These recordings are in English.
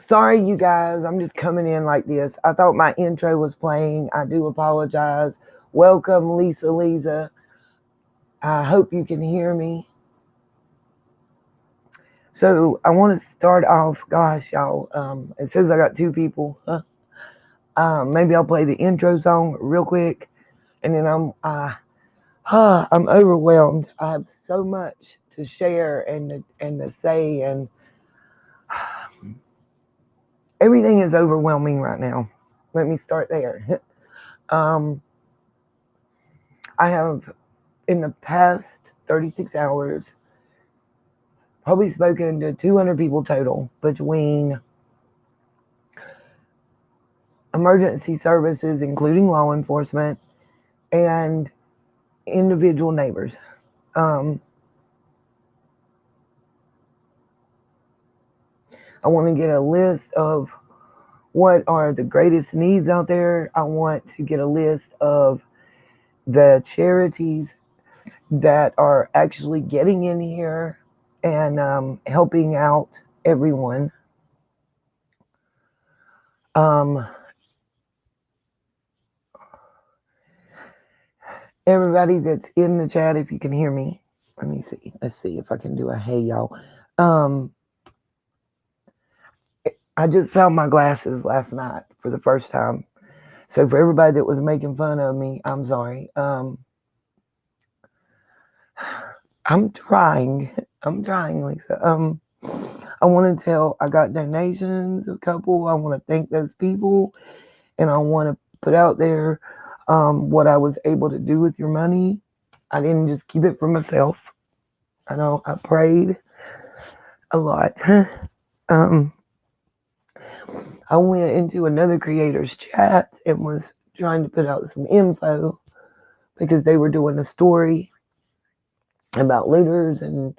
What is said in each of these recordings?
Sorry, you guys. I'm just coming in like this. I thought my intro was playing. I do apologize. Welcome, Lisa. I hope you can hear me. So I want to start off. Gosh, y'all. It says I got two people. Maybe I'll play the intro song real quick, and then I'm overwhelmed. I have so much to share and to say, and everything is overwhelming right now. Let me start there. um, I have in the past 36 hours probably spoken to 200 people total between emergency services, including law enforcement, and individual neighbors. Um, I want to get a list of what are the greatest needs out there. I want to get a list of the charities that are actually getting in here and helping out everyone. Um, Everybody that's in the chat, if you can hear me, let me see. Let's see if I can do a hey y'all. Um, I just found my glasses last night for the first time. So for everybody that was making fun of me, I'm sorry. I'm trying. I'm trying, Lisa. I want to tell. I got donations, a couple. I want to thank those people, and I want to put out there what I was able to do with your money. I didn't just keep it for myself. I know I prayed a lot. um, I went into another creator's chat and was trying to put out some info because they were doing a story about looters and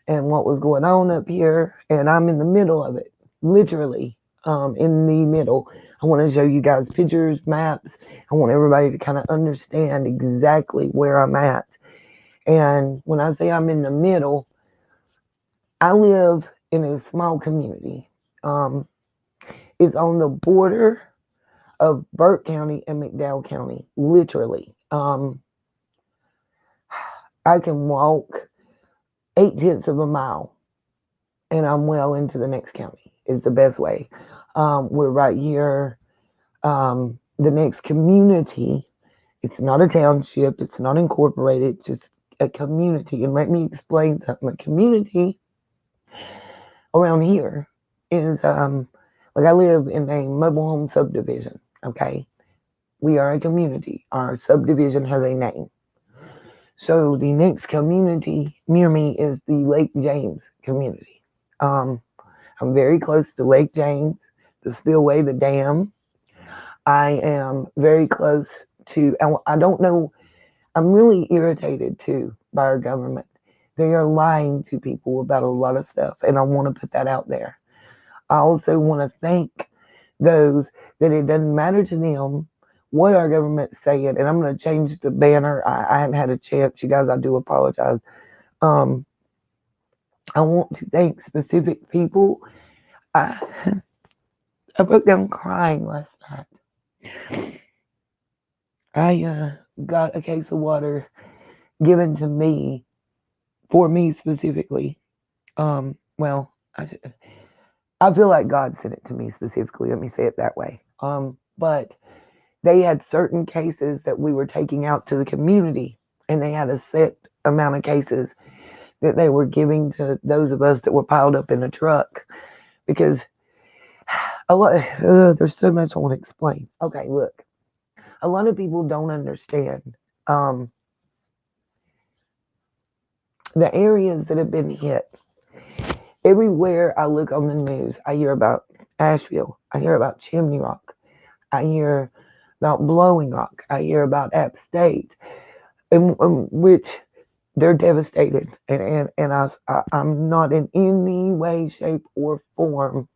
what was going on up here, and I'm in the middle of it, literally, in the middle. I want to show you guys pictures, maps. I want everybody to kind of understand exactly where I'm at. And when I say I'm in the middle, I live in a small community. It's on the border of Burke County and McDowell County, literally. I can walk 8/10 of a mile and I'm well into the next county, is the best way. We're right here. The next community, it's not a township, it's not incorporated, it's just a community. And let me explain something. A community around here is like I live in a mobile home subdivision, okay? We are a community. Our subdivision has a name. So the next community near me is the Lake James community. I'm very close to Lake James, the spillway, the dam. I am very close to, I don't know, I'm really irritated too by our government. They are lying to people about a lot of stuff, and I want to put that out there. I also want to thank those that it doesn't matter to them what our government's saying, and I'm going to change the banner. I haven't had a chance, you guys. I do apologize. Um, I want to thank specific people. I, I broke down crying last night. I got a case of water given to me for me specifically. Well, I feel like God sent it to me specifically. Let me say it that way. But they had certain cases that we were taking out to the community, and they had a set amount of cases that they were giving to those of us that were piled up in a truck because a lot there's so much I want to explain. Okay, look, a lot of people don't understand the areas that have been hit. Everywhere I look on the news, I hear about Asheville, I hear about Chimney Rock, I hear about Blowing Rock, I hear about App State, which they're devastated, and I'm not in any way, shape, or form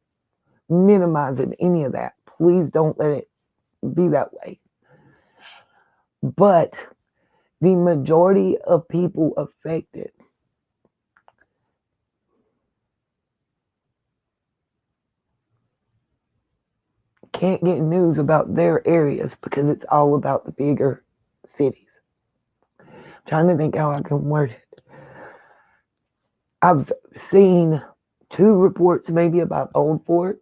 minimizing any of that. Please don't let it be that way. But the majority of people affected can't get news about their areas because it's all about the bigger cities. I'm trying to think how I can word it. I've seen 2 reports maybe about Old Fort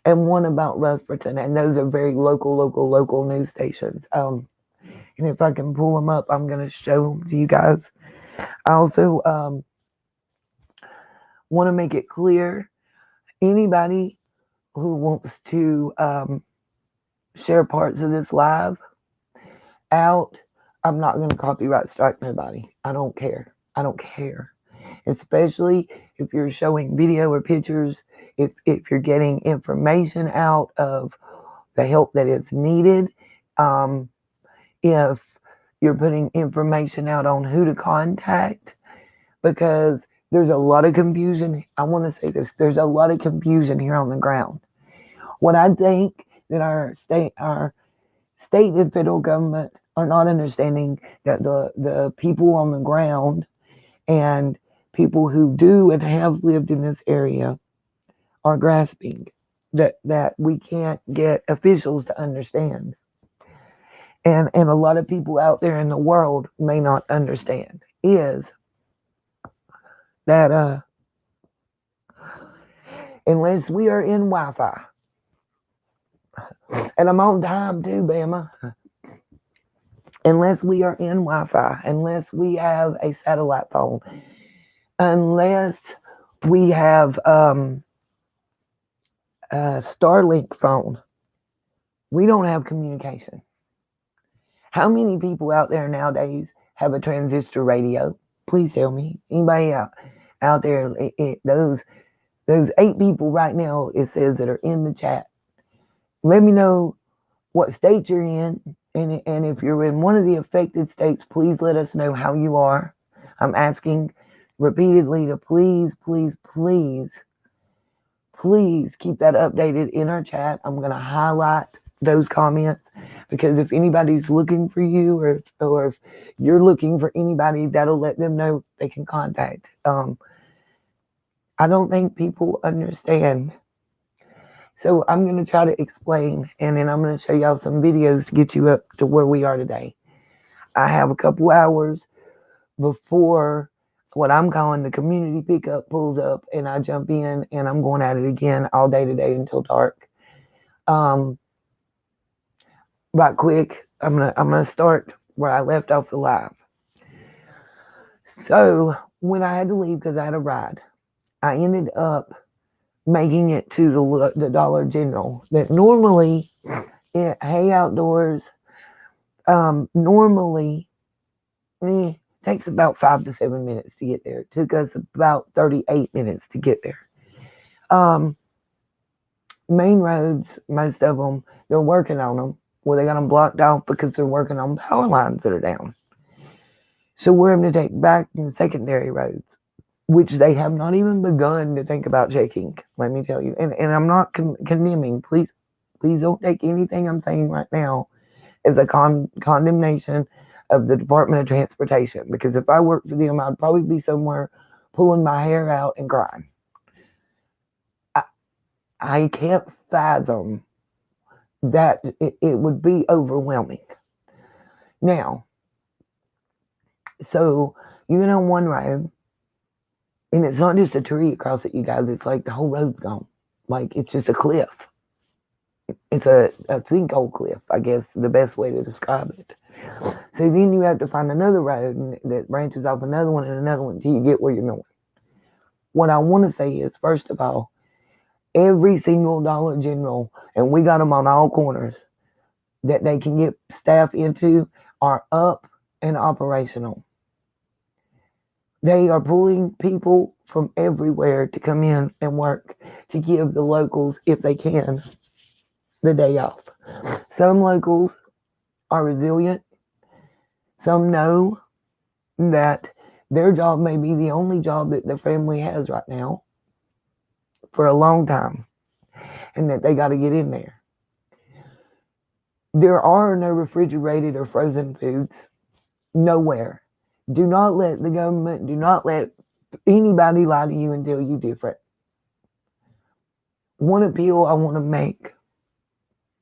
and one about Rusperton, and those are very local news stations. And if I can pull them up, I'm going to show them to you guys. I also want to make it clear, anybody who wants to share parts of this live out, I'm not going to copyright strike nobody. I don't care. Especially if you're showing video or pictures, if you're getting information out of the help that is needed, if you're putting information out on who to contact, because there's a lot of confusion. I want to say this. There's a lot of confusion here on the ground. What I think that our state and federal government are not understanding, that the people on the ground and people who do and have lived in this area are grasping, that we can't get officials to understand. And a lot of people out there in the world may not understand, is that unless we are in Wi-Fi, and I'm on time too, Bama, unless we are in Wi-Fi, unless we have a satellite phone, unless we have a Starlink phone, we don't have communication. How many people out there nowadays have a transistor radio? Please tell me. Anybody out there, those 8 people right now, it says, that are in the chat. Let me know what state you're in, and if you're in one of the affected states, please let us know how you are. I'm asking repeatedly to please keep that updated in our chat. I'm going to highlight those comments, because if anybody's looking for you, or if you're looking for anybody, that'll let them know they can contact. I don't think people understand. So I'm going to try to explain, and then I'm going to show y'all some videos to get you up to where we are today. I have a couple hours before what I'm calling the community pickup pulls up, and I jump in, and I'm going at it again all day today until dark. Right quick, I'm gonna start where I left off the live. So when I had to leave because I had a ride, I ended up making it to the Dollar General that normally at Hay Outdoors normally takes about 5 to 7 minutes to get there. It took us about 38 minutes to get there. Main roads, most of them, they're working on them. Well, they got them blocked off because they're working on power lines that are down. So we're having to take back in secondary roads, which they have not even begun to think about checking, let me tell you. And I'm not condemning. Please don't take anything I'm saying right now as a condemnation of the Department of Transportation, because if I worked for them, I'd probably be somewhere pulling my hair out and crying. I can't fathom that it would be overwhelming. Now, so you get on one road, and it's not just a tree across it, you guys. It's like the whole road's gone. Like, it's just a cliff. It's a sinkhole cliff, I guess, the best way to describe it. So then you have to find another road that branches off another one and another one until you get where you're going. What I want to say is, first of all, every single Dollar General, and we got them on all corners, that they can get staff into, are up and operational. They are pulling people from everywhere to come in and work to give the locals, if they can, the day off. Some locals are resilient. Some know that their job may be the only job that their family has right now for a long time, and that they got to get in there. There are no refrigerated or frozen foods nowhere. Do not let the government, do not let anybody lie to you and tell you different. One appeal I want to make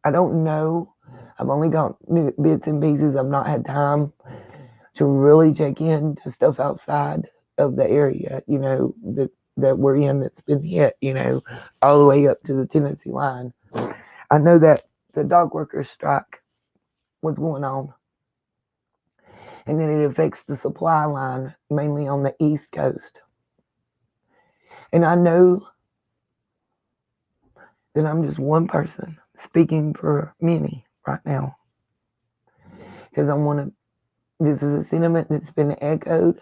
I don't know. I've only got bits and pieces. I've not had time to really check into stuff outside of the area, that we're in that's been hit, all the way up to the Tennessee line. I know that the dog workers strike was going on, and then it affects the supply line mainly on the East Coast. And I know that I'm just one person speaking for many right now, because this is a sentiment that's been echoed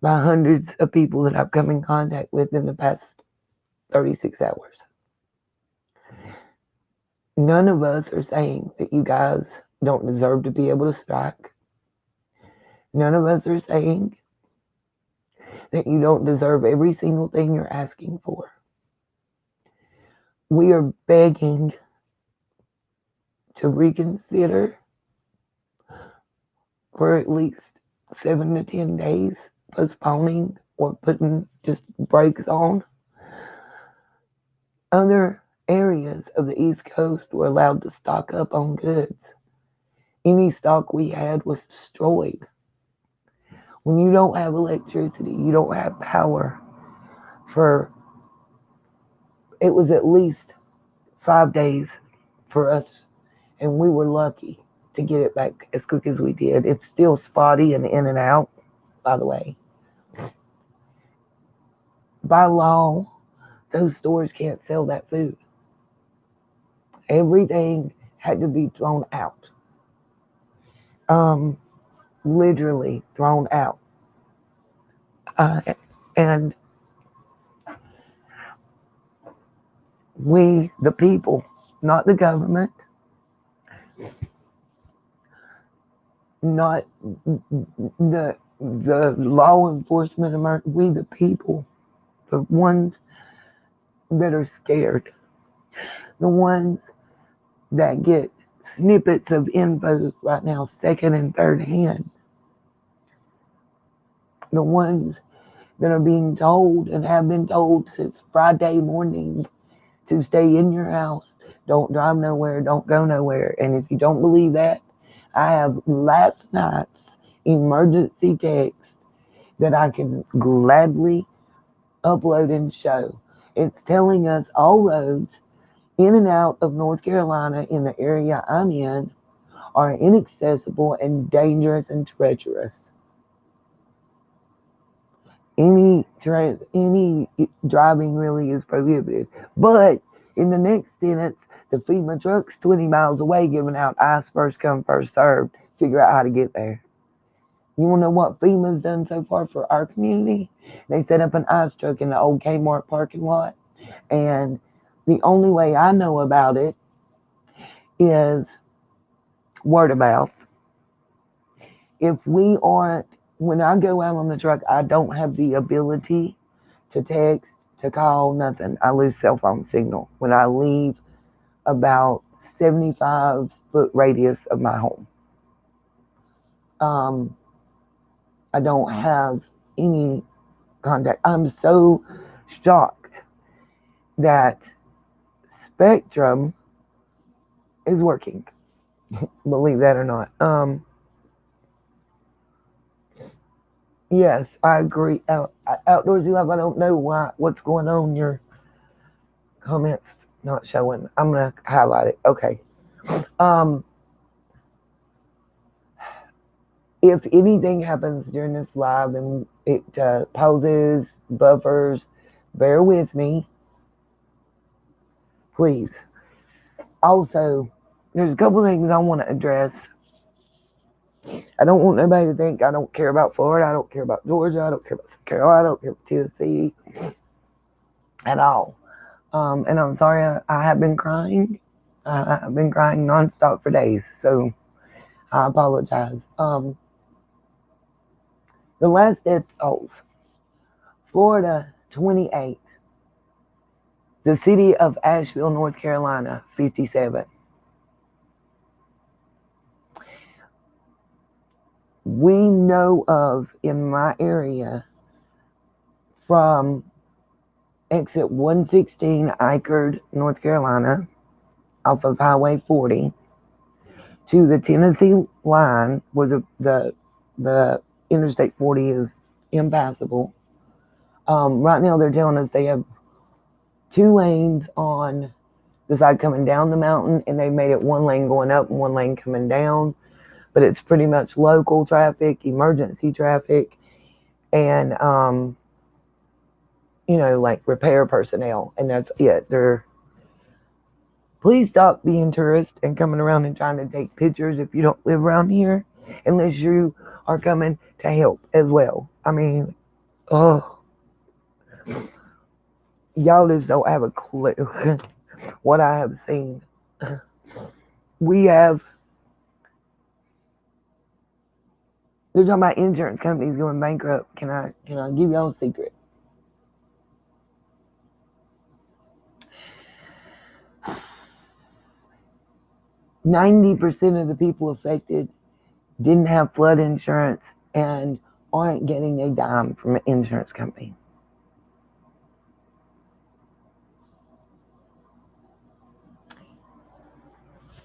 by hundreds of people that I've come in contact with in the past 36 hours. None of us are saying that you guys don't deserve to be able to strike. None of us are saying that you don't deserve every single thing you're asking for. We are begging to reconsider for at least 7 to 10 days, postponing or putting just brakes on. Other areas of the East Coast were allowed to stock up on goods. Any stock we had was destroyed. When you don't have electricity, you don't have power it was at least 5 days for us, and we were lucky to get it back as quick as we did. It's still spotty and in and out, by the way. By law, those stores can't sell that food. Everything had to be thrown out. Literally thrown out. And we, the people, not the government, not the law enforcement, we the people, the ones that are scared, the ones that get snippets of info right now, second and third hand, the ones that are being told and have been told since Friday morning to stay in your house, don't drive nowhere, don't go nowhere. And if you don't believe that, I have last night's emergency text that I can gladly upload and show. It's telling us all roads in and out of North Carolina in the area I'm in are inaccessible and dangerous and treacherous. Any driving really is prohibited. But in the next sentence, the FEMA truck's 20 miles away giving out ice, first come, first served. Figure out how to get there. You want to know what FEMA's done so far for our community? They set up an ice truck in the old Kmart parking lot. And the only way I know about it is word of mouth. When I go out on the truck, I don't have the ability to text, to call, nothing. I lose cell phone signal when I leave about 75-foot radius of my home. I don't have any contact. I'm so shocked that Spectrum is working. Believe that or not. Yes, I agree. Outdoorsy Life, I don't know what's going on. Your comments not showing. I'm going to highlight it. Okay. If anything happens during this live and it pauses, buffers, bear with me, please. Also, there's a couple things I want to address. I don't want nobody to think I don't care about Florida, I don't care about Georgia, I don't care about South Carolina, I don't care about Tennessee at all. And I'm sorry, I have been crying. I've been crying nonstop for days, so I apologize. The last death tolls: Florida, 28. The city of Asheville, North Carolina, 57. We know of, in my area, from exit 116, Eichard, North Carolina, off of Highway 40 to the Tennessee line where the Interstate 40 is impassable. Right now they're telling us they have 2 lanes on the side coming down the mountain, and they made it 1 lane going up and 1 lane coming down. But it's pretty much local traffic, emergency traffic, and like repair personnel, and that's it. Please stop being tourists and coming around and trying to take pictures if you don't live around here, unless you are coming to help as well. I mean, oh, y'all just don't have a clue what I have seen. They're talking about insurance companies going bankrupt. Can I give y'all a secret? 90% of the people affected didn't have flood insurance and aren't getting a dime from an insurance company.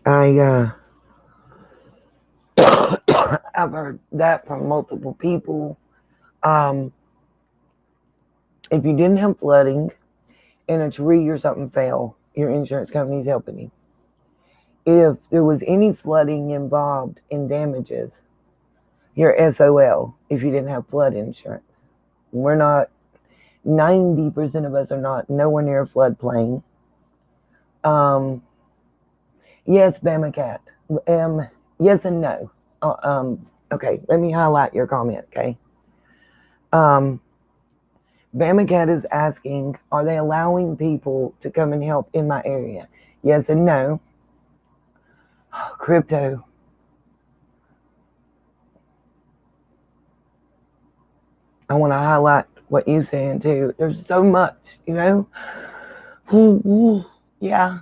I've heard that from multiple people. If you didn't have flooding and a tree or something fell, your insurance company's helping you. If there was any flooding involved in damages, you're SOL if you didn't have flood insurance. We're not, 90% of us are not nowhere near a floodplain. Yes, Bama Cat. Yes and no. Okay, let me highlight your comment, okay? Bama Cat is asking, are they allowing people to come and help in my area? Yes and no. Crypto. I want to highlight what you're saying too. There's so much, Yeah.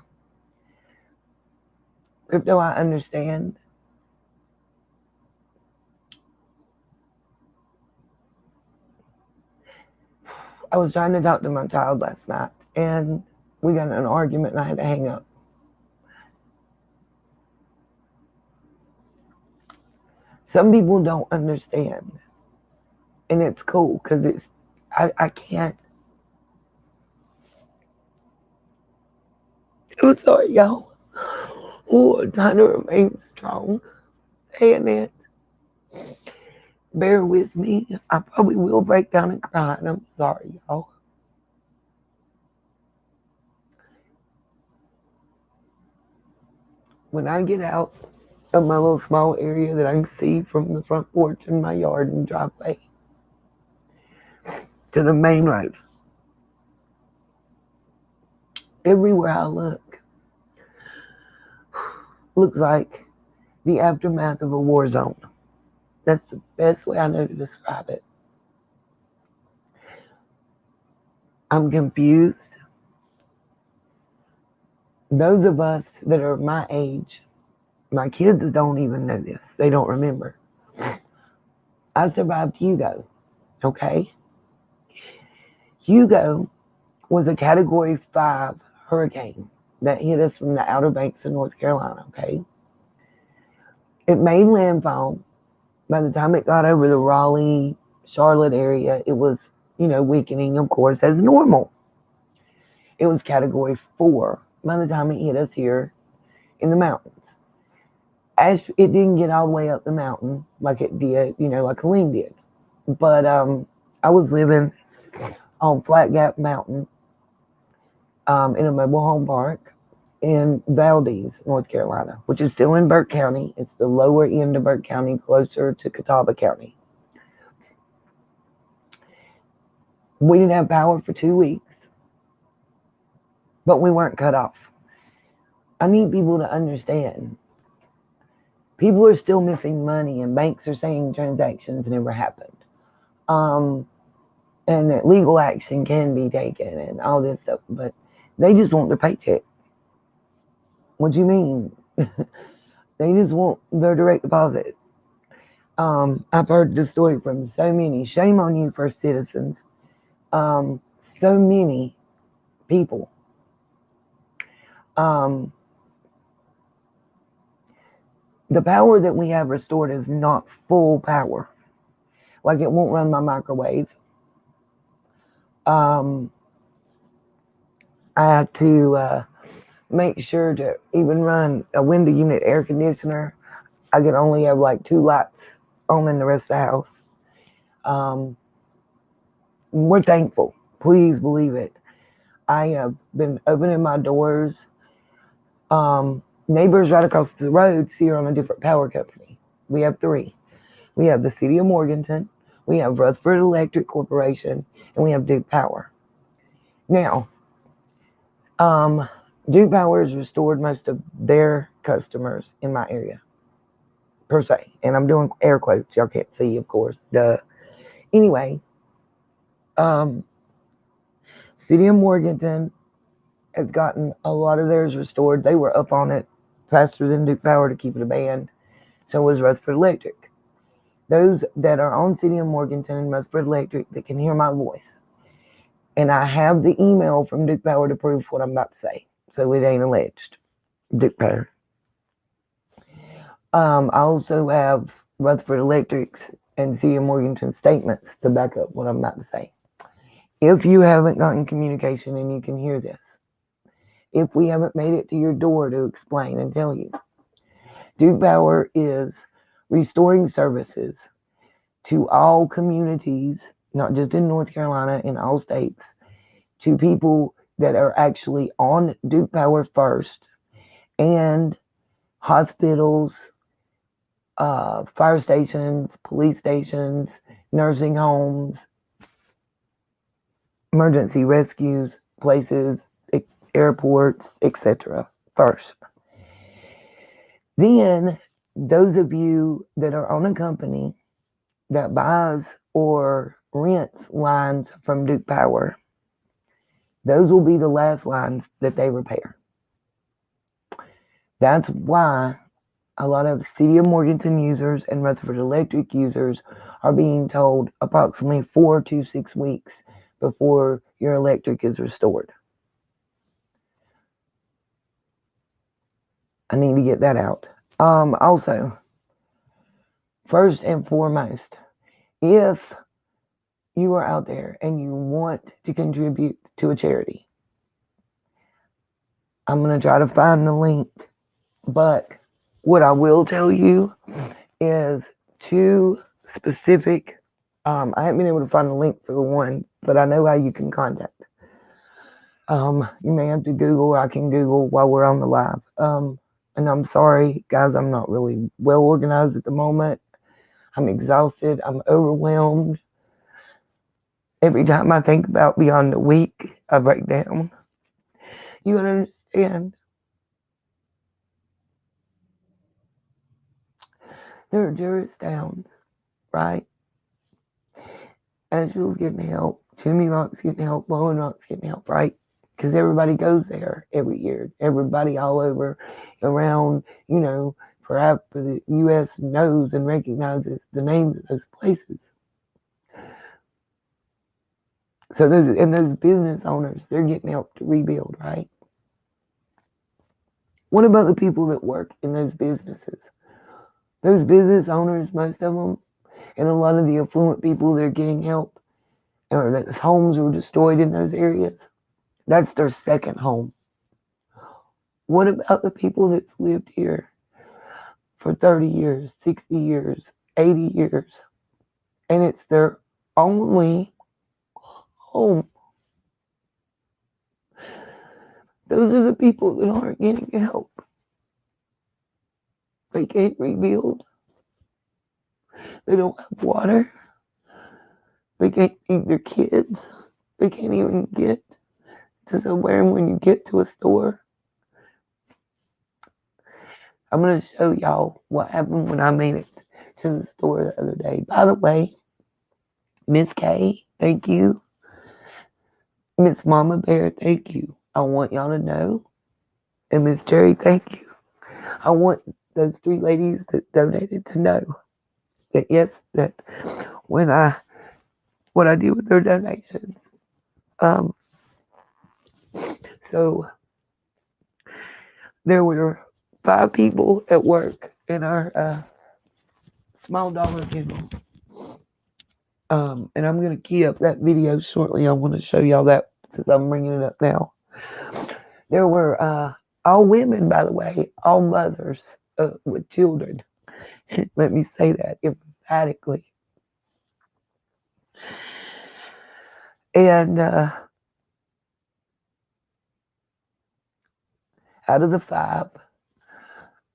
Crypto, I understand. I was trying to talk to my child last night, and we got in an argument, and I had to hang up. Some people don't understand, and it's cool because I can't. I'm sorry, y'all. Oh, I'm trying to remain strong. And it. Bear with me. I probably will break down and cry, and I'm sorry, y'all. When I get out of my little small area that I can see from the front porch in my yard and driveway to the main road, everywhere I look looks like the aftermath of a war zone. That's the best way I know to describe it. I'm confused. Those of us that are my age, my kids don't even know this. They don't remember. I survived Hugo, okay? Hugo was a Category 5 hurricane that hit us from the Outer Banks of North Carolina, okay? It made landfall. By the time it got over the Raleigh, Charlotte area, it was, weakening, of course, as normal. It was Category 4 by the time it hit us here in the mountains. As it didn't get all the way up the mountain like it did, like Helene did. But I was living on Flat Gap Mountain in a mobile home park in Valdez, North Carolina, which is still in Burke County. It's the lower end of Burke County, closer to Catawba County. We didn't have power for 2 weeks, but we weren't cut off. I need people to understand. People are still missing money, and banks are saying transactions never happened. And that legal action can be taken and all this stuff, but they just want their paycheck. What do you mean? They just want their direct deposit. I've heard this story from so many. Shame on you, First Citizens. So many people The power that we have restored is not full power. Like, it won't run my microwave. I have to make sure to even run a window unit air conditioner. I can only have like 2 lights on in the rest of the house. We're thankful. Please believe it. I have been opening my doors. Neighbors right across the road see her on a different power company. We have 3. We have the City of Morganton, we have Rutherford Electric Corporation, and we have Duke Power. Now, Duke Power has restored most of their customers in my area, per se. And I'm doing air quotes. Y'all can't see, of course. Duh. Anyway, City of Morganton has gotten a lot of theirs restored. They were up on it faster than Duke Power to keep it a band. So was Rutherford Electric. Those that are on City of Morganton and Rutherford Electric that can hear my voice. And I have the email from Duke Power to prove what I'm about to say. So it ain't alleged. Duke Power. I also have Rutherford Electric's and City of Morganton statements to back up what I'm about to say. If you haven't gotten communication and you can hear this, if we haven't made it to your door to explain and tell you, Duke Power is restoring services to all communities, not just in North Carolina, in all states, to people that are actually on Duke Power first, and hospitals, fire stations, police stations, nursing homes, emergency rescues places, airports, etc. first. Then, those of you that are on a company that buys or rents lines from Duke Power, those will be the last lines that they repair. That's why a lot of City of Morganton users and Rutherford Electric users are being told approximately 4 to 6 weeks before your electric is restored. I need to get that out. Also, first and foremost, if you are out there and you want to contribute to a charity, I'm going to try to find the link, but what I will tell you is 2 specific, I haven't been able to find the link for the one, but I know how you can contact. You may have to Google, or I can Google while we're on the live. And I'm sorry, guys, I'm not really well organized at the moment. I'm exhausted. I'm overwhelmed. Every time I think about beyond a week, I break down. You understand? There are tourist towns, right? Asheville's getting help. Chimney Rock's getting help. Blowing Rock's getting help, right? Because everybody goes there every year. Everybody all over, around, for half of the U.S. knows and recognizes the names of those places. So those business owners, they're getting help to rebuild, right? What about the people that work in those businesses? Those business owners, most of them, and a lot of the affluent people that are getting help, or that homes were destroyed in those areas, that's their second home. What about the people that's lived here for 30 years, 60 years, 80 years, and it's their only home? Those are the people that aren't getting help. They can't rebuild. They don't have water. They can't feed their kids. They can't even get to somewhere when you get to a store. I'm going to show y'all what happened when I made it to the store the other day. By the way, Miss K, thank you. Miss Mama Bear, thank you. I want y'all to know. And Miss Cherry, thank you. I want those 3 ladies that donated to know that, yes, that what I do with their donations. So there were 5 people at work in our small Dollar General. And I'm going to key up that video shortly. I want to show y'all that since I'm bringing it up now. There were all women, by the way, all mothers with children. Let me say that emphatically. And out of the 5,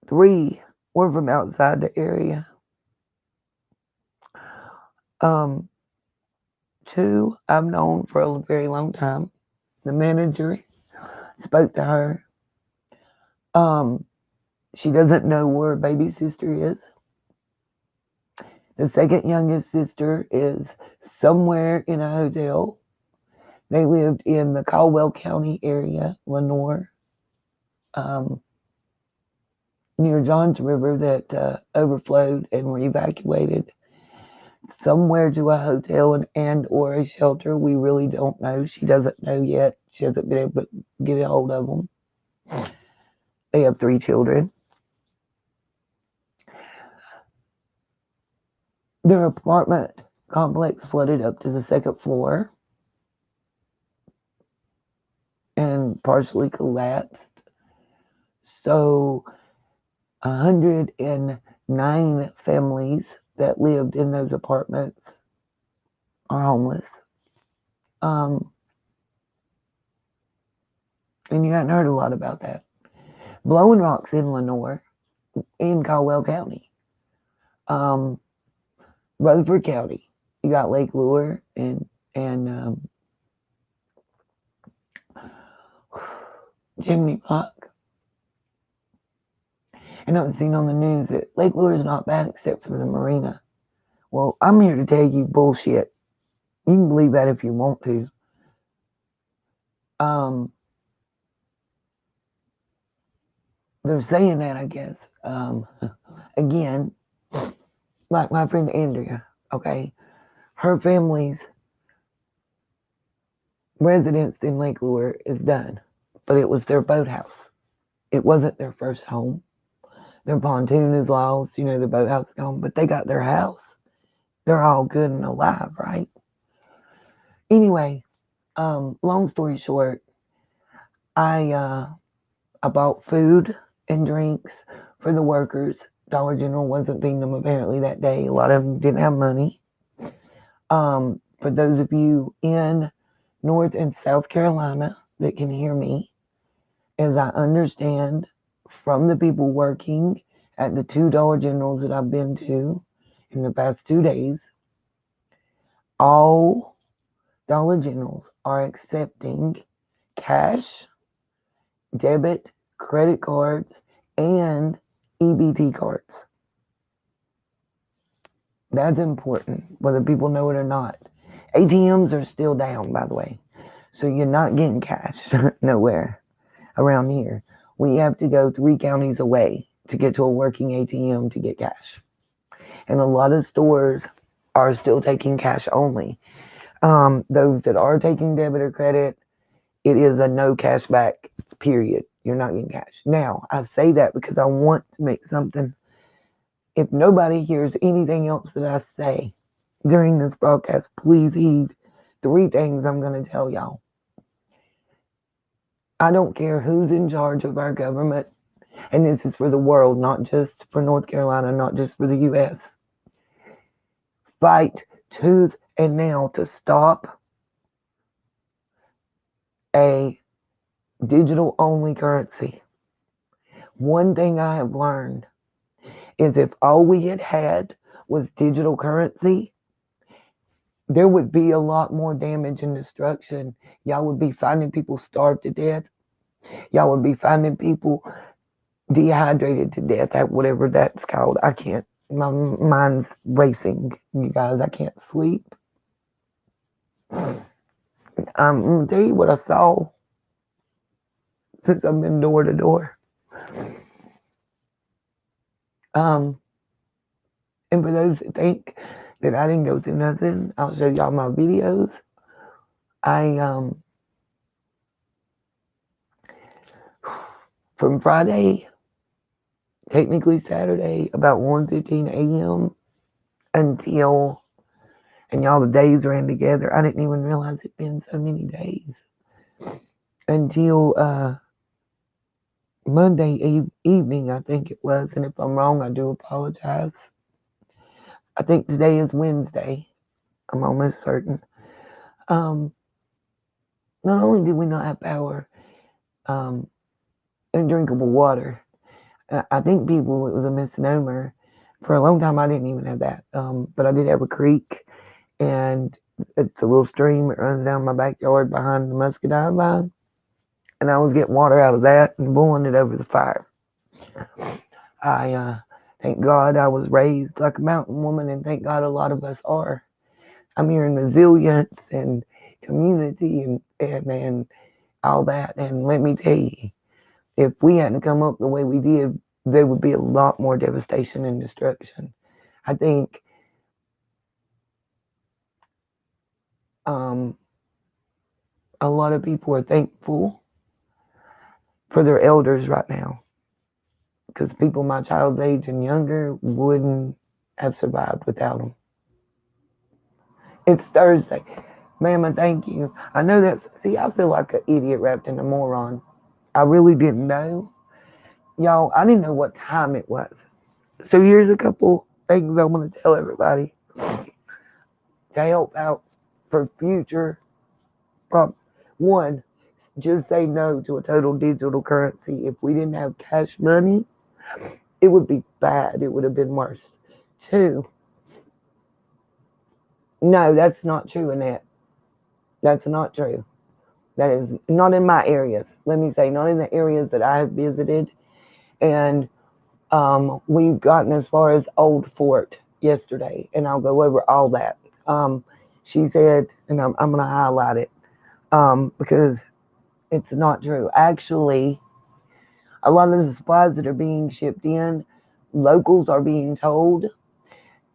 3 were from outside the area. 2 I've known for a very long time. The manager spoke to her. She doesn't know where her baby sister is. The second youngest sister is somewhere in a hotel. They lived in the Caldwell County area, Lenoir, near Johns River that overflowed and were evacuated somewhere to a hotel and or a shelter. We really don't know. She doesn't know yet. She hasn't been able to get a hold of them. They have 3 children. Their apartment complex flooded up to the 2nd floor and partially collapsed. So 109 families that lived in those apartments are homeless. And you hadn't heard a lot about that. Blowing rocks in Lenoir, in Caldwell County. Rutherford County, you got Lake Lure and Chimney Rock. And I've seen on the news that Lake Lure is not bad except for the marina. Well, I'm here to tell you bullshit. You can believe that if you want to. They're saying that, I guess. Again, like my friend Andrea, okay? Her family's residence in Lake Lure is done, but it was their boathouse. It wasn't their first home. Their pontoon is lost, the boathouse is gone, but they got their house. They're all good and alive, right? Anyway, long story short, I bought food and drinks for the workers. Dollar General wasn't feeding them apparently that day. A lot of them didn't have money. For those of you in North and South Carolina that can hear me, as I understand from the people working at the 2 Dollar Generals that I've been to in the past 2 days, all Dollar Generals are accepting cash, debit, credit cards, and EBT cards. That's important, whether people know it or not. ATMs are still down, by the way. So you're not getting cash nowhere around here. We have to go 3 counties away to get to a working ATM to get cash. And a lot of stores are still taking cash only. Those that are taking debit or credit, it is a no cash back, period. You're not getting cash. Now, I say that because I want to make something. If nobody hears anything else that I say during this broadcast, please heed 3 things I'm going to tell y'all. I don't care who's in charge of our government, and this is for the world, not just for North Carolina, not just for the U.S. Fight tooth and nail to stop a digital-only currency. One thing I have learned is if all we had was digital currency, there would be a lot more damage and destruction. Y'all would be finding people starved to death. Y'all would be finding people dehydrated to death, whatever that's called. I can't, my mind's racing, you guys. I can't sleep. I'm going to tell you what I saw since I've been door to door. And for those that think that I didn't go through nothing, I'll show y'all my videos. From Friday technically Saturday, about 1:15 a.m. until, and y'all, the days ran together. I didn't even realize it'd been so many days until Monday evening, I think it was. And if I'm wrong, I do apologize. I think today is Wednesday. I'm almost certain. Um, Not only did we not have power um, and drinkable water, I think people, it was a misnomer. For a long time, I didn't even have that. But I did have a creek, and it's a little stream that runs down my backyard behind the muscadine vine. And I was getting water out of that and boiling it over the fire. I thank God I was raised like a mountain woman, and thank God a lot of us are. I'm hearing resilience and community and all that. And let me tell you, if we hadn't come up the way we did, there would be a lot more devastation and destruction. I think um, a lot of people are thankful for their elders right now, because people my child's age and younger wouldn't have survived without them. It's Thursday. Mama, thank you. I know that. See, I feel like an idiot wrapped in a moron. I really didn't know. Y'all, I didn't know what time it was. So here's a couple things I want to tell everybody to help out for future problems. One, just say no to a total digital currency. If we didn't have cash money, it would be bad. It would have been worse. Two, no, that's not true, Annette. That's not true. That is not in my areas. Let me say, not in the areas that I have visited. And we've gotten as far as Old Fort yesterday, and I'll go over all that. She said, and I'm going to highlight it because it's not true. Actually, a lot of the supplies that are being shipped in, locals are being told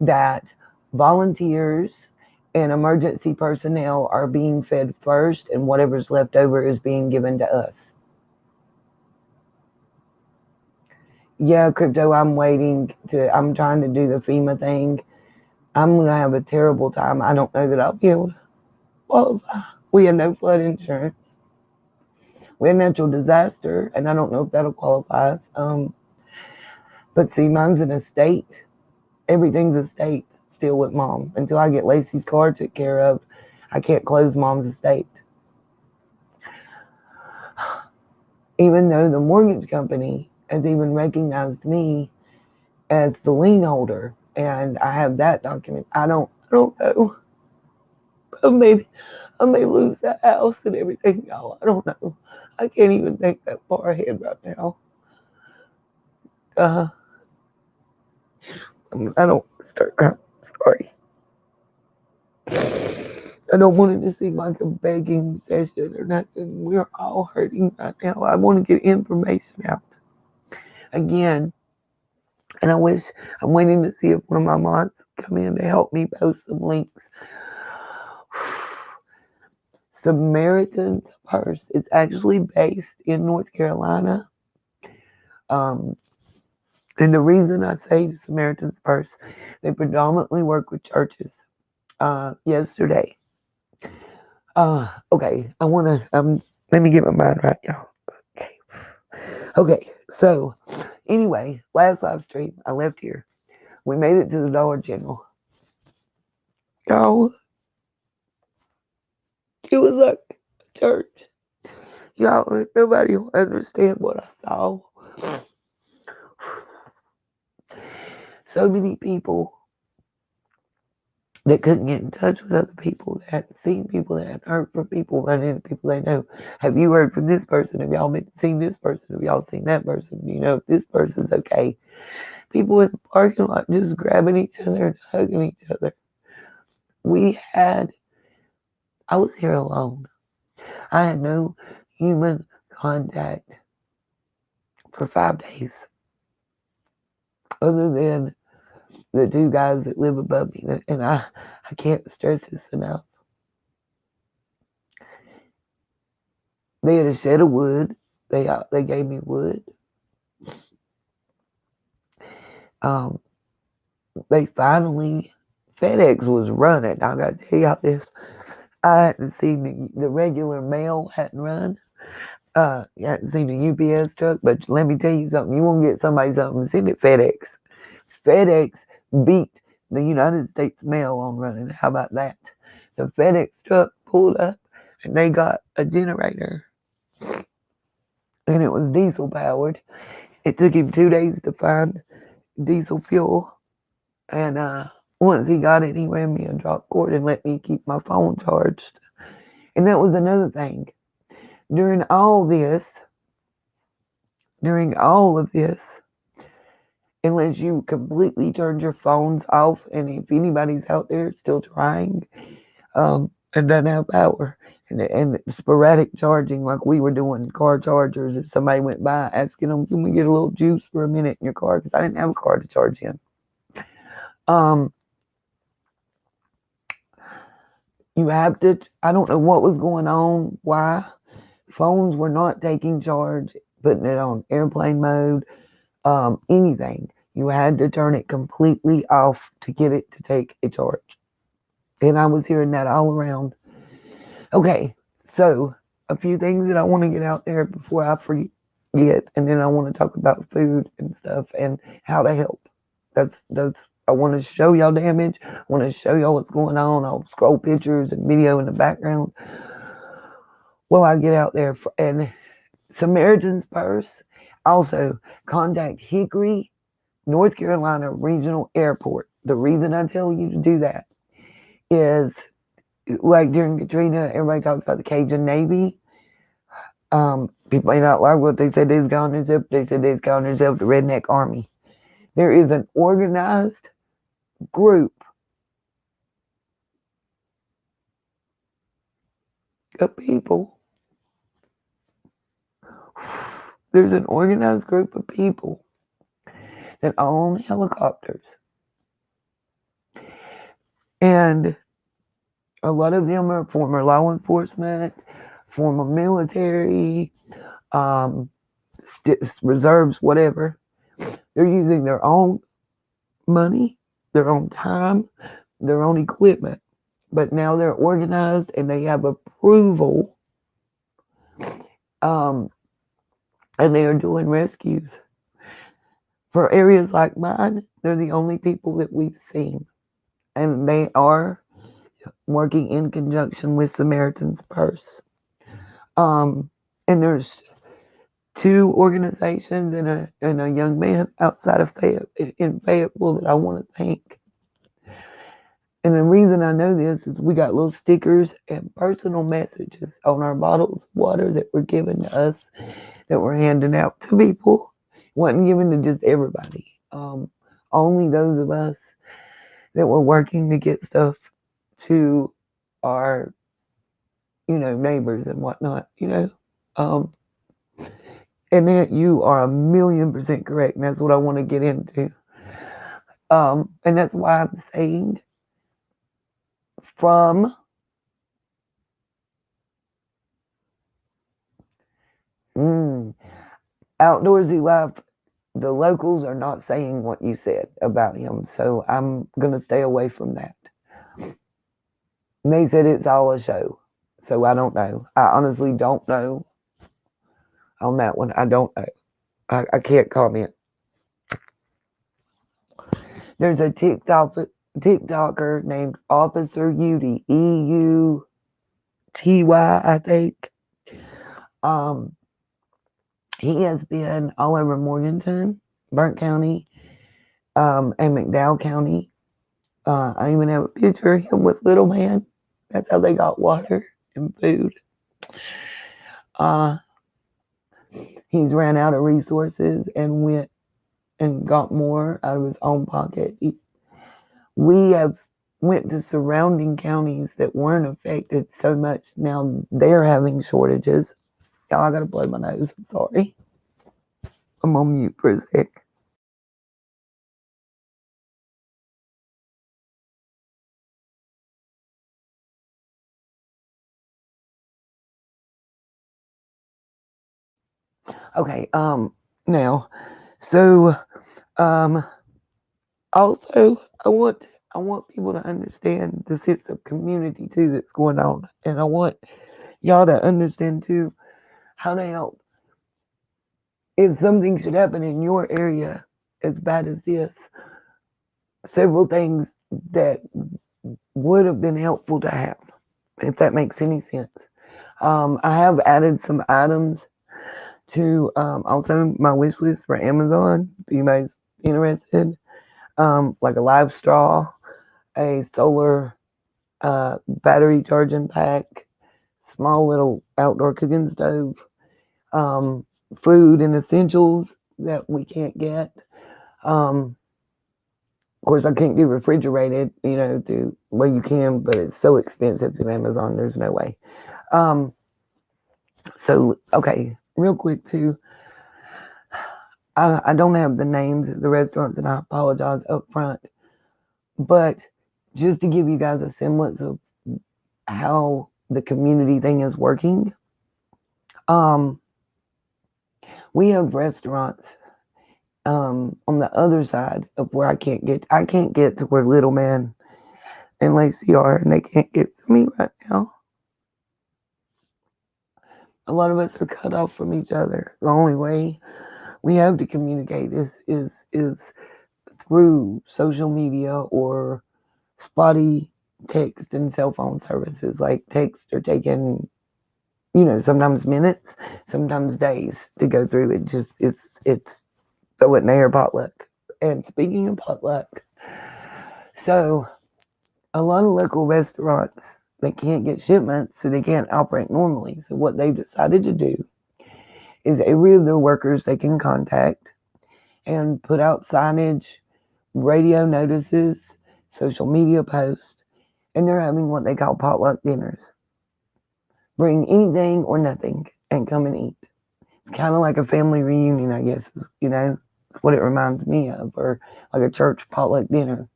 that volunteers and emergency personnel are being fed first, and whatever's left over is being given to us. Yeah, Crypto, I'm trying to do the FEMA thing. I'm going to have a terrible time. I don't know that I'll be able to qualify. We have no flood insurance. We had natural disaster, and I don't know if that'll qualify us. But see, mine's an estate. Everything's estate still with Mom. Until I get Lacey's car took care of, I can't close Mom's estate. Even though the mortgage company has even recognized me as the lien holder, and I have that document. I don't know. I may lose that house and everything, y'all. I don't know. I can't even think that far ahead right now. I don't start crying. Sorry. I don't want it to seem like a begging session or nothing. We're all hurting right now. I want to get information out again. And I'm waiting to see if one of my moms come in to help me post some links. Samaritan's Purse. It's actually based in North Carolina. And the reason I say Samaritan's Purse, they predominantly work with churches. Yesterday. Okay. Let me get my mind right, y'all. Okay. So, anyway, last live stream, I left here. We made it to the Dollar General. Y'all, it was like a church. Y'all, nobody will understand what I saw. So many people that couldn't get in touch with other people, that hadn't seen people, that hadn't heard from people, running into people they know. Have you heard from this person? Have y'all seen this person? Have y'all seen that person? Do you know if this person's okay? People in the parking lot just grabbing each other and hugging each other. I was here alone. I had no human contact for 5 days, other than the two guys that live above me. And I can't stress this enough. They had a shed of wood. They gave me wood. Um, they finally, FedEx was running. I got to tell y'all this. I hadn't seen the regular mail hadn't run. You hadn't seen the UPS truck, but let me tell you something. You won't get somebody something, send it FedEx. FedEx beat the United States mail on running. How about that? The FedEx truck pulled up and they got a generator and it was diesel powered. It took him 2 days to find diesel fuel. And once he got it, he ran me a drop cord and let me keep my phone charged. And that was another thing. During all of this, unless you completely turned your phones off, and if anybody's out there still trying, and doesn't have power, and sporadic charging like we were doing car chargers, if somebody went by asking them, can we get a little juice for a minute in your car, because I didn't have a car to charge in. You have to, I don't know what was going on, why phones were not taking charge, putting it on airplane mode, anything. You had to turn it completely off to get it to take a charge. And I was hearing that all around. Okay, so a few things that I want to get out there before I forget, and then I want to talk about food and stuff and how to help. That's I want to show y'all damage. I want to show y'all what's going on. I'll scroll pictures and video in the background while I get out there. And Samaritan's Purse. Also, contact Hickory, North Carolina Regional Airport. The reason I tell you to do that is, like during Katrina, everybody talks about the Cajun Navy. People may not like what they said they've gone themselves. They said they've gone themselves the Redneck Army. There is an organized group of people. There's an organized group of people that own helicopters. And a lot of them are former law enforcement, former military, reserves, whatever. They're using their own money, their own time, their own equipment. But now they're organized and they have approval. And they are doing rescues. For areas like mine, they're the only people that we've seen. And they are working in conjunction with Samaritan's Purse. And there's two organizations and a young man outside of Fayetteville that I want to thank. And the reason I know this is we got little stickers and personal messages on our bottles of water that were given to us, that were handed out to people. It wasn't given to just everybody. Only those of us that were working to get stuff to our, neighbors and whatnot, and then you are 1,000,000% correct, and that's what I want to get into. And that's why I'm saying from Outdoorsy Life, the locals are not saying what you said about him, so I'm going to stay away from that. And they said it's all a show, so I don't know. I honestly don't know on that one. I don't know. I can't comment. There's a TikToker named Officer Uty, EUTY, I think. He has been all over Morganton, Burke County, and McDowell County. I even have a picture of him with Little Man. That's how they got water and food. He's ran out of resources and went and got more out of his own pocket. We have went to surrounding counties that weren't affected so much. Now they're having shortages. Y'all, I gotta blow my nose. I'm sorry. I'm on mute for a sec. Okay, now, so, Also, I want people to understand the sense of community too that's going on, and I want y'all to understand too how to help if something should happen in your area as bad as this. Several things that would have been helpful to have, if that makes any sense. I have added some items to also my wish list for Amazon. If anybody's interested, like a live straw, a solar battery charging pack, small little outdoor cooking stove, um, food and essentials that we can't get. Of course, I can't do refrigerated, well, you can, but it's so expensive through Amazon, there's no way. Um, so, okay, real quick, too. I don't have the names of the restaurants, and I apologize up front. But just to give you guys a semblance of how the community thing is working, um, we have restaurants on the other side of where I can't get. I can't get to where Little Man and Lacey are, and they can't get to me right now. A lot of us are cut off from each other. The only way we have to communicate is through social media or spotty text and cell phone services. Like texts are taking, sometimes minutes, sometimes days to go through. It's throw it in the air potluck. And speaking of potluck, so a lot of local restaurants, they can't get shipments, so they can't operate normally. So what they've decided to do is every of their workers they can contact and put out signage, radio notices, social media posts, and they're having what they call potluck dinners. Bring anything or nothing and come and eat. It's kind of like a family reunion, I guess, it's what it reminds me of, or like a church potluck dinner.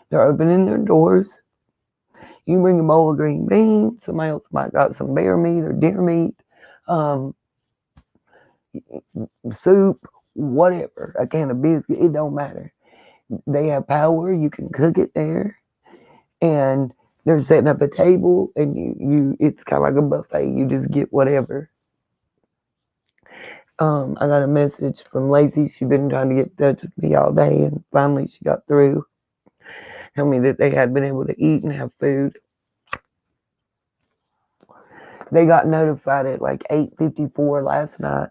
They're opening their doors. You bring a bowl of green beans. Somebody else might got some bear meat or deer meat, soup, whatever, a can of biscuit. It don't matter. They have power. You can cook it there, and they're setting up a table, and you it's kind of like a buffet. You just get whatever. I got a message from Lacey. She's been trying to get in touch with me all day, and finally she got through. Tell me that they had been able to eat and have food. They got notified at like 8:54 last night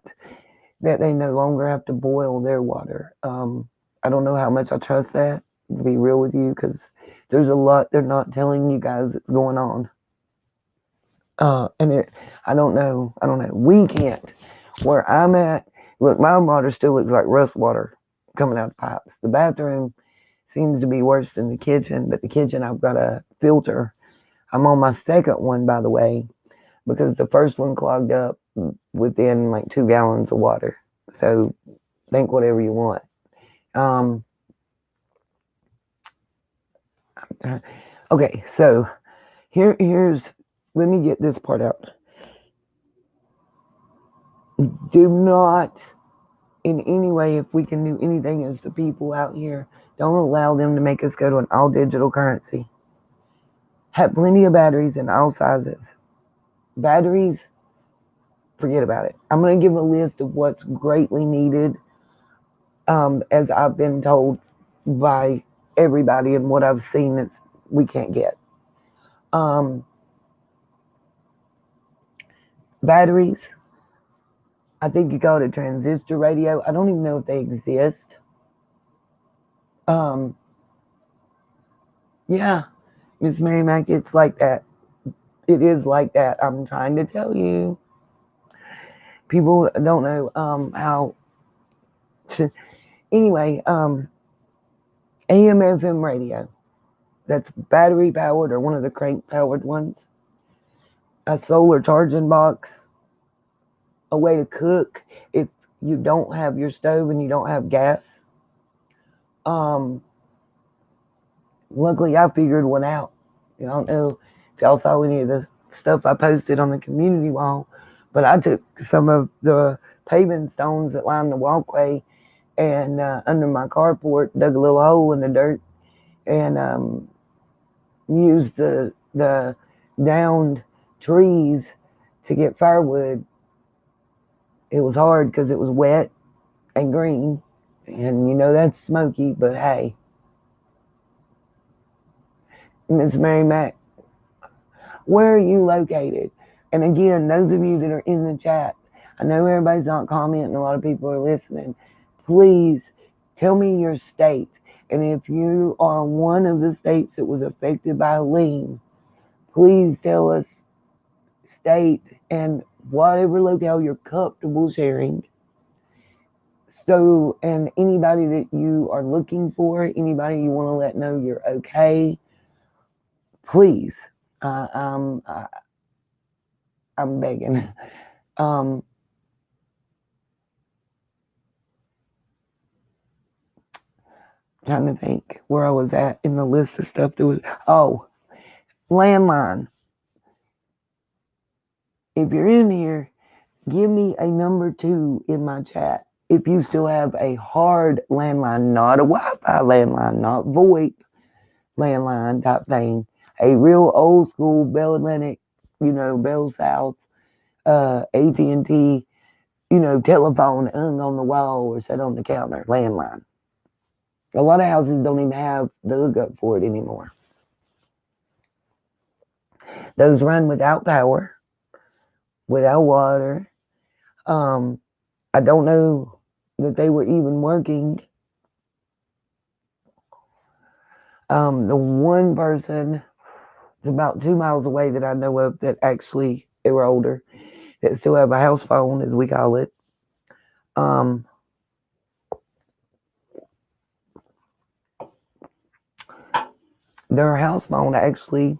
that they no longer have to boil their water. I don't know how much I trust that, to be real with you, because there's a lot they're not telling you guys that's going on. I don't know. We can't. Where I'm at, look, my water still looks like rust water coming out the pipes. The bathroom seems to be worse than the kitchen, but the kitchen I've got a filter. I'm on my second one, by the way, because the first one clogged up within like 2 gallons of water. So think whatever you want. Okay, so here's let me get this part out. Do not in any way, if we can do anything as the people out here, don't allow them to make us go to an all digital currency. Have plenty of batteries in all sizes. Batteries, forget about it. I'm going to give a list of what's greatly needed, as I've been told by everybody and what I've seen that we can't get. Batteries, I think you call it a transistor radio. I don't even know if they exist. Yeah, Miss Mary Mac, it's like that. It is like that. I'm trying to tell you. People don't know how to. Anyway, AM FM radio. That's battery powered or one of the crank powered ones. A solar charging box. A way to cook if you don't have your stove and you don't have gas. Luckily, I figured one out. I don't know if y'all saw any of the stuff I posted on the community wall, but I took some of the paving stones that line the walkway and under my carport, dug a little hole in the dirt, and used the downed trees to get firewood. It was hard because it was wet and green, and that's smoky. But hey, Miss Mary Mac, where are you located? And again, those of you that are in the chat, I know everybody's not commenting, a lot of people are listening. Please tell me your state. And if you are one of the states that was affected by Helene, please tell us state and whatever locale you're comfortable sharing. So, and anybody that you are looking for, anybody you want to let know you're okay, please. I'm begging. Trying to think where I was at in the list of stuff that was. Oh, landline. If you're in here, give me a number 2 in my chat. If you still have a hard landline, not a Wi-Fi landline, not VoIP landline type thing, a real old school Bell Atlantic, Bell South, AT&T, telephone hung on the wall or set on the counter, landline. A lot of houses don't even have the hookup for it anymore. Those run without power, without water. I don't know that they were even working. The one person is about 2 miles away that I know of that actually, they were older, that still have a house phone, as we call it. Their house phone actually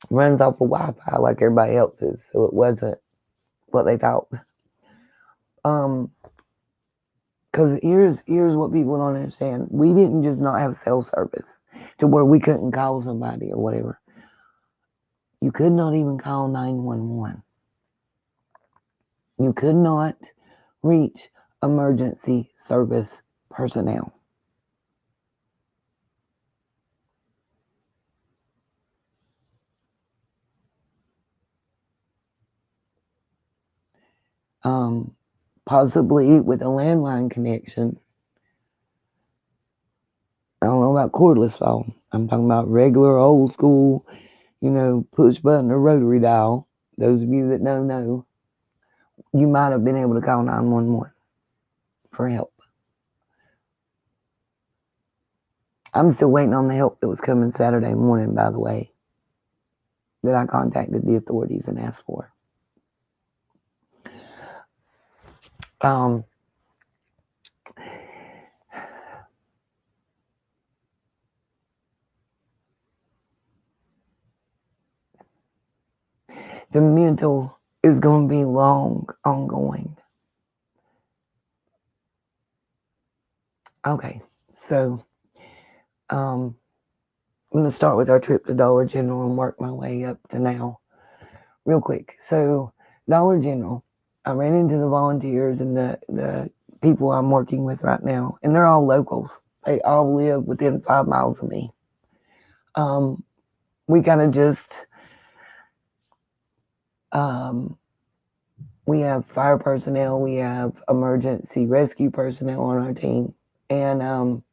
runs off of Wi-Fi like everybody else's, so it wasn't what they thought. Because here's what people don't understand. We didn't just not have cell service to where we couldn't call somebody or whatever. You could not even call 911. You could not reach emergency service personnel. Possibly with a landline connection. I don't know about cordless phone. I'm talking about regular old school, push button or rotary dial. Those of you that don't know, you might have been able to call 911 for help. I'm still waiting on the help that was coming Saturday morning, by the way, that I contacted the authorities and asked for. The mental is going to be long, ongoing. Okay, so I'm going to start with our trip to Dollar General and work my way up to now real quick. So Dollar General, I ran into the volunteers and the people I'm working with right now, and they're all locals. They all live within 5 miles of me. We kind of just, we have fire personnel, we have emergency rescue personnel on our team, and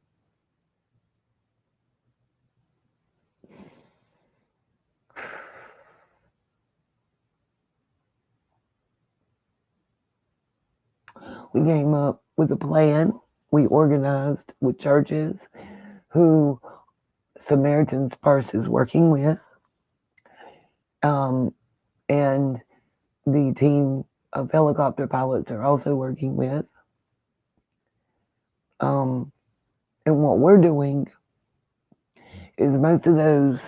we came up with a plan. We organized with churches who Samaritan's Purse is working with, and the team of helicopter pilots are also working with. And what we're doing is most of those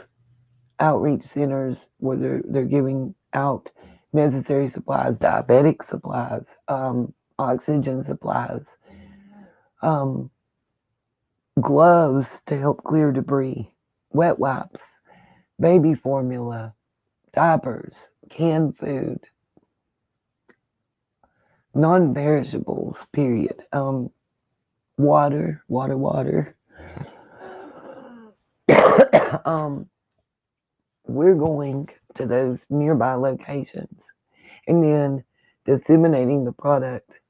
outreach centers where they're giving out necessary supplies, diabetic supplies, oxygen supplies, gloves to help clear debris, wet wipes, baby formula, diapers, canned food, non-perishables, period. water. We're going to those nearby locations and then disseminating the product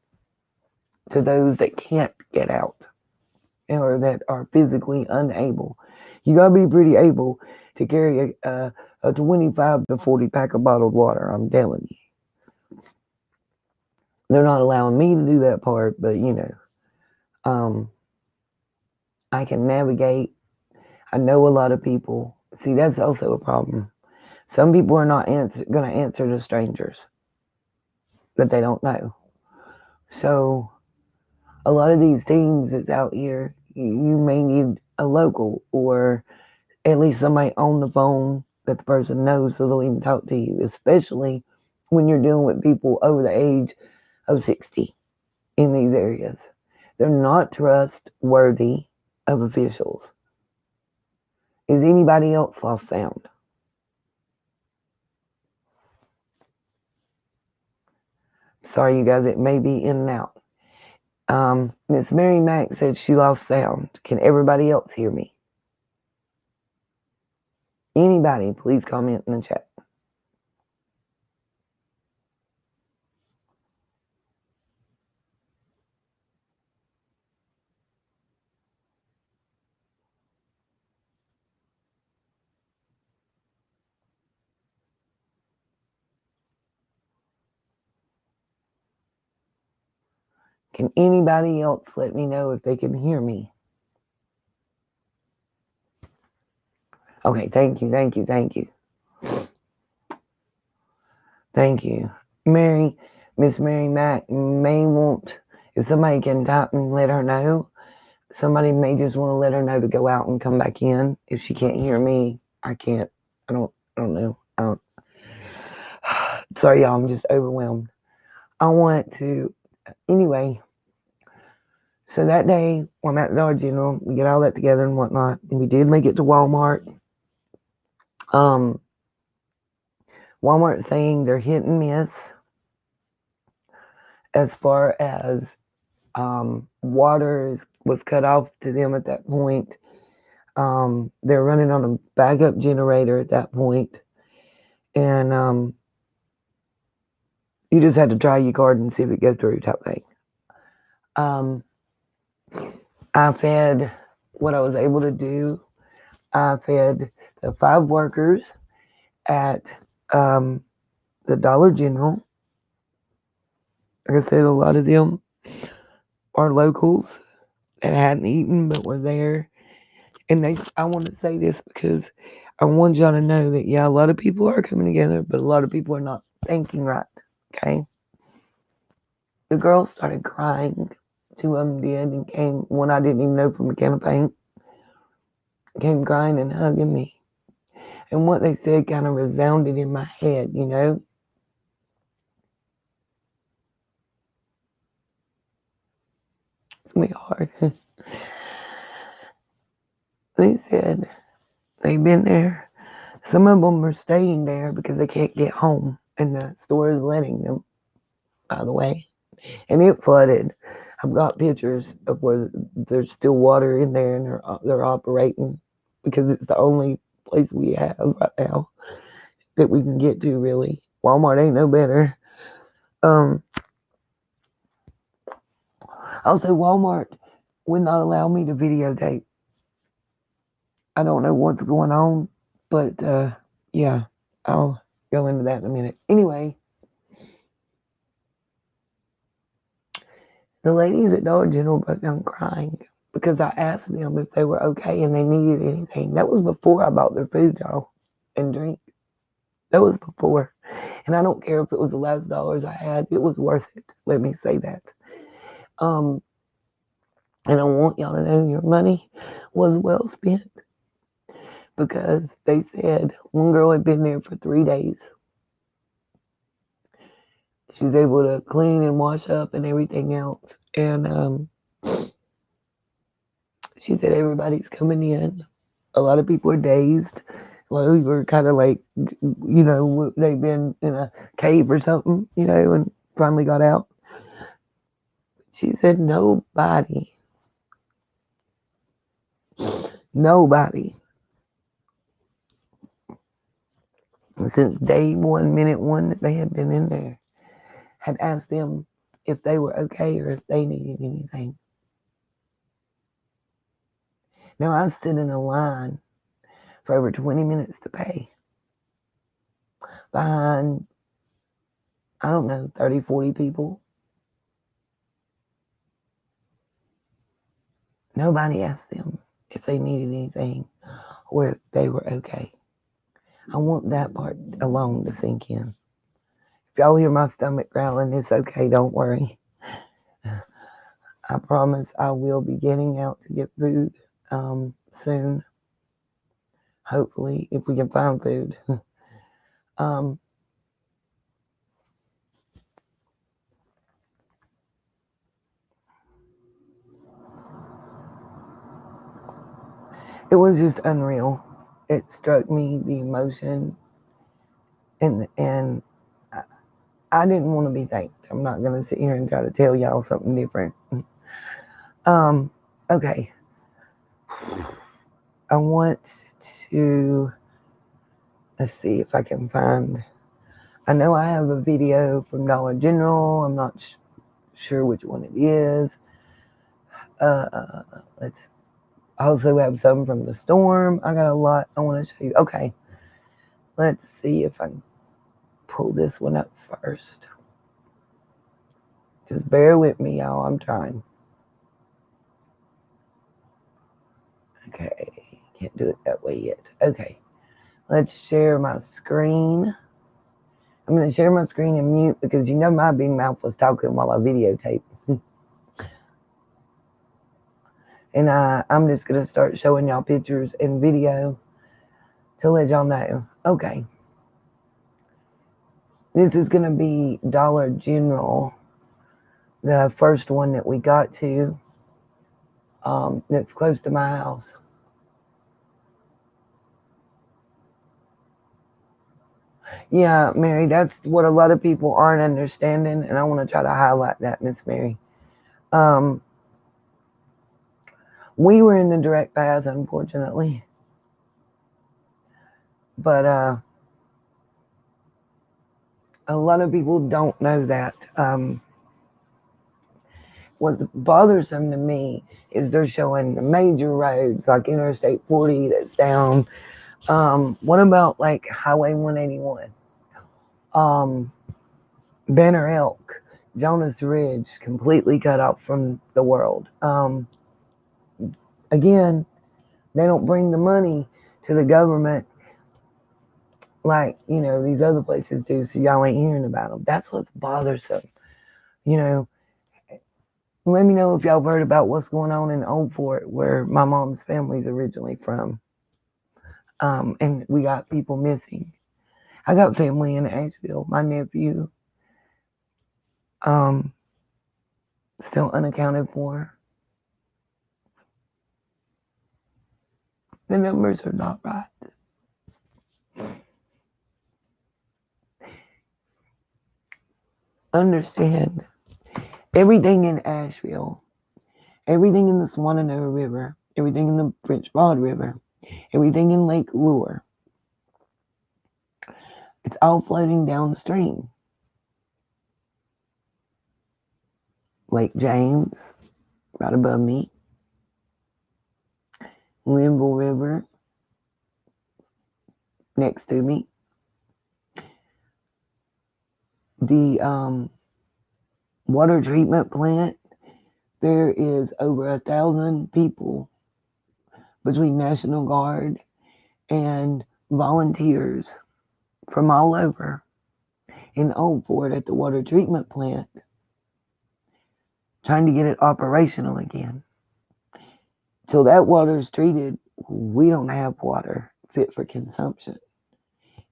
to those that can't get out or that are physically unable. You gotta be pretty able to carry a 25 to 40 pack of bottled water. I'm telling you. They're not allowing me to do that part, but I can navigate. I know a lot of people. See, that's also a problem. Some people are not going to answer to strangers that they don't know. So a lot of these things that's out here, you may need a local or at least somebody on the phone that the person knows so they'll even talk to you, especially when you're dealing with people over the age of 60 in these areas. They're not trustworthy of officials. Is anybody else lost sound? Sorry, you guys, it may be in and out. Miss Mary Mack said she lost sound. Can everybody else hear me? Anybody, please comment in the chat. Can anybody else let me know if they can hear me? Okay, thank you. Thank you. Miss Mary Mack may want, if somebody can type and let her know, somebody may just want to let her know to go out and come back in. If she can't hear me, I can't. I don't know. Sorry, y'all, I'm just overwhelmed. I want to, anyway, so that day, when I'm at the Dollar General, we get all that together and whatnot, and we did make it to Walmart. Walmart saying they're hit and miss as far as water was cut off to them at that point. They're running on a backup generator at that point, and you just had to try your card and see if it goes through type thing. I fed what I was able to do. I fed the 5 workers at the Dollar General. Like I said, a lot of them are locals that hadn't eaten but were there. And I want to say this because I want y'all to know that, yeah, a lot of people are coming together, but a lot of people are not thinking right, okay? The girls started crying. 2 of them did, and came, one I didn't even know from a can of paint, came crying and hugging me. And what they said kind of resounded in my head, you know? It's going to be hard. They said they've been there. Some of them are staying there because they can't get home, and the store is letting them, by the way. And it flooded. I've got pictures of where there's still water in there, and they're operating because it's the only place we have right now that we can get to, really. Walmart ain't no better. Also, Walmart would not allow me to videotape. I don't know what's going on, but yeah, I'll go into that in a minute. Anyway, the ladies at Dollar General broke down crying because I asked them if they were okay and they needed anything. That was before I bought their food, y'all, and drink. That was before. And I don't care if it was the last dollars I had. It was worth it. Let me say that. And I want y'all to know your money was well spent because they said one girl had been there for 3 days. She's able to clean and wash up and everything else. And she said everybody's coming in. A lot of people are dazed. A lot of people are kind of like, you know, they've been in a cave or something, you know, and finally got out. She said nobody Nobody, since day one, minute one that they had been in there, had asked them if they were okay or if they needed anything. Now, I stood in a line for over 20 minutes to pay behind, I don't know, 30, 40 people. Nobody asked them if they needed anything or if they were okay. I want that part alone to sink in. If y'all hear my stomach growling, it's okay, don't worry. I promise I will be getting out to get food soon. Hopefully, if we can find food. It was just unreal. It struck me, the emotion, and I didn't want to be thanked. I'm not going to sit here and try to tell y'all something different. Okay. I want to, let's see if I can find, I know I have a video from Dollar General. I'm not sure which one it is. Let's also have some from the storm. I got a lot I want to show you. Okay. Let's see if I can pull this one up first. Just bear with me, y'all. I'm trying. Okay. Can't do it that way yet. Okay. Let's share my screen. I'm going to share my screen and mute because you know my big mouth was talking while I videotape. And I'm just going to start showing y'all pictures and video to let y'all know. Okay. This is going to be Dollar General, the first one that we got to, that's close to my house. Yeah, Mary, that's what a lot of people aren't understanding, and I want to try to highlight that, Miss Mary. We were in the direct path, unfortunately. But a lot of people don't know that. What's bothersome to me is they're showing the major roads like Interstate 40 that's down. What about like Highway 181? Banner Elk, Jonas Ridge, completely cut off from the world. Again, they don't bring the money to the government like, you know, these other places do, so y'all ain't hearing about them. That's what's bothersome. You know, let me know if y'all heard about what's going on in Old Fort, where my mom's family's originally from. And we got people missing. I got family in Asheville. My nephew, still unaccounted for. The numbers are not right. Understand, everything in Asheville, everything in the Swananoa River, everything in the French Broad River, everything in Lake Lure, it's all floating downstream. Lake James, right above me. Linville River, next to me. The water treatment plant, there is over 1,000 people between National Guard and volunteers from all over in Old Fort at the water treatment plant trying to get it operational again. Till that water is treated, we don't have water fit for consumption.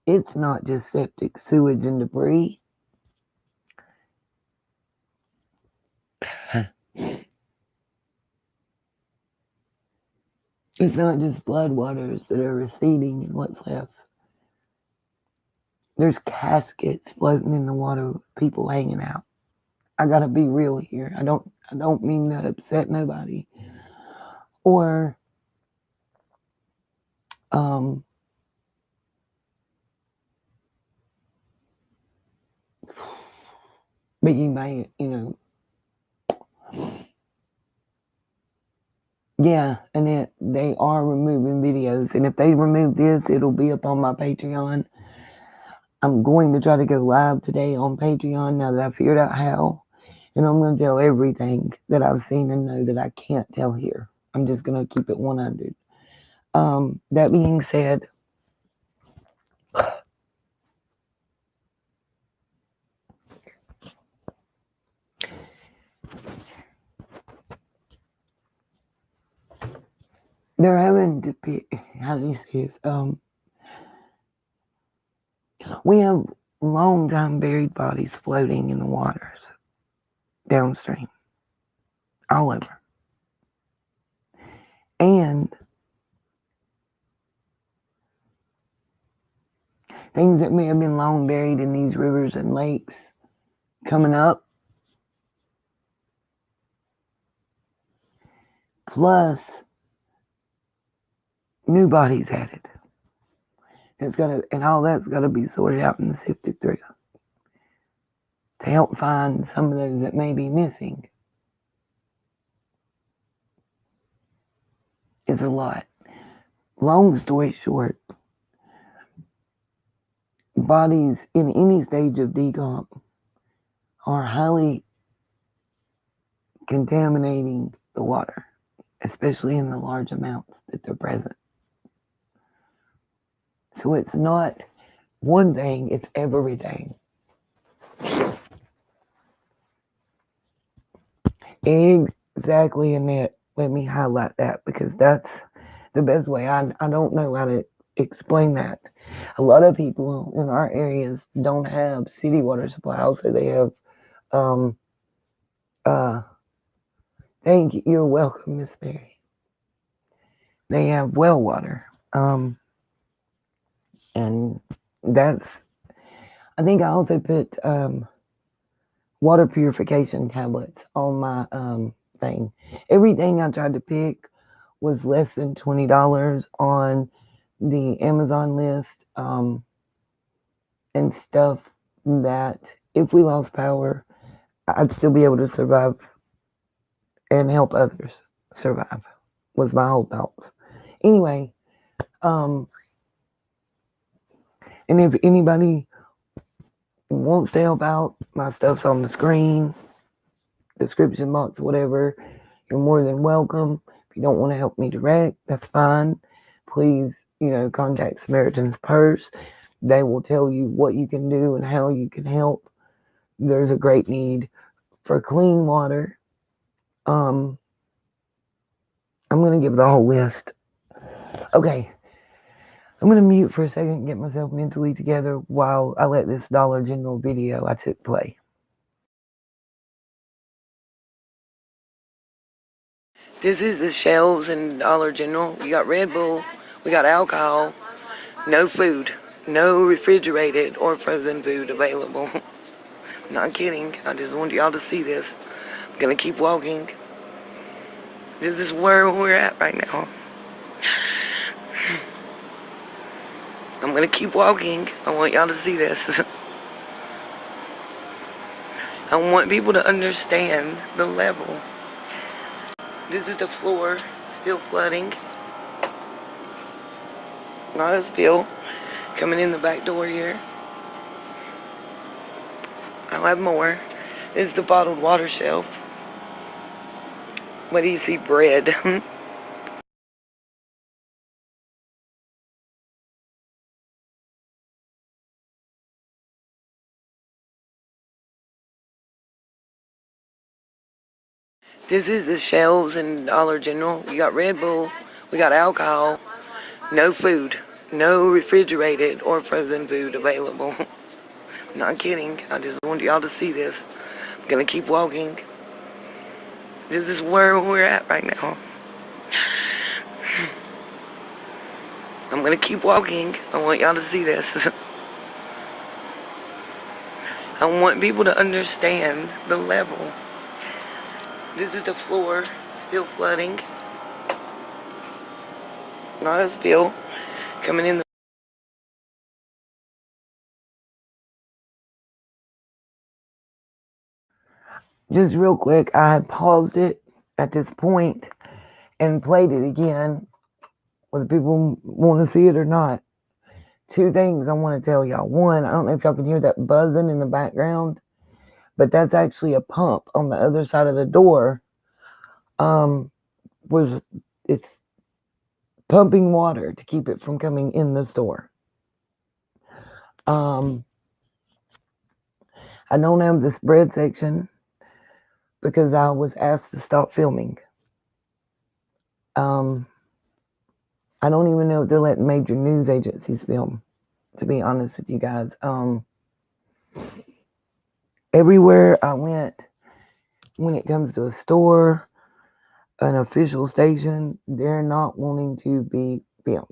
It's not just septic, sewage, and debris. It's not just floodwaters that are receding and what's left. There's caskets floating in the water with people hanging out. I gotta be real here. I don't mean to upset nobody or But you may, yeah, and they are removing videos. And if they remove this, it'll be up on my Patreon. I'm going to try to go live today on Patreon now that I figured out how. And I'm going to tell everything that I've seen and know that I can't tell here. I'm just going to keep it 100. That being said, they're having to pick, how do you say this? We have long time buried bodies floating in the waters downstream, all over. And things that may have been long buried in these rivers and lakes coming up, plus new bodies added. And all that's got to be sorted out and sifted through to help find some of those that may be missing. It's a lot. Long story short, bodies in any stage of decomp are highly contaminating the water, especially in the large amounts that they're present. So it's not one thing, it's everything. Exactly, Annette. Let me highlight that because that's the best way. I don't know how to explain that. A lot of people in our areas don't have city water supply. Also, they have thank you. You're welcome, Miss Mary. They have well water. And that's, I think I also put water purification tablets on my thing. Everything I tried to pick was less than $20 on the Amazon list, and stuff that if we lost power, I'd still be able to survive and help others survive, was my whole thoughts. Anyway, and if anybody wants to help out, my stuff's on the screen, description box, whatever. You're more than welcome. If you don't want to help me direct, that's fine. Please, contact Samaritan's Purse. They will tell you what you can do and how you can help. There's a great need for clean water. I'm going to give the whole list. Okay. I'm going to mute for a second and get myself mentally together while I let this Dollar General video I took play. This is the shelves in Dollar General. We got Red Bull. We got alcohol. No food. No refrigerated or frozen food available. Not kidding. I just want y'all to see this. I'm going to keep walking. This is where we're at right now. I'm going to keep walking. I want y'all to see this. I want people to understand the level. This is the floor, still flooding. Not a spill. Coming in the back door here. I'll have more. This is the bottled water shelf. What do you see? Bread. This is the shelves in Dollar General. We got Red Bull. We got alcohol. No food. No refrigerated or frozen food available. Not kidding. I just want y'all to see this. I'm going to keep walking. This is where we're at right now. I'm going to keep walking. I want y'all to see this. I want people to understand the level. This is the floor, still flooding. Not a spill. coming in. Just real quick, I had paused it at this point and played it again, whether people want to see it or not. Two things I want to tell y'all. One, I don't know if y'all can hear that buzzing in the background, but that's actually a pump on the other side of the door. It's pumping water to keep it from coming in the store. I don't have the spread section because I was asked to stop filming. I don't even know if they're letting major news agencies film, to be honest with you guys. Everywhere I went, when it comes to a store, an official station, they're not wanting to be filmed.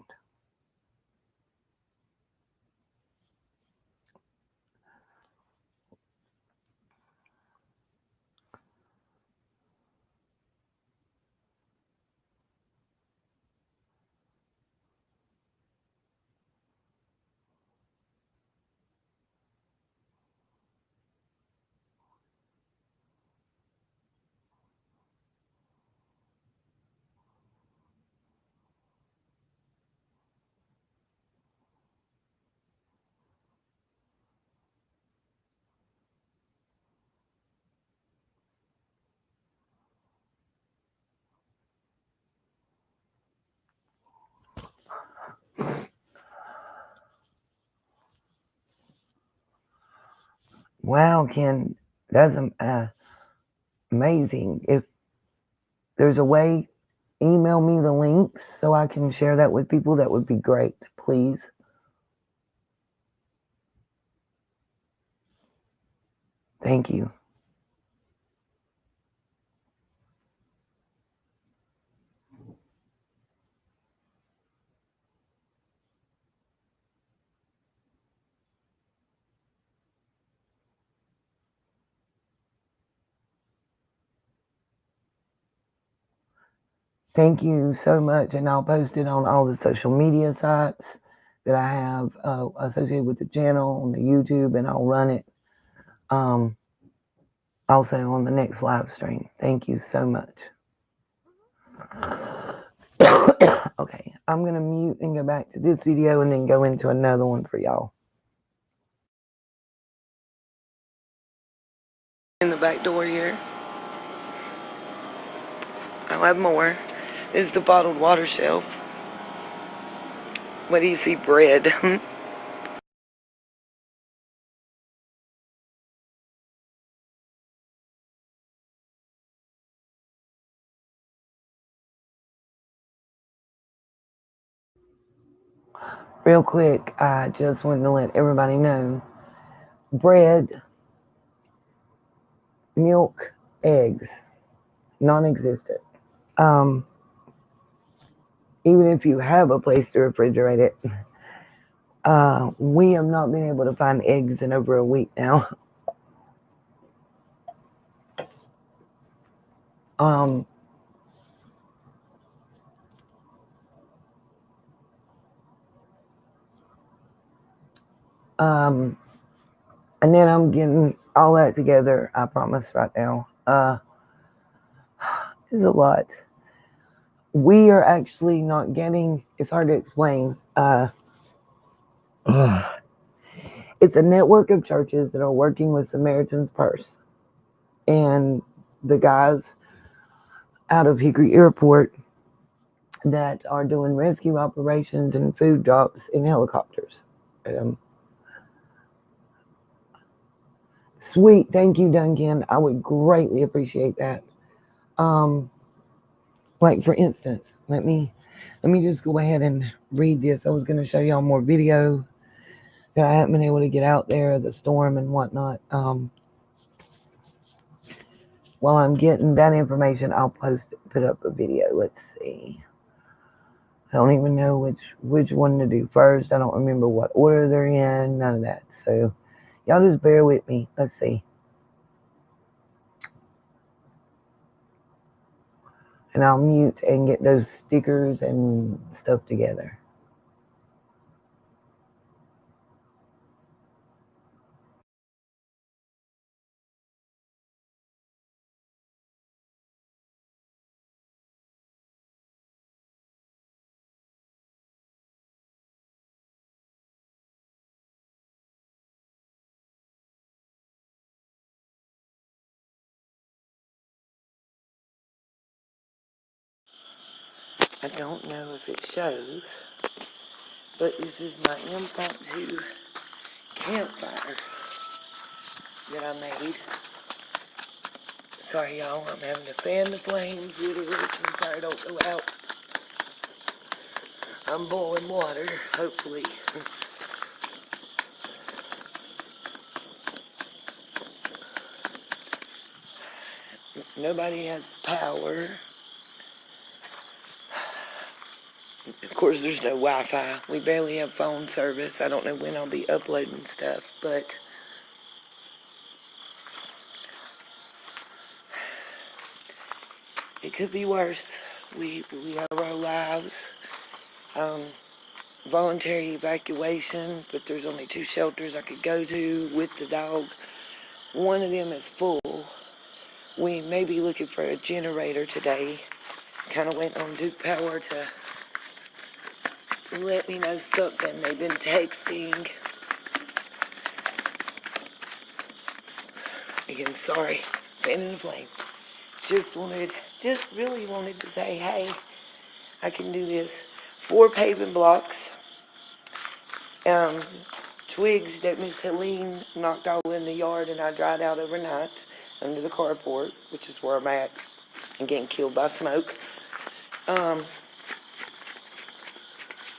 Wow, Ken, that's amazing. If there's a way, email me the links so I can share that with people. That would be great, please. Thank you. Thank you so much, and I'll post it on all the social media sites that I have associated with the channel on the YouTube, and I'll run it also on the next live stream. Thank you so much. Okay, I'm going to mute and go back to this video and then go into another one for y'all. In the back door here. I'll have more. This is the bottled water shelf. What do you see? Bread. Real quick, I just wanted to let everybody know, bread, milk, eggs, non-existent. Even if you have a place to refrigerate it, we have not been able to find eggs in over a week now. And then I'm getting all that together, I promise, right now. It's a lot. We are actually not getting, it's hard to explain. It's a network of churches that are working with Samaritan's Purse. And the guys out of Hickory Airport that are doing rescue operations and food drops in helicopters. Sweet, thank you, Duncan. I would greatly appreciate that. Like for instance, let me just go ahead and read this. I was going to show y'all more video that I haven't been able to get out there, the storm and whatnot. While I'm getting that information, I'll put up a video. Let's see. I don't even know which one to do first. I don't remember what order they're in. None of that. So y'all just bear with me. Let's see. And I'll mute and get those stickers and stuff together. I don't know if it shows, but this is my impromptu campfire that I made. Sorry, y'all, I'm having to fan the flames literally so the fire don't go out. I'm boiling water, hopefully. Nobody has power. Of course, there's no Wi-Fi. We barely have phone service. I don't know when I'll be uploading stuff, but it could be worse. We have our lives. Voluntary evacuation, but there's only 2 shelters I could go to with the dog. One of them is full. We may be looking for a generator today. Kind of went on Duke Power to let me know something. They've been texting. Again, sorry, fanning the flame. Just really wanted to say, hey, I can do this. 4 paving blocks. Twigs that Miss Heene knocked all in the yard and I dried out overnight under the carport, which is where I'm at, and getting killed by smoke.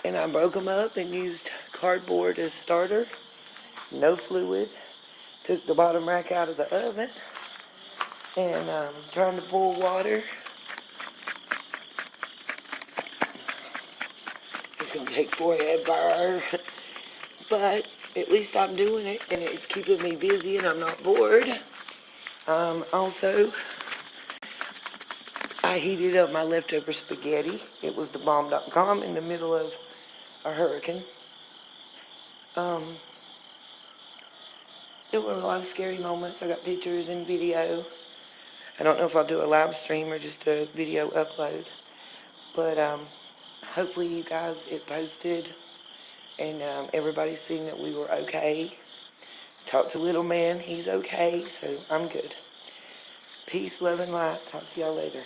And I broke them up and used cardboard as starter. No fluid. Took the bottom rack out of the oven. And trying to boil water. It's going to take forever. But at least I'm doing it and it's keeping me busy and I'm not bored. Also, I heated up my leftover spaghetti. It was the bomb.com in the middle of a hurricane. There were a lot of scary moments. I got pictures and video. I don't know if I'll do a live stream or just a video upload. But hopefully you guys, it posted and everybody's seen that we were okay. Talked to little man, he's okay, so I'm good. Peace, love, and light. Talk to y'all later.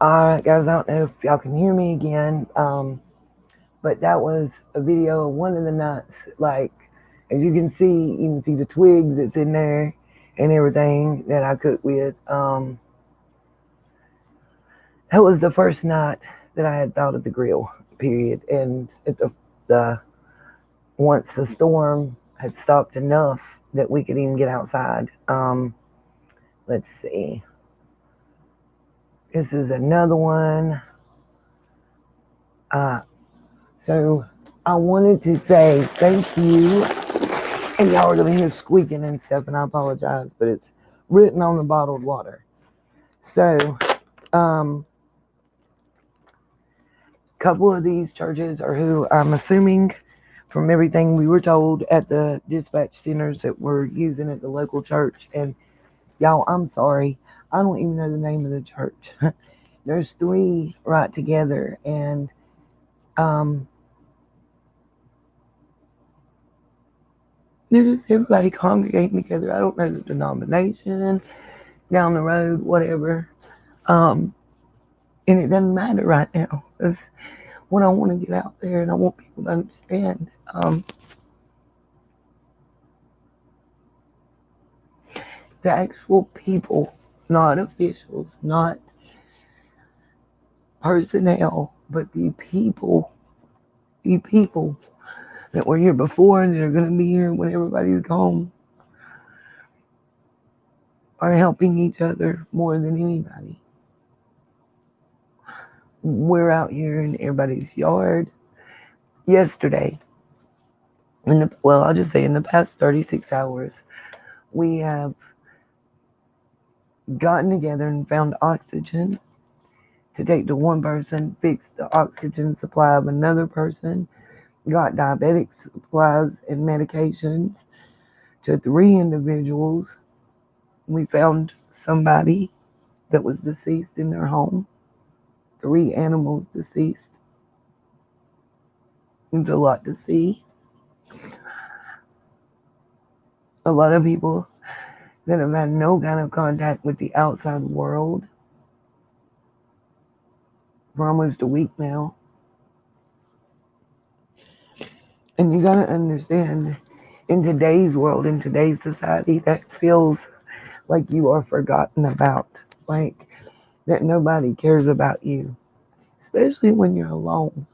Alright guys, I don't know if y'all can hear me again, but that was a video of one of the nuts. Like, as you can see the twigs that's in there and everything that I cooked with. That was the first night that I had thought of the grill, period. And once the storm had stopped enough that we could even get outside. Let's see. This is another one. So I wanted to say thank you. And y'all are going to hear squeaking and stuff, and I apologize, but it's written on the bottled water. So, couple of these churches are who I'm assuming from everything we were told at the dispatch dinners that we're using at the local church. And y'all, I'm sorry. I don't even know the name of the church. There's 3 right together, and there's just everybody congregating together. I don't know the denomination, down the road, whatever. And it doesn't matter right now. It's what I want to get out there, and I want people to understand. The actual people, not officials, not personnel, but the people that were here before and that are going to be here when everybody's gone, are helping each other more than anybody. We're out here in everybody's yard. Yesterday, I'll just say in the past 36 hours, we have gotten together and found oxygen to take to one person, fix the oxygen supply of another person, got diabetic supplies and medications to 3 individuals. We found somebody that was deceased in their home. 3 animals deceased. It's a lot to see. A lot of people that have had no kind of contact with the outside world for almost a week now. And you gotta understand, in today's world, in today's society, that feels like you are forgotten about. Like that nobody cares about you. Especially when you're alone.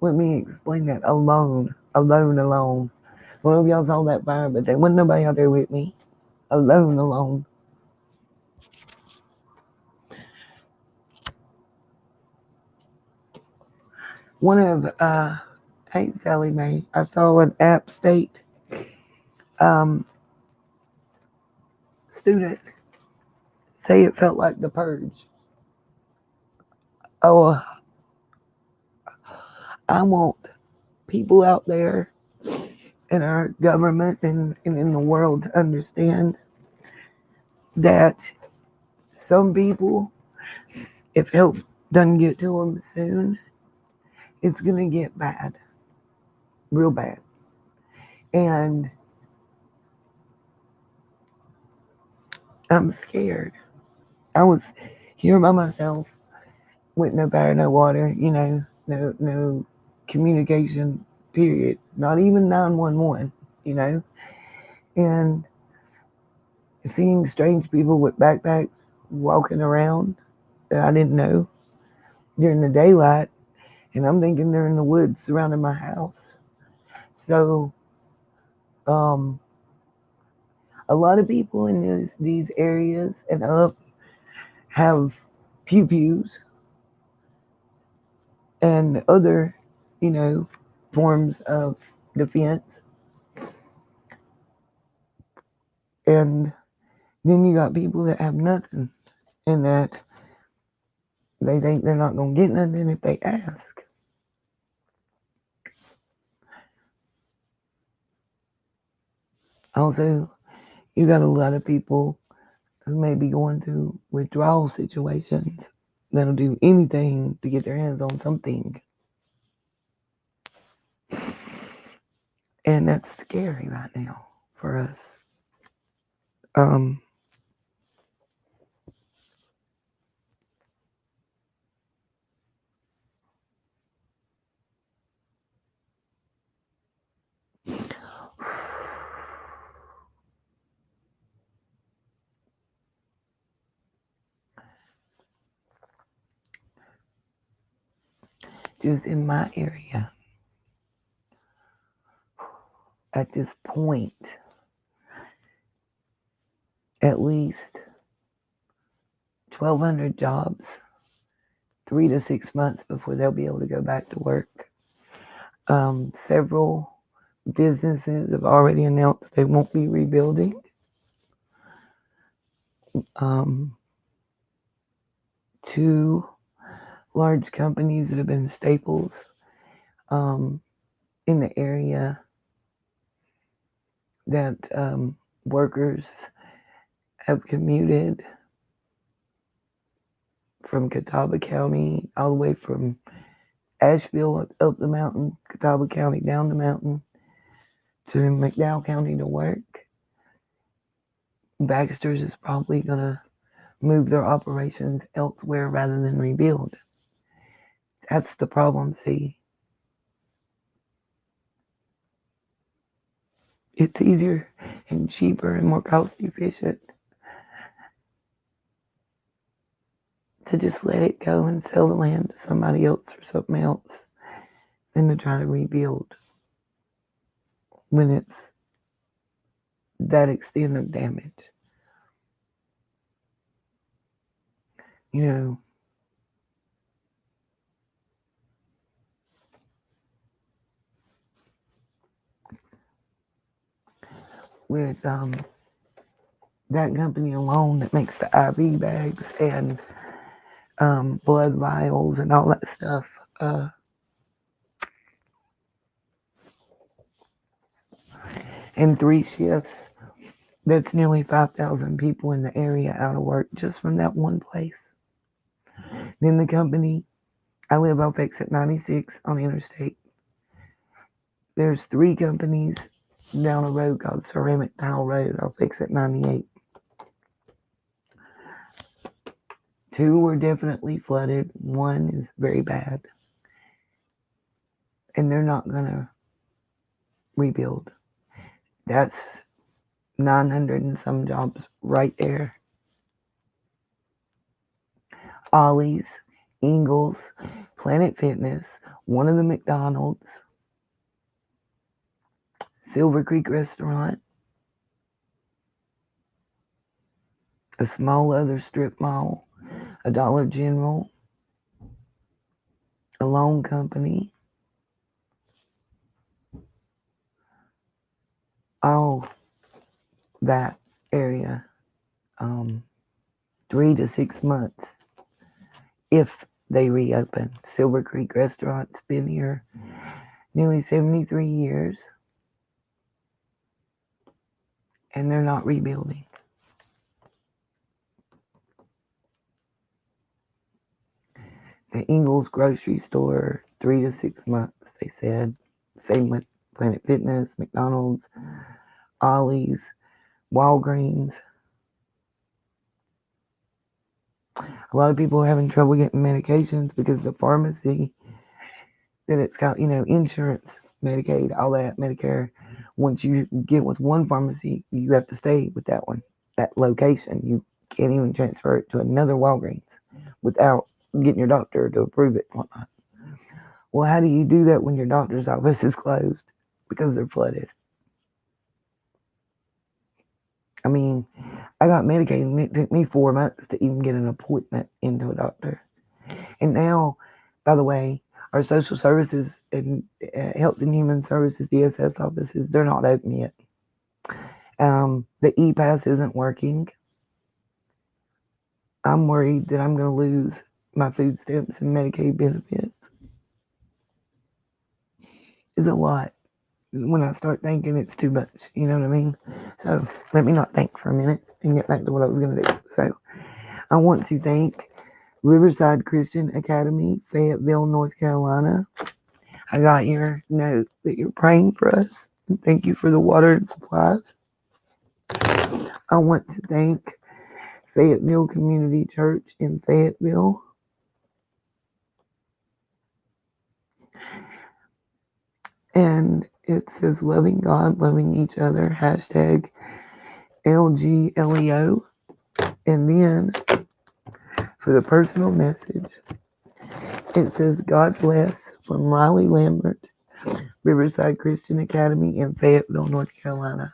Let me explain that. Alone. Alone, alone. One of y'all saw that fire, but there wasn't nobody out there with me. Alone, alone. One of, hey, Sally Mae, I saw an App State student say it felt like the purge. Oh, I want people out there in our government and in the world to understand that some people, if help doesn't get to them soon, it's going to get bad. Real bad. And I'm scared. I was here by myself with no power, no water, no communication, period. Not even 911, and seeing strange people with backpacks walking around that I didn't know during the daylight, and I'm thinking they're in the woods surrounding my house. So, a lot of people in these areas and up have pew-pews and other, forms of defense. And then you got people that have nothing and that they think they're not going to get nothing if they ask. Also, you got a lot of people who may be going through withdrawal situations that'll do anything to get their hands on something. And that's scary right now for us. Just in my area, at this point, at least 1,200 jobs, 3 to 6 months before they'll be able to go back to work. Several businesses have already announced they won't be rebuilding. Two large companies that have been staples in the area that workers have commuted from Catawba County all the way from Asheville up the mountain, Catawba County down the mountain to McDowell County to work. Baxter's is probably going to move their operations elsewhere rather than rebuild. That's the problem, see. It's easier and cheaper and more cost efficient to just let it go and sell the land to somebody else or something else than to try to rebuild when it's that extent of damage. With that company alone that makes the IV bags and blood vials and all that stuff, in 3 shifts, that's nearly 5,000 people in the area out of work just from that one place. Then the company, I live off exit 96 on Interstate. There's 3 companies down a road called Ceramic Tile Road off exit 98. 2 were definitely flooded. 1 is very bad. And they're not going to rebuild. That's 900 and some jobs right there. Ollie's, Ingles, Planet Fitness, one of the McDonald's, Silver Creek Restaurant, a small other strip mall, a Dollar General, a loan company, all that area. 3 to 6 months if they reopen. Silver Creek Restaurant's been here nearly 73 years, and they're not rebuilding. The Ingles grocery store, 3 to 6 months, they said. Same with Planet Fitness, McDonald's, Ollie's, Walgreens. A lot of people are having trouble getting medications because the pharmacy that it's got, insurance, Medicaid, all that, Medicare. Once you get with one pharmacy, you have to stay with that one, that location. You can't even transfer it to another Walgreens without getting your doctor to approve it and whatnot. Well, how do you do that when your doctor's office is closed because they're flooded? I mean, I got Medicaid and it took me 4 months to even get an appointment into a doctor. And now, by the way, our social services and health and human services, DSS offices, they're not open yet. The e-pass isn't working. I'm worried that I'm going to lose my food stamps and Medicaid benefits. It's a lot. When I start thinking, it's too much. You know what I mean? So let me not think for a minute and get back to what I was going to do. So I want to thank Riverside Christian Academy, Fayetteville, North Carolina. I got your note that you're praying for us. And thank you for the water and supplies. I want to thank Fayetteville Community Church in Fayetteville. And it says loving God, loving each other, hashtag LGLEO. And then for the personal message, it says God bless from Riley Lambert, Riverside Christian Academy in Fayetteville, North Carolina.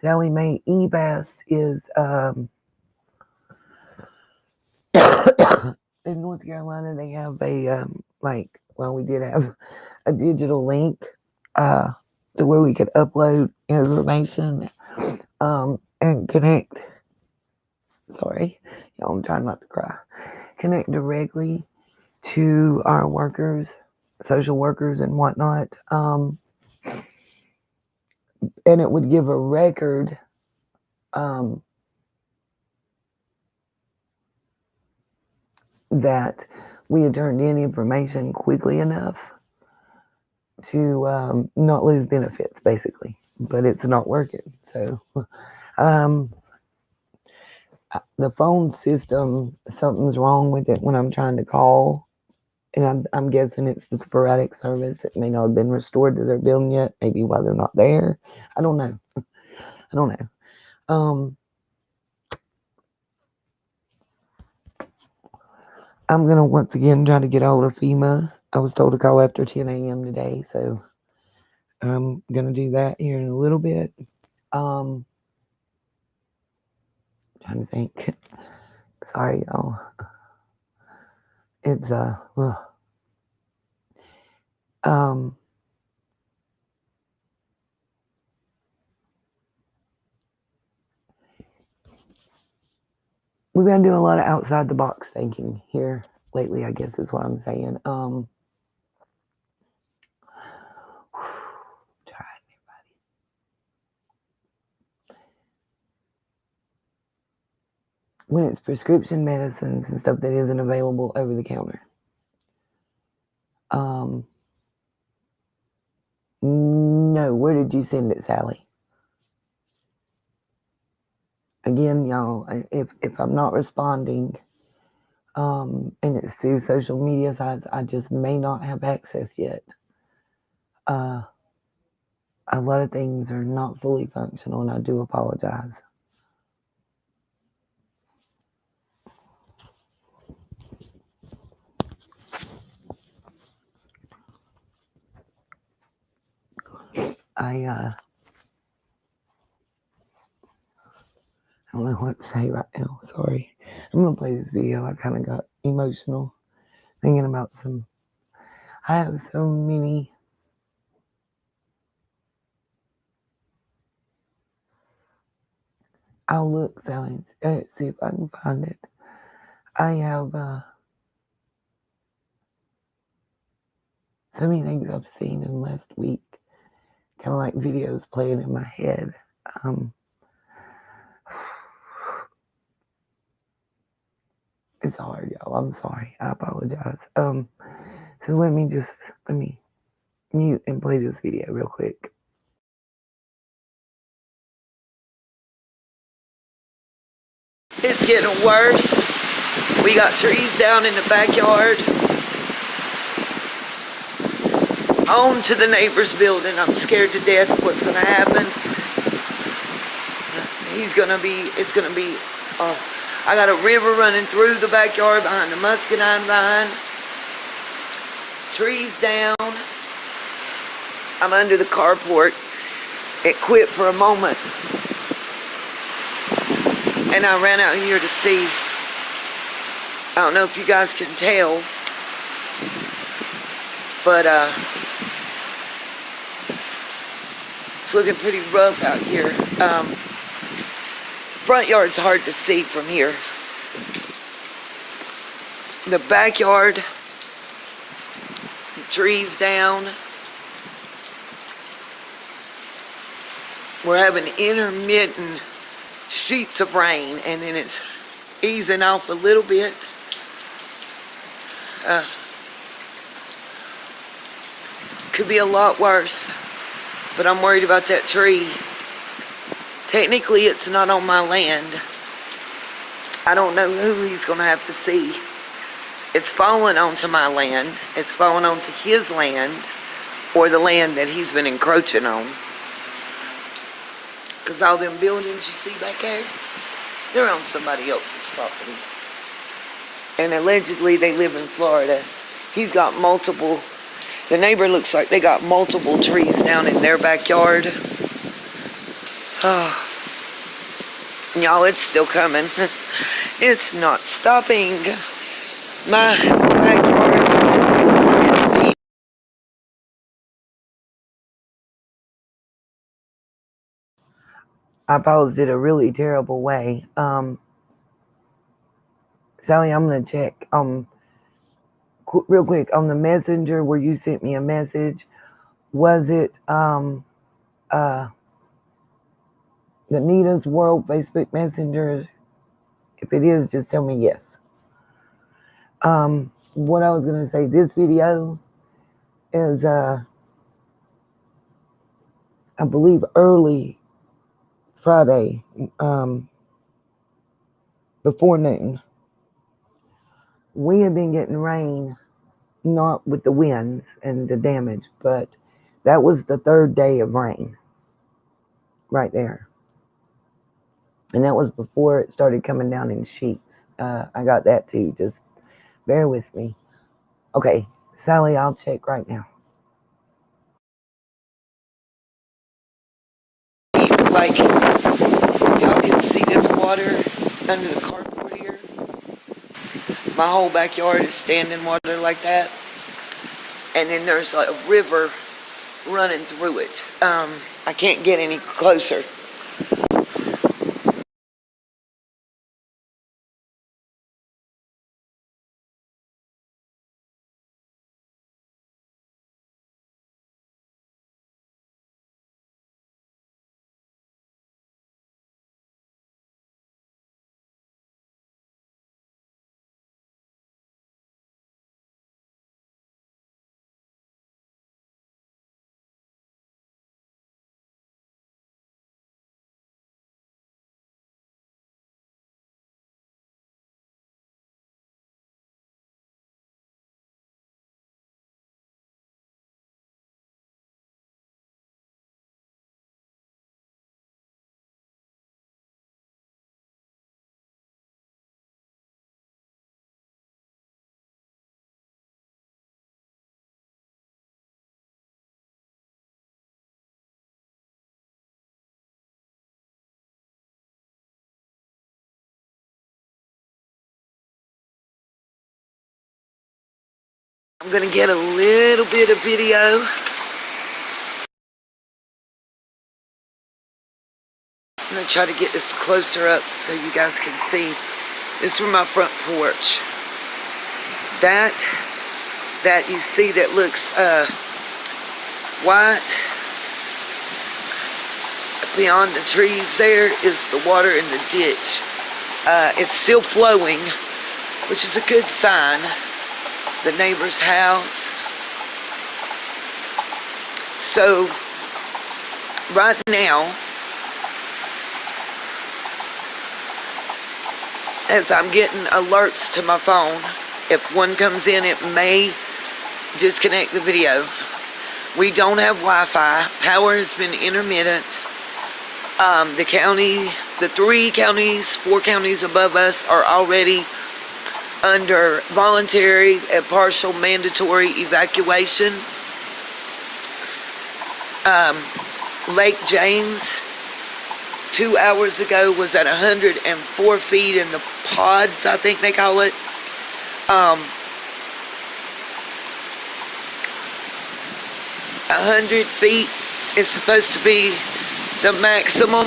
Sally Mae Ebass is in North Carolina. They have a we did have a digital link to where we could upload information and connect. Sorry, y'all, I'm trying not to cry. Connect directly to our workers, social workers, and whatnot. And it would give a record that we had turned in information quickly enough to not lose benefits, basically. But it's not working. So the phone system, something's wrong with it when I'm trying to call. And I'm guessing it's the sporadic service. It may not have been restored to their building yet. Maybe why they're not there. I don't know. I'm going to once again try to get hold of FEMA. I was told to call after 10 a.m. today, so I'm going to do that here in a little bit. Trying to think. Sorry, y'all. It's, we've been doing a lot of outside the box thinking here lately, I guess is what I'm saying. when it's prescription medicines and stuff that isn't available over the counter. No, where did you send it, Sally? Again, y'all, if I'm not responding, and it's through social media sites, I just may not have access yet. A lot of things are not fully functional, and I do apologize. I don't know what to say right now. Sorry. I'm gonna play this video. I kind of got emotional thinking about I have so many. I'll look, Sally, see if I can find it. I have so many things I've seen in the last week, kind of like videos playing in my head. It's hard, y'all. I'm sorry. I apologize. So let me mute and play this video real quick. It's getting worse. We got trees down in the backyard. On to the neighbor's building. I'm scared to death of what's gonna happen. It's gonna be, I got a river running through the backyard behind the muscadine vine. Trees down. I'm under the carport. It quit for a moment. And I ran out here to see. I don't know if you guys can tell, but it's looking pretty rough out here. Front yard's hard to see from here. The backyard, the trees down. We're having intermittent sheets of rain, and then it's easing off a little bit. Could be a lot worse, but I'm worried about that tree. Technically, it's not on my land. I don't know who he's going to have to see. It's fallen onto my land. It's fallen onto his land, or the land that he's been encroaching on. Because all them buildings you see back there, they're on somebody else's property. And allegedly they live in Florida. He's got multiple, the neighbor looks like they got multiple trees down in their backyard. Oh, y'all, it's still coming. It's not stopping. My backyard is deep. I posed it a really terrible way. Sally, I'm gonna check real quick on the messenger where you sent me a message. Was it the Nita's World Facebook Messenger? If it is, just tell me yes. What I was gonna say, this video is I believe early Friday, before noon. We have been getting rain, not with the winds and the damage, but that was the third day of rain right there. And that was before it started coming down in sheets. I got that too. Just bear with me. Okay, Sally, I'll check right now. Like, y'all can see this water under the carport here. My whole backyard is standing water like that. And then there's a river running through it. I can't get any closer. I'm going to get a little bit of video. I'm going to try to get this closer up so you guys can see. This is from my front porch. That you see that looks white beyond the trees there is the water in the ditch. It's still flowing, which is a good sign. The neighbor's house. So right now, as I'm getting alerts to my phone, if one comes in, it may disconnect the video. We don't have Wi-Fi. Power has been intermittent. The county, the 4 counties above us are already under voluntary and partial mandatory evacuation. Lake James, 2 hours ago, was at 104 feet in the pods, I think they call it. 100 feet is supposed to be the maximum.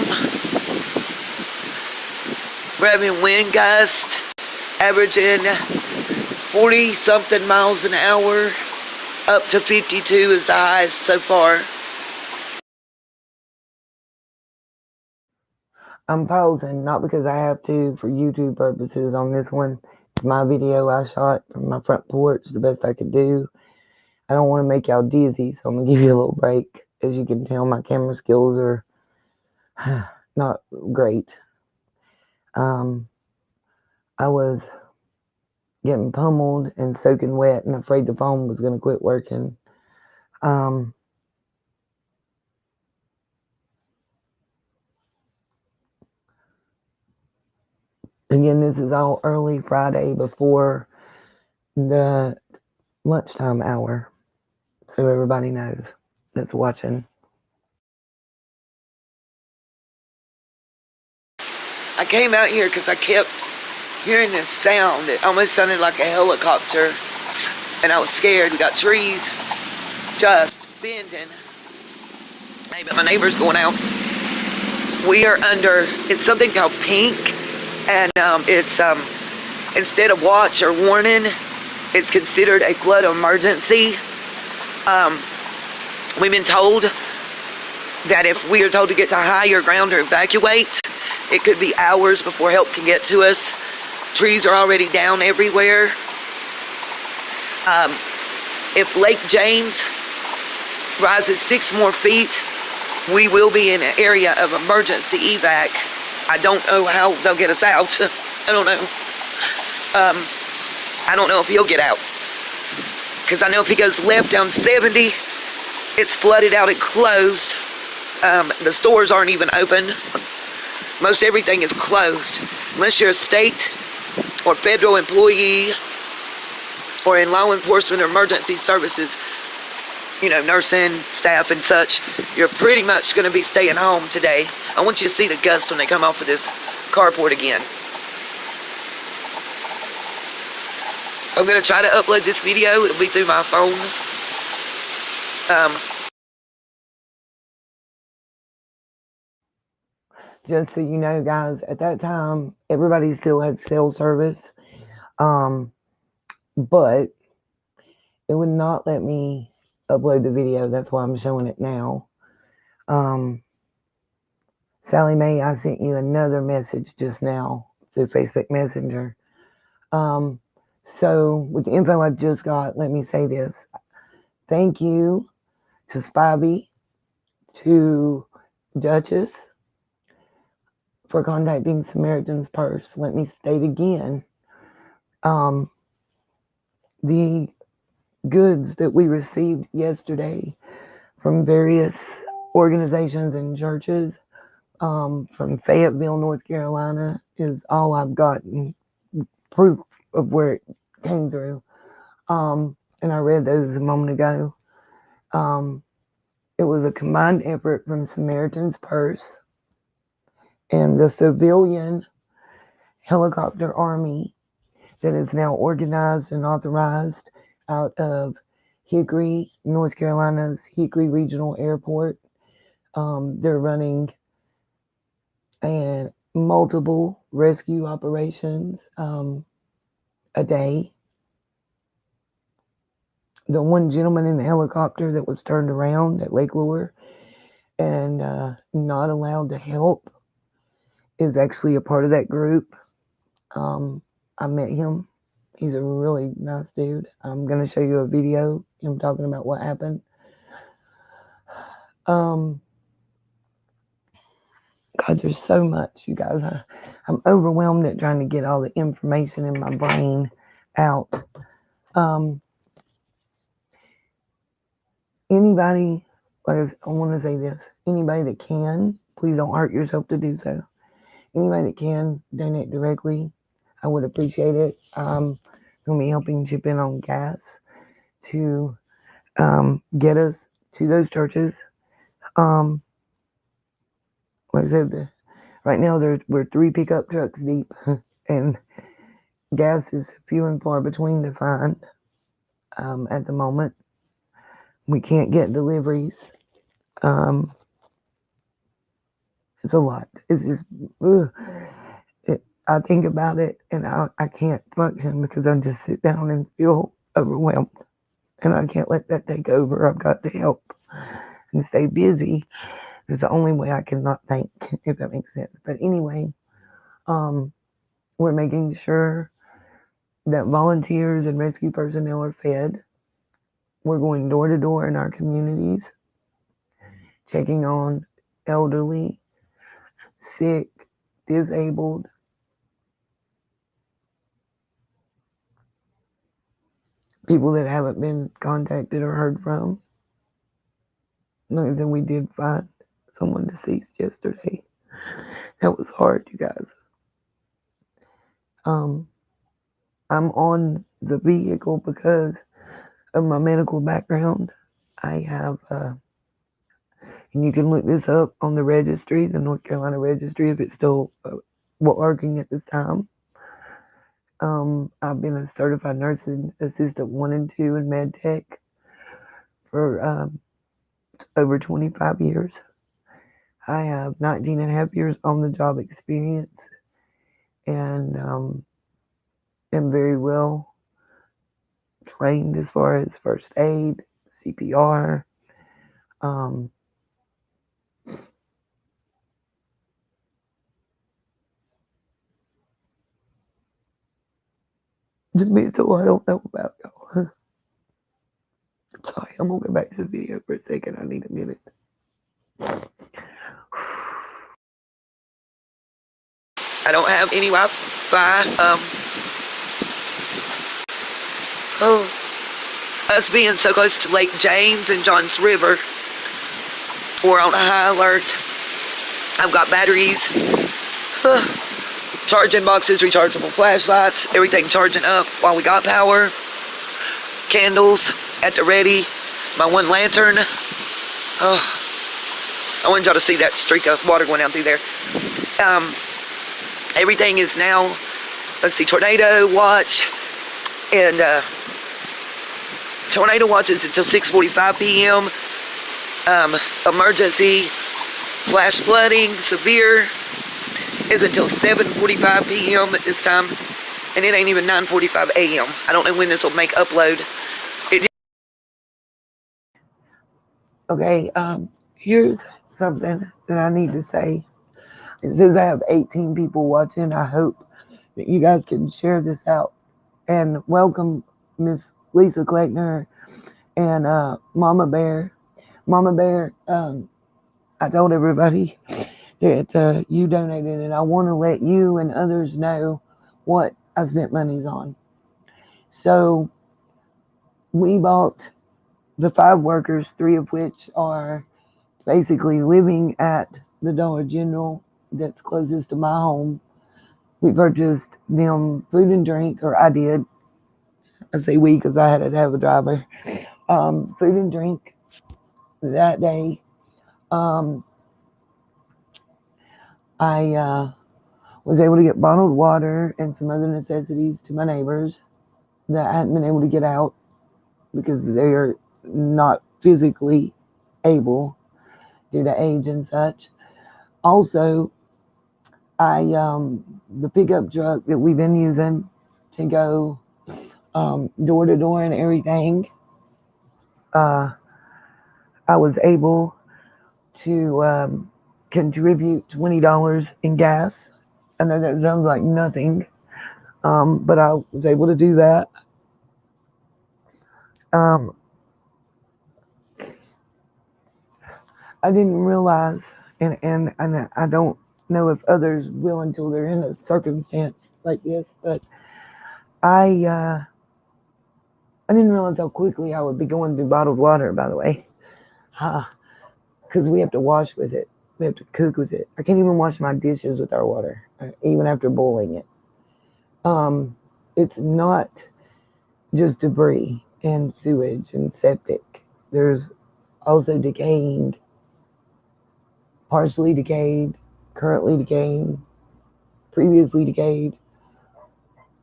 We're having wind gusts averaging 40 something miles an hour, up to 52 is the highest so far. I'm pausing, not because I have to, for YouTube purposes on this one. It's my video I shot from my front porch, the best I could do. I don't want to make y'all dizzy, so I'm going to give you a little break. As you can tell, my camera skills are not great. I was getting pummeled and soaking wet and afraid the phone was going to quit working. Again, this is all early Friday before the lunchtime hour, so everybody knows that's watching. I came out here because I kept hearing this sound. It almost sounded like a helicopter, and I was scared. We got trees just bending. Hey, but my neighbor's going out. We are under, it's something called pink, and it's instead of watch or warning, it's considered a flood emergency. We've been told that if we are told to get to higher ground or evacuate, it could be hours before help can get to us. Trees are already down everywhere. If Lake James rises 6 more feet, we will be in an area of emergency evac. I don't know how they'll get us out. I don't know. I don't know if he'll get out. Because I know if he goes left down 70, it's flooded out and closed. The stores aren't even open. Most everything is closed. Unless you're a state or federal employee or in law enforcement or emergency services, you know, nursing staff and such, you're pretty much going to be staying home today. I want you to see the gust when they come off of this carport again. I'm going to try to upload this video. It'll be through my phone. Just so you know, guys, at that time, everybody still had cell service. But it would not let me upload the video. That's why I'm showing it now. Sally Mae, I sent you another message just now through Facebook Messenger. So with the info I just got, let me say this. Thank you to Spivey, to Duchess, for contacting Samaritan's Purse. Let me state again, the goods that we received yesterday from various organizations and churches from Fayetteville, North Carolina, is all I've gotten proof of where it came through. And I read those a moment ago. It was a combined effort from Samaritan's Purse and the civilian helicopter army that is now organized and authorized out of Hickory, North Carolina's Hickory Regional Airport. They're running and multiple rescue operations a day. The one gentleman in the helicopter that was turned around at Lake Lure and not allowed to help is actually a part of that group. I met him. He's a really nice dude. I'm going to show you a video, him talking about what happened. God, there's so much, you guys. I'm overwhelmed at trying to get all the information in my brain out. Anybody, like I want to say this, anybody that can, please don't hurt yourself to do so. Anybody that can donate directly, I would appreciate it. I'm going to be helping chip in on gas to get us to those churches. Like I said, right now we're 3 pickup trucks deep, and gas is few and far between to find at the moment. We can't get deliveries. It's a lot. It's just, I think about it and I can't function because I just sit down and feel overwhelmed. And I can't let that take over. I've got to help and stay busy. It's the only way I can not think, if that makes sense. But anyway, we're making sure that volunteers and rescue personnel are fed. We're going door to door in our communities, checking on elderly, sick, disabled, people that haven't been contacted or heard from. Like I said, we did find someone deceased yesterday. That was hard, you guys. I'm on the vehicle because of my medical background. I have, and you can look this up on the registry, the North Carolina registry, if it's still working at this time. I've been a certified nursing assistant 1 and 2 in med tech for over 25 years. I have 19 and a half years on the job experience and am very well trained as far as first aid, CPR. The mental, I don't know about y'all. Sorry, I'm gonna go back to the video for a second. I need a minute. I don't have any Wi-Fi. Us being so close to Lake James and Johns River, we're on a high alert. I've got batteries, charging boxes, rechargeable flashlights, everything charging up while we got power. Candles at the ready. My one lantern. I wanted y'all to see that streak of water going down through there. Everything is now, let's see, tornado watch. And tornado watch is until 6:45 p.m. Emergency flash flooding, severe, is until 7:45 p.m. at this time. And it ain't even 9:45 a.m. I don't know when this will make upload. Okay, here's something that I need to say. It says I have 18 people watching. I hope that you guys can share this out. And welcome Miss Lisa Kleckner and Mama Bear. Mama Bear, I told everybody that you donated, and I want to let you and others know what I spent monies on. So we bought the 5 workers, 3 of which are basically living at the Dollar General that's closest to my home. We purchased them food and drink, or I did. I say we because I had to have a driver. Food and drink that day. I was able to get bottled water and some other necessities to my neighbors that I hadn't been able to get out. because they're not physically able due to age and such. Also, I the pickup truck that we've been using to go door to door and everything, uh, I was able to contribute $20 in gas. I know that sounds like nothing, but I was able to do that. Um, I didn't realize, and I don't know if others will until they're in a circumstance like this, but I uh, I didn't realize how quickly I would be going through bottled water. By the way, because we have to wash with it, we have to cook with it. I can't even wash my dishes with our water, even after boiling it. It's not just debris and sewage and septic. There's also decaying, partially decayed, currently decaying, previously decayed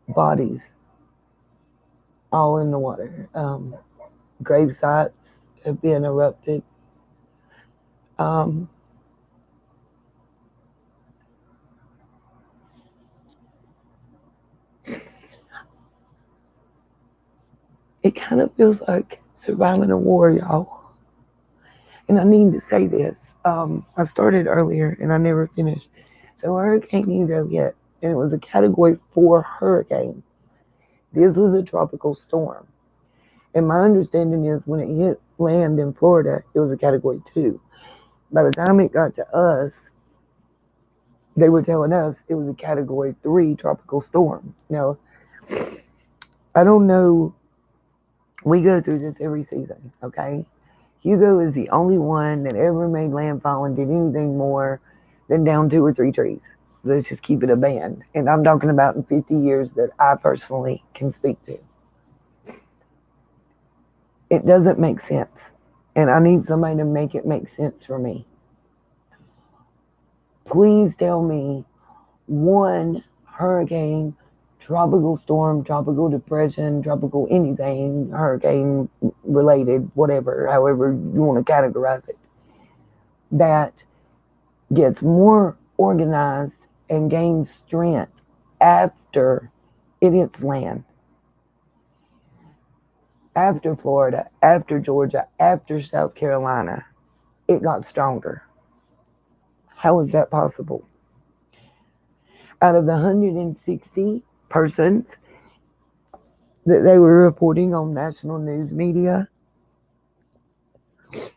bodies all in the water. Grave sites have been erupted. Um, it kind of feels like surviving a war, y'all. And I need to say this. I started earlier and I never finished. So Hurricane Hugo hit, and it was a Category 4 hurricane. This was a tropical storm. And my understanding is when it hit land in Florida, it was a Category 2. By the time it got to us, they were telling us it was a Category 3 tropical storm. Now, I don't know. We go through this every season, okay? Hugo is the only one that ever made landfall and did anything more than down 2 or 3 trees. Let's just keep it a band. And I'm talking about in 50 years that I personally can speak to. It doesn't make sense. And I need somebody to make it make sense for me. Please tell me one hurricane, tropical storm, tropical depression, tropical anything, hurricane related, whatever, however you want to categorize it, that gets more organized and gains strength after it hits land. After Florida, after Georgia, after South Carolina, it got stronger. How is that possible? Out of the 160 persons that they were reporting on national news media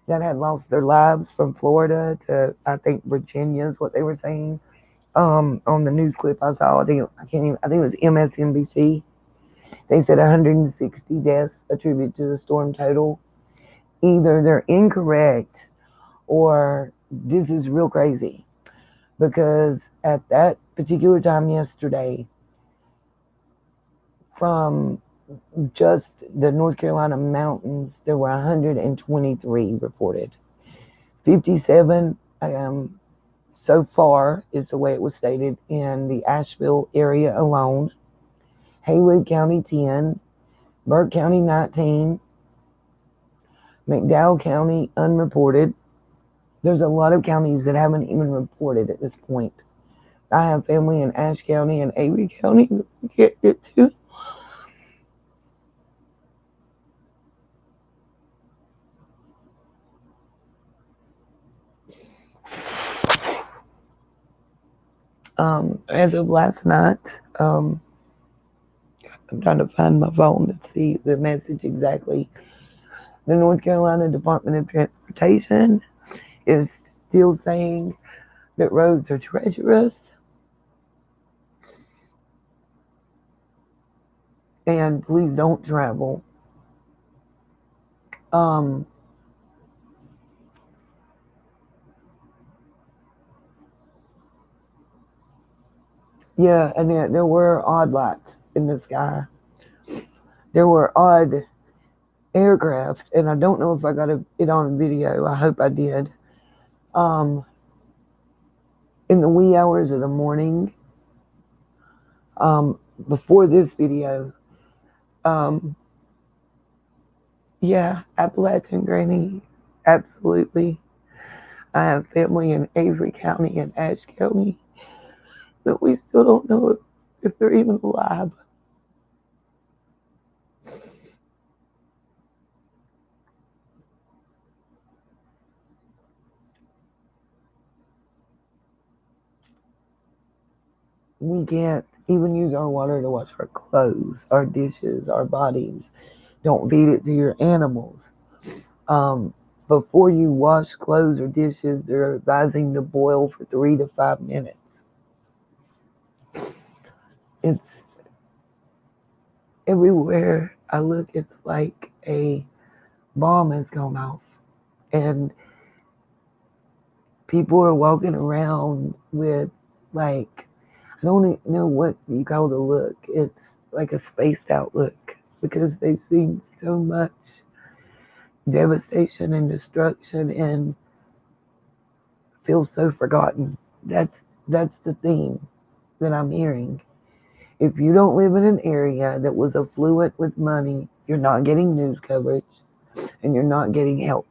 that had lost their lives from Florida to, I think, Virginia is what they were saying. On the news clip I saw, I think it was MSNBC. They said 160 deaths attributed to the storm total. Either they're incorrect or this is real crazy, because at that particular time yesterday, from just the North Carolina mountains, there were 123 reported. 57 so far is the way it was stated in the Asheville area alone. Haywood County 10, Burke County 19, McDowell County unreported. There's a lot of counties that haven't even reported at this point. I have family in Ashe County and Avery County that we can't get to. As of last night, I'm trying to find my phone to see the message exactly. The North Carolina Department of Transportation is still saying that roads are treacherous and please don't travel. Yeah, and there were odd lights in the sky. There were odd aircraft, and I don't know if I got it on video. I hope I did. In the wee hours of the morning, before this video, Yeah, Appalachian Granny, absolutely. I have family in Avery County and Ashe County that we still don't know if they're even alive. We can't even use our water to wash our clothes, our dishes, our bodies. Don't feed it to your animals. Um, Before you wash clothes or dishes, they're advising to boil for 3 to 5 minutes. It's everywhere I look, it's like a bomb has gone off. And people are walking around with, like, I don't even know what you call the look. It's like a spaced out look because they've seen so much devastation and destruction and feel so forgotten. That's the theme that I'm hearing. If you don't live in an area that was affluent with money, you're not getting news coverage and you're not getting help.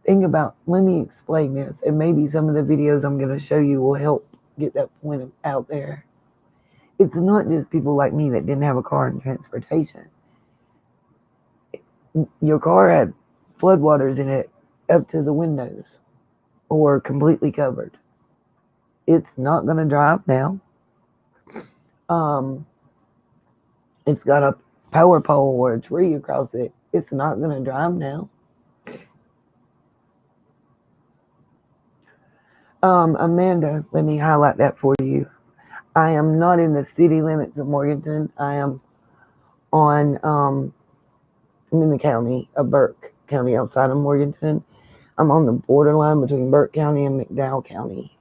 Think about, let me explain this, and maybe some of the videos I'm going to show you will help get that point out there. It's not just people like me that didn't have a car and transportation. Your car had floodwaters in it up to the windows or completely covered. It's not going to drive now. Um, it's got a power pole or a tree across it. It's not going to drive now. Amanda, let me highlight that for you. I am not in the city limits of Morganton. I am on, I'm in the county of Burke County outside of Morganton. I'm on the borderline between Burke County and McDowell County.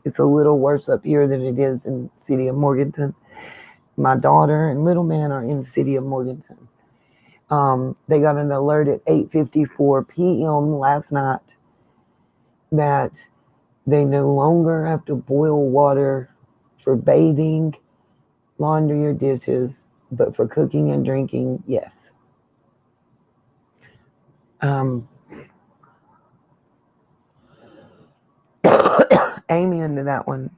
It's a little worse up here than it is in the city of Morganton. My daughter and little man are in the city of Morganton. They got an alert at 8:54 p.m. last night that they no longer have to boil water for bathing, laundry, or dishes, but for cooking and drinking, yes. Um, Amen to that one.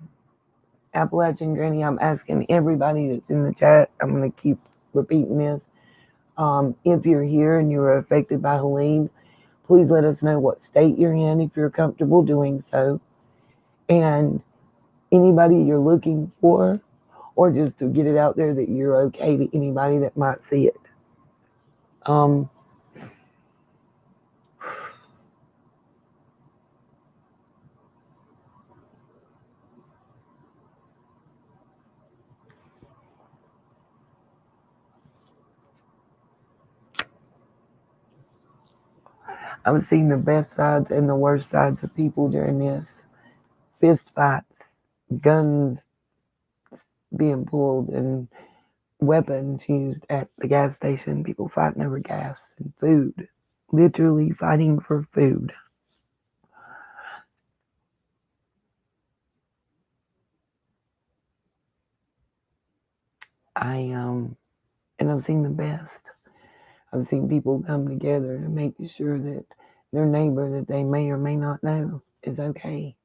Appalachian Granny, I'm asking everybody that's in the chat, I'm going to keep repeating this. If you're here and you were affected by Helene, please let us know what state you're in if you're comfortable doing so. And anybody you're looking for, or just to get it out there that you're okay to anybody that might see it. Um, I've seen the best sides and the worst sides of people during this. Fist fights, guns being pulled, and weapons used at the gas station, people fighting over gas and food, literally fighting for food. And I've seen the best. I've seen people come together to make sure that their neighbor that they may or may not know is okay.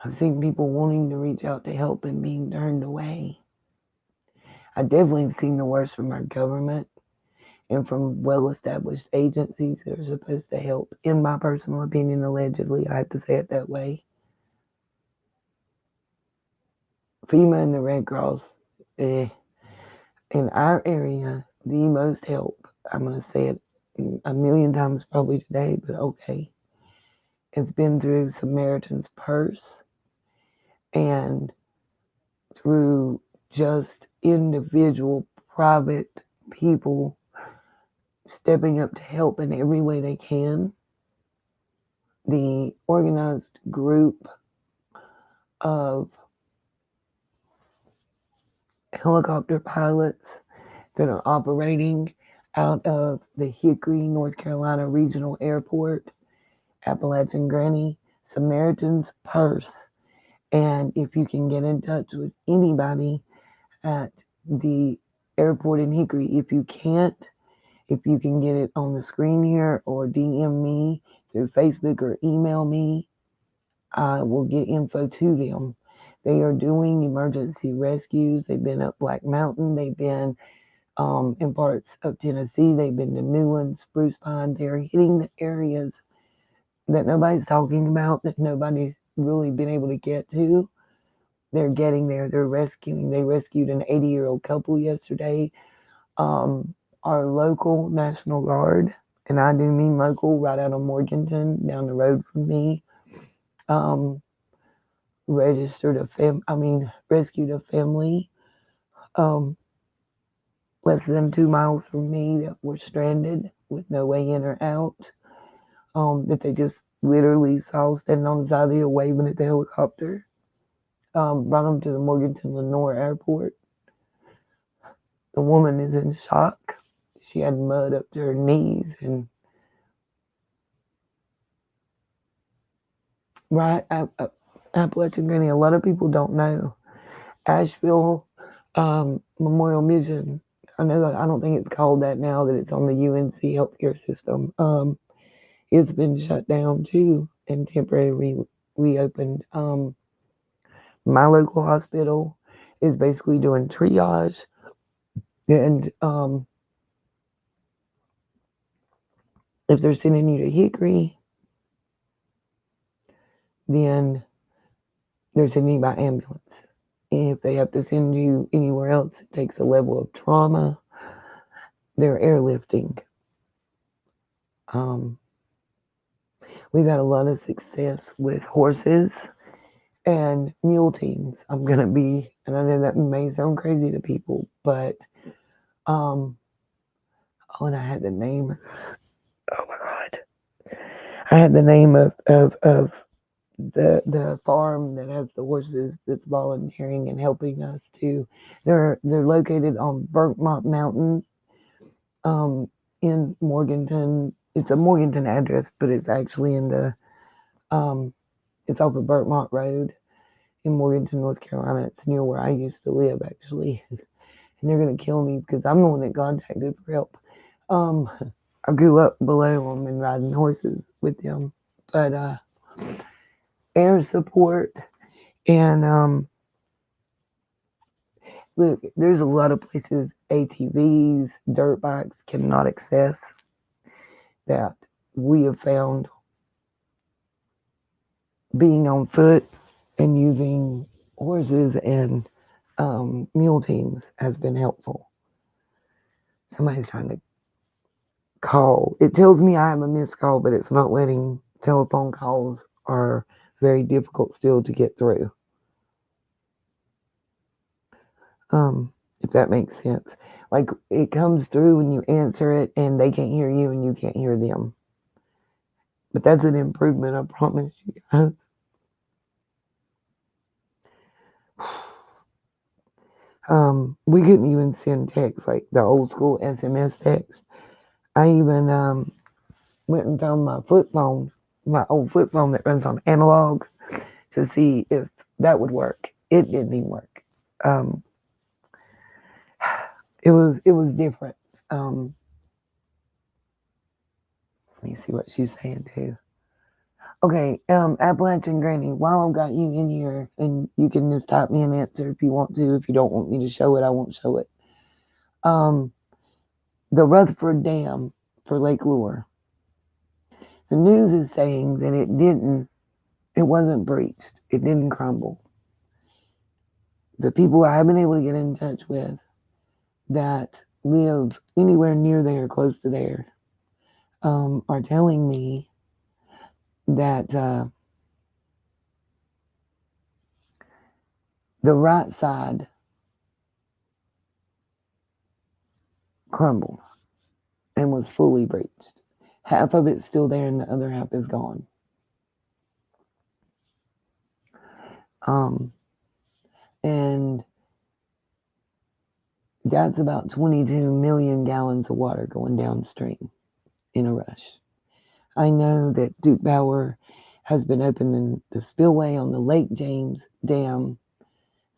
I've seen people wanting to reach out to help and being turned away. I definitely have seen the worst from our government and from well-established agencies that are supposed to help. In my personal opinion, allegedly, I have to say it that way. FEMA and the Red Cross, in our area, the most help. I'm going to say it a million times probably today, but okay. It's been through Samaritan's Purse and through just individual private people stepping up to help in every way they can. The organized group of helicopter pilots that are operating out of the Hickory, North Carolina Regional Airport, Appalachian Granny, Samaritan's Purse, And if you can get in touch with anybody at the airport in Hickory, if you can't, if you can get it on the screen here or DM me through Facebook or email me, I will get info to them. They are doing emergency rescues. They've been up Black Mountain. They've been in parts of Tennessee. They've been to Newland, Spruce Pine. They're hitting the areas that nobody's talking about, that nobody's really been able to get to. They're getting there. They're rescuing. They rescued an 80-year-old couple yesterday. Our local National Guard, and I do mean local, right out of Morganton, down the road from me, rescued a family less than 2 miles from me that were stranded with no way in or out. That they just literally saw standing on the side of the hill waving at the helicopter. Brought them to the Morganton Lenore Airport. The woman is in shock. She had mud up to her knees, and right, Appalachian Granny, a lot of people don't know. Asheville Memorial Mission, I don't think it's called that now that it's on the UNC healthcare system. It's been shut down too and temporarily reopened. My local hospital is basically doing triage, and if they're sending you to Hickory, then they're sending you by ambulance. If they have to send you anywhere else, it takes a level of trauma. They're airlifting. We've had a lot of success with horses and mule teams. And I know that may sound crazy to people, but and I had the name. Oh my God, I had the name of the farm that has the horses that's volunteering and helping us to. They're located on Burkmont Mountain, in Morganton. It's a Morganton address, but it's actually in the it's off of Burkmont Road in Morganton, North Carolina. It's near where I used to live, actually. And they're gonna kill me because I'm the one that contacted for help. I grew up below them and riding horses with them, but air support and look, there's a lot of places ATVs, dirt bikes cannot access that we have found being on foot and using horses and mule teams has been helpful. Somebody's trying to call. It tells me I have a missed call, but it's not letting. Telephone calls are very difficult still to get through. If that makes sense. Like, it comes through when you answer it and they can't hear you and you can't hear them. But that's an improvement, I promise you guys. We couldn't even send text, like the old school SMS text. I even went and found my flip phone, my old flip phone that runs on analog, to see if that would work. It didn't even work. It was different. Let me see what she's saying too. Okay, Appalachian Granny, while I've got you in here, and you can just type me an answer if you want to. If you don't want me to show it, I won't show it. The Rutherford Dam for Lake Lure. The news is saying that it wasn't breached. It didn't crumble. The people I have been able to get in touch with that live anywhere near there, close to there, are telling me that the right side crumbled and was fully breached. Half of it's still there and the other half is gone. And that's about 22 million gallons of water going downstream in a rush. I know that Duke Bauer has been opening the spillway on the Lake James Dam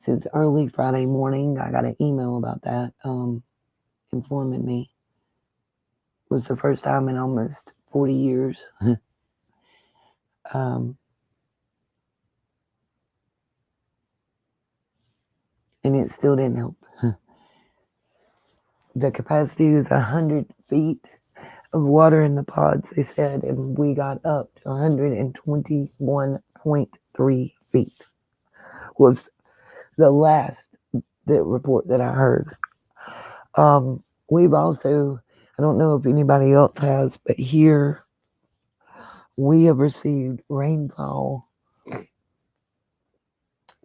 since early Friday morning. I got an email about that, informing me. It was the first time in almost 40 years. um, and it still didn't help. The capacity is 100 feet of water in the pods, they said, and we got up to 121.3 feet was the last report that I heard. We've also, I don't know if anybody else has, but here we have received rainfall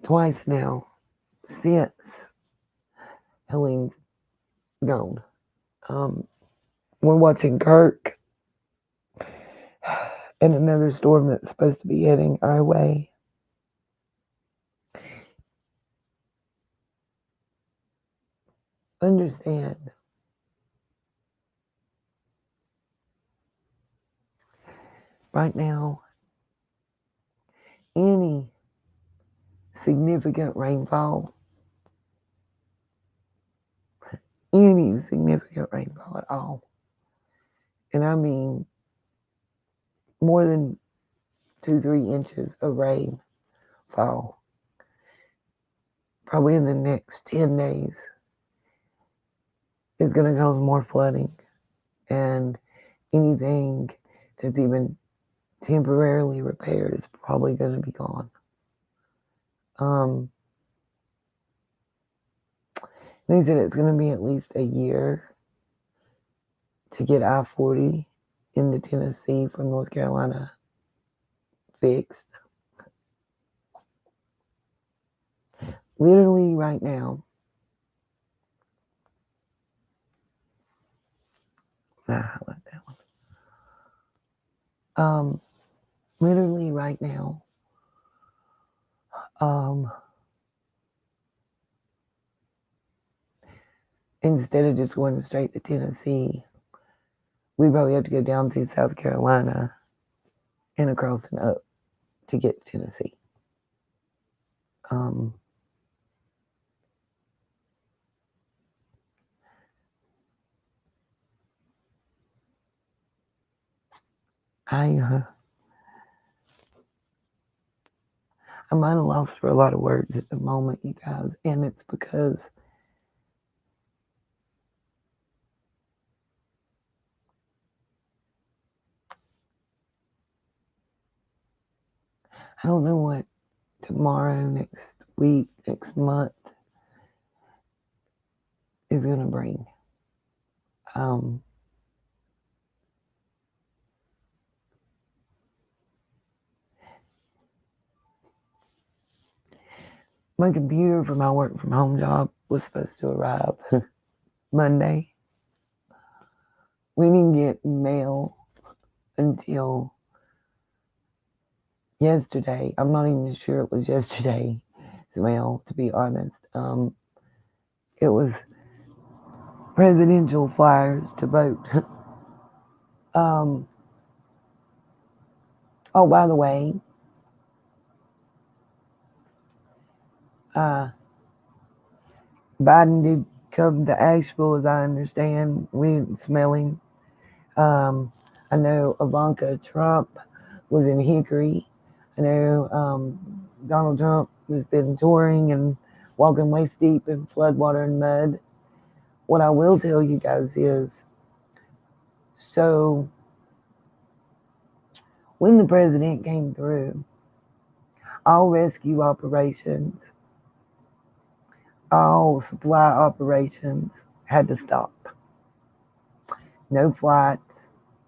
twice now since Helene's gone. We're watching Kirk and another storm that's supposed to be heading our way. Understand, right now, any significant rainfall, at all, and I mean more than 2-3 inches of rainfall, probably in the next 10 days, is going to cause more flooding, and anything that's even temporarily repaired is probably going to be gone. They said it's going to be at least a year to get I-40 into Tennessee from North Carolina fixed. Literally right now, I like that one. Literally right now, instead of just going straight to Tennessee, we probably have to go down to South Carolina and across and up to get to Tennessee. I'm at a loss for a lot of words at the moment, you guys, and it's because I don't know what tomorrow, next week, next month is going to bring. My computer for my work from home job was supposed to arrive Monday. We didn't get mail until yesterday. I'm not even sure it was yesterday's mail, to be honest. It was presidential flyers to vote. Oh, by the way, Biden did come to Asheville, as I understand. We didn't smell him. I know Ivanka Trump was in Hickory. I know Donald Trump has been touring and walking waist deep in floodwater and mud. What I will tell you guys is, so when the president came through, all rescue operations, all supply operations had to stop. No flights,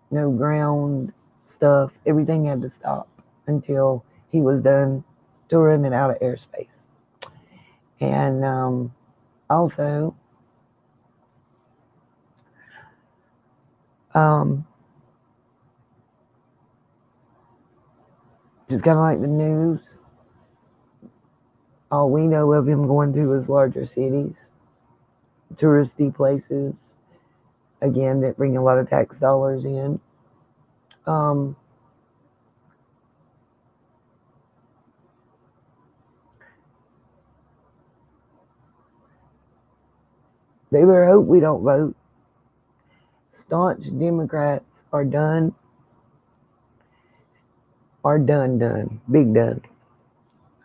no ground stuff, everything had to stop until he was done touring and out of airspace. And also, just kind of like the news, all we know of him going to is larger cities, touristy places, again, that bring a lot of tax dollars in. They better hope we don't vote. Staunch Democrats are done. Are done. Big done.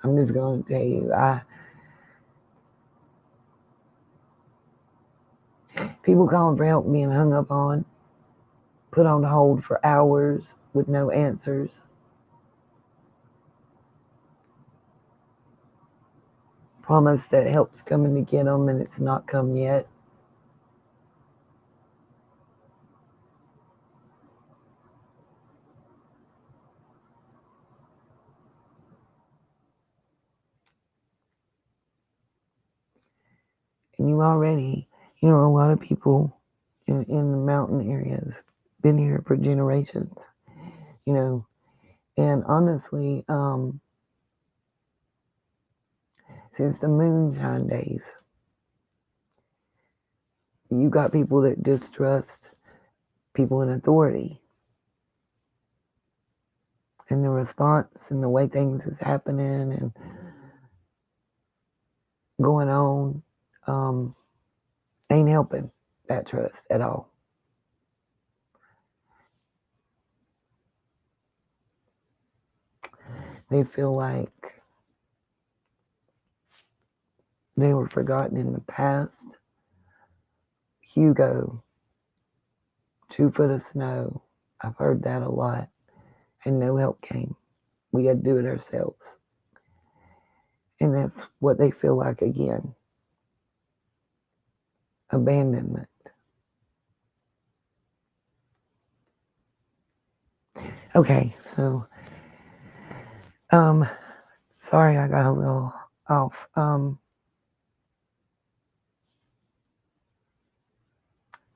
I'm just going to tell you. People calling for help being hung up on, put on hold for hours with no answers. Promise that help's coming to get them, and it's not come yet. And you already, a lot of people in the mountain areas been here for generations, and honestly, since the moonshine days, you got people that distrust people in authority and the response and the way things is happening and going on, ain't helping that trust at all. They feel like they were forgotten in the past. Hugo, 2 foot of snow. I've heard that a lot. And no help came. We had to do it ourselves. And that's what they feel like again. Abandonment. Okay, so sorry I got a little off.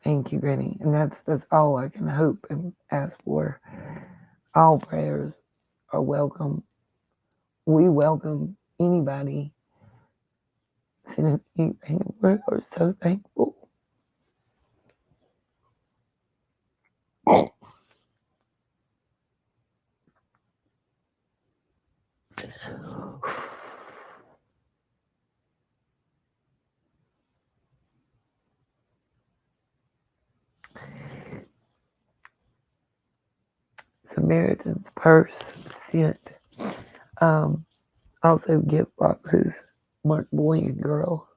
Thank you, Granny. And that's all I can hope and ask for. All prayers are welcome. We welcome anybody. And we're so thankful. Samaritan's Purse sent also gift boxes marked boy and girl.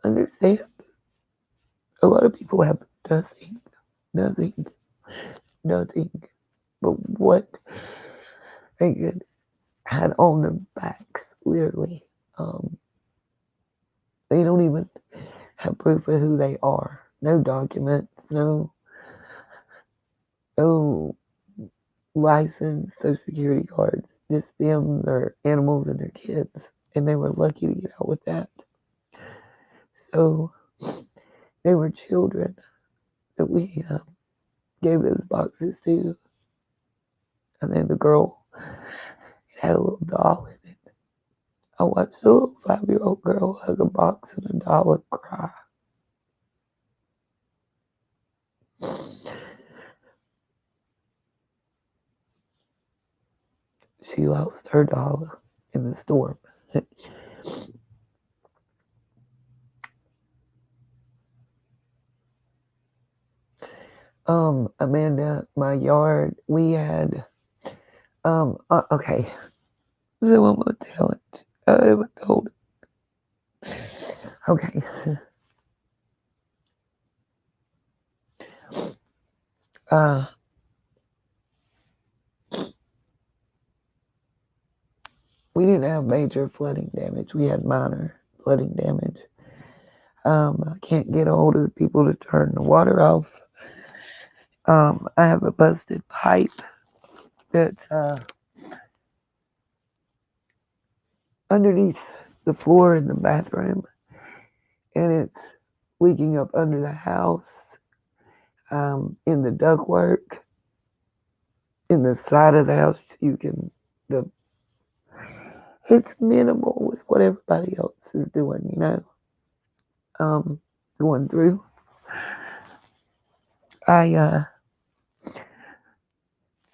Understand? A lot of people have nothing, but what they had on their backs, literally. They don't even have proof of who they are. No documents, no license, social security cards. Just them, their animals, and their kids. And they were lucky to get out with that. So they were children that we gave those boxes to. And then the girl had a little doll in it. I watched a little 5-year-old girl hug a box and a doll and cry. She lost her doll in the storm. Amanda, my yard, we had, okay, so I'm gonna tell it. I haven't told it. Okay. We didn't have major flooding damage. We had minor flooding damage. I can't get a hold of the people to turn the water off. I have a busted pipe that's underneath the floor in the bathroom, and it's leaking up under the house, in the ductwork, in the side of the house. It's minimal with what everybody else is doing, going through. I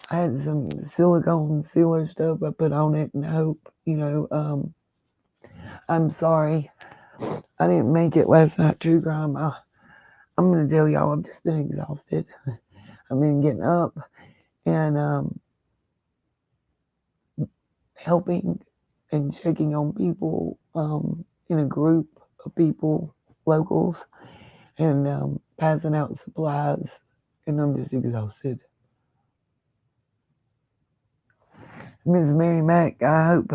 had some silicone sealer stuff I put on it and hope, I'm sorry. I didn't make it last night, true crime. I'm gonna tell y'all, I've just been exhausted. I've been getting up and helping and checking on people in a group of people, locals, and passing out supplies. And I'm just exhausted. Ms. Mary Mack, I hope,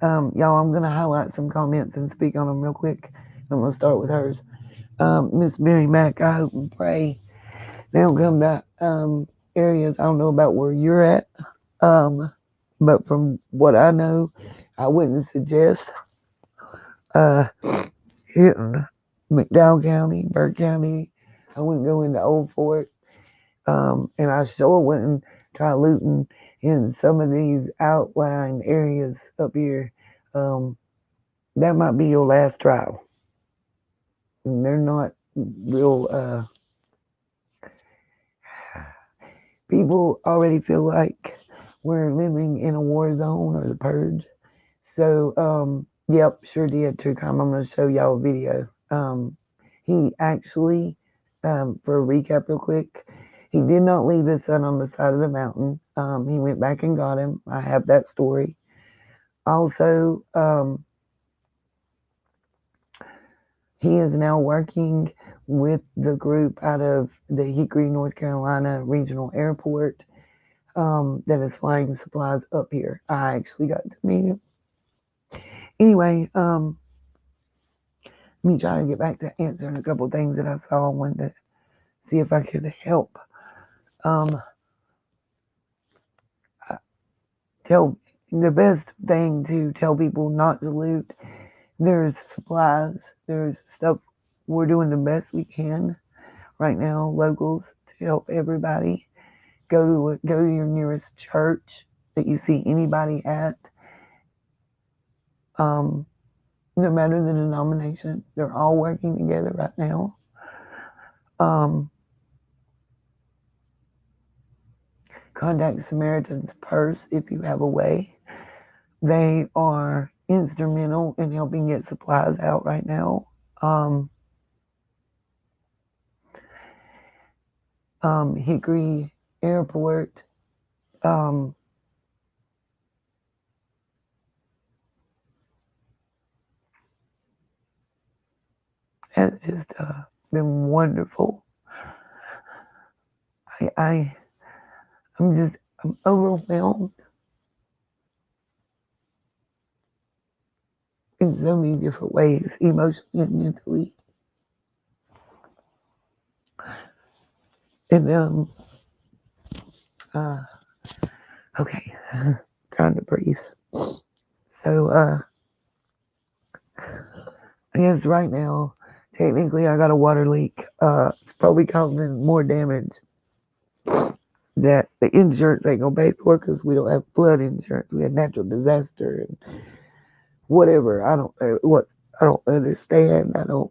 y'all, I'm going to highlight some comments and speak on them real quick. I'm going to start with hers. Miss Mary Mack, I hope and pray they don't come to areas, I don't know about where you're at, but from what I know, I wouldn't suggest hitting McDowell County, Burke County. I wouldn't go into Old Fort, and I sure wouldn't try looting in some of these outlying areas up here. That might be your last trial. And they're not real. People already feel like we're living in a war zone or the purge. So, yep, sure did. True crime. I'm going to show y'all a video. He actually, for a recap real quick, he did not leave his son on the side of the mountain. He went back and got him. I have that story. Also, he is now working with the group out of the Hickory, North Carolina Regional Airport that is flying supplies up here. I actually got to meet him. Anyway, let me try to get back to answering a couple things that I saw. I wanted to see if I could help. Tell the best thing to tell people not to loot. There's supplies. There's stuff. We're doing the best we can right now, locals, to help everybody. Go to your nearest church that you see anybody at. No matter the denomination, they're all working together right now. Contact Samaritan's Purse if you have a way. They are instrumental in helping get supplies out right now. Hickory Airport. Has just been wonderful. I'm overwhelmed in so many different ways, emotionally and mentally. And okay, trying to breathe. So I guess right now, technically I got a water leak. It's probably causing more damage that the insurance ain't gonna pay for because we don't have flood insurance. We had natural disaster and whatever. I don't know what. I don't understand. I don't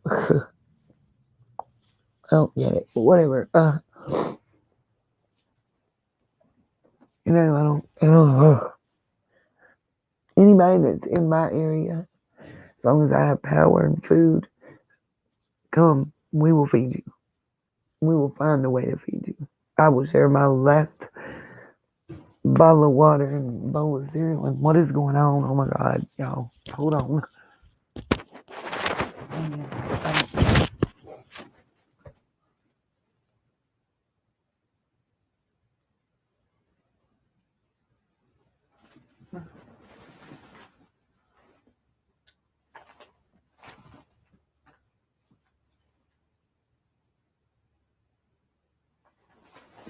get it. But whatever. I don't. Anybody that's in my area, as long as I have power and food, come. We will feed you. We will find a way to feed you. I will share my last bottle of water and bowl of cereal. And what is going on? Oh my God, y'all. Hold on.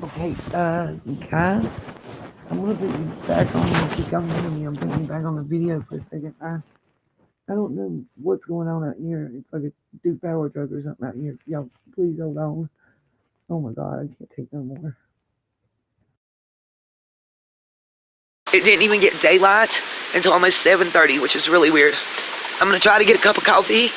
Okay, guys, I'm gonna put you back on if you come to me. I'm putting you back on the video for a second. I don't know what's going on out here. It's like a Duke power truck or something out here. Y'all, please hold on. Oh my God, I can't take no more. It didn't even get daylight until almost 7:30, which is really weird. I'm gonna try to get a cup of coffee.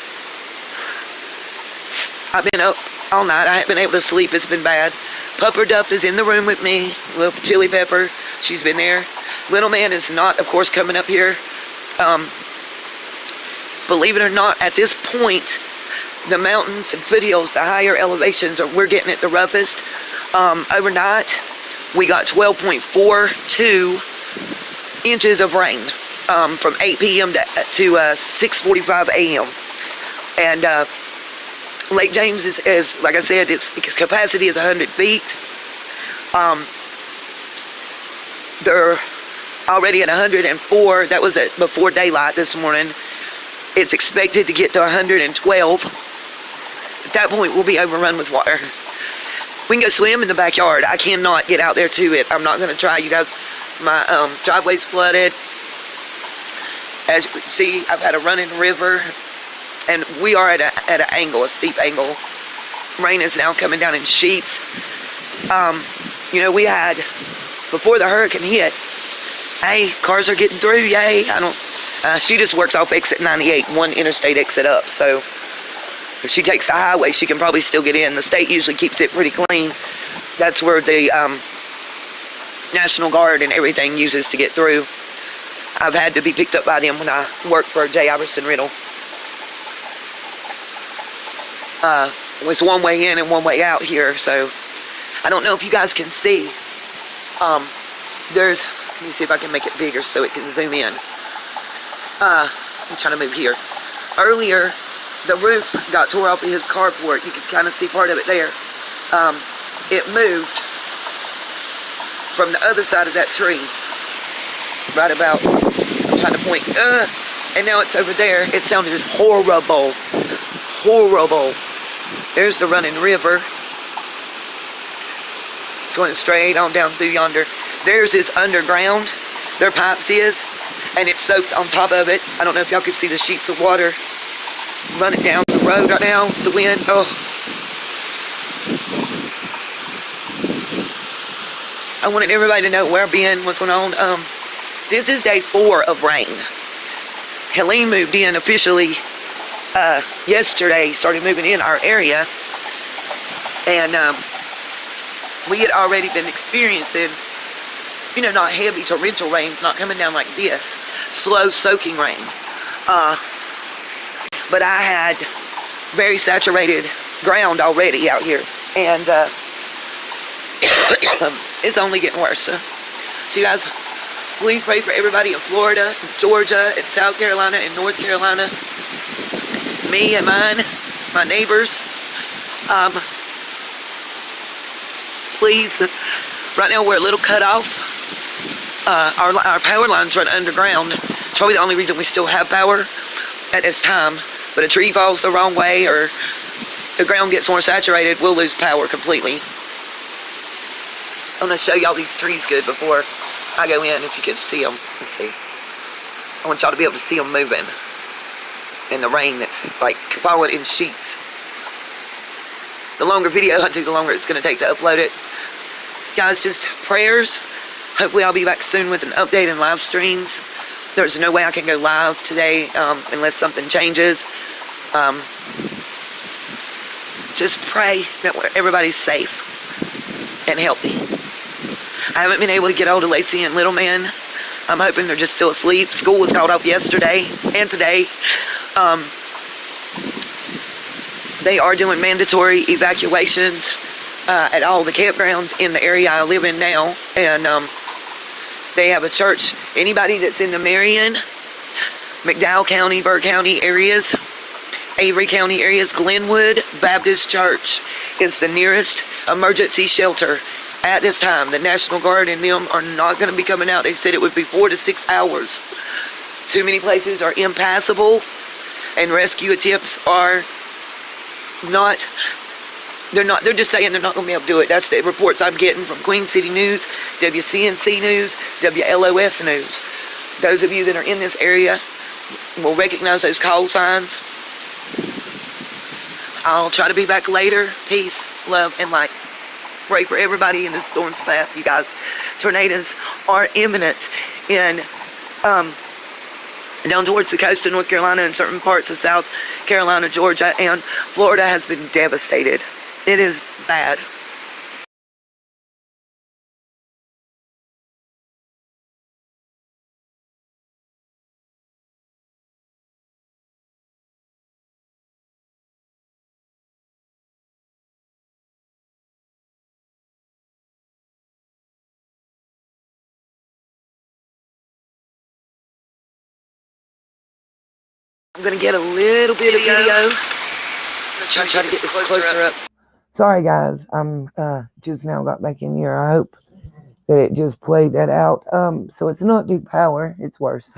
I've been up all night. I haven't been able to sleep. It's been bad. Pupper Duff is in the room with me. Little Chili Pepper, she's been there. Little Man is not, of course, coming up here. believe it or not, at this point, the mountains and foothills, the higher elevations, we're getting it the roughest. Overnight, we got 12.42 inches of rain from 8 p.m. to 6:45 a.m. And Lake James is, like I said, its capacity is 100 feet. They're already at 104. That was before daylight this morning. It's expected to get to 112. At that point, we'll be overrun with water. We can go swim in the backyard. I cannot get out there to it. I'm not going to try, you guys. My driveway's flooded. As you can see, I've had a running river. And we are at an angle, a steep angle. Rain is now coming down in sheets. You know, we had, before the hurricane hit, hey, cars are getting through, yay. She just works off exit 98, one interstate exit up. So if she takes the highway, she can probably still get in. The state usually keeps it pretty clean. That's where the National Guard and everything uses to get through. I've had to be picked up by them when I worked for J. Iverson Riddle. It's one way in and one way out here, so I don't know if you guys can see. Let me see if I can make it bigger so it can zoom in. I'm trying to move here. Earlier, the roof got tore off of his carport. You can kind of see part of it there. It moved from the other side of that tree, right about, I'm trying to point, and now it's over there. It sounded horrible. Horrible. There's the running river. It's going straight on down through yonder. Theirs is underground. Their pipes is. And it's soaked on top of it. I don't know if y'all can see the sheets of water running down the road right now. The wind. Oh. I wanted everybody to know where I've been, what's going on. This is day 4 of rain. Heene moved in officially yesterday, started moving in our area, and we had already been experiencing, you know, not heavy torrential rains, not coming down like this, slow soaking rain, but I had very saturated ground already out here, and it's only getting worse. So you guys, please pray for everybody in Florida, Georgia, and South Carolina, and North Carolina. Me and mine, my neighbors. Please, right now we're a little cut off. Our power lines run underground. It's probably the only reason we still have power at this time. But a tree falls the wrong way or the ground gets more saturated, we'll lose power completely. I'm going to show y'all these trees good before I go in, if you can see them. Let's see. I want y'all to be able to see them moving in the rain that's like falling in sheets. The longer video I do, the longer it's going to take to upload it. Guys, just prayers. Hopefully I'll be back soon with an update and live streams. There's no way I can go live today unless something changes. Just pray that everybody's safe and healthy. I haven't been able to get hold of Lacey and Little Man. I'm hoping they're just still asleep. School was called off yesterday and today. They are doing mandatory evacuations at all the campgrounds in the area I live in now. And they have a church. Anybody that's in the Marion, McDowell County, Burke County areas, Avery County areas, Glenwood Baptist Church is the nearest emergency shelter at this time. The National Guard and them are not going to be coming out. They said it would be 4 to 6 hours. Too many places are impassable, and rescue attempts are not, they're just saying they're not going to be able to do it. That's the reports I'm getting from Queen City News, WCNC News, WLOS News. Those of you that are in this area will recognize those call signs. I'll try to be back later. Peace, love, and light. Pray for everybody in this storm's path, you guys. Tornadoes are imminent in down towards the coast of North Carolina and certain parts of South Carolina, Georgia, and Florida has been devastated. It is bad. I'm going to get a little bit of video. Try to get this closer up. Sorry guys, I'm just now got back in here. I hope that it just played that out. So it's not Duke Power, it's worse.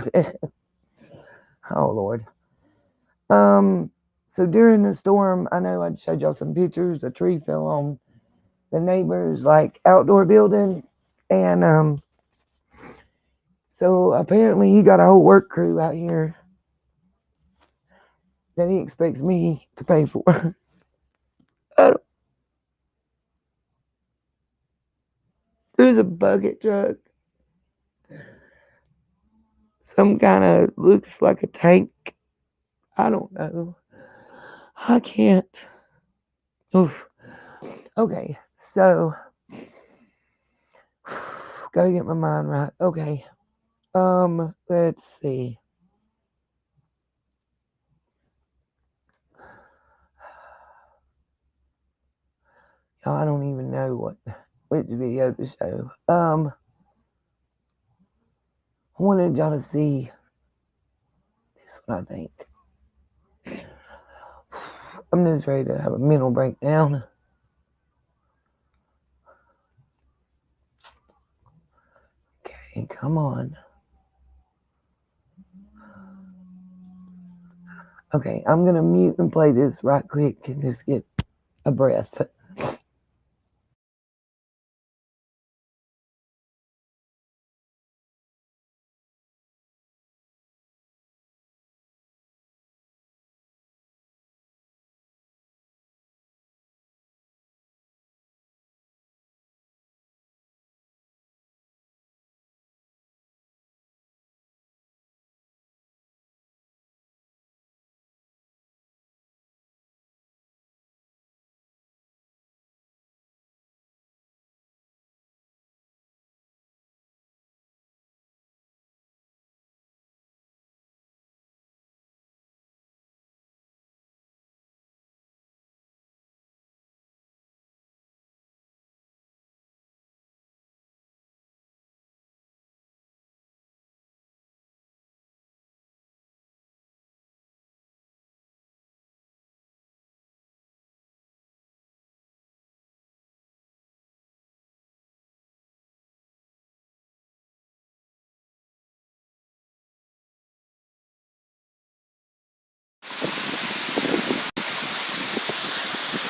Oh Lord. So during the storm, I know I showed y'all some pictures. A tree fell on the neighbor's like outdoor building, and so apparently he got a whole work crew out here that he expects me to pay for. There's a bucket truck. Some kind of looks like a tank. I don't know. I can't. Oof. Okay, so gotta get my mind right. Okay. Let's see. Oh, I don't even know which video to show. I wanted y'all to see this one, I think. I'm just ready to have a mental breakdown. Okay, come on. Okay, I'm gonna mute and play this right quick and just get a breath.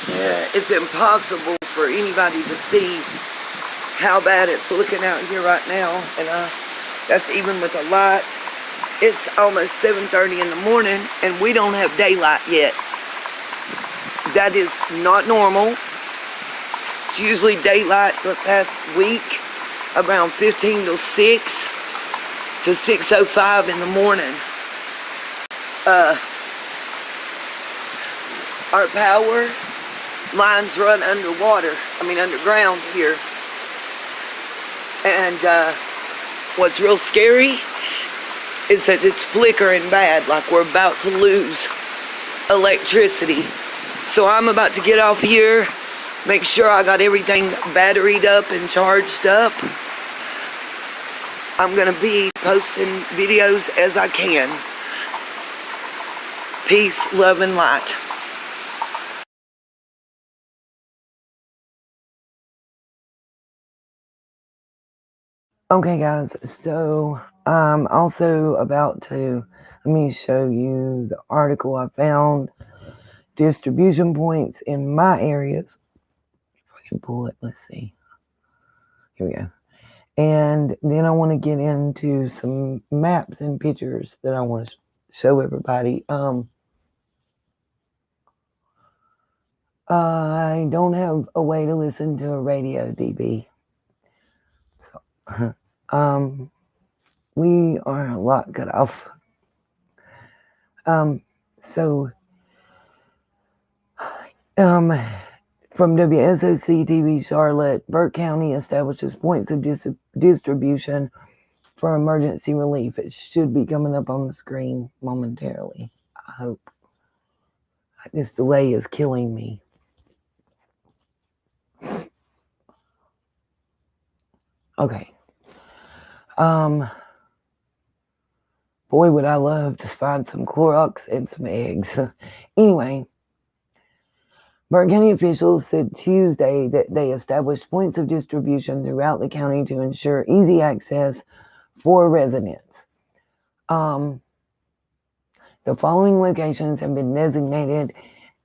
Yeah, it's impossible for anybody to see how bad it's looking out here right now, and that's even with a light. It's almost 7:30 in the morning, and we don't have daylight yet. That is not normal. It's usually daylight the past week, around 15 to 6 to 6:05 in the morning. Our power lines run underground here. And what's real scary is that it's flickering bad, like we're about to lose electricity. So I'm about to get off here, make sure I got everything batteried up and charged up. I'm gonna be posting videos as I can. Peace, love, and light. Okay, guys, so I'm also about to, let me show you the article I found. Distribution points in my areas. If I can pull it, let's see. Here we go. And then I want to get into some maps and pictures that I want to show everybody. I don't have a way to listen to a radio DB. So, we are a lot cut off. So, from WSOC TV Charlotte, Burke County establishes points of distribution for emergency relief. It should be coming up on the screen momentarily. I hope. This delay is killing me. Okay. Boy, would I love to find some Clorox and some eggs. Anyway, Burke County officials said Tuesday that they established points of distribution throughout the county to ensure easy access for residents. The following locations have been designated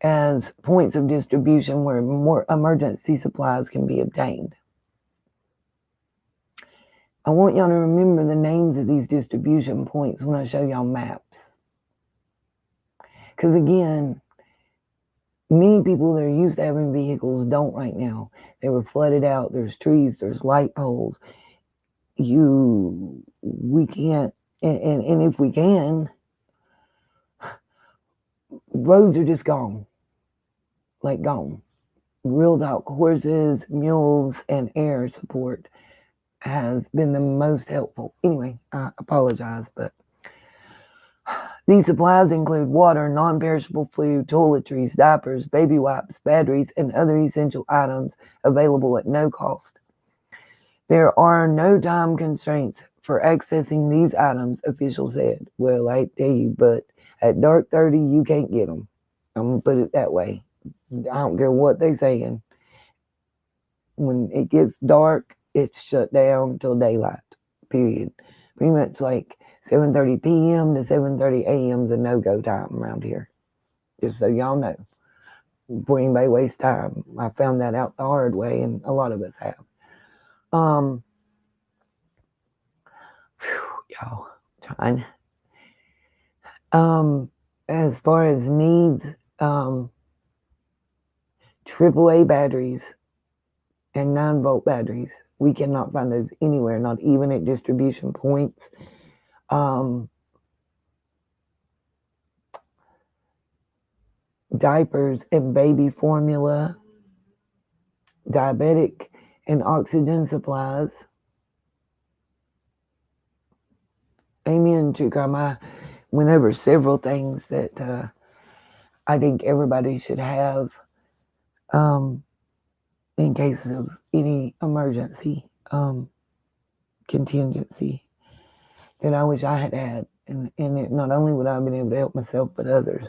as points of distribution where more emergency supplies can be obtained. I want y'all to remember the names of these distribution points when I show y'all maps. Because again, many people that are used to having vehicles don't right now. They were flooded out. There's trees. There's light poles. We can't, and if we can, roads are just gone. Like gone. Reeled out horses, mules, and air support has been the most helpful. Anyway, I apologize, but these supplies include water, non-perishable food, toiletries, diapers, baby wipes, batteries, and other essential items available at no cost. There are no time constraints for accessing these items, officials said. Well, I tell you, but at dark 30, you can't get them. I'm going to put it that way. I don't care what they're saying. When it gets dark, it's shut down till daylight, period. Pretty much like 7:30 p.m. to 7:30 a.m. is a no-go time around here. Just so y'all know. Before anybody wastes time. I found that out the hard way, and a lot of us have. Y'all, trying. As far as needs, AAA batteries and 9-volt batteries, we cannot find those anywhere, not even at distribution points. Diapers and baby formula, diabetic and oxygen supplies. Amen, True Crime. I went over several things that I think everybody should have in case of any emergency contingency that I wish I had had. And it, not only would I have been able to help myself, but others.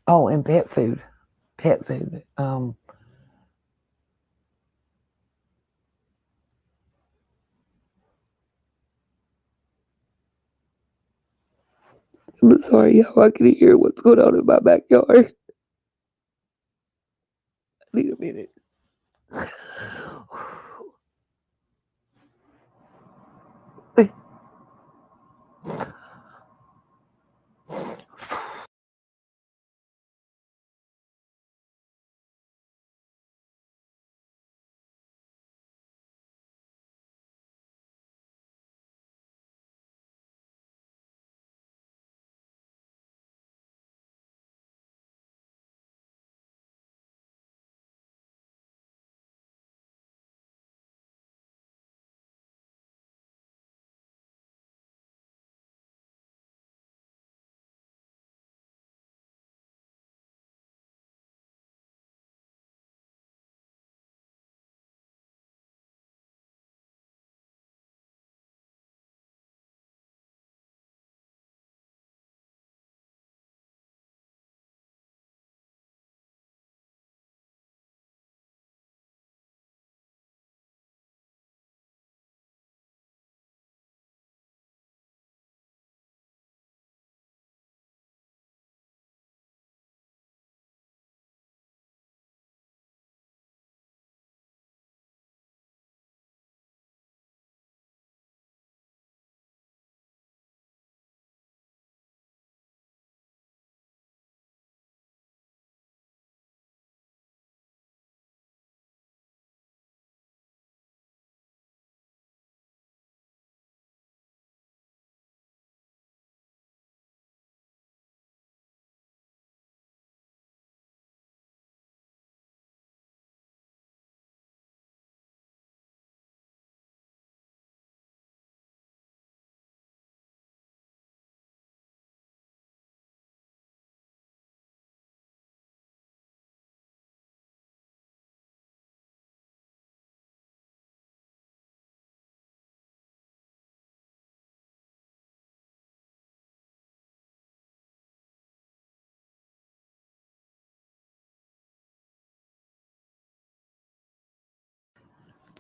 Oh, and pet food. Pet food. I'm sorry, y'all. I can hear what's going on in my backyard. I need a minute.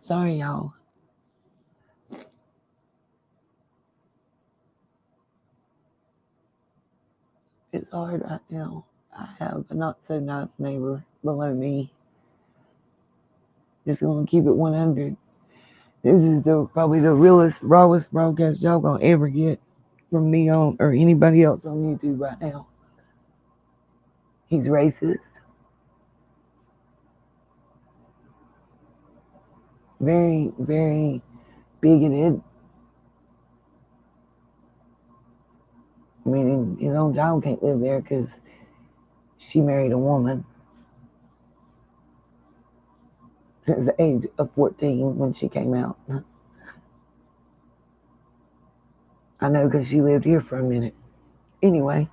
Sorry, y'all. It's hard right now. I have a not so nice neighbor below me. Just gonna keep it 100. This is probably the realest, rawest broadcast y'all gonna ever get from me on or anybody else on YouTube right now. He's racist, very, very bigoted. I mean, his own child can't live there because she married a woman since the age of 14 when she came out. I know because she lived here for a minute. Anyway,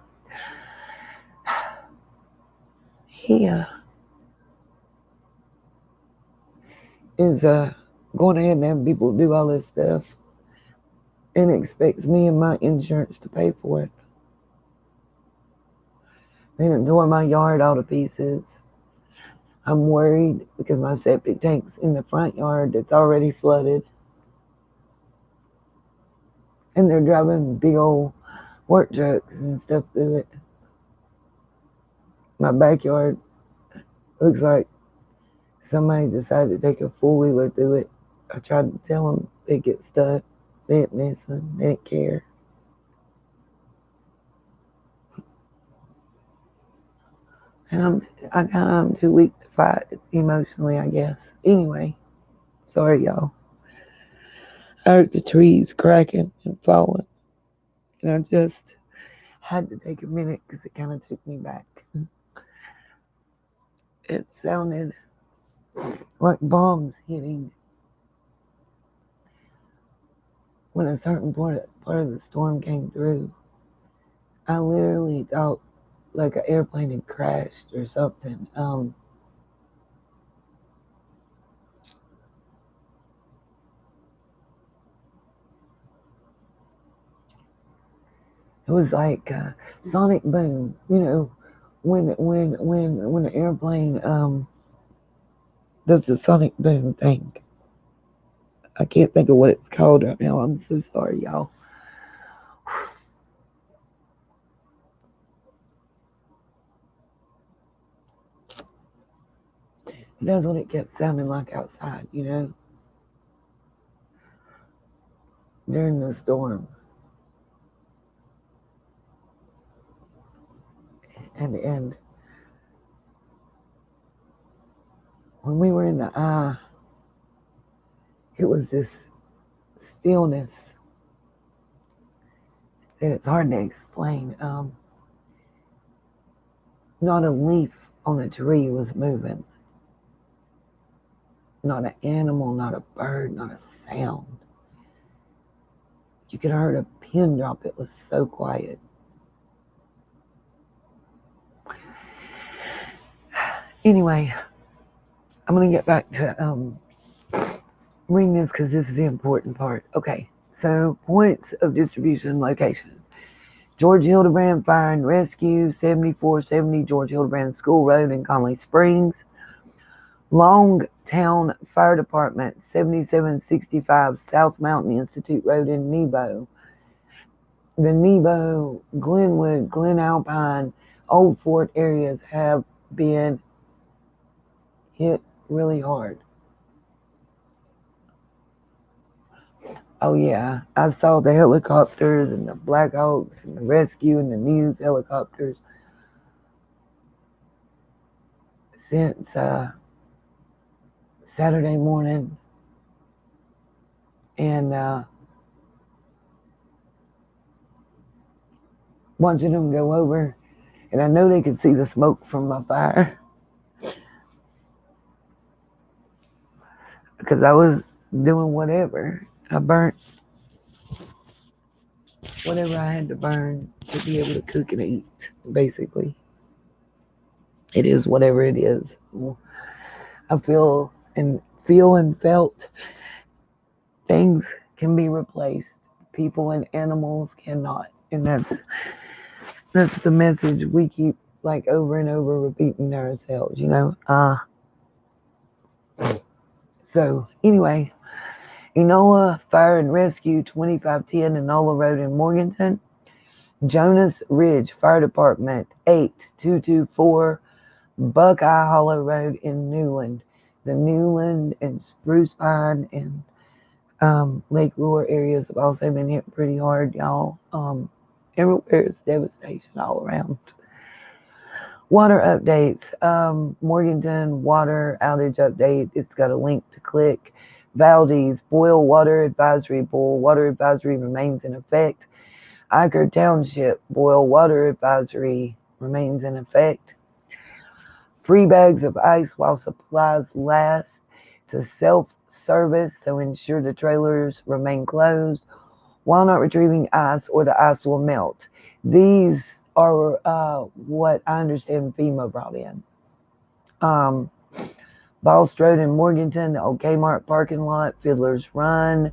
he is going ahead and having people do all this stuff and expects me and my insurance to pay for it. They done tore my yard all to pieces. I'm worried because my septic tank's in the front yard that's already flooded. And they're driving big old work trucks and stuff through it. My backyard looks like somebody decided to take a four-wheeler through it. I tried to tell them they get stuck. They didn't listen. They didn't care. And I'm too weak to fight emotionally, I guess. Anyway, sorry, y'all. I heard the trees cracking and falling. And I just had to take a minute because it kind of took me back. It sounded like bombs hitting when a certain part of the storm came through. I literally thought like an airplane had crashed or something. It was like sonic boom, you know, when an airplane does the sonic boom thing. I can't think of what it's called right now. I'm so sorry, y'all. That's what it kept sounding like outside, you know, during the storm. And when we were in the eye, it was this stillness that it's hard to explain. Not a leaf on a tree was moving. Not an animal, not a bird, not a sound. You could have heard a pin drop. It was so quiet. Anyway, I'm going to get back to reading this because this is the important part. Okay, so points of distribution location. George Hildebrand Fire and Rescue, 7470 George Hildebrand School Road in Conley Springs. Longtown Fire Department, 7765 South Mountain Institute Road in Nebo. The Nebo, Glenwood, Glen Alpine, Old Fort areas have been hit really hard. Oh yeah, I saw the helicopters and the Black Hawks and the rescue and the news helicopters since Saturday morning. And watching them go over, and I know they could see the smoke from my fire because I was doing whatever. I burnt whatever I had to burn to be able to cook and eat, basically. It is whatever it is. I feel and felt things can be replaced. People and animals cannot. And that's the message we keep like over and over repeating to ourselves, you know. So anyway, Enola Fire and Rescue 2510 Enola Road in Morganton. Jonas Ridge Fire Department 8224 Buckeye Hollow Road in Newland. The Newland and Spruce Pine and Lake Lure areas have also been hit pretty hard, y'all. Everywhere is devastation all around. Water updates. Morganton water outage update. It's got a link to click. Valdez boil water advisory. Boil water advisory remains in effect. Iker Township boil water advisory remains in effect. Free bags of ice while supplies last to self-service, so ensure the trailers remain closed while not retrieving ice or the ice will melt. These are what I understand FEMA brought in. Boss Road in Morganton, the old Kmart parking lot, Fiddler's Run,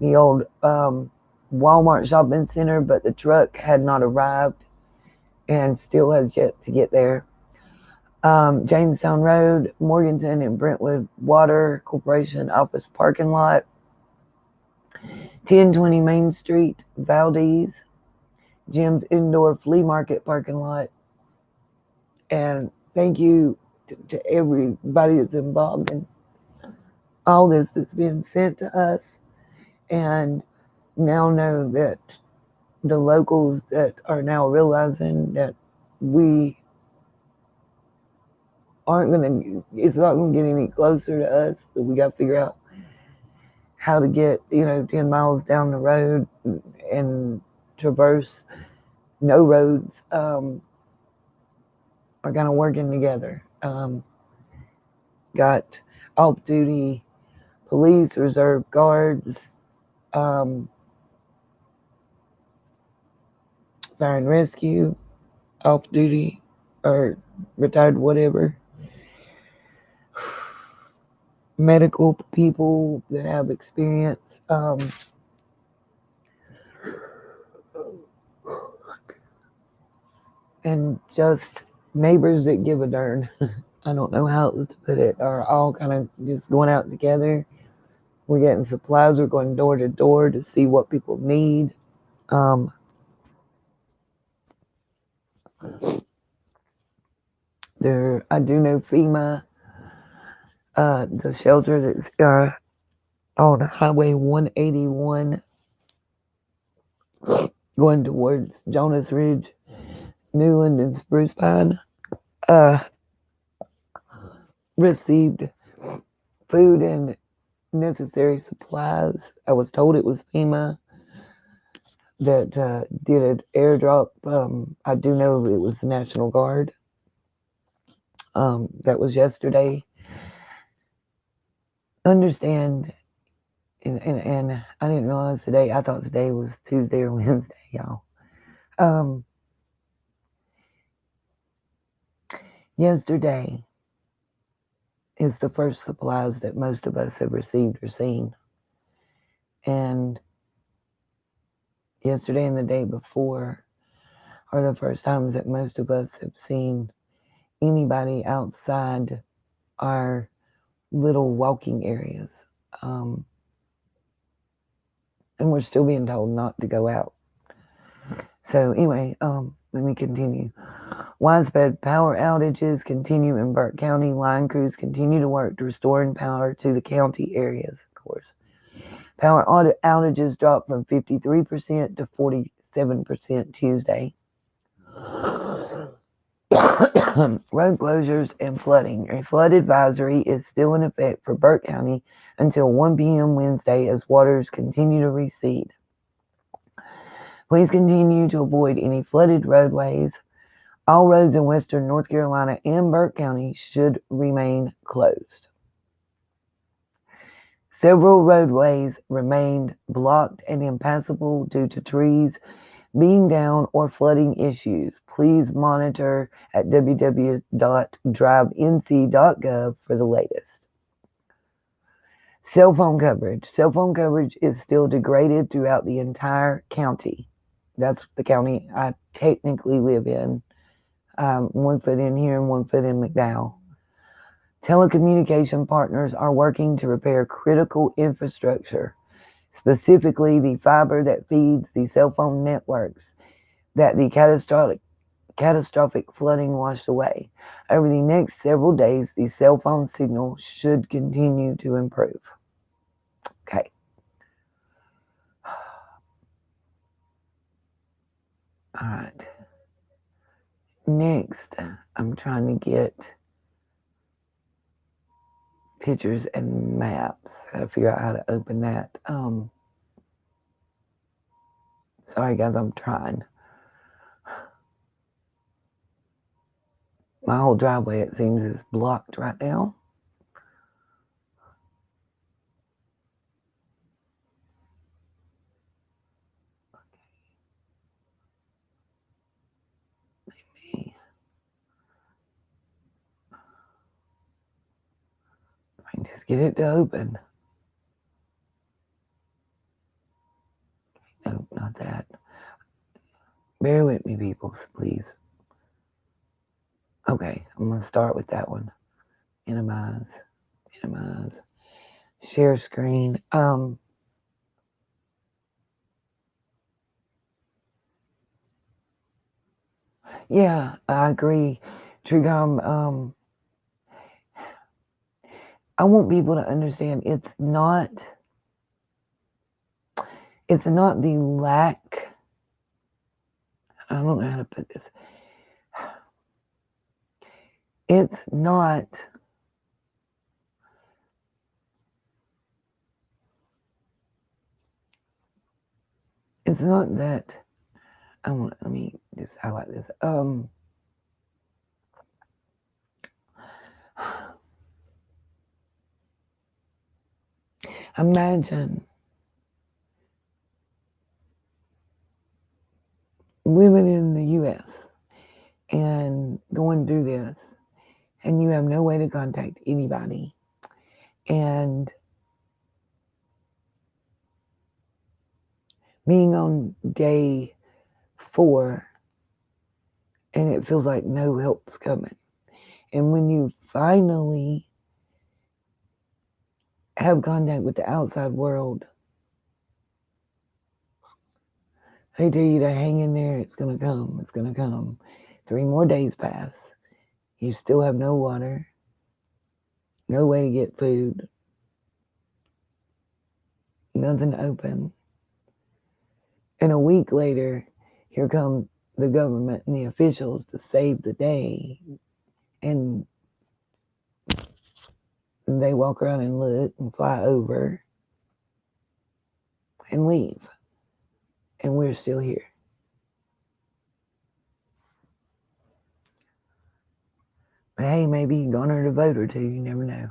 the old Walmart shopping center, but the truck had not arrived and still has yet to get there. Jamestown Road, Morganton and Brentwood Water Corporation office parking lot. 1020 Main Street, Valdez, Jim's Indoor Flea Market parking lot. And thank you to everybody that's involved in all this that's been sent to us. And now know that the locals that are now realizing that we aren't it's not going to get any closer to us. So we got to figure out how to get, 10 miles down the road and traverse no roads, are kind of working together. Got off-duty police, reserve guards, fire and rescue, off-duty or retired whatever, medical people that have experience, and just neighbors that give a darn. I don't know how else to put it, are all kind of just going out together. We're getting supplies. We're going door to door to see what people need. I do know FEMA, the shelter that's on Highway 181 going towards Jonas Ridge, Newland, and Spruce Pine, received food and necessary supplies. I was told it was FEMA that did an airdrop. I do know it was the National Guard. That was yesterday. Understand, and I didn't realize today. I thought today was Tuesday or Wednesday, y'all. Yesterday is the first supplies that most of us have received or seen. And yesterday and the day before are the first times that most of us have seen anybody outside our little walking areas. And we're still being told not to go out. So anyway, let me continue. Widespread power outages continue in Burke County. Line crews continue to work to restoring power to the county areas, of course. Power outages dropped from 53% to 47% Tuesday. Road closures and flooding. A flood advisory is still in effect for Burke County until 1 p.m. Wednesday as waters continue to recede. Please continue to avoid any flooded roadways. All roads in western North Carolina and Burke County should remain closed. Several roadways remained blocked and impassable due to trees being down or flooding issues. Please monitor at www.drivenc.gov for the latest. Cell phone coverage. Cell phone coverage is still degraded throughout the entire county. That's the county I technically live in. 1 foot in here and 1 foot in McDowell. Telecommunication partners are working to repair critical infrastructure, specifically the fiber that feeds the cell phone networks that the catastrophic flooding washed away. Over the next several days, the cell phone signal should continue to improve. Okay. All right. Next, I'm trying to get pictures and maps. Gotta figure out how to open that. Sorry guys, I'm trying. My whole driveway, it seems, is blocked right now. Maybe I can just get it to open. Nope, not that. Bear with me, people, please. Okay, I'm gonna start with that one. Minimize, share screen. Yeah, I agree. Trigom, I want people to understand it's not the lack. I don't know how to put this. It's not that let me just highlight this. Imagine living in the US and going through this and you have no way to contact anybody, and being on day 4 and it feels like no help's coming. And when you finally have contact with the outside world, they tell you to hang in there, it's gonna come. 3 more days pass. You still have no water, no way to get food, nothing open. And a week later, here come the government and the officials to save the day. And they walk around and look and fly over and leave. And we're still here. But hey, maybe you garnered a vote or two. You never know.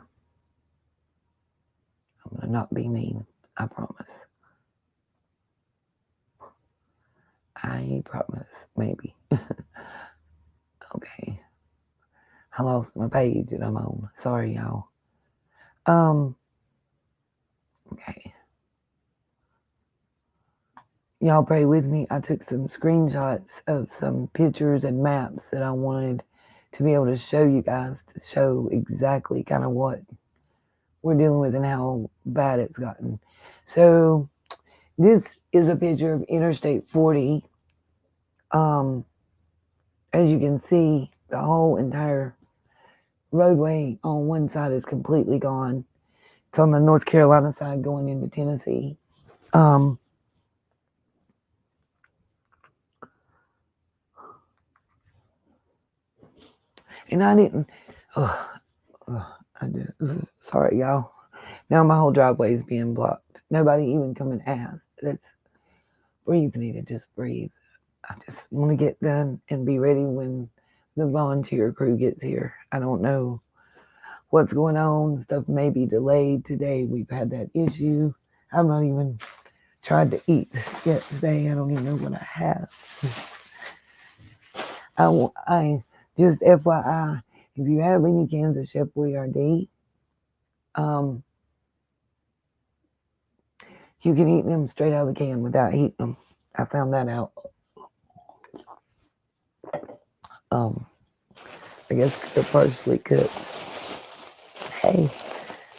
I'm going to not be mean. I promise. I promise. Maybe. Okay. I lost my page that I'm on. Sorry, y'all. Okay. Y'all pray with me. I took some screenshots of some pictures and maps that I wanted to be able to show you guys, to show exactly kind of what we're dealing with and how bad it's gotten. So this is a picture of Interstate 40. As you can see, the whole entire roadway on one side is completely gone. It's on the North Carolina side going into Tennessee. And I didn't. Sorry, y'all. Now my whole driveway is being blocked. Nobody even come and ask. That's breathe, Nita. Just breathe. I just want to get done and be ready when the volunteer crew gets here. I don't know what's going on. Stuff may be delayed today. We've had that issue. I've not even tried to eat yet today. I don't even know what I have. I just FYI, if you have any cans of Chef Boyardee, you can eat them straight out of the can without heating them. I found that out. I guess they're partially cooked. Hey,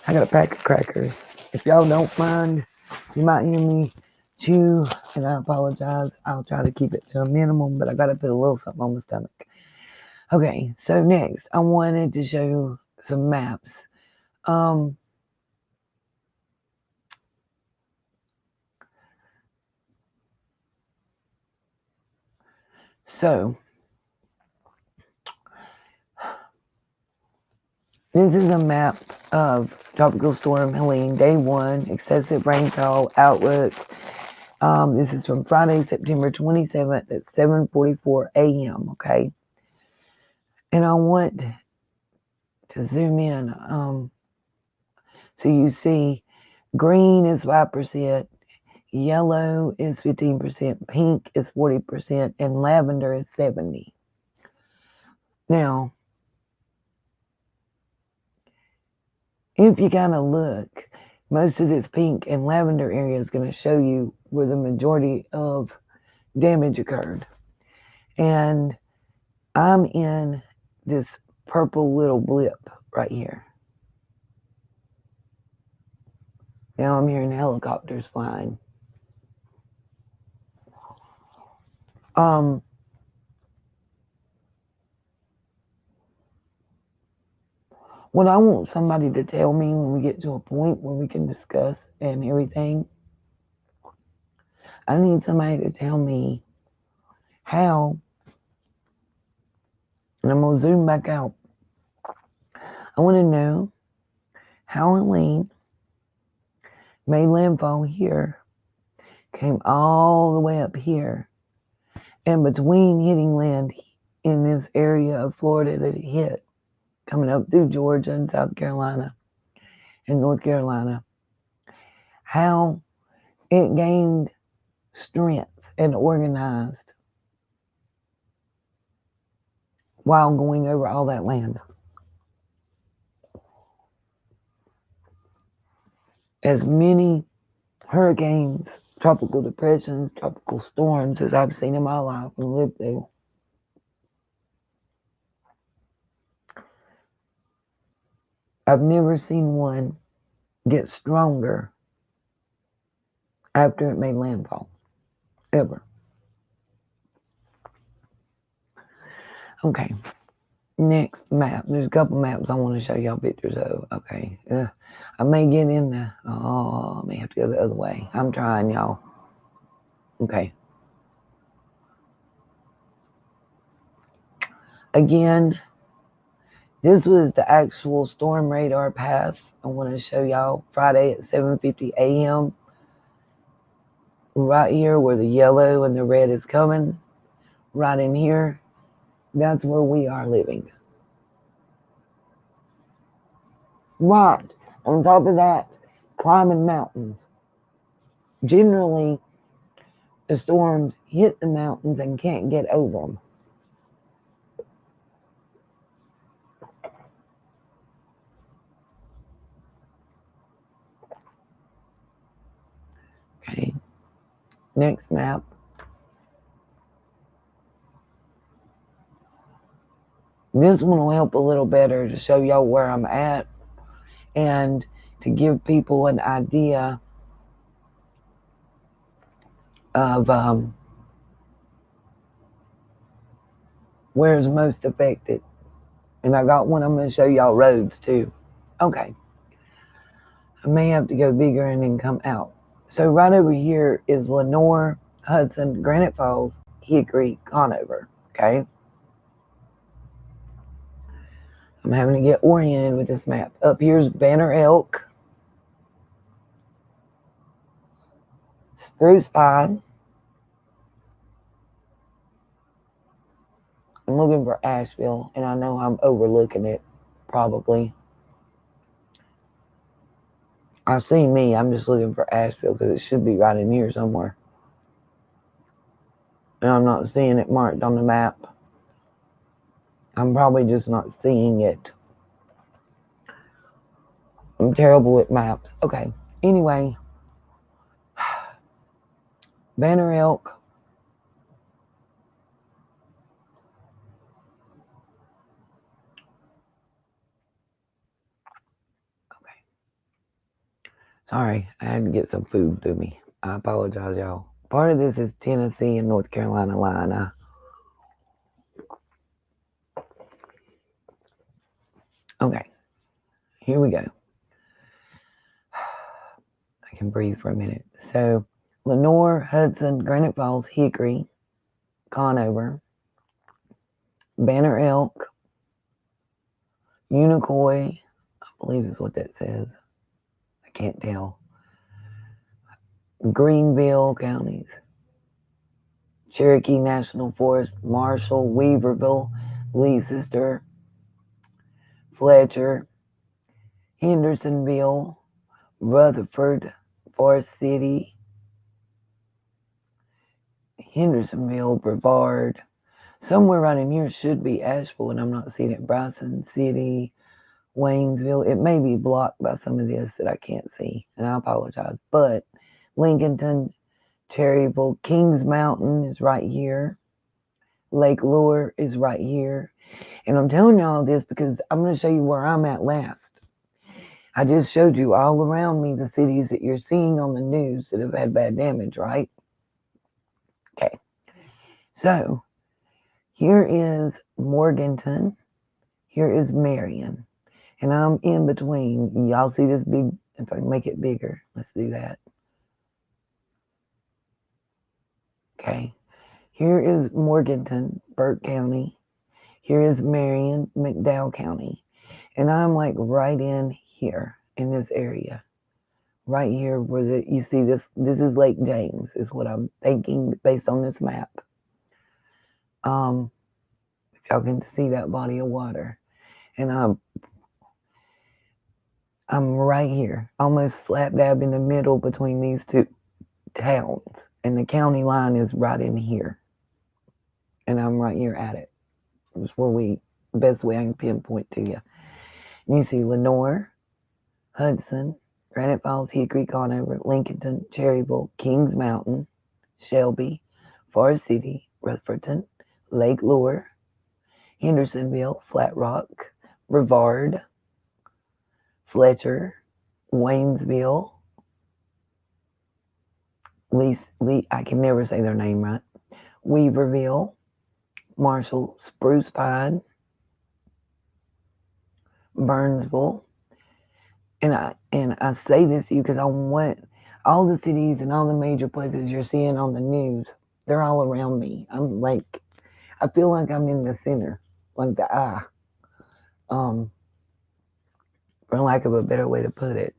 I got a pack of crackers. If y'all don't mind, you might hear me chew, and I apologize. I'll try to keep it to a minimum, but I gotta put a little something on my stomach. Okay, so next, I wanted to show you some maps. So this is a map of Tropical Storm Helene, day 1, excessive rainfall, outlook. This is from Friday, September 27th at 7:44 a.m., okay? And I want to zoom in. So you see green is 5%, yellow is 15%, pink is 40%, and lavender is 70%. Now, if you kind of look, most of this pink and lavender area is going to show you where the majority of damage occurred. And I'm in this purple little blip right here. Now I'm hearing helicopters flying. What I want somebody to tell me when we get to a point where we can discuss and everything, I need somebody to tell me how, and I'm going to zoom back out. I want to know how Helene made landfall here, came all the way up here, and between hitting land in this area of Florida that it hit, coming up through Georgia and South Carolina and North Carolina, how it gained strength and organized while going over all that land. As many hurricanes, tropical depressions, tropical storms as I've seen in my life and lived through, I've never seen one get stronger after it made landfall. Ever. Okay. Next map. There's a couple maps I want to show y'all pictures of. Okay. I may get in the. Oh, I may have to go the other way. I'm trying, y'all. Okay. Again, this was the actual storm radar path. I want to show y'all Friday at 7:50 a.m. Right here where the yellow and the red is coming. Right in here. That's where we are living. Right. On top of that, climbing mountains. Generally, the storms hit the mountains and can't get over them. Okay. Next map. This one will help a little better to show y'all where I'm at and to give people an idea of where's most affected. And I got one I'm going to show y'all roads too. Okay. I may have to go bigger and then come out. So right over here is Lenore, Hudson, Granite Falls, Hickory, Conover. Okay. I'm having to get oriented with this map. Up here's Banner Elk, Spruce Pine. I'm looking for Asheville, and I know I'm overlooking it, probably. I see me. I'm just looking for Asheville because it should be right in here somewhere. And I'm not seeing it marked on the map. I'm probably just not seeing it. I'm terrible at maps. Okay. Anyway. Banner Elk. Sorry, I had to get some food to me. I apologize, y'all. Part of this is Tennessee and North Carolina line. Okay, here we go. I can breathe for a minute. So, Lenore, Hudson, Granite Falls, Hickory, Conover, Banner Elk, Unicoi, I believe is what that says. I can't tell. Greenville counties, Cherokee National Forest, Marshall, Weaverville, Leicester, Fletcher, Hendersonville, Rutherford, Forest City, Hendersonville, Brevard. Somewhere right in here should be Asheville, and I'm not seeing it. Bryson City, Waynesville. It may be blocked by some of this that I can't see, and I apologize. But Lincolnton, Cherryville, Kings Mountain is right here. Lake Lure is right here. And I'm telling you all this because I'm going to show you where I'm at last. I just showed you all around me the cities that you're seeing on the news that have had bad damage, right? Okay. So here is Morganton. Here is Marion. And I'm in between. Y'all see this big, if I can make it bigger, let's do that. Okay. Here is Morganton, Burke County. Here is Marion, McDowell County. And I'm like right in here in this area. Right here where you see this is Lake James is what I'm thinking based on this map. If y'all can see that body of water. And I'm right here, almost slap dab in the middle between these two towns. And the county line is right in here. And I'm right here at it. It's where best way I can pinpoint to you. And you see Lenore, Hudson, Granite Falls, Hickory, Conover, Lincolnton, Cherryville, Kings Mountain, Shelby, Forest City, Rutherford, Lake Lure, Hendersonville, Flat Rock, Brevard, Fletcher, Waynesville, I can never say their name right, Weaverville, Marshall, Spruce Pine, Burnsville. And I say this to you because I want all the cities and all the major places you're seeing on the news, they're all around me. I feel like I'm in the center, like the eye. For lack of a better way to put it.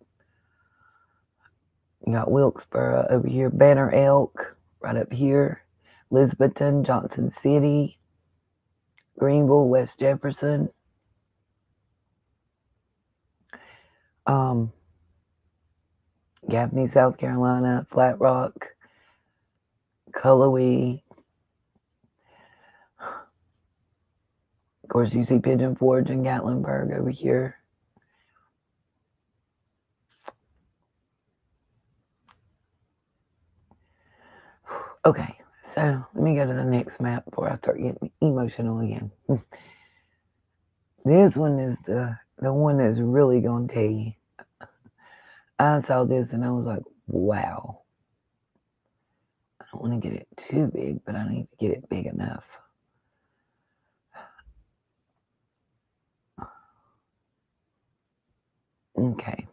You got Wilkesboro over here, Banner Elk right up here, Elizabethton, Johnson City, Greenville, West Jefferson, Gaffney, South Carolina, Flat Rock, Cullowhee. Of course, you see Pigeon Forge and Gatlinburg over here. Okay, so let me go to the next map before I start getting emotional again. This one is the one that's really going to tell you. I saw this and I was like, wow. I don't want to get it too big, but I need to get it big enough. Okay.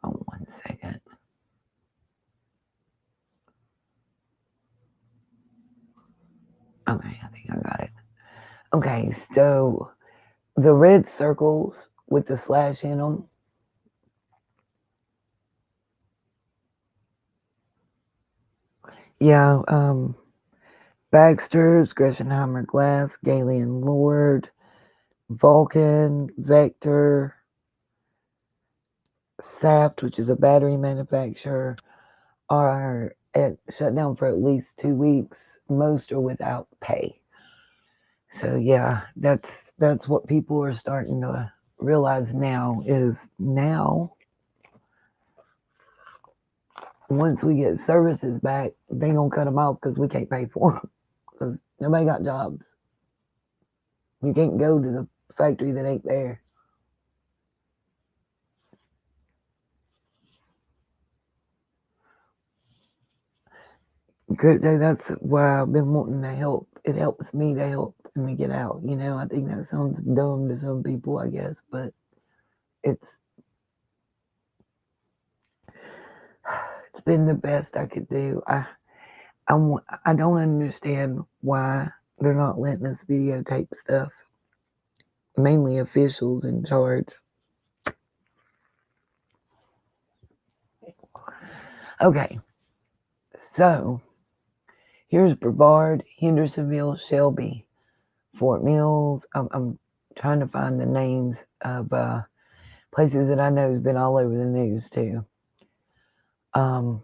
Oh, 1 second. Okay, I think I got it. Okay, so the red circles with the slash in them. Yeah, Baxter's, Gressenheimer Glass, Galen Lord, Vulcan, Vector, Saft, which is a battery manufacturer, are shut down for at least 2 weeks. Most are without pay. So yeah, that's what people are starting to realize now is now once we get services back, they gonna cut them off because we can't pay for them because nobody got jobs. You can't go to the factory that ain't there. Crypto, that's why I've been wanting to help. It helps me to help me get out. I think that sounds dumb to some people, I guess, but it's it's been the best I could do. I don't understand why they're not letting us videotape stuff. Mainly officials in charge. Okay, so here's Brevard, Hendersonville, Shelby, Fort Mills. I'm trying to find the names of places that I know has been all over the news too. And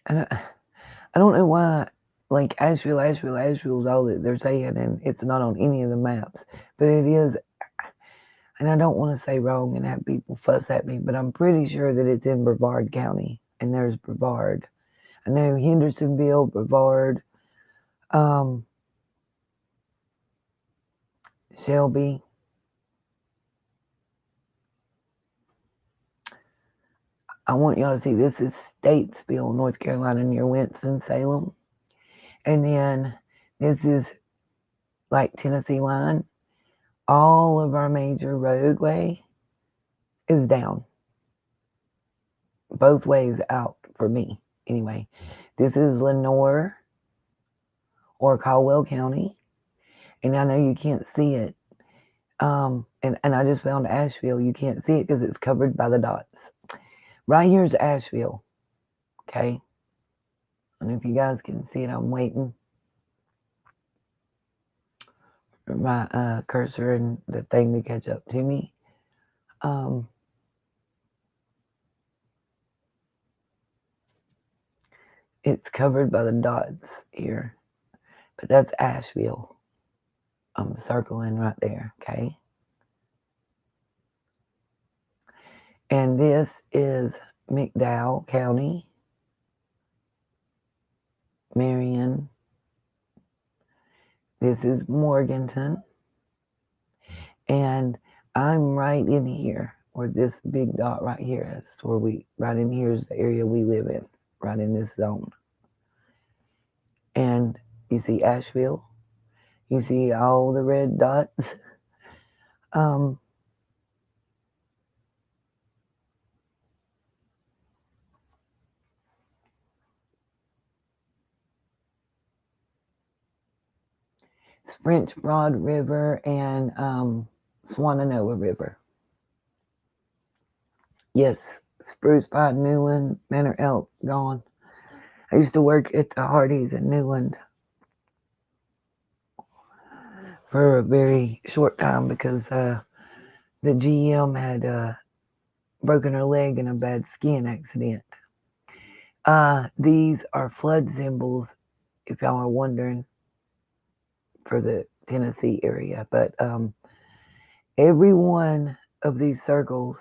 I don't know why, like Asheville's all that they're saying, and it's not on any of the maps, but it is. And I don't want to say wrong and have people fuss at me, but I'm pretty sure that it's in Brevard County, and there's Brevard. I know Hendersonville, Brevard, Shelby. I want y'all to see this is Statesville, North Carolina, near Winston-Salem. And then this is like Tennessee line. All of our major roadway is down. Both ways out for me, anyway. This is Lenoir or Caldwell County. And I know you can't see it. And I just found Asheville. You can't see it because it's covered by the dots. Right here is Asheville. Okay. I don't know if you guys can see it. I'm waiting for my cursor and the thing to catch up to me. It's covered by the dots here. But that's Asheville. I'm circling right there. Okay. And this is McDowell County, Marion. This is Morganton. And I'm right in here, where this big dot right here is, right in here is the area we live in, right in this zone. And you see Asheville. You see all the red dots. It's French Broad River and Swananoa River. Yes, Spruce Pine, Newland, Manor Elk, gone. I used to work at the Hardee's in Newland for a very short time because the GM had broken her leg in a bad skiing accident. These are flood symbols, if y'all are wondering, for the Tennessee area. But every one of these circles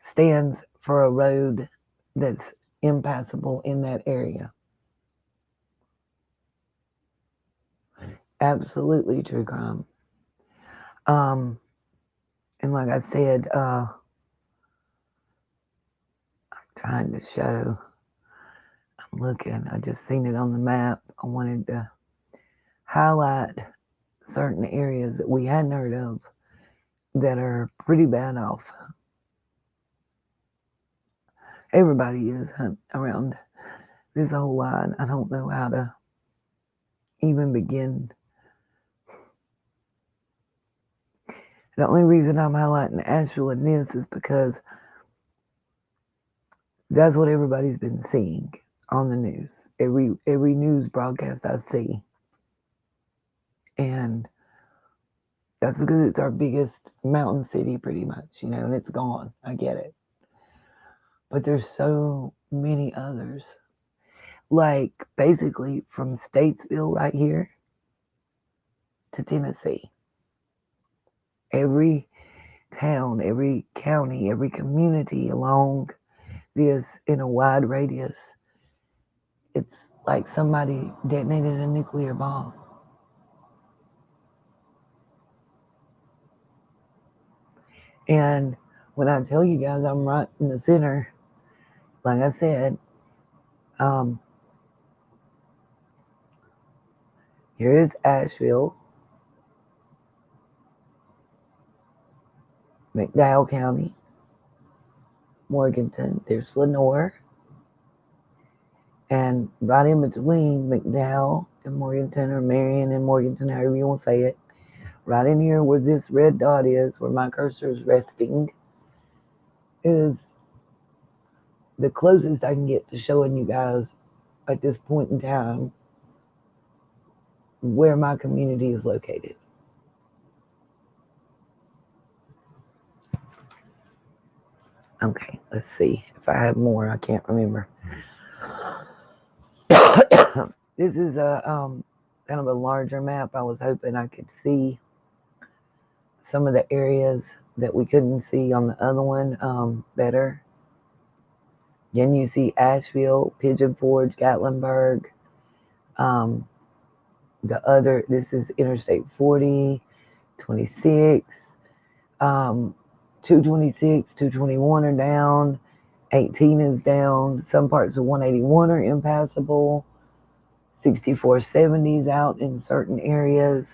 stands for a road that's impassable in that area. Absolutely true crime. And like I said, I'm trying to show. I'm looking. I just seen it on the map. I wanted to highlight certain areas that we hadn't heard of that are pretty bad off. Everybody is around this whole line. I don't know how to even begin. The only reason I'm highlighting Asheville in this is because that's what everybody's been seeing on the news. Every news broadcast I see. And that's because it's our biggest mountain city pretty much, and it's gone. I get it. But there's so many others. Like basically from Statesville right here to Tennessee. Every town, every county, every community along this in a wide radius. It's like somebody detonated a nuclear bomb. And when I tell you guys I'm right in the center, like I said, um, here is Asheville, McDowell County, Morganton, there's Lenore, and right in between McDowell and Morganton, or Marion and Morganton, however you want to say it, right in here where this red dot is, where my cursor is resting, is the closest I can get to showing you guys at this point in time where my community is located. Okay, let's see if I have more. I can't remember. This is a kind of a larger map. I was hoping I could see some of the areas that we couldn't see on the other one better. Again, you see Asheville, Pigeon Forge, Gatlinburg. The other, this is Interstate 40, 26, 226, 221 are down, 18 is down. Some parts of 181 are impassable. 6470 is out in certain areas.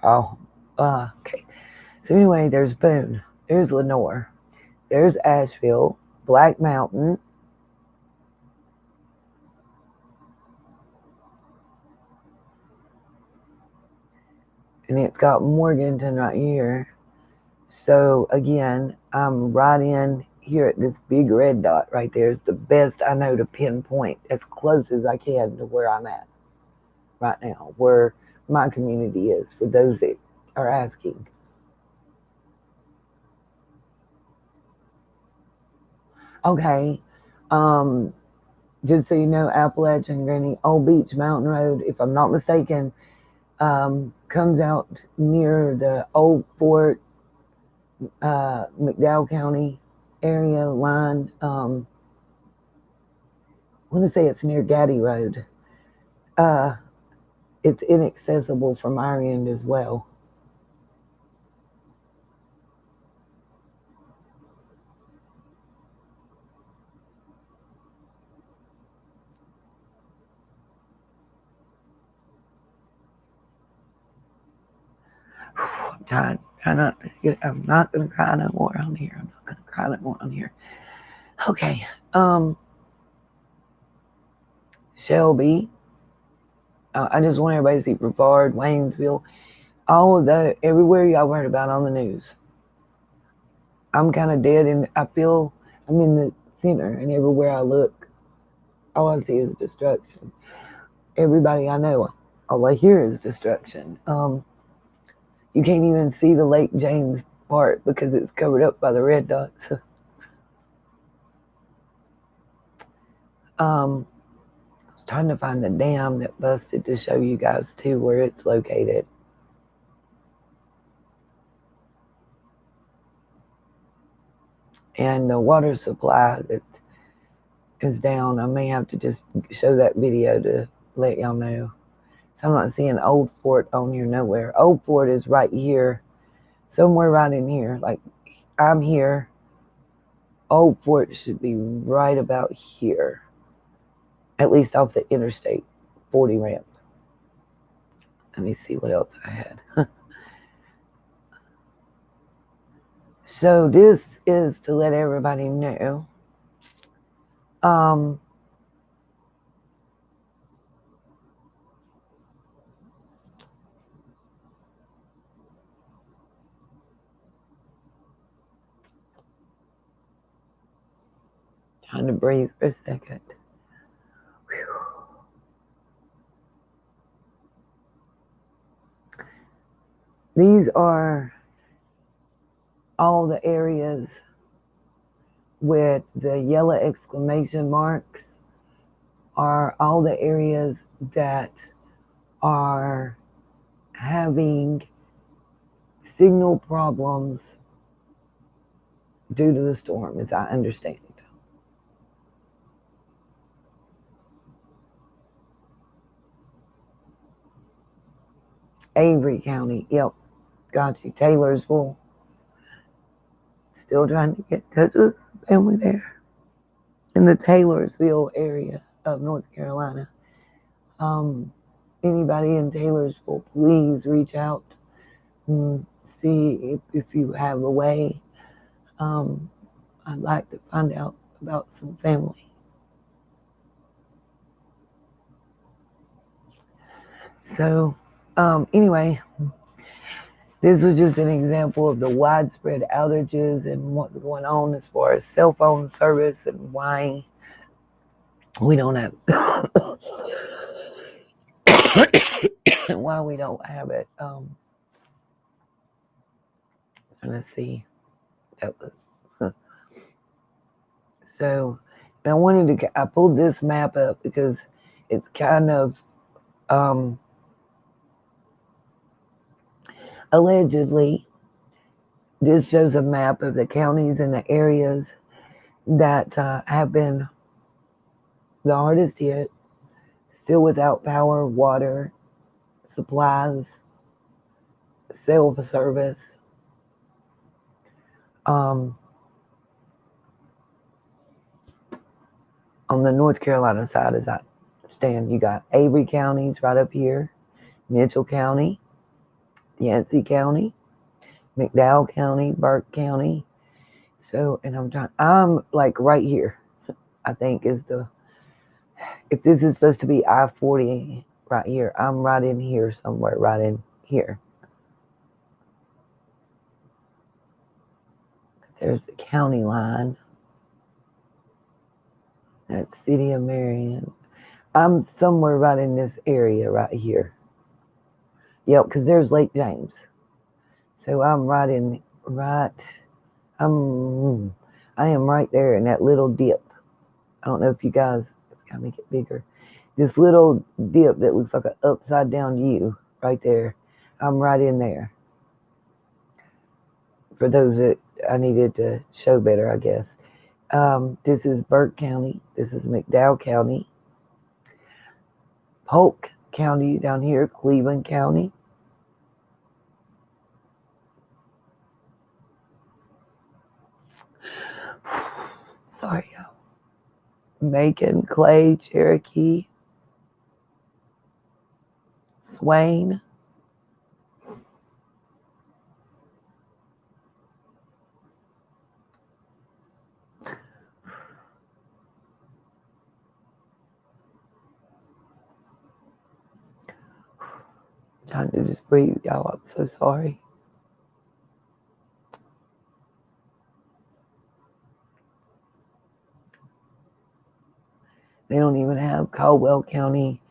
Okay. So anyway, there's Boone, there's Lenore, there's Asheville, Black Mountain, and it's got Morganton right here. So again, I'm right in here at this big red dot right there. It's the best I know to pinpoint as close as I can to where I'm at right now, where my community is, for those that are asking. Okay, just so you know, Appalachian Granny, Old Beach Mountain Road, if I'm not mistaken, comes out near the Old Fort, McDowell County area line. I want to say it's near Gaddy Road. It's inaccessible from our end as well. I'm not gonna cry no more on here. I'm not gonna cry no more on here. Okay. Shelby. I just want everybody to see Brevard, Waynesville, all of the everywhere y'all heard about on the news. I'm kind of dead, and I feel I'm in the center, and everywhere I look, all I see is destruction. Everybody I know, all I hear is destruction. You can't even see the Lake James part because it's covered up by the red dots. I was trying to find the dam that busted to show you guys too where it's located. And the water supply that is down, I may have to just show that video to let y'all know. So I'm not seeing Old Fort on here nowhere. Old Fort is right here, somewhere right in here. Like, I'm here. Old Fort should be right about here, at least off the Interstate 40 ramp. Let me see what else I had. So this is to let everybody know. Trying to breathe for a second. Whew. These are all the areas with the yellow exclamation marks are all the areas that are having signal problems due to the storm, as I understand. Avery County, yep, got you. Taylorsville, still trying to get in touch with the family there in the Taylorsville area of North Carolina. Anybody in Taylorsville, please reach out and see if you have a way. I'd like to find out about some family. So, anyway, this was just an example of the widespread outages and what's going on as far as cell phone service and why we don't have why we don't have it. Let's see. That was, so, and I pulled this map up because it's kind of allegedly, this shows a map of the counties and the areas that have been the hardest hit, still without power, water, supplies, cell service. On the North Carolina side, as I understand, you got Avery counties right up here, Mitchell County, Yancey County, McDowell County, Burke County. So, and I'm like right here, I think is if this is supposed to be I-40 right here, I'm right in here somewhere, right in here. There's the county line. That's City of Marion. I'm somewhere right in this area right here. Yep, because there's Lake James. So I am right there in that little dip. I don't know if you guys can make it bigger. This little dip that looks like an upside down U right there. I'm right in there. For those that I needed to show better, I guess. This is Burke County. This is McDowell County. Polk County down here, Cleveland County. Sorry, y'all. Macon, Clay, Cherokee, Swain. Trying to just breathe, y'all. I'm so sorry. They don't even have Caldwell County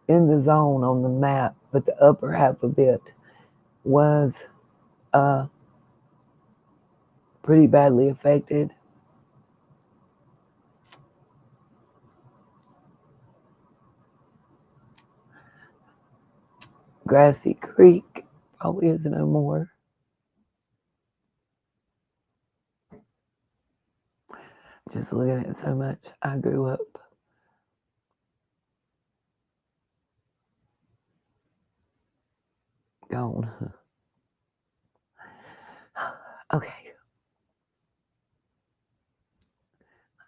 in the zone on the map, but the upper half of it was pretty badly affected. Grassy Creek probably is no more. Just looking at so much. I grew up. Gone. Okay.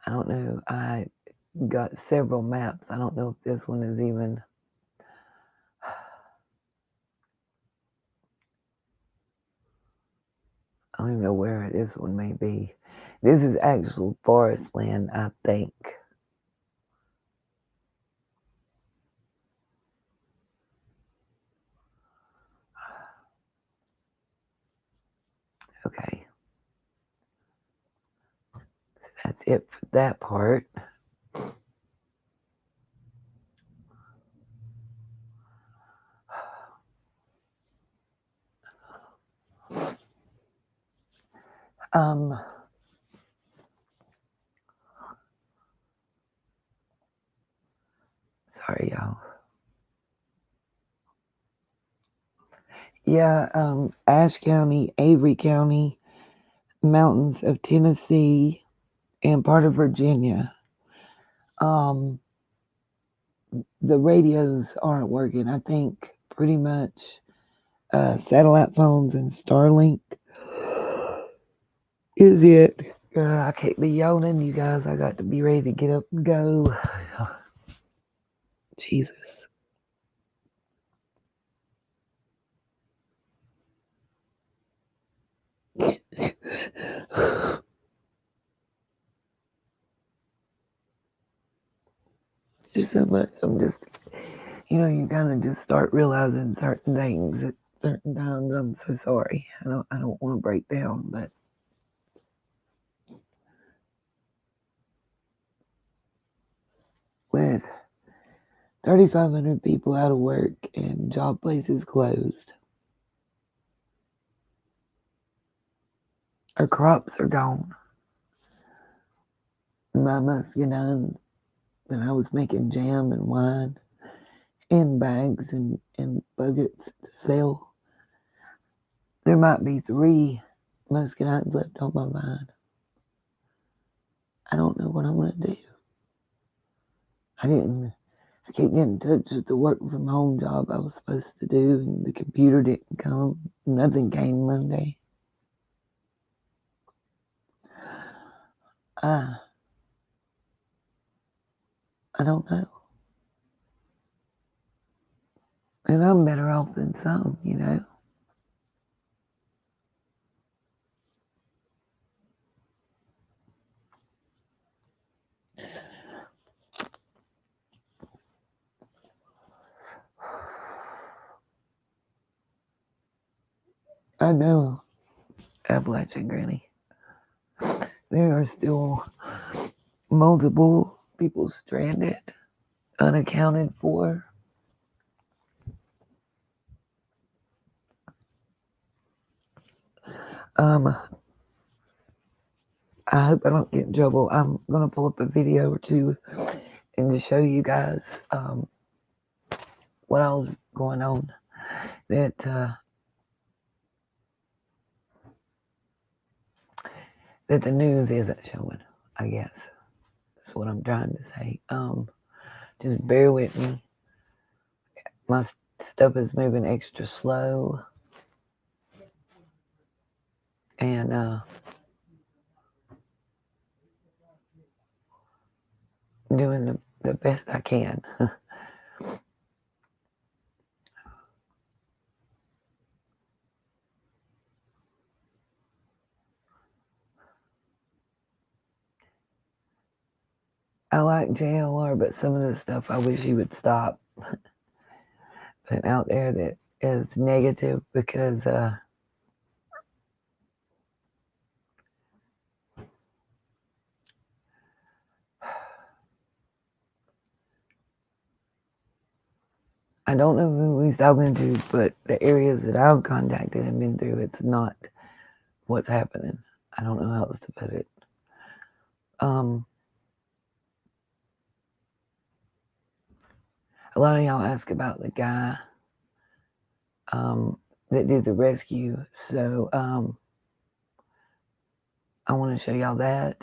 I don't know. I got several maps. I don't know if this one is even. I don't even know where this one may be. This is actual forest land, I think. Okay. That's it for that part. Sorry, y'all. Yeah, Ashe County, Avery County, mountains of Tennessee, and part of Virginia. Um, the radios aren't working. I think pretty much satellite phones and Starlink is it. I can't be yawning, you guys. I got to be ready to get up and go. Jesus. There's so much. I'm just, you kind of just start realizing certain things at certain times. I'm so sorry. I don't want to break down, but with 3,500 people out of work and job places closed, our crops are gone. My muscadine that I was making jam and wine in bags and buckets to sell. There might be 3 muscadines left on my vine. I don't know what I'm gonna do. I can't get in touch with the work from home job I was supposed to do, and the computer didn't come. Nothing came Monday. I don't know. And I'm better off than some, I know, Appalachian Granny. There are still multiple people stranded, unaccounted for. Um, I hope I don't get in trouble. I'm gonna pull up a video or two and just show you guys what else going on that that the news isn't showing. I guess that's what I'm trying to say. Just bear with me. My stuff is moving extra slow, and doing the best I can. I like JLR, but some of the stuff I wish he would stop putting out there that is negative, because I don't know who he's talking to, but the areas that I've contacted and been through, it's not what's happening. I don't know how else to put it. A lot of y'all ask about the guy that did the rescue, so I want to show y'all that,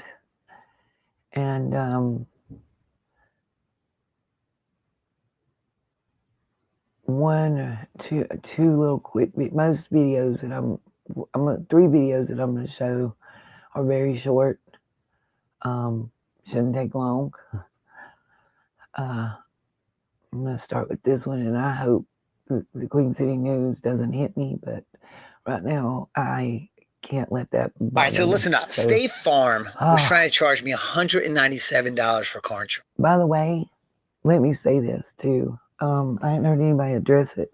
and two little quick. Most videos that I'm 3 videos that I'm going to show are very short. Shouldn't take long. I'm going to start with this one, and I hope the Queen City News doesn't hit me, but right now I can't let that bother All right, so me. listen up. State Farm was trying to charge me $197 for car insurance. By the way, let me say this too. I hadn't heard anybody address it,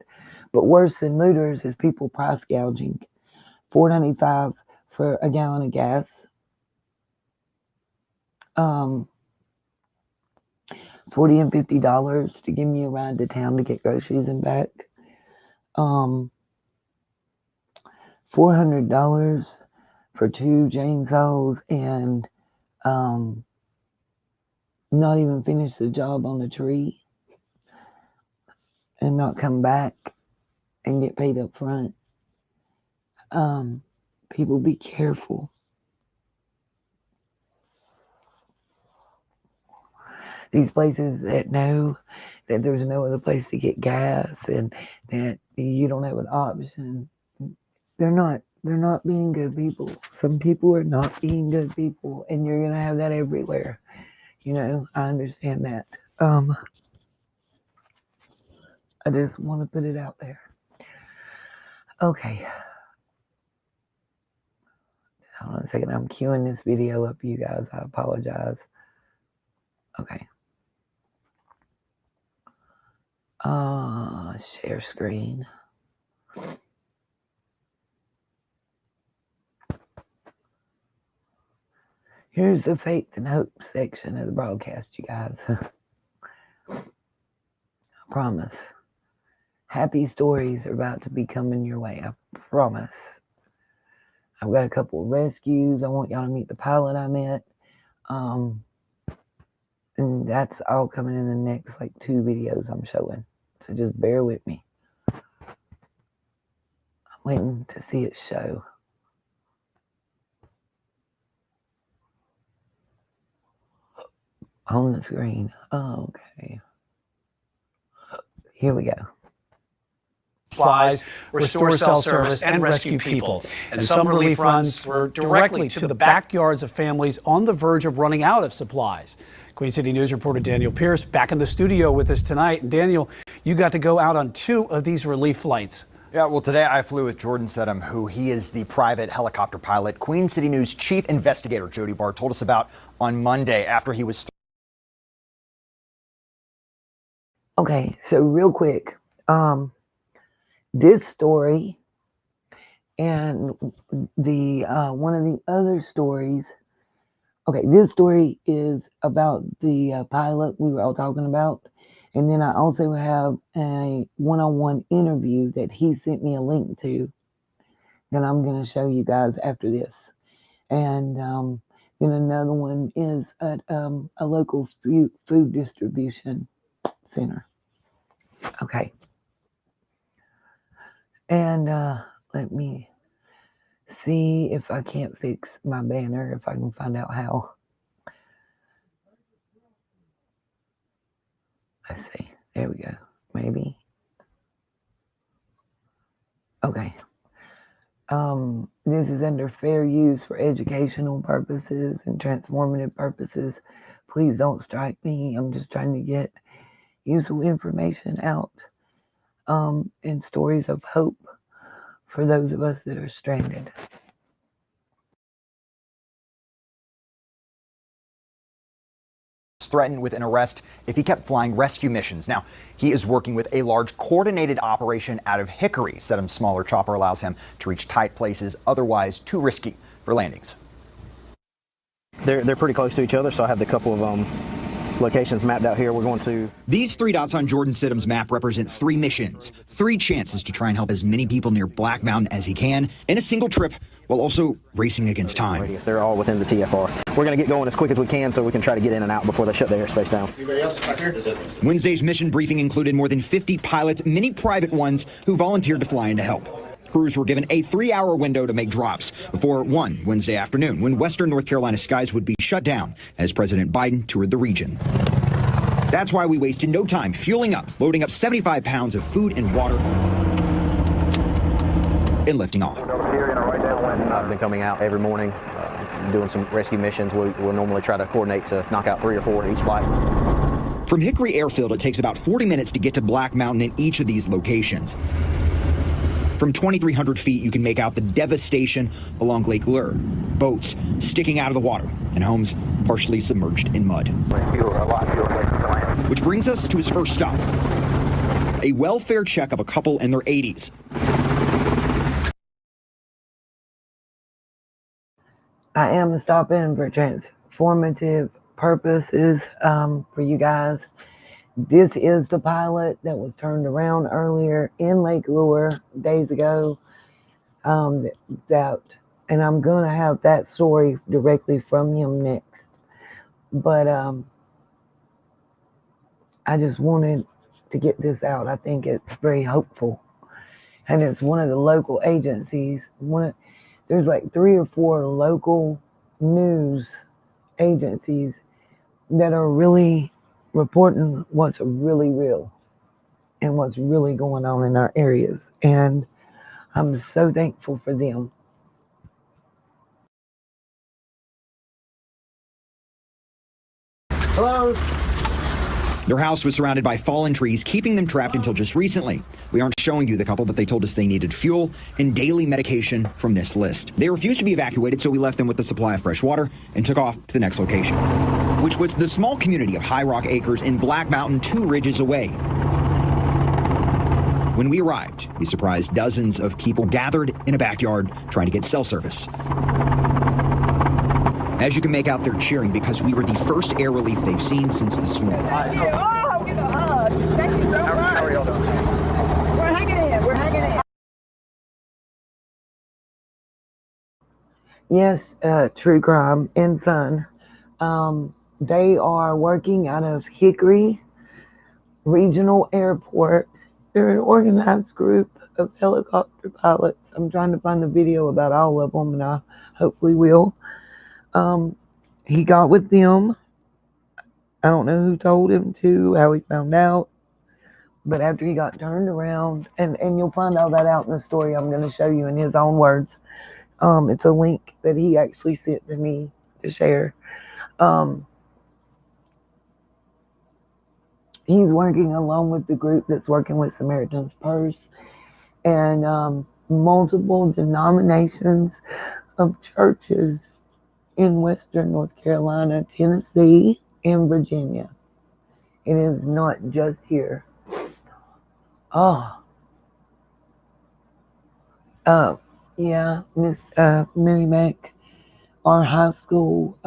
but worse than looters is people price gouging. $4.95 for a gallon of gas. $40 and $50 to give me a ride to town to get groceries and back. $400 for 2 chainsaws and not even finish the job on the tree and not come back and get paid up front. People be careful. These places that know that there's no other place to get gas and that you don't have an option, they're not being good people. Some people are not being good people, and you're gonna have that everywhere. I understand that. I just want to put it out there. Okay, hold on a second. I'm queuing this video up, you guys. I apologize. Okay. Share screen. Here's the faith and hope section of the broadcast, you guys. I promise. Happy stories are about to be coming your way. I promise. I've got a couple of rescues. I want y'all to meet the pilot I met. And that's all coming in the next 2 videos I'm showing. So just bear with me. I'm waiting to see it show. On the screen. Oh, okay. Here we go. Supplies, restore cell service, and rescue people. And some relief runs were directly to the backyards of families on the verge of running out of supplies. Queen City News reporter Daniel Pierce back in the studio with us tonight. And Daniel, you got to go out on 2 of these relief flights. Yeah, well, today I flew with Jordan Sedham, who he is the private helicopter pilot. Queen City News chief investigator Jody Barr told us about on Monday after he was. Okay, so real quick, this story and the one of the other stories. Okay, this story is about the pilot we were all talking about, and then I also have a one-on-one interview that he sent me a link to that I'm going to show you guys after this, and then another one is at a local food distribution center. Okay. And let me see if I can't fix my banner, if I can find out how. Let's see. There we go. Maybe. Okay. This is under fair use for educational purposes and transformative purposes. Please don't strike me. I'm just trying to get useful information out and stories of hope for those of us that are stranded. Threatened with an arrest if he kept flying rescue missions. Now, he is working with a large coordinated operation out of Hickory. Sedham's smaller chopper allows him to reach tight places otherwise too risky for landings. They're pretty close to each other, so I have the couple of locations mapped out here. We're going to. These 3 dots on Jordan Sidham's map represent 3 missions, 3 chances to try and help as many people near Black Mountain as he can in a single trip, while also racing against time. They're all within the TFR. We're going to get going as quick as we can so we can try to get in and out before they shut the airspace down. Anybody else back here? Wednesday's mission briefing included more than 50 pilots, many private ones, who volunteered to fly in to help. Crews were given a 3-hour window to make drops before 1 Wednesday afternoon, when Western North Carolina skies would be shut down as President Biden toured the region. That's why we wasted no time fueling up, loading up 75 pounds of food and water, and lifting off. I've been coming out every morning, doing some rescue missions. We'll normally try to coordinate to knock out 3 or 4 each flight. From Hickory Airfield, it takes about 40 minutes to get to Black Mountain in each of these locations. From 2,300 feet, you can make out the devastation along Lake Lure. Boats sticking out of the water and homes partially submerged in mud. Which brings us to his first stop, a welfare check of a couple in their 80s. I am stopping for transformative purposes for you guys. This is the pilot that was turned around earlier in Lake Lure days ago. And I'm going to have that story directly from him next. But I just wanted to get this out. I think it's very hopeful. and it's one of the local agencies. There's like 3 or 4 local news agencies that are really reporting what's really real and what's really going on in our areas. And I'm so thankful for them. Hello. Their house was surrounded by fallen trees, keeping them trapped until just recently. We aren't showing you the couple, but they told us they needed fuel and daily medication from this list. They refused to be evacuated, so we left them with a supply of fresh water and took off to the next location, which was the small community of High Rock Acres in Black Mountain, 2 ridges away. When we arrived, we surprised dozens of people gathered in a backyard trying to get cell service. As you can make out, they're cheering because we were the first air relief they've seen since the storm. Thank you. Oh, give a hug. Thank you so much. How are y'all doing? We're hanging in. We're hanging in. Yes, True Crime and Son. They are working out of Hickory Regional Airport. They're an organized group of helicopter pilots. I'm trying to find the video about all of them, and I hopefully will. He got with them. I don't know who told him to, how he found out. But after he got turned around, and you'll find all that out in the story I'm going to show you in his own words. It's a link that he actually sent to me to share. He's working along with the group that's working with Samaritan's Purse and multiple denominations of churches in Western North Carolina, Tennessee, and Virginia. It is not just here. Yeah, Miss Mary Mac, our high school,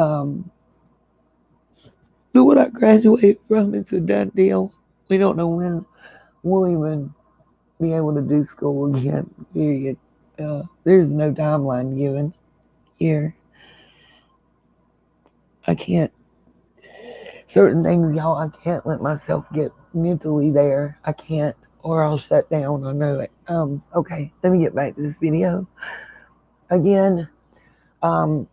what I graduated from, it's a done deal. We don't know when we'll even be able to do school again, period. There's no timeline given here. I can't, certain things, y'all, I can't let myself get mentally there. I can't, or I'll shut down. I know it. Okay, let me get back to this video. Again, I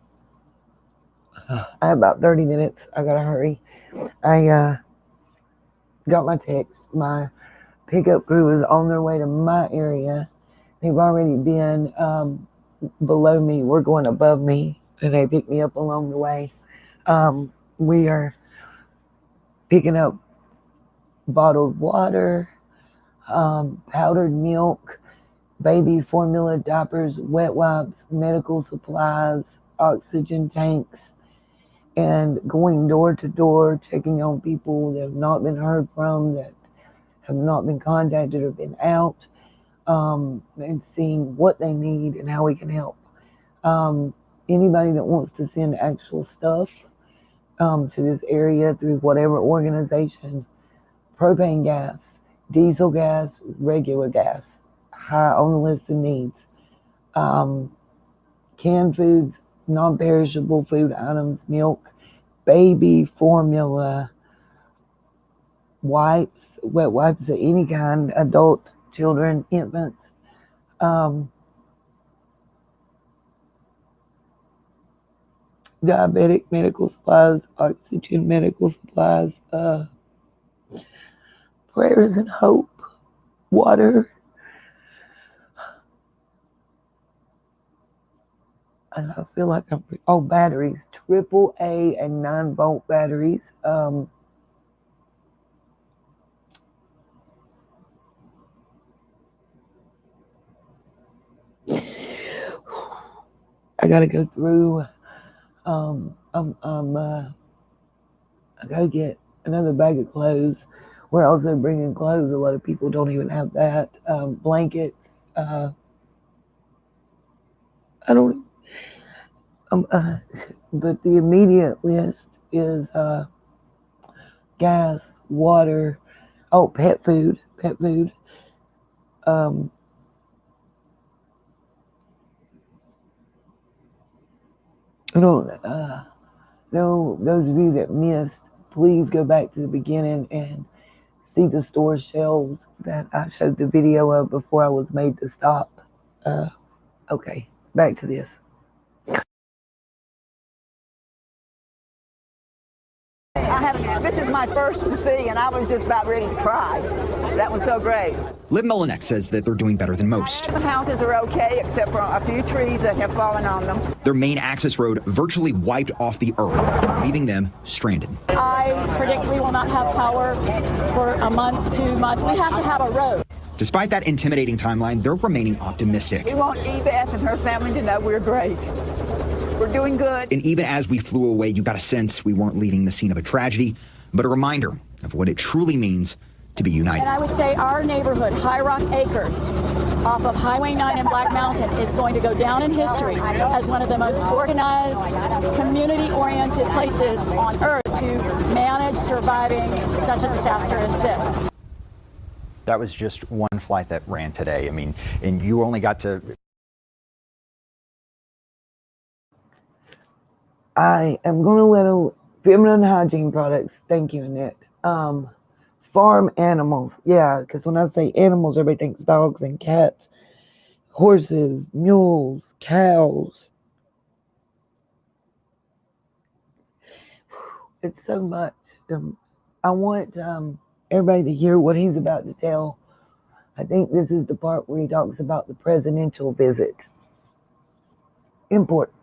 have about 30 minutes. I gotta hurry. I got my text. My pickup crew is on their way to my area. They've already been below me. We're going above me, and they pick me up along the way. We are picking up bottled water, powdered milk, baby formula, diapers, wet wipes, medical supplies, oxygen tanks, and going door to door, checking on people that have not been heard from, that have not been contacted or been out, and seeing what they need and how we can help. Anybody that wants to send actual stuff to this area through whatever organization, propane gas, diesel gas, regular gas, high on the list of needs. Canned foods, non-perishable food items, milk, baby formula, wipes, wet wipes of any kind, adult, children, infants. Diabetic medical supplies, oxygen medical supplies, prayers and hope, water. And I feel like batteries, AAA and 9-volt batteries. I gotta go through. I gotta get another bag of clothes. We're also bringing clothes. A lot of people don't even have that. Blankets. I don't. But the immediate list is gas, water. Oh, pet food. I don't know, those of you that missed, please go back to the beginning and see the store shelves that I showed the video of before I was made to stop. Okay, back to this. This is my first to see, and I was just about ready to cry. That was so great. Liv Molinek says that they're doing better than most. Some houses are okay, except for a few trees that have fallen on them. Their main access road virtually wiped off the earth, leaving them stranded. I predict we will not have power for a month, 2 months. We have to have a road. Despite that intimidating timeline, they're remaining optimistic. We want Beth and her family to know we're great. We're doing good. And even as we flew away, you got a sense we weren't leaving the scene of a tragedy, but a reminder of what it truly means to be united. And I would say our neighborhood, High Rock Acres, off of Highway 9 in Black Mountain, is going to go down in history as one of the most organized, community-oriented places on earth to manage surviving such a disaster as this. That was just one flight that ran today. I mean, and you only got to... I am going to let feminine hygiene products. Thank you, Annette. Farm animals. Yeah, because when I say animals, everybody thinks dogs and cats, horses, mules, cows. It's so much. I want everybody to hear what he's about to tell. I think this is the part where he talks about the presidential visit. Important.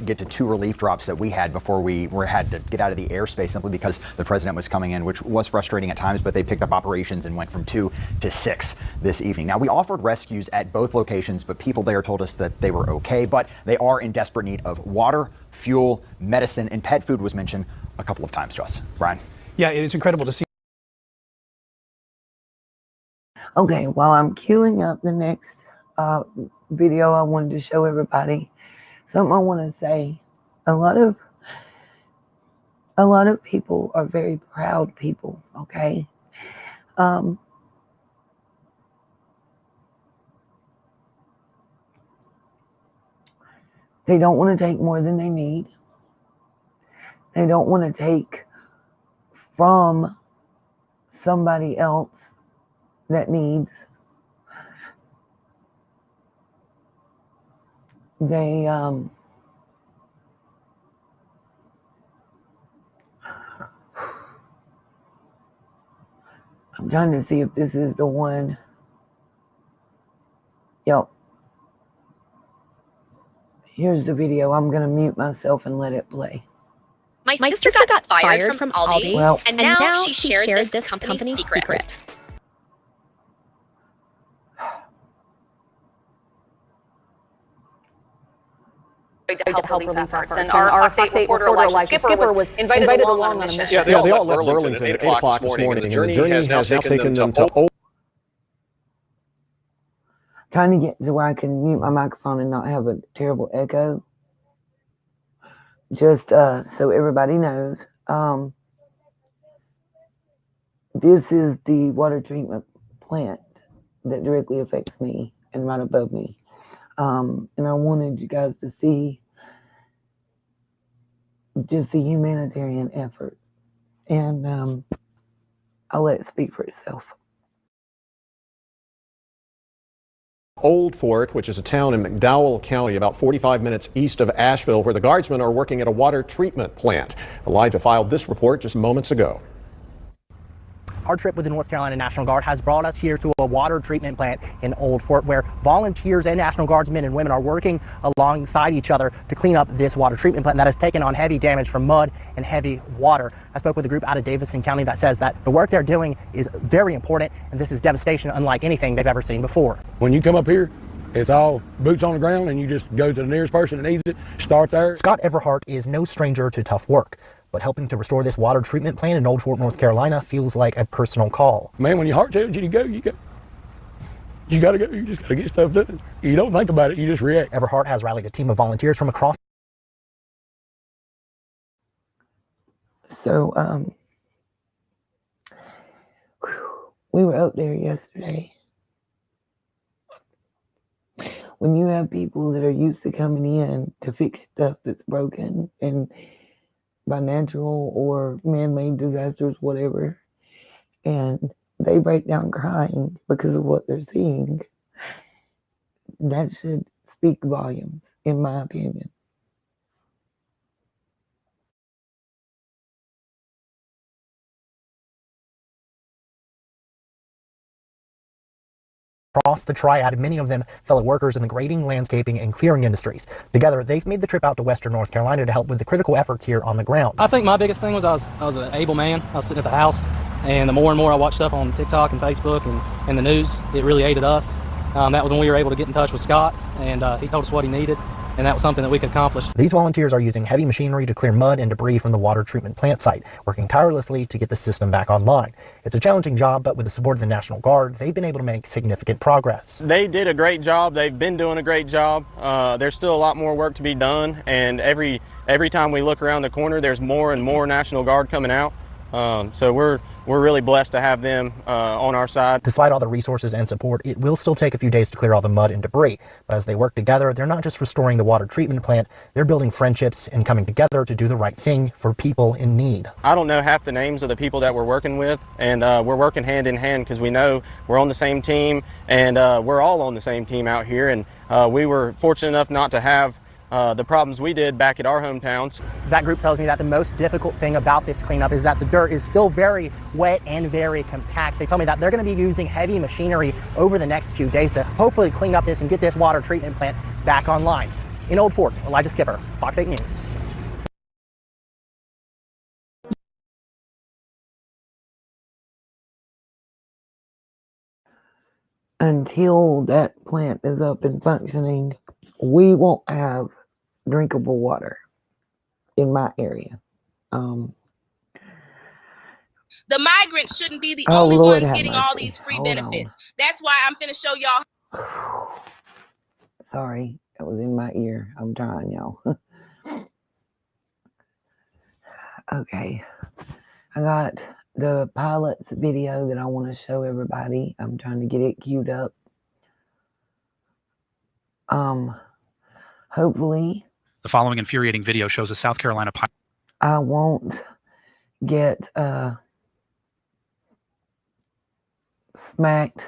Get to 2 relief drops that we had before we had to get out of the airspace simply because the president was coming in, which was frustrating at times, but they picked up operations and went from 2 to 6 this evening. Now, we offered rescues at both locations, but people there told us that they were okay, but they are in desperate need of water, fuel, medicine, and pet food was mentioned a couple of times to us. Brian? Yeah, it's incredible to see. Okay, while I'm queuing up the next video I wanted to show everybody, something I want to say, a lot of people are very proud people, okay? They don't want to take more than they need. They don't want to take from somebody else that needs. They I'm trying to see if this is the one. Yep. Here's the video. I'm gonna mute myself and let it play. My sister got fired from Aldi, well, and now she shared this company's secret. To help relief efforts. And our Fox 8 reporter Elijah Skipper was invited along on a mission. Yeah, they all left Burlington at 8 o'clock this morning, and the journey has now taken them to trying to get to where I can mute my microphone and not have a terrible echo. Just so everybody knows, this is the water treatment plant that directly affects me and right above me. And I wanted you guys to see just the humanitarian effort. And I'll let it speak for itself. Old Fort, which is a town in McDowell County, about 45 minutes east of Asheville, where the guardsmen are working at a water treatment plant. Elijah filed this report just moments ago. Our trip with the North Carolina National Guard has brought us here to a water treatment plant in Old Fort, where volunteers and National Guardsmen and women are working alongside each other to clean up this water treatment plant that has taken on heavy damage from mud and heavy water. I spoke with a group out of Davidson County that says that the work they're doing is very important, and this is devastation unlike anything they've ever seen before. When you come up here, it's all boots on the ground, and you just go to the nearest person that needs it, start there. Scott Everhart is no stranger to tough work, but helping to restore this water treatment plant in Old Fort, North Carolina feels like a personal call. Man, when your heart tells you to go, you go. You gotta go, you just gotta get stuff done. You don't think about it, you just react. Everhart has rallied a team of volunteers from across. So, we were out there yesterday. When you have people that are used to coming in to fix stuff that's broken and by natural or man-made disasters, whatever, and they break down crying because of what they're seeing, that should speak volumes, in my opinion. Across the triad, many of them fellow workers in the grading, landscaping, and clearing industries. Together, they've made the trip out to Western North Carolina to help with the critical efforts here on the ground. I think my biggest thing was I was an able man. I was sitting at the house, and the more and more I watched stuff on TikTok and Facebook and the news, it really aided us. That was when we were able to get in touch with Scott, and he told us what he needed, and that was something that we could accomplish. These volunteers are using heavy machinery to clear mud and debris from the water treatment plant site, working tirelessly to get the system back online. It's a challenging job, but with the support of the National Guard, they've been able to make significant progress. They did a great job. They've been doing a great job. There's still a lot more work to be done, and every time we look around the corner, there's more and more National Guard coming out. So we're really blessed to have them on our side. Despite all the resources and support, it will still take a few days to clear all the mud and debris. But as they work together, they're not just restoring the water treatment plant, they're building friendships and coming together to do the right thing for people in need. I don't know half the names of the people that we're working with, and we're working hand in hand because we know we're on the same team, and we're all on the same team out here. And we were fortunate enough not to have the problems we did back at our hometowns. That group tells me that the most difficult thing about this cleanup is that the dirt is still very wet and very compact. They tell me that they're going to be using heavy machinery over the next few days to hopefully clean up this and get this water treatment plant back online. In Old Fort, Elijah Skipper, Fox 8 News. Until that plant is up and functioning, we won't have drinkable water in my area. The migrants shouldn't be the only Lord ones getting mercy. all these free benefits. That's why I'm finna show y'all. Sorry, that was in my ear. I'm trying, y'all. Okay, I got the pilot's video that I want to show everybody. I'm trying to get it queued up. Hopefully the following infuriating video shows a South Carolina pilot. I won't get smacked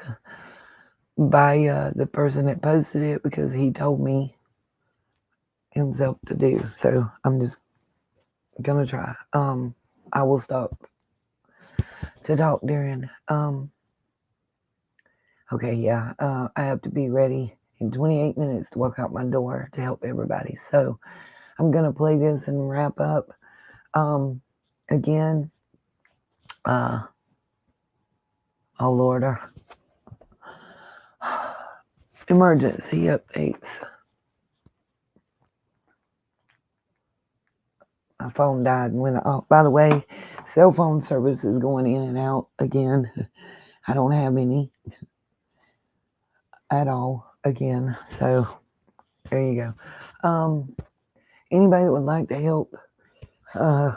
by the person that posted it because he told me himself to do. So I'm just gonna try. I will stop to talk during. Okay, yeah. I have to be ready in 28 minutes to walk out my door to help everybody. So I'm gonna play this and wrap up. Again, oh Lord, emergency updates. My phone died and went off. By the way, cell phone service is going in and out again. I don't have any at all again. So there you go. Anybody that would like to help, my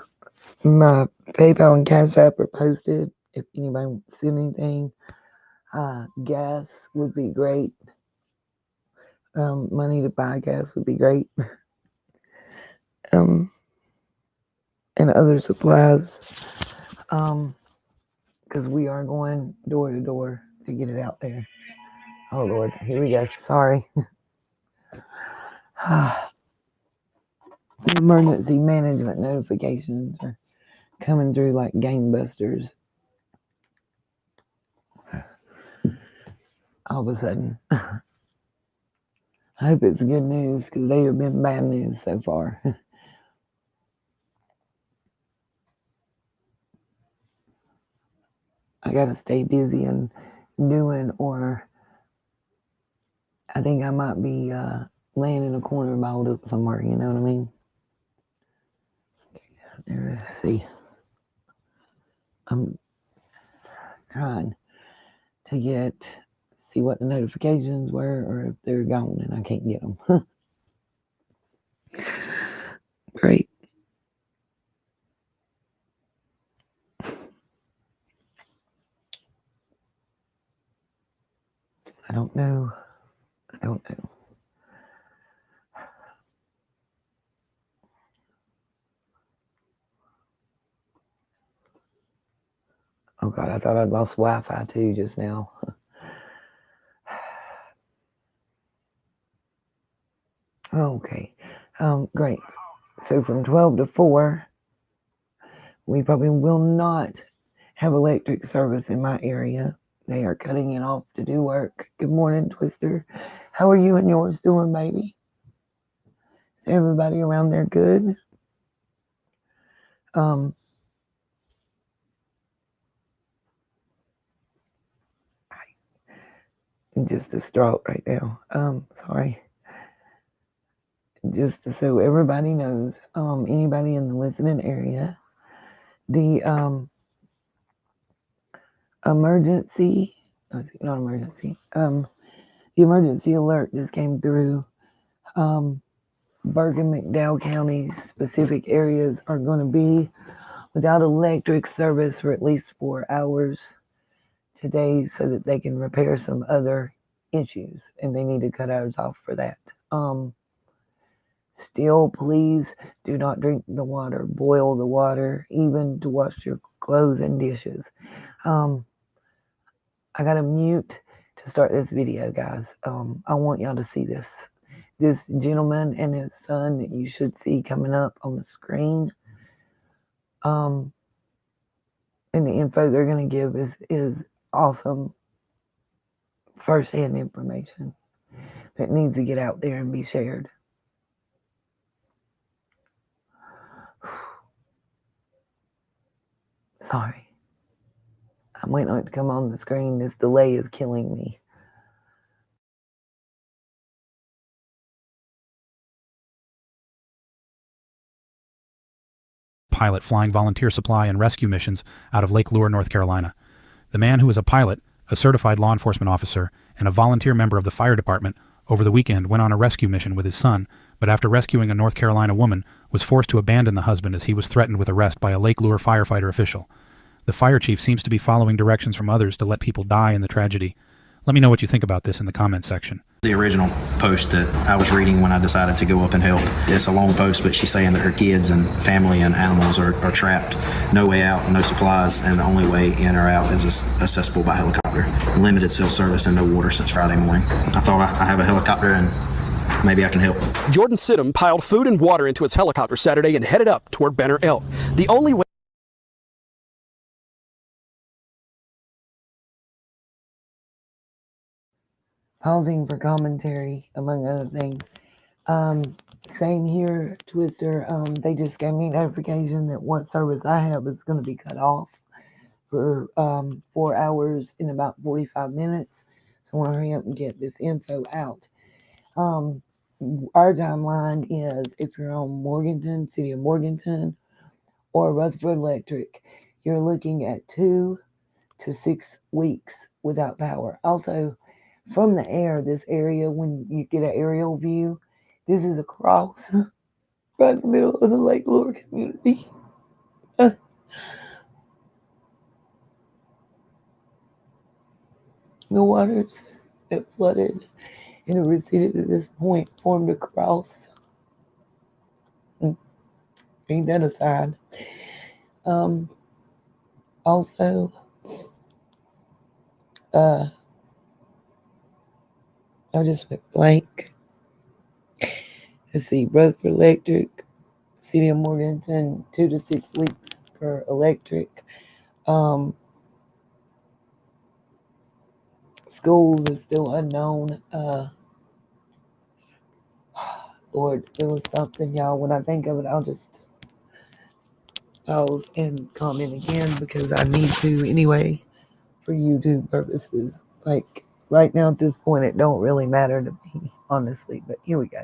PayPal and Cash App are posted. If anybody wants to send anything, gas would be great. Money to buy gas would be great. And other supplies. Because we are going door to door to get it out there. Oh Lord, here we go. Sorry. Emergency management notifications are coming through like gangbusters. All of a sudden. I hope it's good news because they have been bad news so far. I gotta stay busy and doing, or I think I might be laying in a corner balled up somewhere, you know what I mean? Let's see. I'm trying to see what the notifications were or if they're gone and I can't get them. Great. I don't know. Oh God, I thought I'd lost Wi-Fi too just now. Okay, great. So from 12 to 4, we probably will not have electric service in my area. They are cutting it off to do work. Good morning, Twister. How are you and yours doing, baby? Is everybody around there good? I'm just distraught right now. Sorry. Just so everybody knows, anybody in the listening area, the emergency alert just came through. Bergen McDowell County specific areas are going to be without electric service for at least 4 hours today so that they can repair some other issues, and they need to cut ours off for that. Still, please do not drink the water. Boil the water, even to wash your clothes and dishes. I got to mute to start this video, guys. I want y'all to see this. This gentleman and his son that you should see coming up on the screen. And the info they're going to give is awesome first-hand information that needs to get out there and be shared. Sorry. I'm waiting on it to come on the screen. This delay is killing me. Pilot flying volunteer supply and rescue missions out of Lake Lure, North Carolina. The man who is a pilot, a certified law enforcement officer, and a volunteer member of the fire department over the weekend went on a rescue mission with his son, but after rescuing a North Carolina woman, was forced to abandon the husband as he was threatened with arrest by a Lake Lure firefighter official. The fire chief seems to be following directions from others to let people die in the tragedy. Let me know what you think about this in the comments section. The original post that I was reading when I decided to go up and help. It's a long post, but she's saying that her kids and family and animals are trapped. No way out, no supplies, and the only way in or out is accessible by helicopter. Limited cell service and no water since Friday morning. I thought I have a helicopter and maybe I can help. Jordan Sidham piled food and water into his helicopter Saturday and headed up toward Banner Elk. The only way Pausing for commentary, among other things. Same here, Twister. They just gave me notification that what service I have is going to be cut off for 4 hours in about 45 minutes. So I want to hurry up and get this info out. Our timeline is if you're on Morganton, City of Morganton, or Rutherford Electric, you're looking at 2 to 6 weeks without power. Also, from the air, this area, when you get an aerial view, this is across right in the middle of the Lake Lure community. The waters that flooded and receded at this point formed a cross. Ain't that aside? Also, I just went blank. Let's see, Rutherford Electric, City of Morganton, 2 to 6 weeks for electric. Schools is still unknown. Lord, it was something, y'all. When I think of it, I'll just pause and comment again because I need to anyway for YouTube purposes. Like, right now at this point, it don't really matter to me, honestly, but here we go.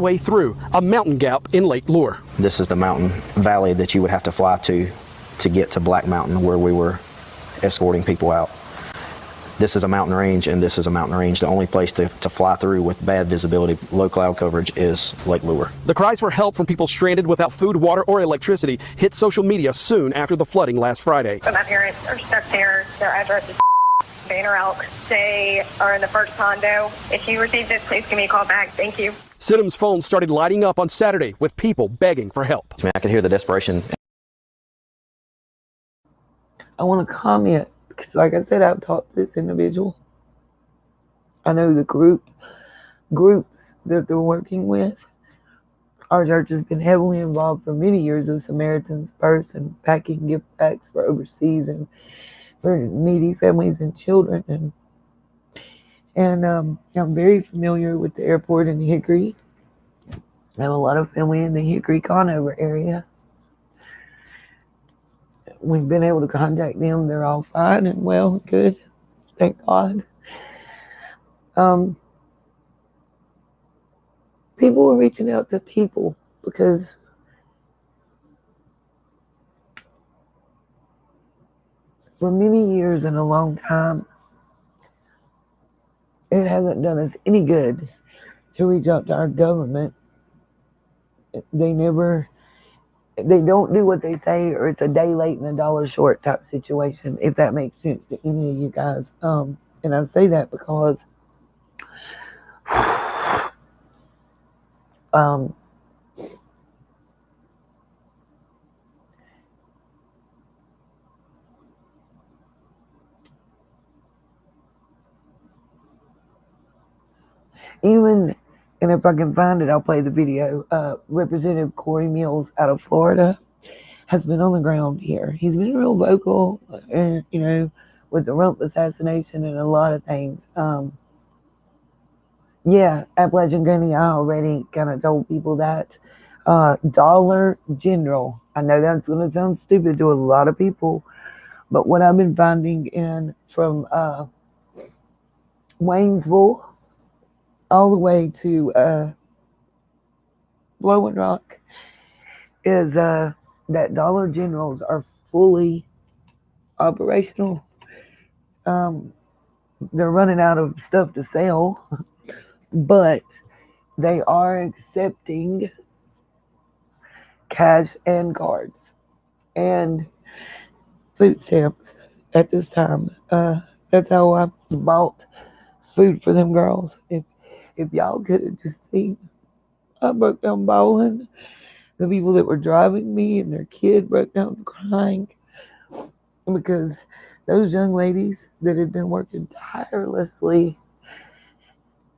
way through a mountain gap in Lake Lure. This is the mountain valley that you would have to fly to get to Black Mountain, where we were escorting people out. This is a mountain range, and this is a mountain range. The only place to fly through with bad visibility, low cloud coverage, is Lake Lure. The cries for help from people stranded without food, water, or electricity hit social media soon after the flooding last Friday. So my parents are stuck there. Their address is Banner Elk. They are in the first condo. If you receive this, please give me a call back. Thank you. Sidham's phone started lighting up on Saturday with people begging for help. I could hear the desperation. I want to comment because, like I said, I've talked to this individual. I know the groups that they're working with. Our church has been heavily involved for many years with Samaritan's Purse and packing gift packs for overseas and for needy families and children. And I'm very familiar with the airport in Hickory. I have a lot of family in the Hickory Conover area. We've been able to contact them. They're all fine and well and good. Thank God. People were reaching out to people because for many years and a long time, it hasn't done us any good to reach out to our government. They don't do what they say, or it's a day late and a dollar short type situation, if that makes sense to any of you guys. And I say that because even, and if I can find it, I'll play the video. Representative Corey Mills out of Florida has been on the ground here. He's been real vocal, with the Rump assassination and a lot of things. Appalachian Granny, I already kind of told people that. Dollar General. I know that's going to sound stupid to a lot of people, but what I've been finding from Waynesville all the way to Blowing Rock is that Dollar Generals are fully operational. They're running out of stuff to sell, but they are accepting cash and cards and food stamps at this time. That's how I bought food for them girls. If y'all could have just seen, I broke down bawling. The people that were driving me and their kid broke down crying because those young ladies that had been working tirelessly,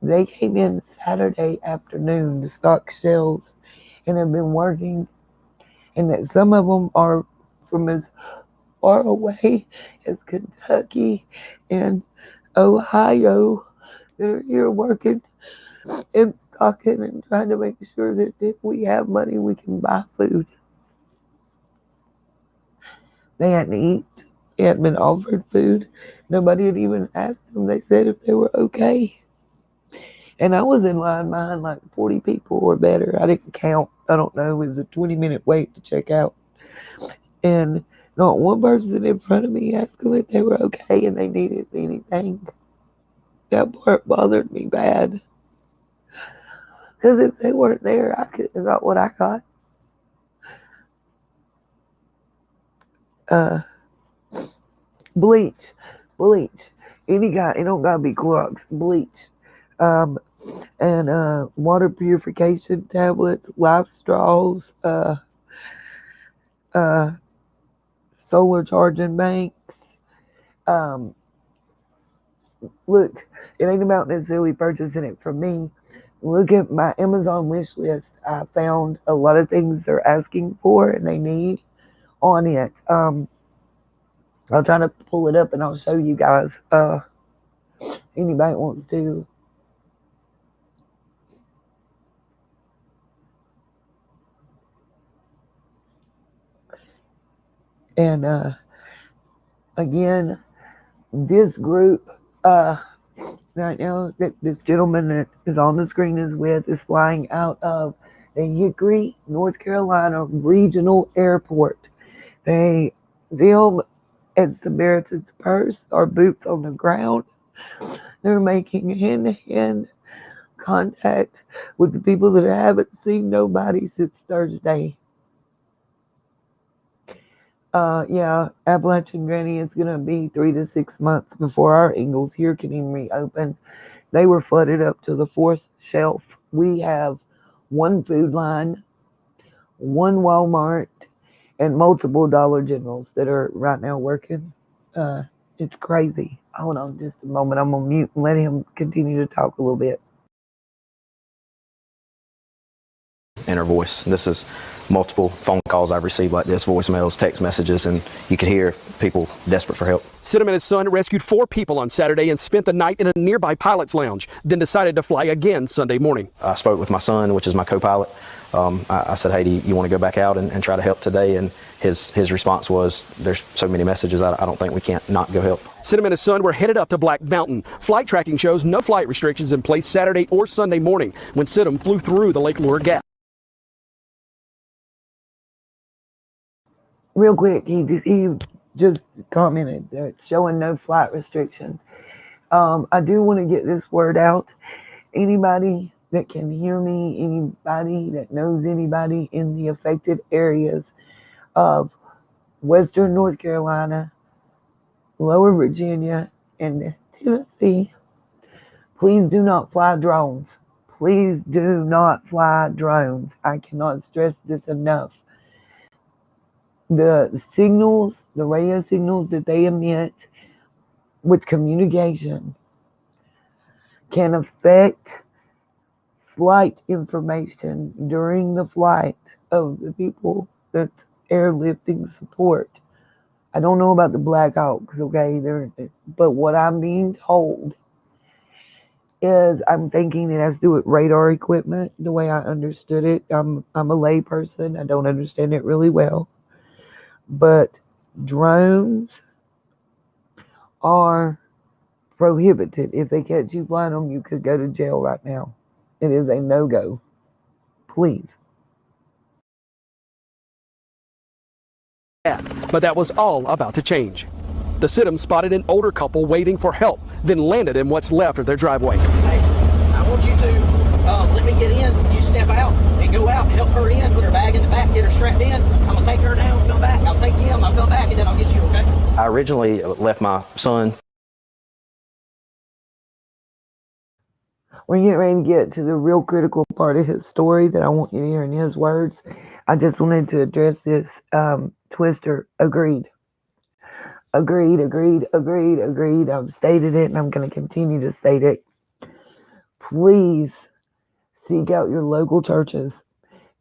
they came in Saturday afternoon to stock shelves and have been working, and that some of them are from as far away as Kentucky and Ohio. They're here working and stocking and trying to make sure that if we have money, we can buy food. They hadn't eaten. They hadn't been offered food. Nobody had even asked them. They said if they were okay. And I was in line behind like 40 people or better. I didn't count. I don't know. It was a 20-minute wait to check out. And not one person in front of me asked them if they were okay and they needed anything. That part bothered me bad. Because if they weren't there, I couldn't have got what I got. Bleach. Any guy, it don't gotta be Clorox. Bleach. And water purification tablets, life straws, solar charging banks. Look, it ain't about necessarily purchasing it from me. Look at my Amazon wish list. I found a lot of things they're asking for and they need on it. I'll try to pull it up and I'll show you guys. Anybody wants to. And again, this group right now that this gentleman that is on the screen is flying out of the Hickory, North Carolina Regional Airport. Them at Samaritan's Purse are boots on the ground. They're making hand-to-hand contact with the people that haven't seen nobody since Thursday. Appalachian Granny is going to be 3 to 6 months before our Ingalls here can even reopen. They were flooded up to the 4th shelf We have one Food Line, one Walmart, and multiple Dollar Generals that are right now working. It's crazy. Hold on just a moment. I'm on mute and let him continue to talk a little bit. In her voice. This is multiple phone calls I've received like this, voicemails, text messages, and you can hear people desperate for help. Sidham and his son rescued 4 people on Saturday and spent the night in a nearby pilot's lounge, then decided to fly again Sunday morning. I spoke with my son, which is my co-pilot. I said, hey, do you want to go back out and try to help today? And his response was, there's so many messages, I don't think we can't not go help. Sidham and his son were headed up to Black Mountain. Flight tracking shows no flight restrictions in place Saturday or Sunday morning when Sidham flew through the Lake Lure Gap. Real quick, he just commented that it's showing no flight restrictions. I do want to get this word out. Anybody that can hear me, anybody that knows anybody in the affected areas of Western North Carolina, Lower Virginia, and Tennessee, please do not fly drones. Please do not fly drones. I cannot stress this enough. The signals, the radio signals that they emit with communication can affect flight information during the flight of the people that's airlifting support. I don't know about the Black Hawks, okay? But what I'm being told is I'm thinking it has to do with radar equipment, the way I understood it. I'm a lay person. I don't understand it really well. But drones are prohibited. If they catch you flying them, you could go to jail right now. It is a no-go. Please. But that was all about to change. The Sidham spotted an older couple waiting for help, then landed in what's left of their driveway. Hey, I want you to let me get in. You step out and go out, help her in, put her bag in the back, get her strapped in. I'm going to take her down, come back. I'll take him, I'll come back, and then I'll get you, okay? I originally left my son. We're getting ready to get to the real critical part of his story that I want you to hear in his words. I just wanted to address this. Twister, agreed. Agreed. I've stated it and I'm going to continue to state it. Please seek out your local churches.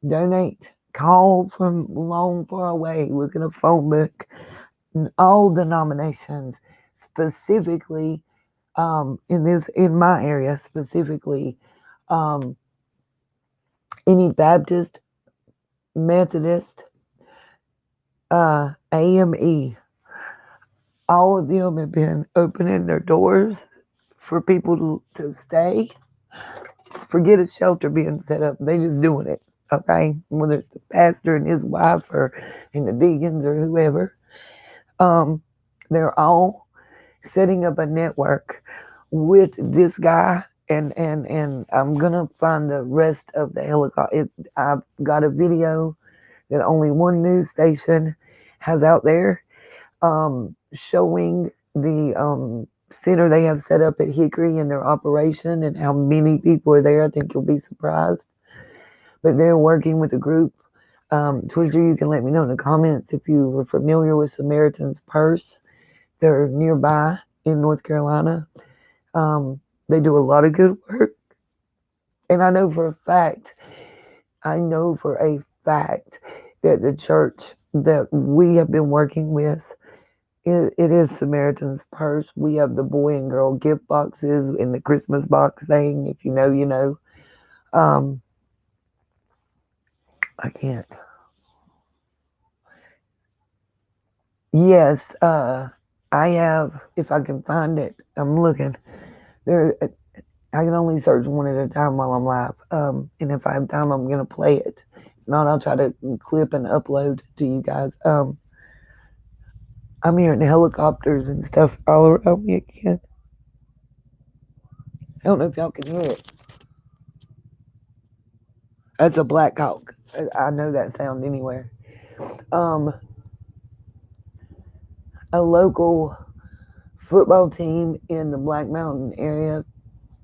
Donate. Call from long, far away. We're going to phone book all denominations, specifically in my area, specifically any Baptist, Methodist, AME. All of them have been opening their doors for people to stay. Forget a shelter being set up. They just doing it, okay? Whether it's the pastor and his wife and the deacons or whoever. They're all setting up a network with this guy, and I'm going to find the rest of the helicopter. I've got a video that only one news station has out there showing the center they have set up at Hickory and their operation and how many people are there. I think you'll be surprised. But they're working with a group. Twister, you can let me know in the comments if you were familiar with Samaritan's Purse. They're nearby in North Carolina. They do a lot of good work. And I know for a fact that the church that we have been working with, it is Samaritan's Purse. We have the boy and girl gift boxes in the Christmas box thing. If you know, you know. I can't. Yes, I have, if I can find it, I'm looking. I can only search one at a time while I'm live. And if I have time, I'm going to play it. If not, I'll try to clip and upload to you guys. I'm hearing helicopters and stuff all around me again. I don't know if y'all can hear it. That's a Black Hawk. I know that sound anywhere. A local football team in the Black Mountain area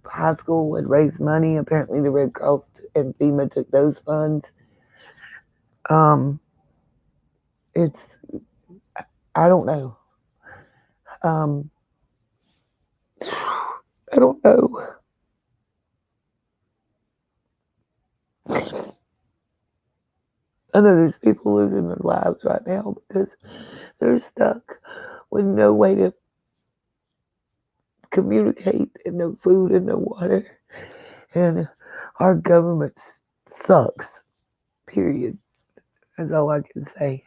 high school had raised money. Apparently, the Red Cross and FEMA took those funds. It's I don't know. I don't know. I know there's people losing their lives right now because they're stuck with no way to communicate and no food and no water. And our government sucks, period. That's all I can say.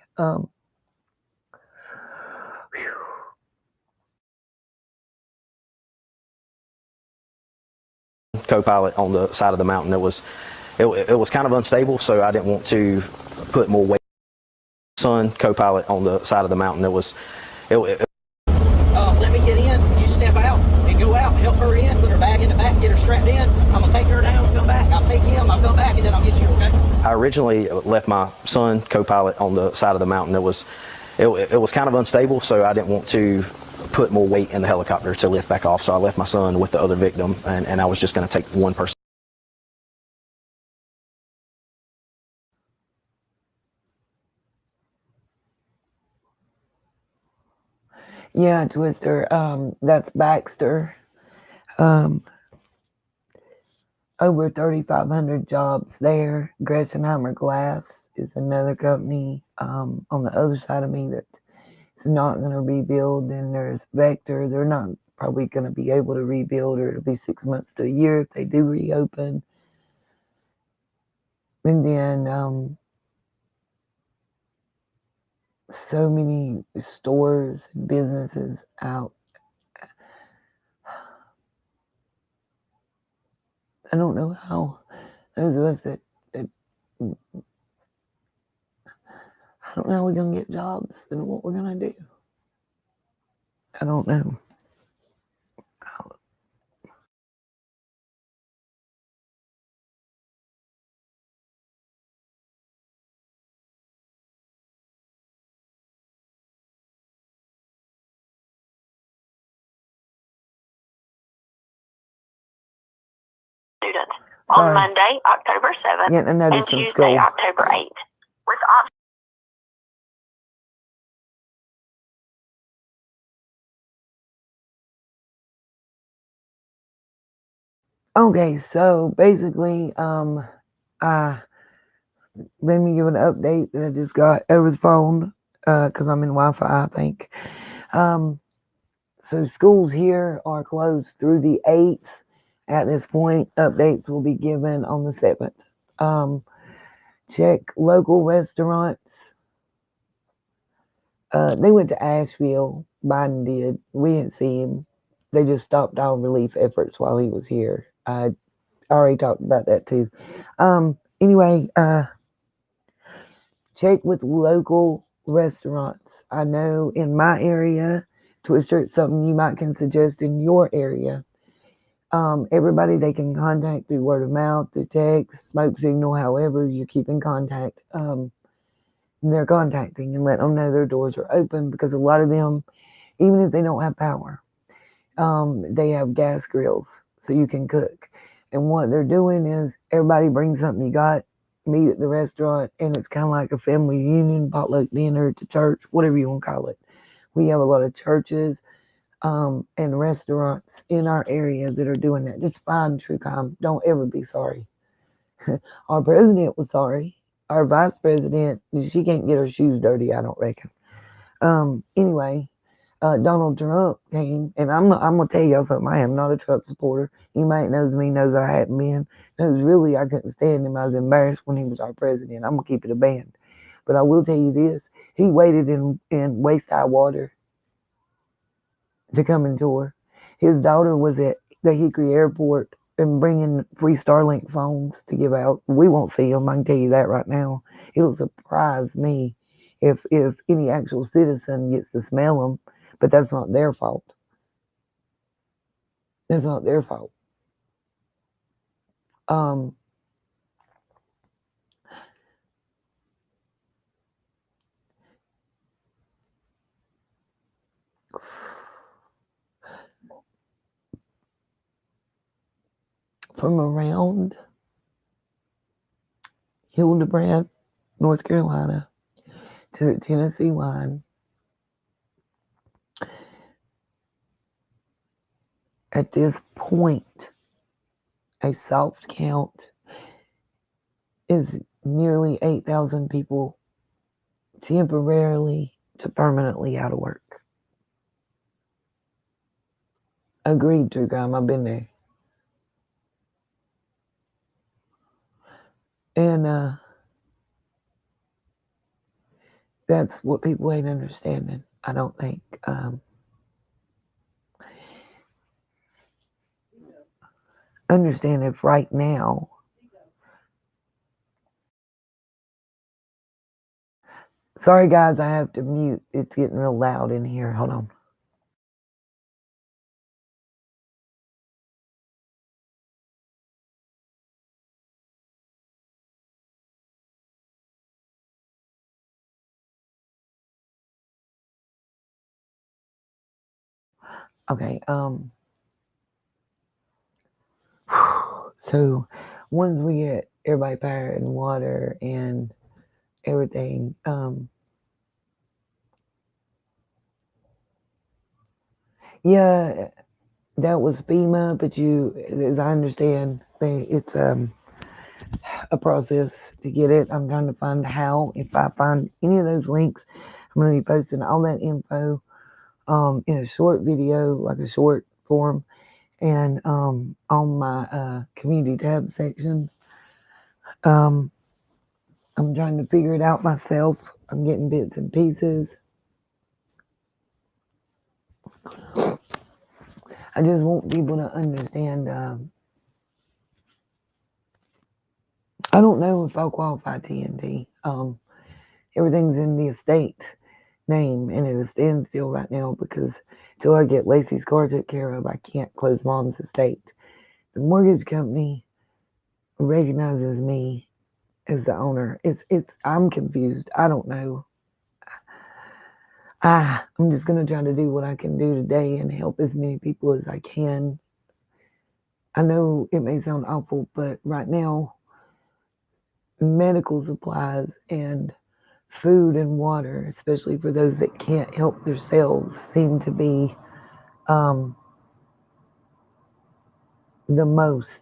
Co-pilot on the side of the mountain. It was kind of unstable, so I didn't want to put more weight. Son, co-pilot on the side of the mountain. Let me get in. You step out and go out. Help her in. Put her bag in the back. Get her strapped in. I'm gonna take her down. Come back. I'll take him. I'll come back, and then I'll get you. Okay? I originally left my son, co-pilot on the side of the mountain. It was kind of unstable, so I didn't want to put more weight in the helicopter to lift back off. So I left my son with the other victim, and I was just going to take one person. Yeah, Twister. That's Baxter. Over 3,500 jobs there. Gressenheimer Glass is another company on the other side of me that's not going to rebuild. Then there's Vector. They're not probably going to be able to rebuild, or it'll be 6 months to a year if they do reopen. And then so many stores and businesses out. I don't know how those of us that I don't know how we're going to get jobs and what we're going to do. I don't know. Students on Monday, October 7th, Getting a notice and from Tuesday, school. October 8th, with Okay, so basically, let me give an update that I just got over the phone, because I'm in Wi-Fi, I think. So schools here are closed through the 8th. At this point, updates will be given on the 7th. Check local restaurants. They went to Asheville. Biden did. We didn't see him. They just stopped all relief efforts while he was here. I already talked about that too. Anyway, check with local restaurants. I know in my area, Twister, it's something you might can suggest in your area. Everybody they can contact through word of mouth, through text, smoke signal, however you keep in contact. They're contacting and let them know their doors are open, because a lot of them, even if they don't have power, they have gas grills so you can cook. And what they're doing is everybody brings something you got, meet at the restaurant, and it's kind of like a family reunion, potluck dinner at the church, whatever you want to call it. We have a lot of churches and restaurants in our area that are doing that. Just find true crime. Don't ever be sorry. Our president was sorry. Our vice president, she can't get her shoes dirty, I don't reckon. Anyway, Donald Trump came, and I'm gonna tell y'all something. I am not a Trump supporter. Anybody that knows me knows I hadn't been. Knows really I couldn't stand him. I was embarrassed when he was our president. I'm gonna keep it a band. But I will tell you this: he waited in waist high water to come and tour. His daughter was at the Hickory Airport and bringing free Starlink phones to give out. We won't see them. I can tell you that right now. It'll surprise me if any actual citizen gets to smell them, but that's not their fault. It's not their fault. from around Hildebrand, North Carolina, to the Tennessee line. At this point, a soft count is nearly 8,000 people temporarily to permanently out of work. Agreed, True Crime. I've been there. And that's what people ain't understanding, I don't think. Understand if right now, sorry guys, I have to mute. It's getting real loud in here. Hold on. Okay, so once we get everybody power and water and everything, yeah, that was FEMA, but as I understand, it's a process to get it. I'm trying to find how. If I find any of those links, I'm going to be posting all that info in a short video, like a short form, and on my community tab section. I'm trying to figure it out myself. I'm getting bits and pieces. I just want people to understand. I don't know if I'll qualify TNT. Everything's in the estate name, and it is standstill right now because until I get Lacey's car taken care of, I can't close Mom's estate. The mortgage company recognizes me as the owner. I'm confused. I don't know. I'm just gonna try to do what I can do today and help as many people as I can. I know it may sound awful, but right now, medical supplies and food and water, especially for those that can't help themselves, seem to be the most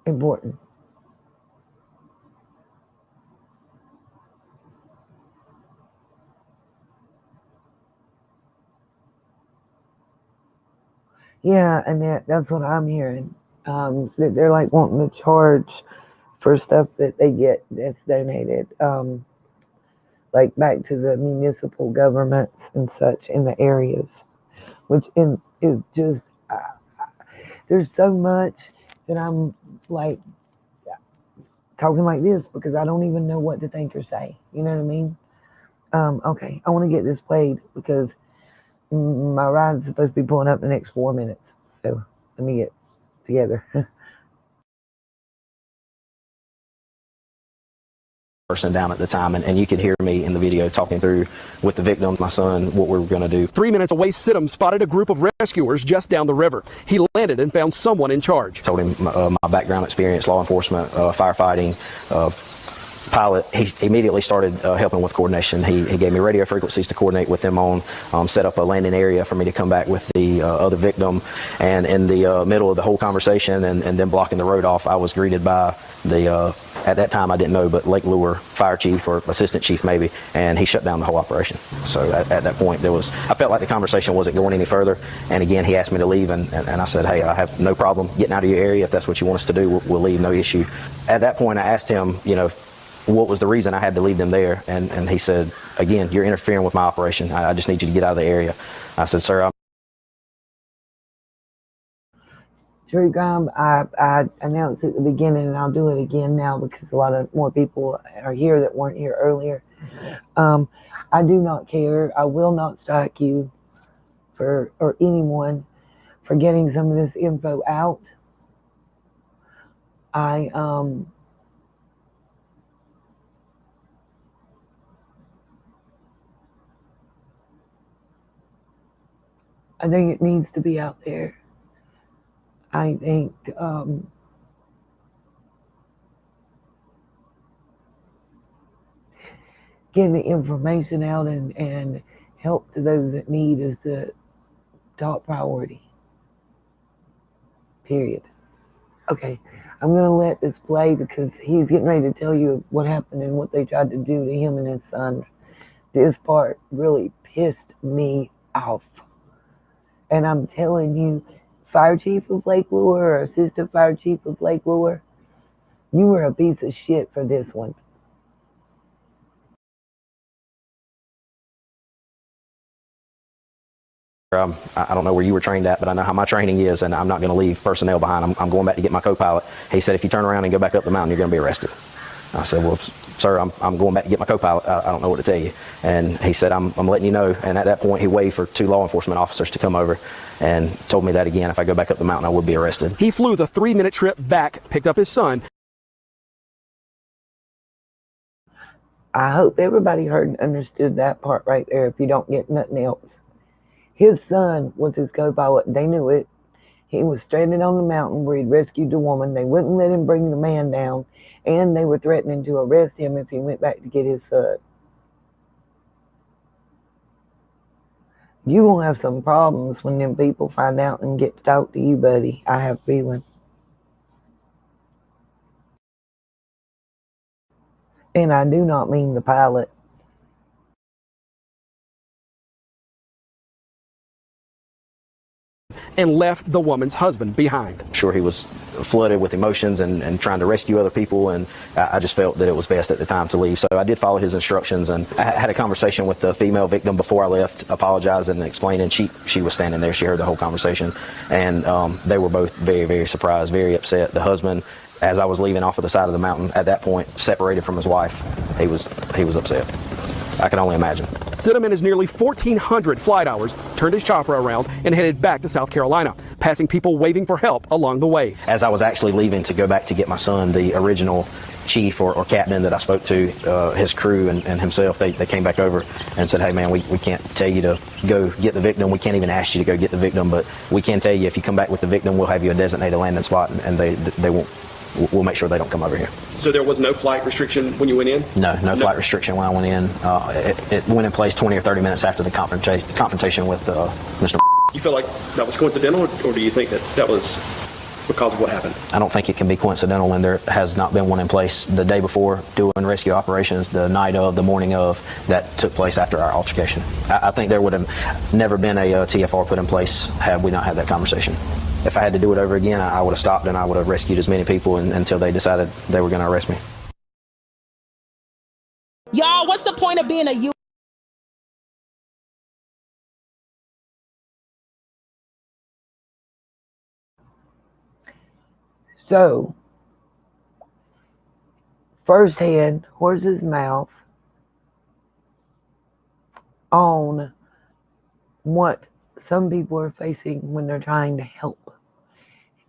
important. Yeah, and that's what I'm hearing. That they're like wanting to charge for stuff that they get that's donated, like back to the municipal governments and such in the areas, which is just there's so much that I'm like talking like this because I don't even know what to think or say. You know what I mean? Okay, I want to get this played because my ride's supposed to be pulling up in the next 4 minutes. So let me get together. Person down at the time, and you could hear me in the video talking through with the victim, my son, what we were going to do. 3 minutes away, Sidham spotted a group of rescuers just down the river. He landed and found someone in charge. Told him my background experience, law enforcement, firefighting, pilot. He immediately started helping with coordination. He gave me radio frequencies to coordinate with them on, set up a landing area for me to come back with the other victim. And in the middle of the whole conversation and then blocking the road off, I was greeted by the, at that time I didn't know, but Lake Lure fire chief or assistant chief maybe, and he shut down the whole operation. So at that point I felt like the conversation wasn't going any further. And again, he asked me to leave and I said, hey, I have no problem getting out of your area. If that's what you want us to do, we'll leave, no issue. At that point, I asked him, what was the reason I had to leave them there? And he said, again, you're interfering with my operation. I just need you to get out of the area. I said, sir, True Crime, I announced at the beginning, and I'll do it again now because a lot of more people are here that weren't here earlier. I do not care. I will not strike you or anyone for getting some of this info out. I think it needs to be out there. I think getting the information out and help to those that need is the top priority. Period. Okay, I'm going to let this play because he's getting ready to tell you what happened and what they tried to do to him and his son. This part really pissed me off. And I'm telling you, Fire Chief of Lake Lure or Assistant Fire Chief of Lake Lure, you were a piece of shit for this one. I don't know where you were trained at, but I know how my training is, and I'm not going to leave personnel behind. I'm going back to get my co-pilot. He said, if you turn around and go back up the mountain, you're going to be arrested. I said, well, sir, I'm going back to get my co-pilot. I don't know what to tell you. And he said, I'm letting you know. And at that point, he waved for 2 law enforcement officers to come over and told me that again, if I go back up the mountain, I would be arrested. He flew the 3-minute trip back, picked up his son. I hope everybody heard and understood that part right there if you don't get nothing else. His son was his co-pilot. They knew it. He was stranded on the mountain where he'd rescued the woman. They wouldn't let him bring the man down, and they were threatening to arrest him if he went back to get his son. You will have some problems when them people find out and get to talk to you, buddy. I have a feeling. And I do not mean the pilot. And left the woman's husband behind. I'm sure he was flooded with emotions and trying to rescue other people, and I just felt that it was best at the time to leave. So I did follow his instructions, and I had a conversation with the female victim before I left, apologizing and explaining. She was standing there. She heard the whole conversation, and they were both very, very surprised, very upset. The husband, as I was leaving off of the side of the mountain, at that point, separated from his wife, he was upset. I can only imagine. Sidham and his nearly 1,400 flight hours turned his chopper around and headed back to South Carolina, passing people waving for help along the way. As I was actually leaving to go back to get my son, the original chief or captain that I spoke to, his crew and himself, they came back over and said, hey man, we can't tell you to go get the victim. We can't even ask you to go get the victim, but we can tell you if you come back with the victim, we'll have you a designated landing spot, and they won't. We'll make sure they don't come over here. So there was no flight restriction when you went in? No flight restriction when I went in. It went in place 20 or 30 minutes after the confrontation with Mr. You feel like that was coincidental, or do you think that was because of what happened? I don't think it can be coincidental when there has not been one in place the day before doing rescue operations, the night of, the morning of, that took place after our altercation. I think there would have never been a TFR put in place had we not had that conversation. If I had to do it over again, I would have stopped and I would have rescued as many people until they decided they were going to arrest me. Y'all, what's the point of being a U? So, firsthand, horse's mouth on what some people are facing when they're trying to help.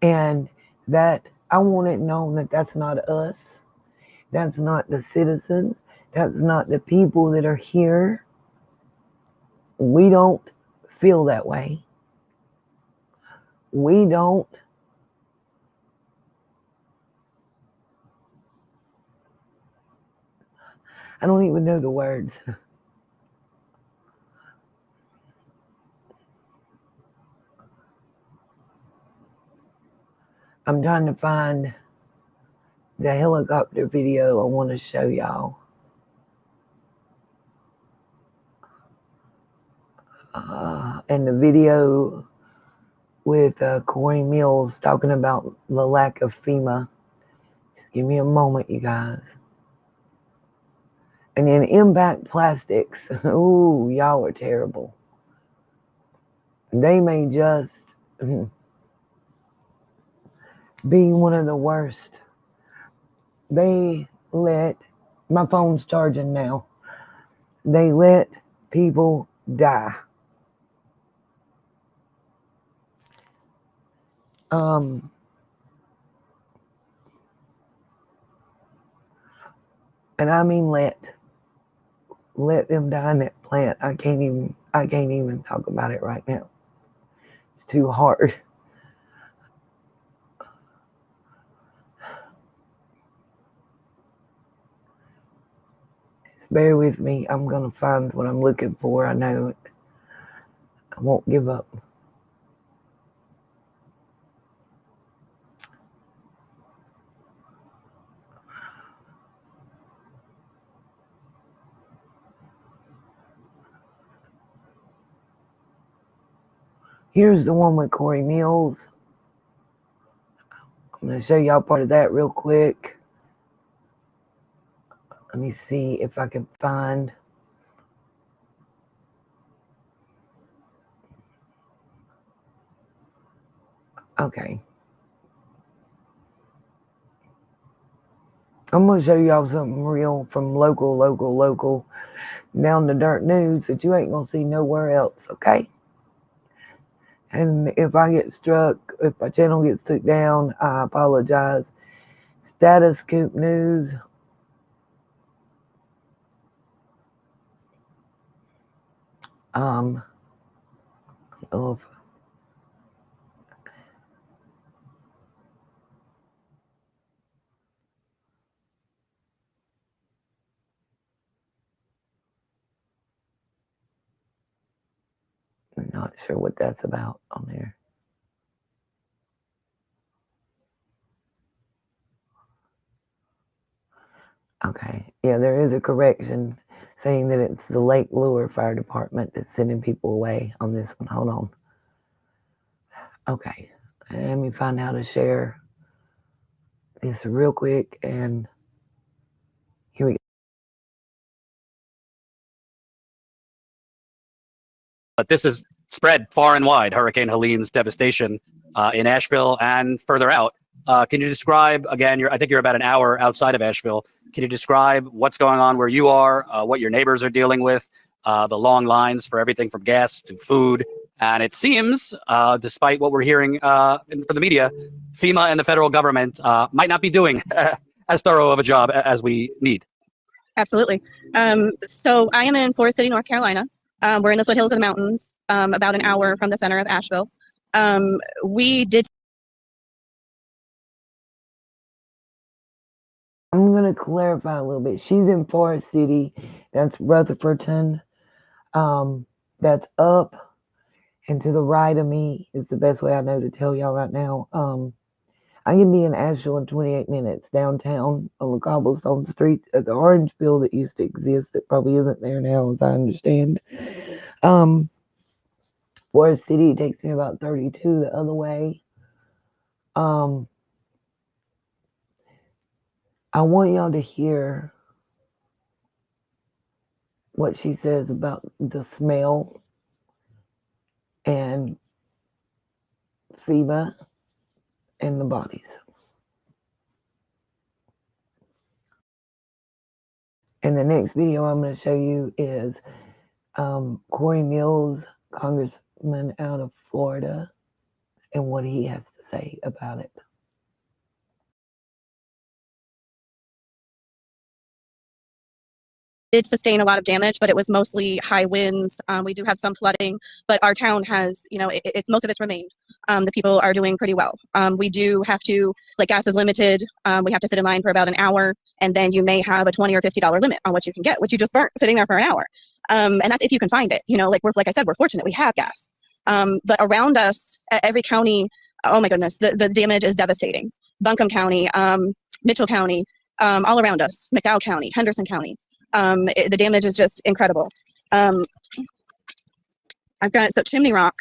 And that I want it known that that's not us. That's not the citizens. That's not the people that are here. We don't feel that way. We don't. I don't even know the words. I'm trying to find the helicopter video I want to show y'all. And the video with Corey Mills talking about the lack of FEMA. Just give me a moment, you guys. And then Impact Plastics. Ooh, y'all are terrible. They may just be one of the worst. They let, my phone's charging now. They let people die. And I mean let them die in that plant. I can't even talk about it right now. It's too hard. bear with me. I'm going to find what I'm looking for. I know it. I won't give up. Here's the one with Corey Mills. I'm going to show y'all part of that real quick. Let me see if I can find. Okay. I'm going to show y'all something real from local, down to dirt news that you ain't going to see nowhere else, okay? And if I get struck, if my channel gets took down, I apologize. Status Scoop News. Of I'm not sure what that's about on there. Okay. Yeah, there is a correction saying that it's the Lake Lure Fire Department that's sending people away on this one. Hold on. Okay. Let me find how to share this real quick, and here we go. But this is spread far and wide, Hurricane Helene's devastation in Asheville and further out. Can you describe, again, I think you're about an hour outside of Asheville. Can you describe what's going on where you are, what your neighbors are dealing with, the long lines for everything from gas to food? And it seems, despite what we're hearing from the media, FEMA and the federal government might not be doing as thorough of a job as we need. Absolutely. So I am in Forest City, North Carolina. We're in the foothills of the mountains, about an hour from the center of Asheville. We did. I'm going to clarify a little bit. She's in Forest City. That's Rutherfordton. That's up and to the right of me is the best way I know to tell y'all right now. I can be in Asheville in 28 minutes downtown on the cobblestone street at the orange field that used to exist that probably isn't there now, as I understand. Forest City takes me about 32 the other way. I want y'all to hear what she says about the smell and FEMA and the bodies. And the next video I'm going to show you is Corey Mills, congressman out of Florida, and what he has to say about it. Did sustain a lot of damage, but it was mostly high winds. We do have some flooding, but our town has, it's most of it's remained. The people are doing pretty well. We do have to, like, gas is limited. We have to sit in line for about an hour, and then you may have a $20 or $50 limit on what you can get, which you just burnt sitting there for an hour. And that's if you can find it. Like I said, we're fortunate we have gas. But around us, every county, oh my goodness, the damage is devastating. Buncombe County, Mitchell County, all around us, McDowell County, Henderson County. The damage is just incredible. I've got Chimney Rock,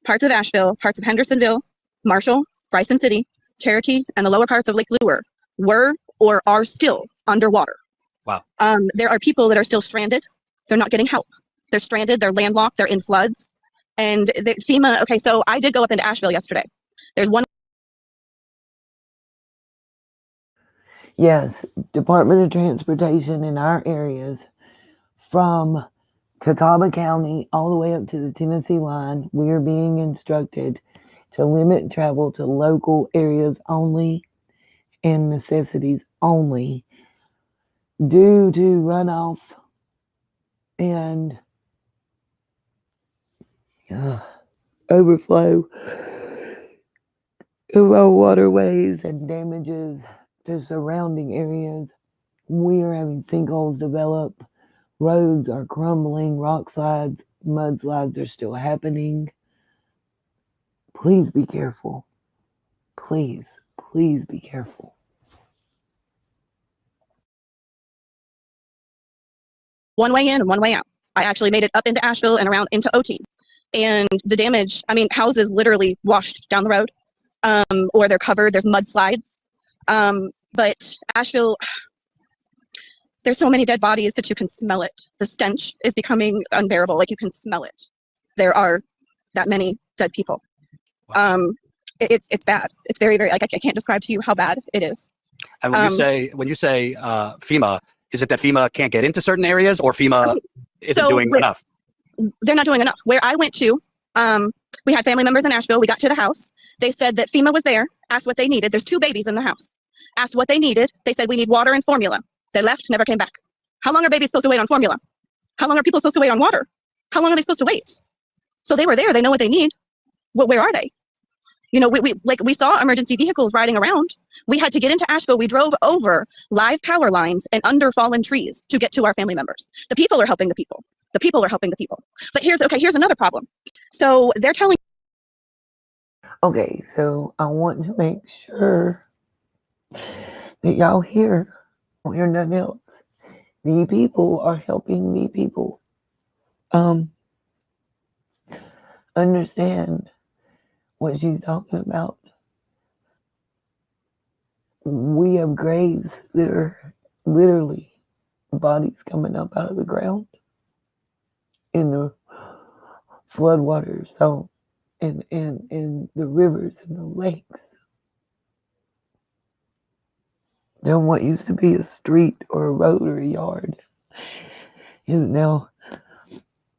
parts of Asheville, parts of Hendersonville, Marshall, Bryson City, Cherokee, and the lower parts of Lake Lure were or are still underwater. Wow. There are people that are still stranded. They're not getting help. They're stranded. They're landlocked. They're in floods. And FEMA, okay, so I did go up into Asheville yesterday. There's one. Yes, Department of Transportation in our areas from Catawba County all the way up to the Tennessee line, we are being instructed to limit travel to local areas only and necessities only due to runoff and overflow of our waterways and damages to surrounding areas. We are having sinkholes develop Roads are crumbling, rock slides, mudslides are still happening. Please be careful. Please, please be careful. One way in and one way out. I actually made it up into Asheville and around into OT. And the damage, I mean, houses literally washed down the road, or they're covered, there's mudslides. But Asheville, there's so many dead bodies that you can smell it. The stench is becoming unbearable, like you can smell it. There are that many dead people. It's bad. It's very, very, like I can't describe to you how bad it is. And when you say FEMA, is it that FEMA can't get into certain areas, or FEMA isn't doing enough? They're not doing enough. Where I went to, we had family members in Asheville. We got to the house. They said that FEMA was there, asked what they needed. There's 2 babies in the house. Asked what they needed. They said, we need water and formula. They left, never came back. How long are babies supposed to wait on formula? How long are people supposed to wait on water? How long are they supposed to wait? So they were there. They know what they need. Well, where are they? You know, we saw emergency vehicles riding around. We had to get into Asheville. We drove over live power lines and under fallen trees to get to our family members. The people are helping the people. The people are helping the people. But here's another problem. So they're telling. Okay, so I want to make sure that y'all hear. Don't hear nothing else. The people are helping the people. Understand what she's talking about. We have graves that are literally bodies coming up out of the ground in the floodwaters, so in the rivers and the lakes. Then what used to be a street or a road or a yard is now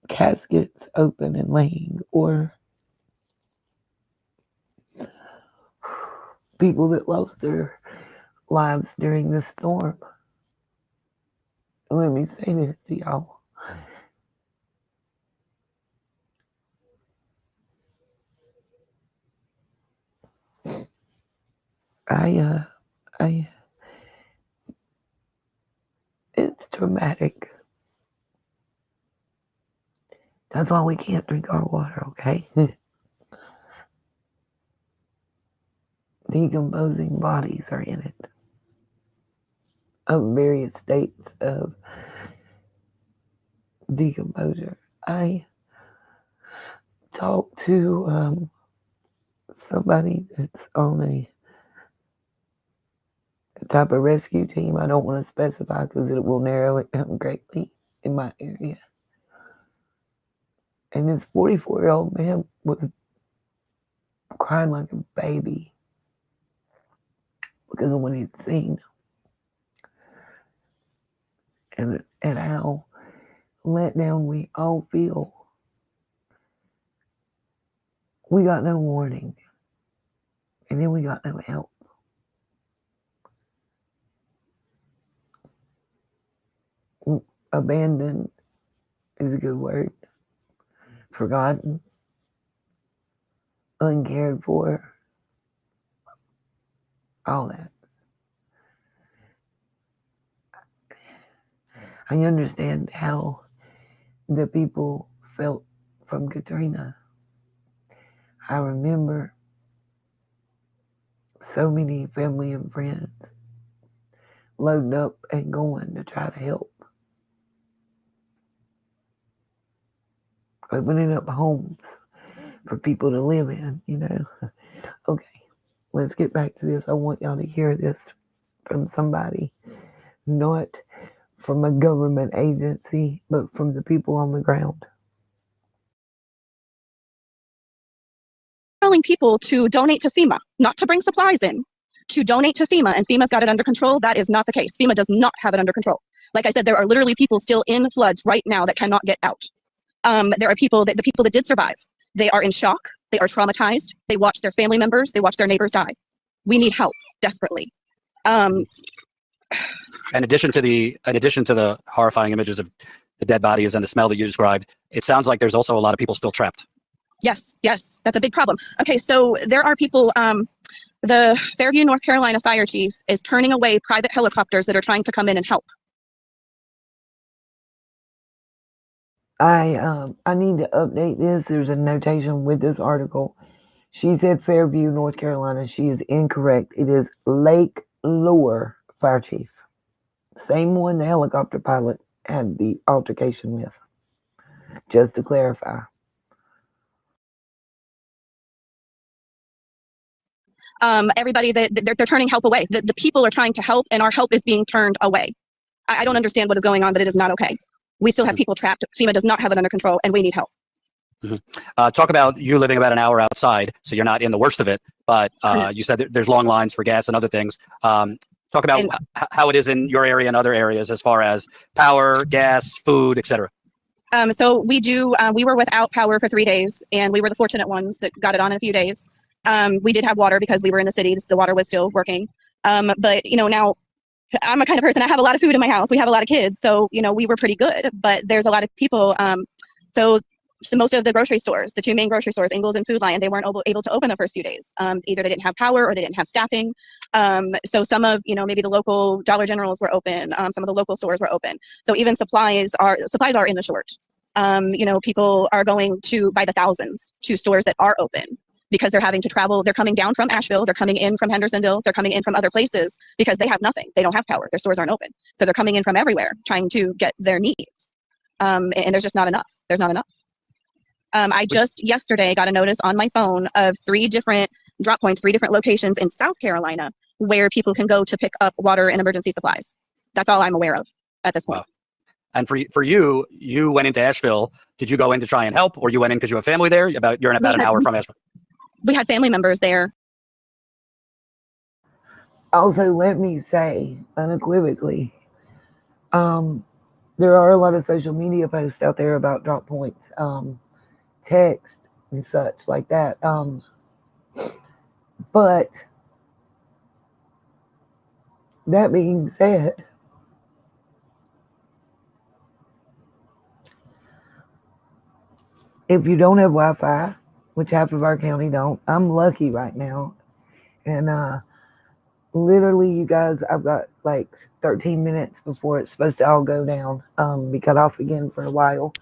caskets open and laying, or people that lost their lives during the storm. Let me say this to y'all. It's traumatic. That's why we can't drink our water, okay? Decomposing bodies are in it, of various states of decomposure. I talked to somebody that's on a type of rescue team. I don't want to specify because it will narrow it down greatly in my area. And this 44-year-old man was crying like a baby because of what he'd seen. And how let down we all feel. We got no warning. And then we got no help. Abandoned is a good word. Forgotten. Uncared for. All that. I understand how the people felt from Katrina. I remember so many family and friends loading up and going to try to help. Opening up homes for people to live in, you know. Okay, let's get back to this. I want y'all to hear this from somebody, not from a government agency, but from the people on the ground. Telling people to donate to FEMA, not to bring supplies in, to donate to FEMA, and FEMA's got it under control. That is not the case. FEMA does not have it under control. Like I said, there are literally people still in floods right now that cannot get out. There are people the people that did survive. They are in shock. They are traumatized. They watch their family members. They watch their neighbors die. We need help desperately. In addition to the horrifying images of the dead bodies and the smell that you described, it sounds like there's also a lot of people still trapped. Yes, that's a big problem. Okay, so there are people, the Fairview, North Carolina fire chief is turning away private helicopters that are trying to come in and help. I need to update this. There's a notation with this article. She said Fairview, North Carolina. She is incorrect. It is Lake Lure Fire Chief. Same one the helicopter pilot had the altercation with. Just to clarify. Everybody that they're turning help away. The people are trying to help, and our help is being turned away. I don't understand what is going on, but it is not okay. We still have people trapped. FEMA does not have it under control, and we need help. Talk about you living about an hour outside, so you're not in the worst of it. But you said there's long lines for gas and other things. Talk about how it is in your area and other areas as far as power, gas, food, etc. So we were without power for 3 days, and we were the fortunate ones that got it on in a few days. We did have water because we were in the city. The water was still working. But now I'm a kind of person, I have a lot of food in my house. We have a lot of kids. So, we were pretty good, but there's a lot of people. So most of the grocery stores, the two main grocery stores, Ingles and Food Lion, they weren't able to open the first few days. Either they didn't have power or they didn't have staffing. So some of, maybe the local Dollar Generals were open. Some of the local stores were open. So even supplies are in the short. People are going to by the thousands to stores that are open because they're having to travel. They're coming down from Asheville. They're coming in from Hendersonville. They're coming in from other places because they have nothing. They don't have power. Their stores aren't open. So they're coming in from everywhere trying to get their needs. And there's just not enough. There's not enough. I just yesterday got a notice on my phone of 3 different drop points, 3 different locations in South Carolina where people can go to pick up water and emergency supplies. That's all I'm aware of at this point. Wow. And for you went into Asheville. Did you go in to try and help, or you went in because you have family there? You're in about an hour from Asheville. We had family members there. Also, let me say unequivocally, there are a lot of social media posts out there about drop points, text and such like that. But that being said, if you don't have Wi-Fi, which half of our county don't, I'm lucky right now. And literally, you guys, I've got like 13 minutes before it's supposed to all go down, be cut off again for a while.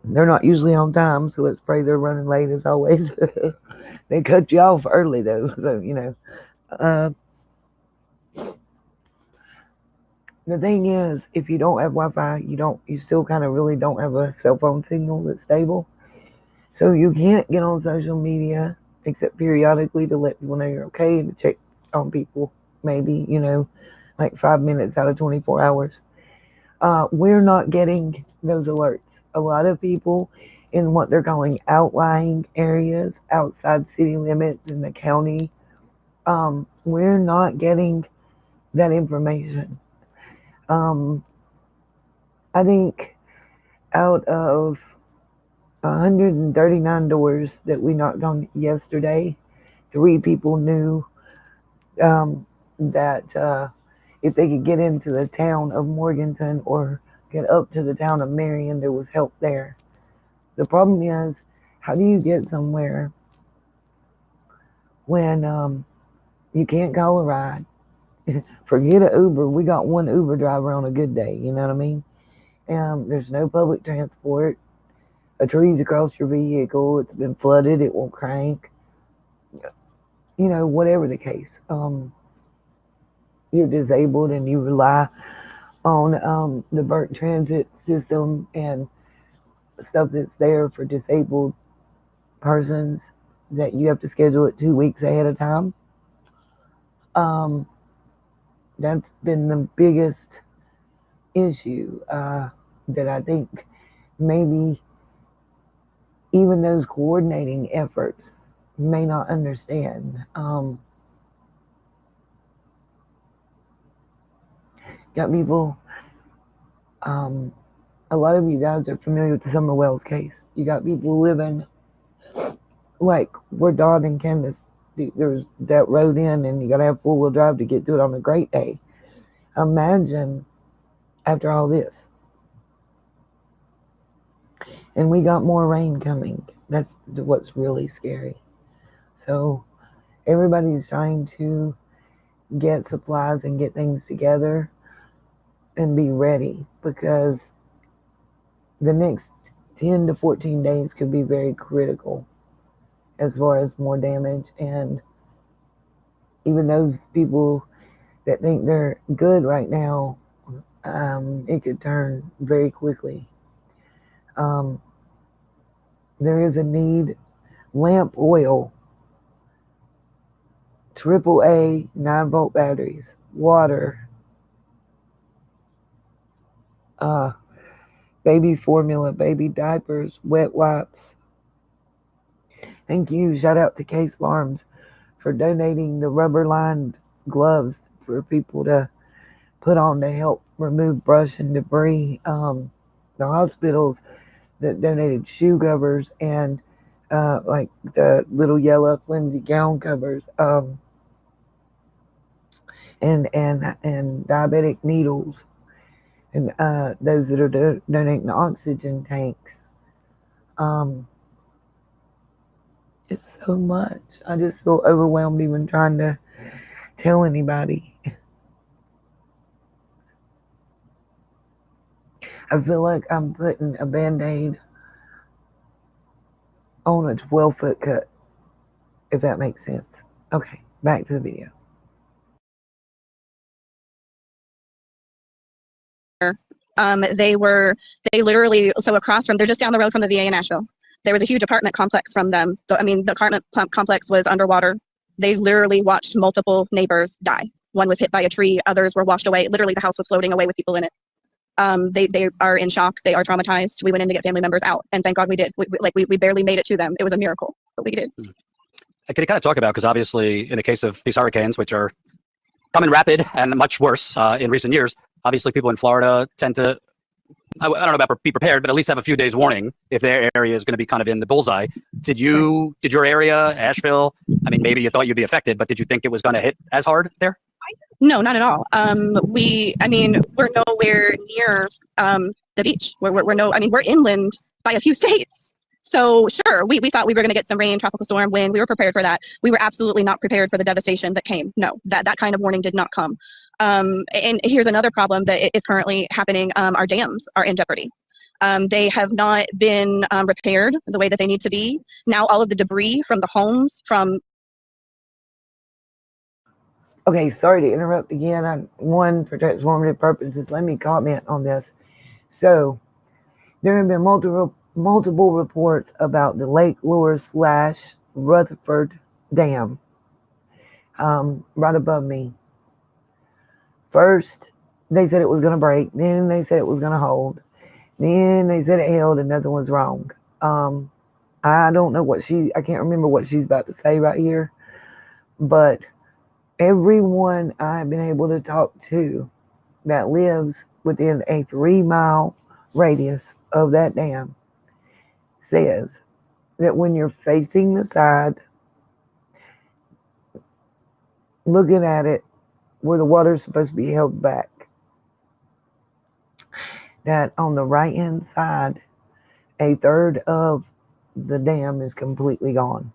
They're not usually on time, so let's pray they're running late as always. They cut you off early though, so the thing is, if you don't have Wi-Fi, you still kind of really don't have a cell phone signal that's stable. So you can't get on social media except periodically to let people know you're okay and to check on people, maybe, like 5 minutes out of 24 hours. We're not getting those alerts. A lot of people in what they're calling outlying areas outside city limits in the county, we're not getting that information. I think out of 139 doors that we knocked on yesterday, 3 people knew that if they could get into the town of Morganton or get up to the town of Marion, there was help there. The problem is, how do you get somewhere when you can't call a ride? Forget an Uber. We got one Uber driver on a good day, you know what I mean? There's no public transport. A tree's across your vehicle. It's been flooded. It won't crank. Whatever the case. You're disabled and you rely on the BERT transit system and stuff that's there for disabled persons that you have to schedule it 2 weeks ahead of time. That's been the biggest issue that I think maybe even those coordinating efforts may not understand. Got people, a lot of you guys are familiar with the Summer Wells case. You got people living like where Dodd and Candace, there's that road in and you got to have 4-wheel drive to get to it on a great day. Imagine after all this. And we got more rain coming. That's what's really scary. So everybody's trying to get supplies and get things together. and be ready, because the next 10 to 14 days could be very critical as far as more damage. And even those people that think they're good right now, it could turn very quickly. There is a need. Lamp oil, AAA 9-volt batteries, water, baby formula, baby diapers, wet wipes. Thank you. Shout out to Case Farms for donating the rubber-lined gloves for people to put on to help remove brush and debris. The hospitals that donated shoe covers and like the little yellow flimsy gown covers, and diabetic needles, and those that are donating oxygen tanks. It's so much. I just feel overwhelmed even trying to tell anybody. I feel like I'm putting a Band-Aid on a 12-foot cut, if that makes sense. Okay, back to the video. They literally, so across from, they're just down the road from the VA in Nashville. There was a huge apartment complex from them. The apartment complex was underwater. They literally watched multiple neighbors die. One was hit by a tree, others were washed away. Literally, the house was floating away with people in it. They are in shock. They are traumatized. We went in to get family members out, and thank God we did. We barely made it to them. It was a miracle, but we did. Can you kind of talk about, because obviously in the case of these hurricanes, which are coming rapid and much worse in recent years, obviously people in Florida tend to, I don't know about be prepared, but at least have a few days warning if their area is going to be kind of in the bullseye. Did your area, Asheville, I mean, maybe you thought you'd be affected, but did you think it was going to hit as hard there? No, not at all. We're nowhere near the beach. We're inland by a few states. So sure, we thought we were going to get some rain, tropical storm, wind. We were prepared for that. We were absolutely not prepared for the devastation that came. No, that kind of warning did not come. And here's another problem that is currently happening. Our dams are in jeopardy. They have not been repaired the way that they need to be. Now all of the debris from the homes, from Okay, sorry to interrupt again. For transformative purposes, let me comment on this. So, there have been multiple reports about the Lake Lure / Rutherford Dam right above me. First, they said it was going to break. Then they said it was going to hold. Then they said it held and nothing was wrong. I don't know I can't remember what she's about to say right here, but everyone I've been able to talk to that lives within a 3-mile radius of that dam says that when you're facing the side, looking at it where the water's supposed to be held back, that on the right hand side, a third of the dam is completely gone.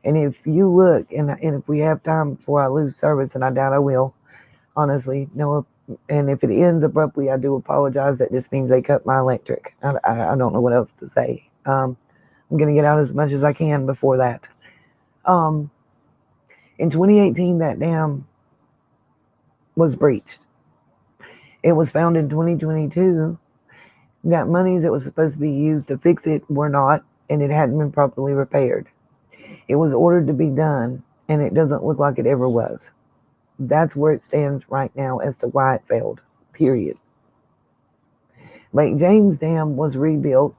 And if you look, and if we have time before I lose service, and I doubt I will, honestly, no. And if it ends abruptly, I do apologize. That just means they cut my electric. I don't know what else to say. I'm going to get out as much as I can before that. In 2018, that dam was breached. It was found in 2022 that monies that was supposed to be used to fix it were not, and it hadn't been properly repaired. It was ordered to be done, and it doesn't look like it ever was. That's where it stands right now as to why it failed, period. Lake James Dam was rebuilt,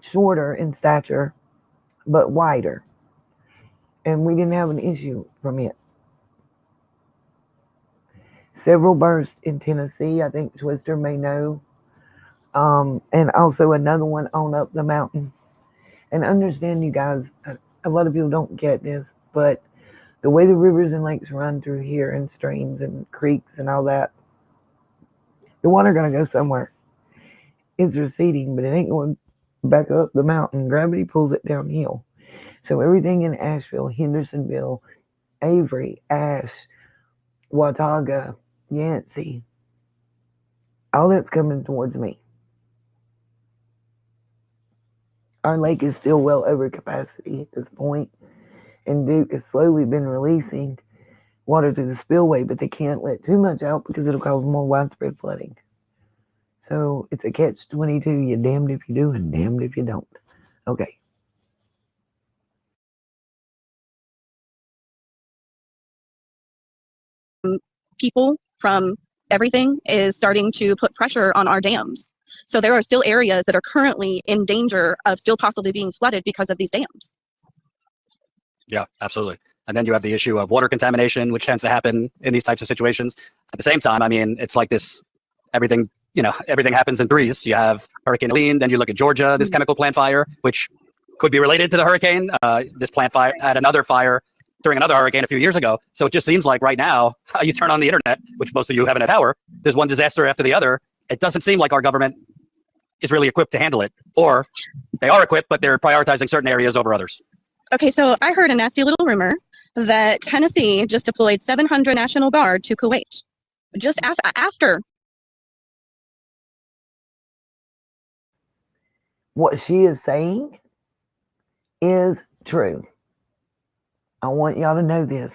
shorter in stature, but wider. And we didn't have an issue from it. Several bursts in Tennessee, I think Twister may know, and also another one on up the mountain. And understand, you guys, a lot of people don't get this, but the way the rivers and lakes run through here, and streams and creeks and all that, the water going to go somewhere. It's receding, but it ain't going back up the mountain. Gravity pulls it downhill. So everything in Asheville, Hendersonville, Avery, Ash, Watauga, Yancey, all that's coming towards me. Our lake is still well over capacity at this point, and Duke has slowly been releasing water through the spillway, but they can't let too much out because it'll cause more widespread flooding. So it's a catch-22. You're damned if you do and damned if you don't. Okay. People from everything is starting to put pressure on our dams. So there are still areas that are currently in danger of still possibly being flooded because of these dams. Yeah, absolutely. And then you have the issue of water contamination, which tends to happen in these types of situations. At the same time, I mean, it's like this, everything happens in threes. You have Hurricane Helene, then you look at Georgia, this chemical plant fire, which could be related to the hurricane. This plant fire had another fire during another hurricane a few years ago. So it just seems like right now, you turn on the internet, which most of you haven't had power, there's one disaster after the other. It doesn't seem like our government is really equipped to handle it. Or they are equipped, but they're prioritizing certain areas over others. Okay, so I heard a nasty little rumor that Tennessee just deployed 700 National Guard to Kuwait. Just after. What she is saying is true. I want y'all to know this.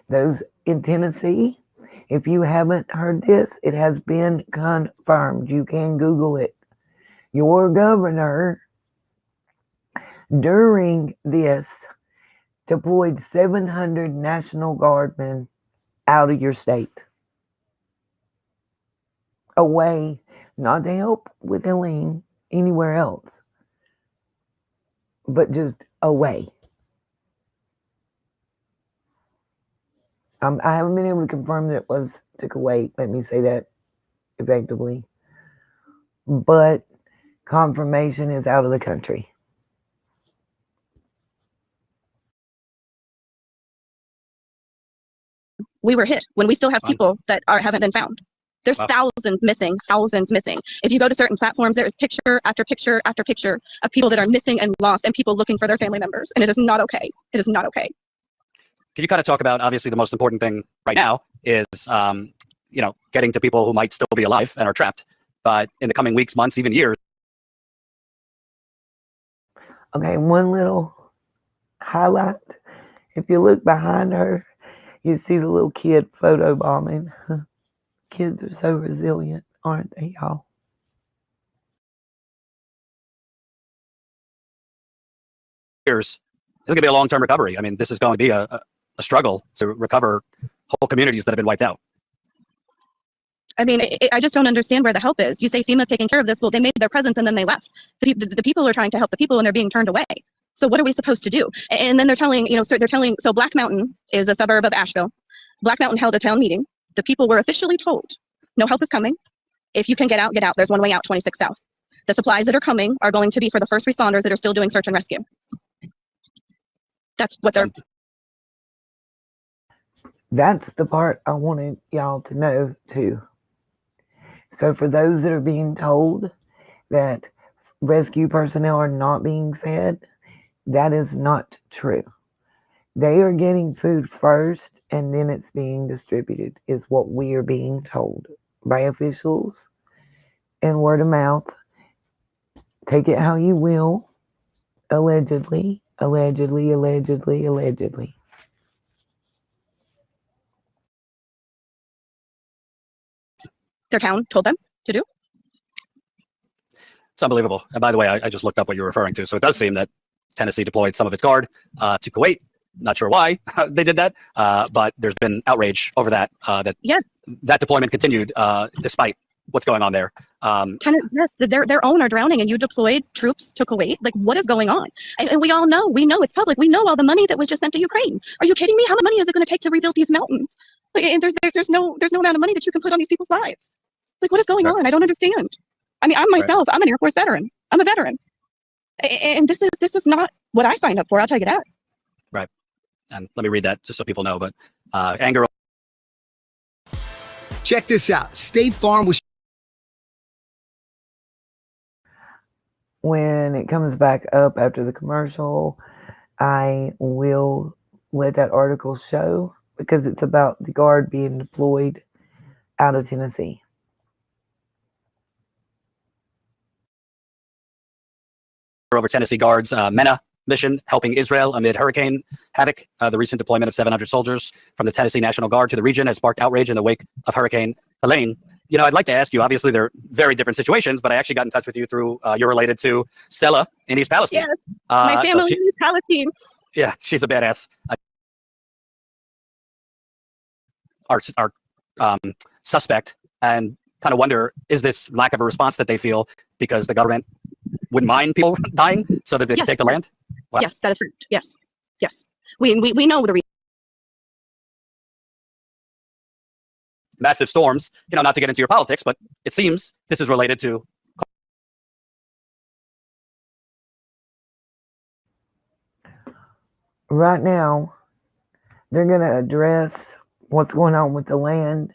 Those in Tennessee, if you haven't heard this, it has been confirmed. You can Google it. Your governor, during this, deployed 700 National Guardmen out of your state. Away, not to help with Helene anywhere else, but just away. I haven't been able to confirm that it was to Kuwait, let me say that effectively, but confirmation is out of the country. We were hit when we still have people that haven't been found. There's thousands missing. If you go to certain platforms, there is picture after picture after picture of people that are missing and lost and people looking for their family members. And it is not okay. It is not okay. Can you kind of talk about, obviously, the most important thing right now is, getting to people who might still be alive and are trapped, but in the coming weeks, months, even years. Okay, one little highlight. If you look behind her, you see the little kid photo bombing. Kids are so resilient, aren't they, y'all? Years, it's going to be a long-term recovery. I mean, this is going to be a struggle to recover whole communities that have been wiped out. I mean, I just don't understand where the help is. You say FEMA's taking care of this. Well, they made their presence and then they left. The people are trying to help the people and they're being turned away. So what are we supposed to do? And then they're telling, so Black Mountain is a suburb of Asheville. Black Mountain held a town meeting. The people were officially told, no help is coming. If you can get out, get out. There's one way out, 26 South. The supplies that are coming are going to be for the first responders that are still doing search and rescue. That's what they're... That's the part I wanted y'all to know too. So for those that are being told that rescue personnel are not being fed, that is not true. They are getting food first and then it's being distributed, is what we are being told by officials and word of mouth. Take it how you will. Allegedly. Their town told them to do. It's unbelievable. And by the way, I just looked up what you're referring to. So it does seem that Tennessee deployed some of its guard to Kuwait. Not sure why they did that, but there's been outrage over that. That deployment continued despite what's going on there. Yes, their own are drowning, and you deployed troops to Kuwait. Like, what is going on? And we all know. We know it's public. We know all the money that was just sent to Ukraine. Are you kidding me? How much money is it going to take to rebuild these mountains? Like, and there's no amount of money that you can put on these people's lives. Like, what is going on? I don't understand. I mean, I'm myself. I'm an Air Force veteran. I'm a veteran, and this is not what I signed up for. I'll tell you that. Right. And let me read that just so people know. But anger. Check this out. State Farm was. When it comes back up after the commercial, I will let that article show because it's about the guard being deployed out of Tennessee. Over Tennessee Guards MENA mission helping Israel amid hurricane havoc. The recent deployment of 700 soldiers from the Tennessee National Guard to the region has sparked outrage in the wake of Hurricane Helene. You know, I'd like to ask you, obviously they're very different situations, but I actually got in touch with you through, you're related to Stella in East Palestine. Yes, my family in East Palestine. Yeah, she's a badass. Our suspect, and kind of wonder, is this lack of a response that they feel because the government wouldn't mind people dying so that they can take the land? Wow. Yes, that is correct. Yes, yes. We know the reason. Massive storms, you know, not to get into your politics, but it seems this is related to. Right now, they're going to address what's going on with the land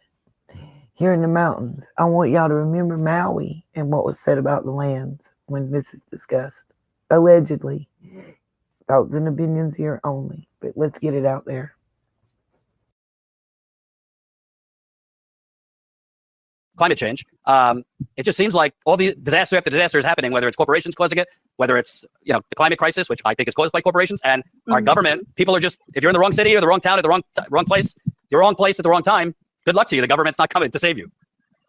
here in the mountains. I want y'all to remember Maui and what was said about the lands when this is discussed. Allegedly. Thoughts and opinions here only, but let's get it out there. Climate change. It just seems like all the disaster after disaster is happening, whether it's corporations causing it, whether it's, you know, the climate crisis, which I think is caused by corporations, and our government. People are just, if you're in the wrong city or the wrong town or the wrong place, you're wrong place at the wrong time. Good luck to you. The government's not coming to save you.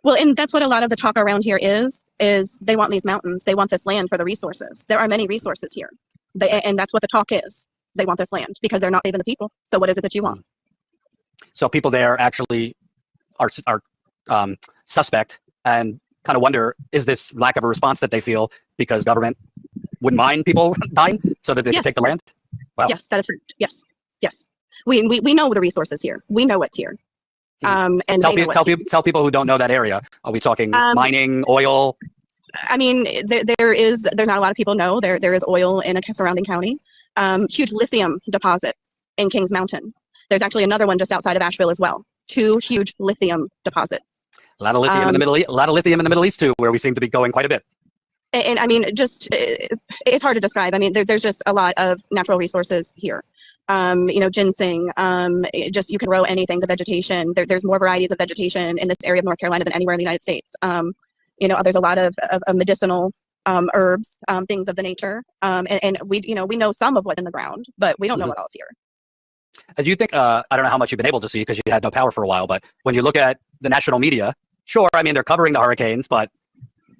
Well, and that's what a lot of the talk around here is they want these mountains. They want this land for the resources. There are many resources here. And that's what the talk is. They want this land because they're not saving the people. So what is it that you want? So people there actually are suspect, and kind of wonder, is this lack of a response that they feel because government wouldn't mind people dying so that they can take the land? Wow. Yes, that is correct. Yes, yes. We know the resources here. We know what's here. And tell people who don't know that area. Are we talking mining, oil? I mean, there's not a lot of people know there is oil in a surrounding county. Huge lithium deposits in Kings Mountain. There's actually another one just outside of Asheville as well. 2 huge lithium deposits. A lot of lithium in the Middle East. A lot of lithium in the Middle East too, where we seem to be going quite a bit. And I mean, just it's hard to describe. I mean, there's just a lot of natural resources here. You know, ginseng. Just you can grow anything. The vegetation. There's more varieties of vegetation in this area of North Carolina than anywhere in the United States. You know, there's a lot of medicinal herbs, things of the nature. And we know some of what's in the ground, but we don't know what else here. Do you think, I don't know how much you've been able to see because you had no power for a while, but when you look at the national media, sure, I mean, they're covering the hurricanes, but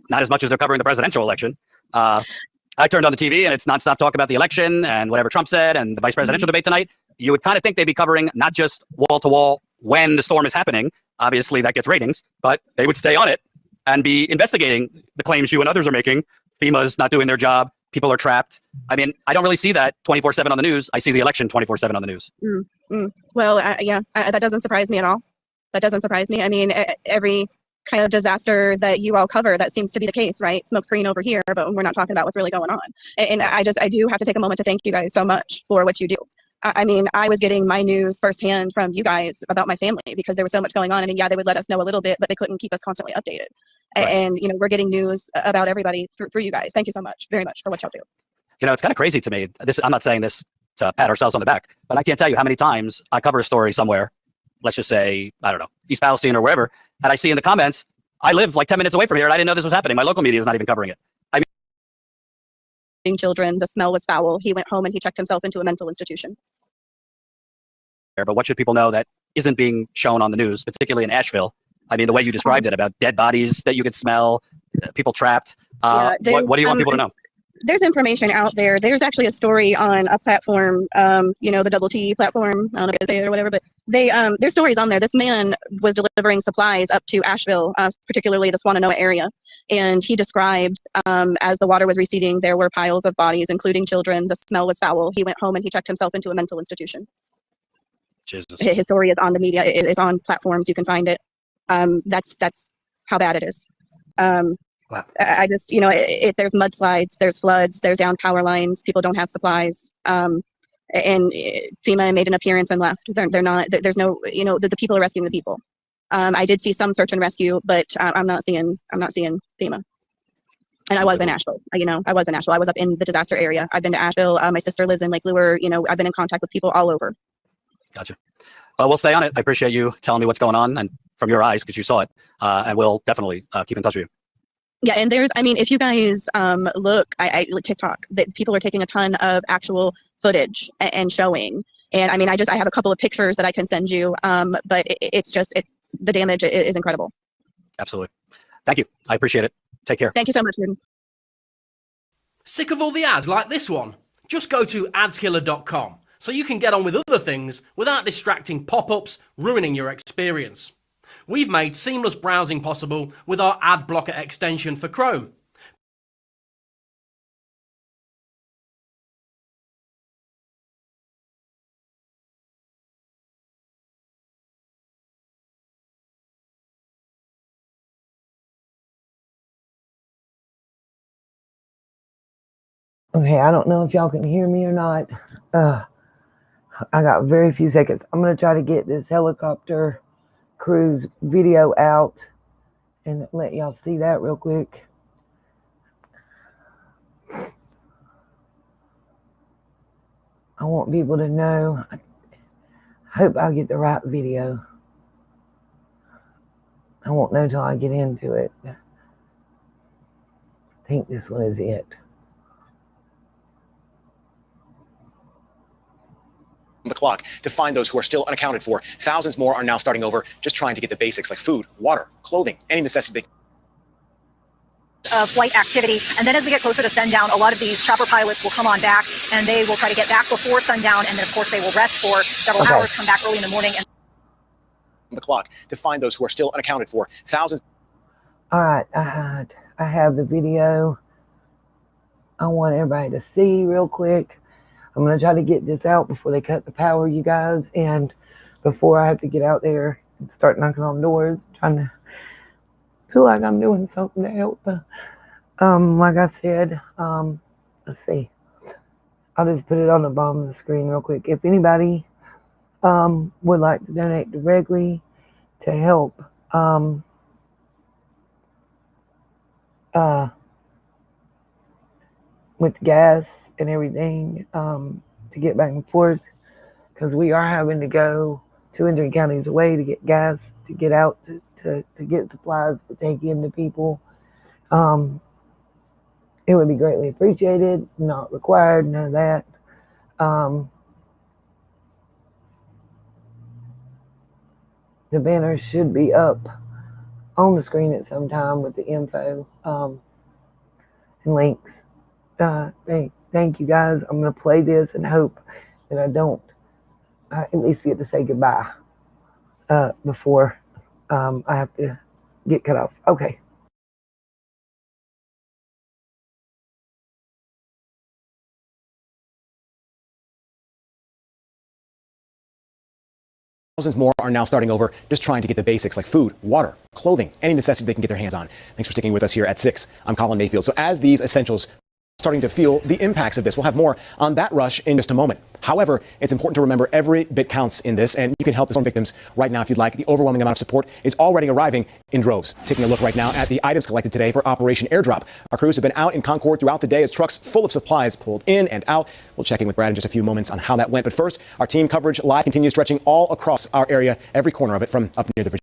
not as much as they're covering the presidential election. I turned on the TV and it's nonstop talk about the election and whatever Trump said and the vice presidential debate tonight. You would kind of think they'd be covering not just wall to wall when the storm is happening. Obviously, that gets ratings, but they would stay on it and be investigating the claims you and others are making. FEMA's not doing their job. People are trapped. I mean, I don't really see that 24/7 on the news. I see the election 24/7 on the news. Well, yeah, that doesn't surprise me at all. That doesn't surprise me. I mean, every kind of disaster that you all cover, that seems to be the case, right? Smoke screen over here, but we're not talking about what's really going on. And I do have to take a moment to thank you guys so much for what you do. I mean, I was getting my news firsthand from you guys about my family because there was so much going on. I mean, yeah, they would let us know a little bit, but they couldn't keep us constantly updated. Right. And, you know, we're getting news about everybody through you guys. Thank you so much, very much for what y'all do. You know, it's kind of crazy to me. I'm not saying this to pat ourselves on the back, but I can't tell you how many times I cover a story somewhere, let's just say, I don't know, East Palestine or wherever, and I see in the comments, I live like 10 minutes away from here and I didn't know this was happening. My local media is not even covering it. I mean, children, the smell was foul. He went home and he checked himself into a mental institution. But what should people know that isn't being shown on the news, particularly in Asheville? I mean, the way you described it about dead bodies that you could smell, people trapped. What do you want people to know? There's information out there. There's actually a story on a platform, you know, the Double T platform, I don't know if it's or whatever, but there's stories on there. This man was delivering supplies up to Asheville, particularly the Swannanoa area. And he described, as the water was receding, there were piles of bodies, including children. The smell was foul. He went home and he checked himself into a mental institution. Jesus. His story is on the media. It is on platforms. You can find it. That's how bad it is. Wow. I just, you know, there's mudslides, there's floods, there's down power lines. People don't have supplies. And FEMA made an appearance and left. They're not. There's no, you know, the people are rescuing the people. I did see some search and rescue, but I'm not seeing FEMA. And I was in Asheville. You know, I was in Asheville. I was up in the disaster area. I've been to Asheville. My sister lives in Lake Lure. You know, I've been in contact with people all over. Gotcha. Well, we'll stay on it. I appreciate you telling me what's going on, and from your eyes because you saw it, and we'll definitely keep in touch with you. Yeah, and there's, I mean, if you guys look, I TikTok, that people are taking a ton of actual footage and showing. And I mean, I have a couple of pictures that I can send you, but it's just, the damage is incredible. Absolutely. Thank you. I appreciate it. Take care. Thank you so much, Ruben. Sick of all the ads like this one? Just go to adskiller.com so you can get on with other things without distracting pop-ups, ruining your experience. We've made seamless browsing possible with our ad blocker extension for Chrome. Okay, I don't know if y'all can hear me or not. I got very few seconds. I'm going to try to get this helicopter cruise video out and let y'all see that real quick. I want people to know. I hope I get the right video. I won't know till I get into it. I think this one is it. The clock to find those who are still unaccounted for. Thousands more are now starting over, just trying to get the basics like food, water, clothing, any necessity flight activity. And then as we get closer to sundown, a lot of these chopper pilots will come on back and they will try to get back before sundown. And then of course they will rest for several hours, come back early in the morning. And the clock to find those who are still unaccounted for. Thousands. All right, I have the video. I want everybody to see real quick. I'm going to try to get this out before they cut the power, you guys, and before I have to get out there and start knocking on doors, trying to feel like I'm doing something to help. Like I said, let's see. I'll just put it on the bottom of the screen real quick. If anybody would like to donate directly to help with gas and everything to get back and forth, because we are having to go 2 and 3 counties away to get gas, to get out to get supplies to take in to people. It would be greatly appreciated, not required, none of that. The banner should be up on the screen at some time with the info and links. Thank you guys. I'm going to play this and hope that I at least get to say goodbye before I have to get cut off. Okay. Thousands more are now starting over, just trying to get the basics like food, water, clothing, any necessity they can get their hands on. Thanks for sticking with us here at 6. I'm Colin Mayfield. So as these essentials starting to feel the impacts of this, we'll have more on that rush in just a moment. However, it's important to remember every bit counts in this, and you can help the storm victims right now if you'd like. The overwhelming amount of support is already arriving in droves. Taking a look right now at the items collected today for Operation Airdrop. Our crews have been out in Concord throughout the day as trucks full of supplies pulled in and out. We'll check in with Brad in just a few moments on how that went. But first, our team coverage live continues stretching all across our area, every corner of it from up near the Virginia.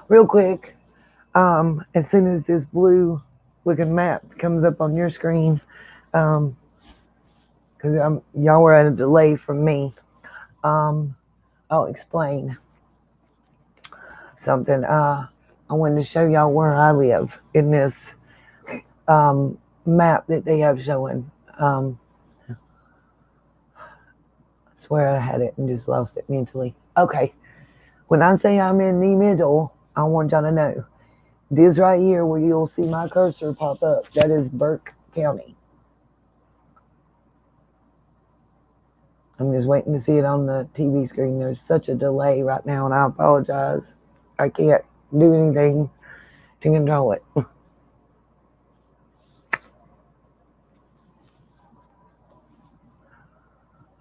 Real quick, as soon as this blue looking map comes up on your screen, because y'all were at a delay from me, I'll explain something. I wanted to show y'all where I live in this map that they have showing. I swear I had it and just lost it mentally. Okay, when I say I'm in the middle, I want y'all to know this right here where you'll see my cursor pop up, that is Burke County. I'm just waiting to see it on the TV screen. There's such a delay right now, and I apologize. I can't do anything to control it.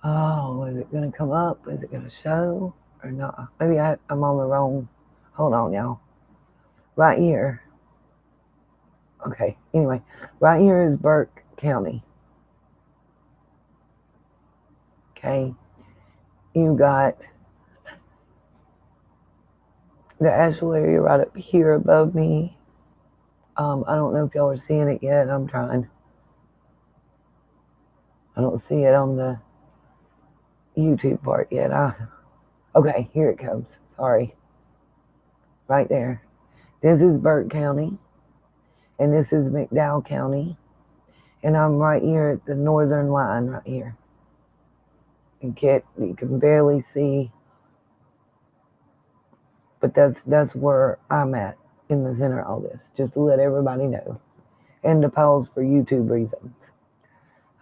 Oh, is it going to come up? Is it going to show or not? Maybe I'm on the wrong. Hold on, y'all. Right here. Okay, anyway, right here is Burke County. Okay, you got the Asheville area right up here above me. I don't know if y'all are seeing it yet. I'm trying. I don't see it on the YouTube part yet. Okay, here it comes. Sorry. Right there. This is Burke County, and this is McDowell County, and I'm right here at the northern line right here. You can barely see, but that's where I'm at in the center of all this, just to let everybody know, and to pause for YouTube reasons.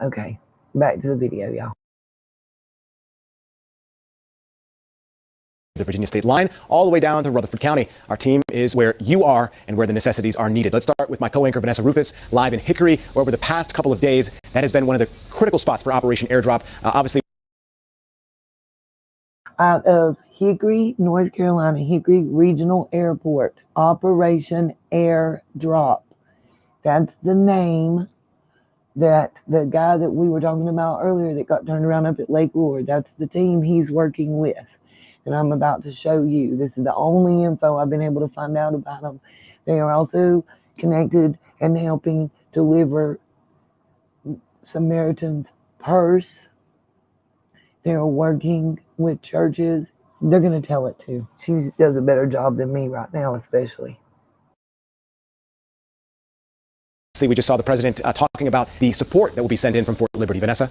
Okay, back to the video, y'all. The Virginia state line all the way down to Rutherford County. Our team is where you are and where the necessities are needed. Let's start with my co-anchor Vanessa Rufus live in Hickory, where over the past couple of days that has been one of the critical spots for Operation Airdrop. Obviously, out of Hickory, North Carolina, Hickory Regional Airport, Operation Airdrop. That's the name that the guy that we were talking about earlier that got turned around up at Lake Lure, that's the team he's working with that I'm about to show you. This is the only info I've been able to find out about them. They are also connected and helping deliver Samaritan's Purse. They're working with churches. They're going to tell it too. She does a better job than me right now, especially. we just saw the president talking about the support that will be sent in from Fort Liberty. Vanessa?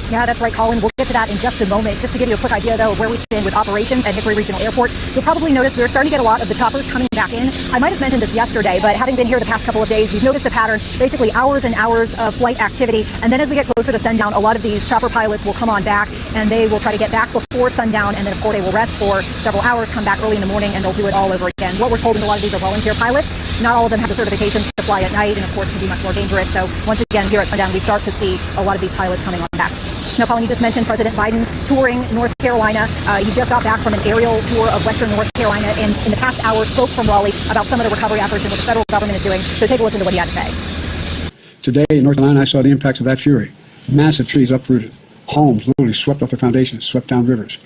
Yeah, that's right, Colin. We'll get to that in just a moment. Just to give you a quick idea, though, of where we stand with operations at Hickory Regional Airport, you'll probably notice we're starting to get a lot of the choppers coming back in. I might have mentioned this yesterday, but having been here the past couple of days, we've noticed a pattern, basically hours and hours of flight activity. And then as we get closer to sundown, a lot of these chopper pilots will come on back, and they will try to get back before sundown, and then, of course, they will rest for several hours, come back early in the morning, and they'll do it all over again. What we're told is a lot of these are volunteer pilots. Not all of them have the certifications to fly at night, and, of course, can be much more dangerous. So, once again, here at sundown, we start to see a lot of these pilots coming on back. Now, Colin, you just mentioned President Biden touring North Carolina. He just got back from an aerial tour of Western North Carolina, and in the past hour spoke from Raleigh about some of the recovery efforts and what the federal government is doing. So take a listen to what he had to say. Today in North Carolina, I saw the impacts of that fury. Massive trees uprooted. Homes literally swept off their foundations, swept down rivers.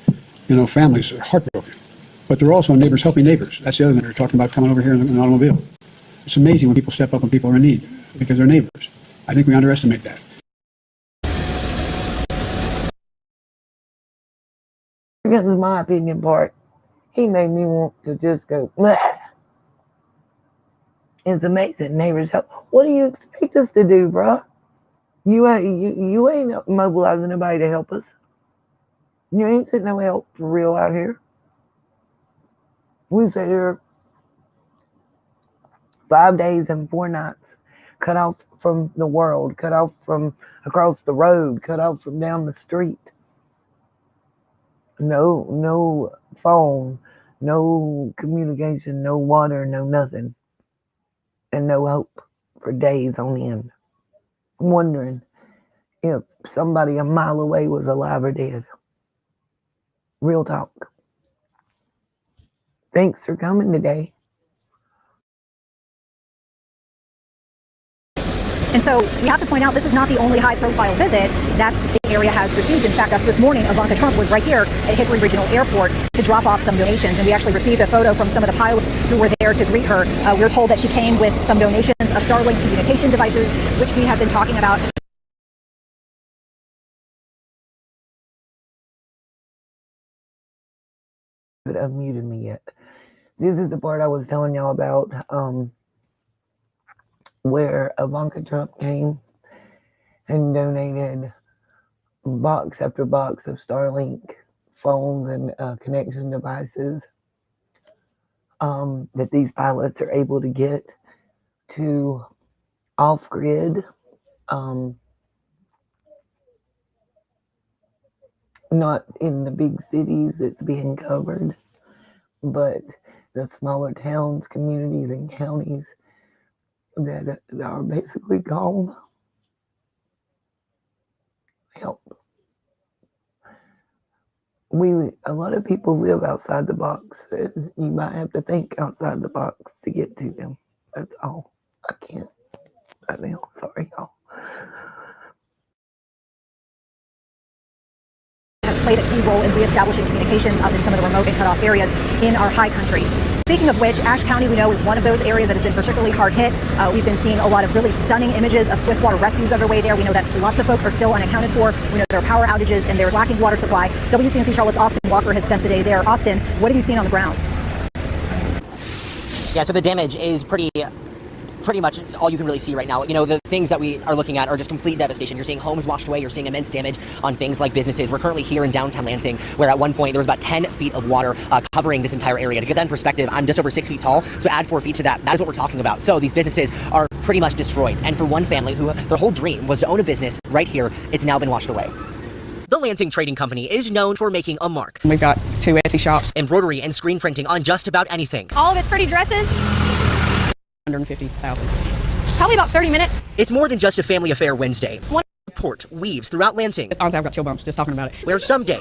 You know, families are heartbroken. But there are also neighbors helping neighbors. That's the other thing they're talking about, coming over here in an automobile. It's amazing when people step up when people are in need because they're neighbors. I think we underestimate that. This is my opinion part. He made me want to just go, bleh. It's amazing. Neighbors help. What do you expect us to do, bro? You ain't mobilizing nobody to help us. You ain't sitting no help for real out here. We sit here 5 days and 4 nights, cut off from the world, cut off from across the road, cut off from down the street. No phone, no communication, no water, no nothing, and no hope for days on end. I'm wondering if somebody a mile away was alive or dead. Real talk. Thanks for coming today. And so we have to point out this is not the only high-profile visit that the area has received. In fact, this morning, Ivanka Trump was right here at Hickory Regional Airport to drop off some donations. And we actually received a photo from some of the pilots who were there to greet her. We were told that she came with some donations, Starlink communication devices, which we have been talking about. But unmuted me yet. This is the part I was telling y'all about. Where Ivanka Trump came and donated box after box of Starlink phones and connection devices that these pilots are able to get to off-grid, not in the big cities that's being covered, but the smaller towns, communities, and counties that are basically gone. Help. A lot of people live outside the box. And you might have to think outside the box to get to them. That's all. I can't right now. Sorry, y'all. played a key role in reestablishing communications up in some of the remote and cut-off areas in our high country. Speaking of which, Ashe County, we know, is one of those areas that has been particularly hard hit. We've been seeing a lot of really stunning images of swiftwater rescues underway there. We know that lots of folks are still unaccounted for. We know there are power outages and they're lacking water supply. WCNC Charlotte's Austin Walker has spent the day there. Austin, what have you seen on the ground? Yeah, so the damage is pretty much all you can really see right now. You know, the things that we are looking at are just complete devastation. You're seeing homes washed away. You're seeing immense damage on things like businesses. We're currently here in downtown Lansing, where at one point there was about 10 feet of water covering this entire area. To get that in perspective, I'm just over 6 feet tall, so add 4 feet to that. That is what we're talking about. So these businesses are pretty much destroyed. And for one family who their whole dream was to own a business right here, it's now been washed away. The Lansing Trading Company is known for making a mark. We've got 2 Etsy shops. Embroidery and screen printing on just about anything. All of it's pretty dresses? 150,000. Probably about 30 minutes. It's more than just a family affair Wednesday. One report weaves throughout Lansing. Honestly, I've got chill bumps just talking about it. Where someday...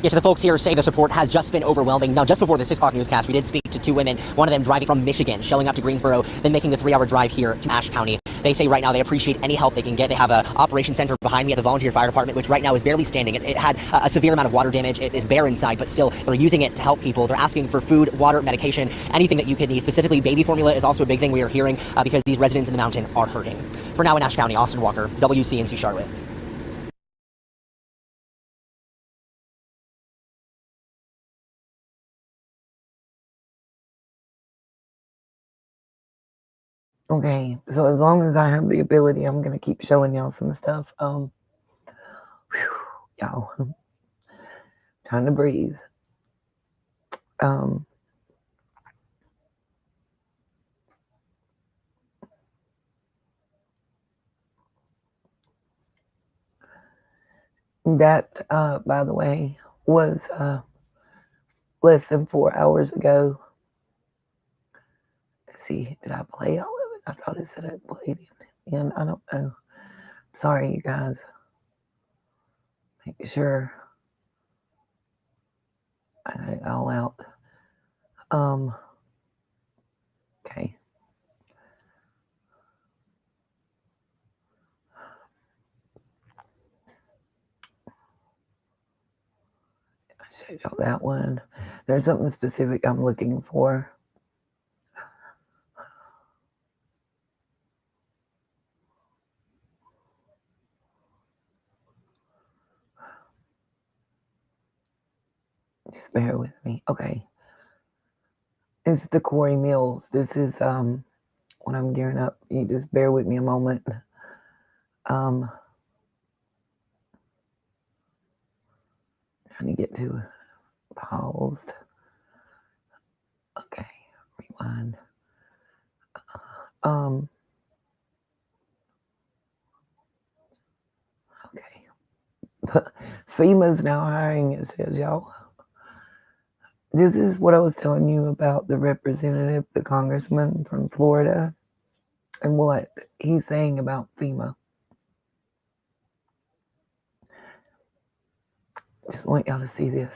Yes, the folks here say the support has just been overwhelming. Now, just before the 6 o'clock newscast, we did speak to 2 women, one of them driving from Michigan, showing up to Greensboro, then making the 3-hour drive here to Ashe County. They say right now they appreciate any help they can get. They have an operations center behind me at the volunteer fire department, which right now is barely standing. It had a severe amount of water damage. It is bare inside, but still they're using it to help people. They're asking for food, water, medication, anything that you could need. Specifically, baby formula is also a big thing we are hearing because these residents in the mountain are hurting. For now in Ashe County, Austin Walker, WCNC Charlotte. Okay, so as long as I have the ability, I'm gonna keep showing y'all some stuff. Y'all, time to breathe. That, by the way, was less than 4 hours ago. Let's see, did I play all of it? I thought it said I played it, and I don't know. Sorry, you guys. Make sure I got it all out. Okay. I showed y'all that one. There's something specific I'm looking for. Just bear with me. Okay. It's the Corey Mills. This is when I'm gearing up. You just bear with me a moment. Trying to get to paused. Okay, rewind. Okay. FEMA's now hiring, it says, y'all. This is what I was telling you about the representative, the congressman from Florida, and what he's saying about FEMA. Just want y'all to see this.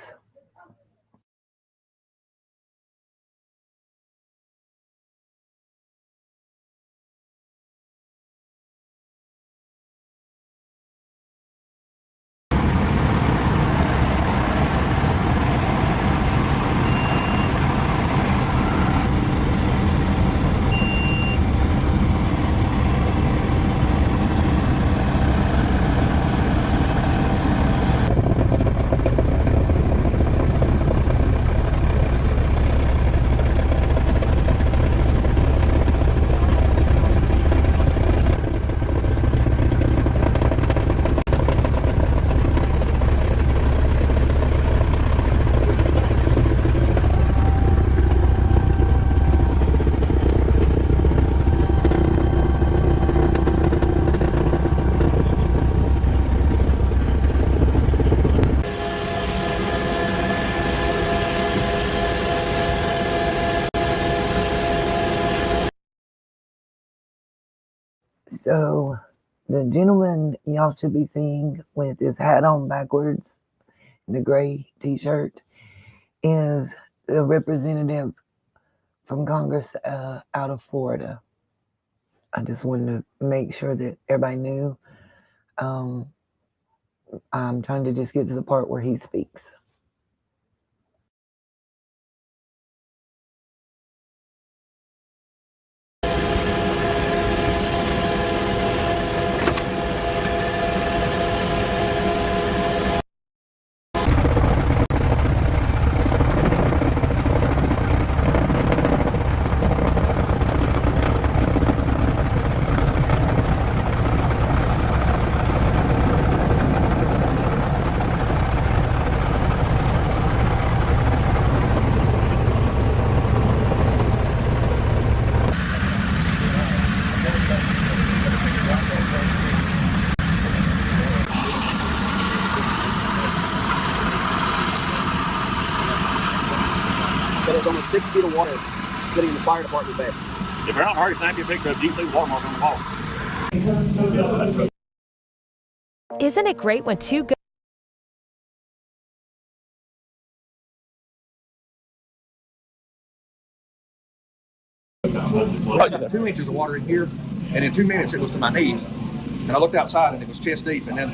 So the gentleman y'all should be seeing with his hat on backwards, the gray t-shirt, is the representative from Congress out of Florida. I just wanted to make sure that everybody knew I'm trying to just get to the part where he speaks. So there's almost 6 feet of water sitting in the fire department bed. If you're not in a hurry, snap your picture of you see the watermark on the wall. Isn't it great when two good About 2 inches of water in here, and in 2 minutes it was to my knees. And I looked outside and it was chest deep, and then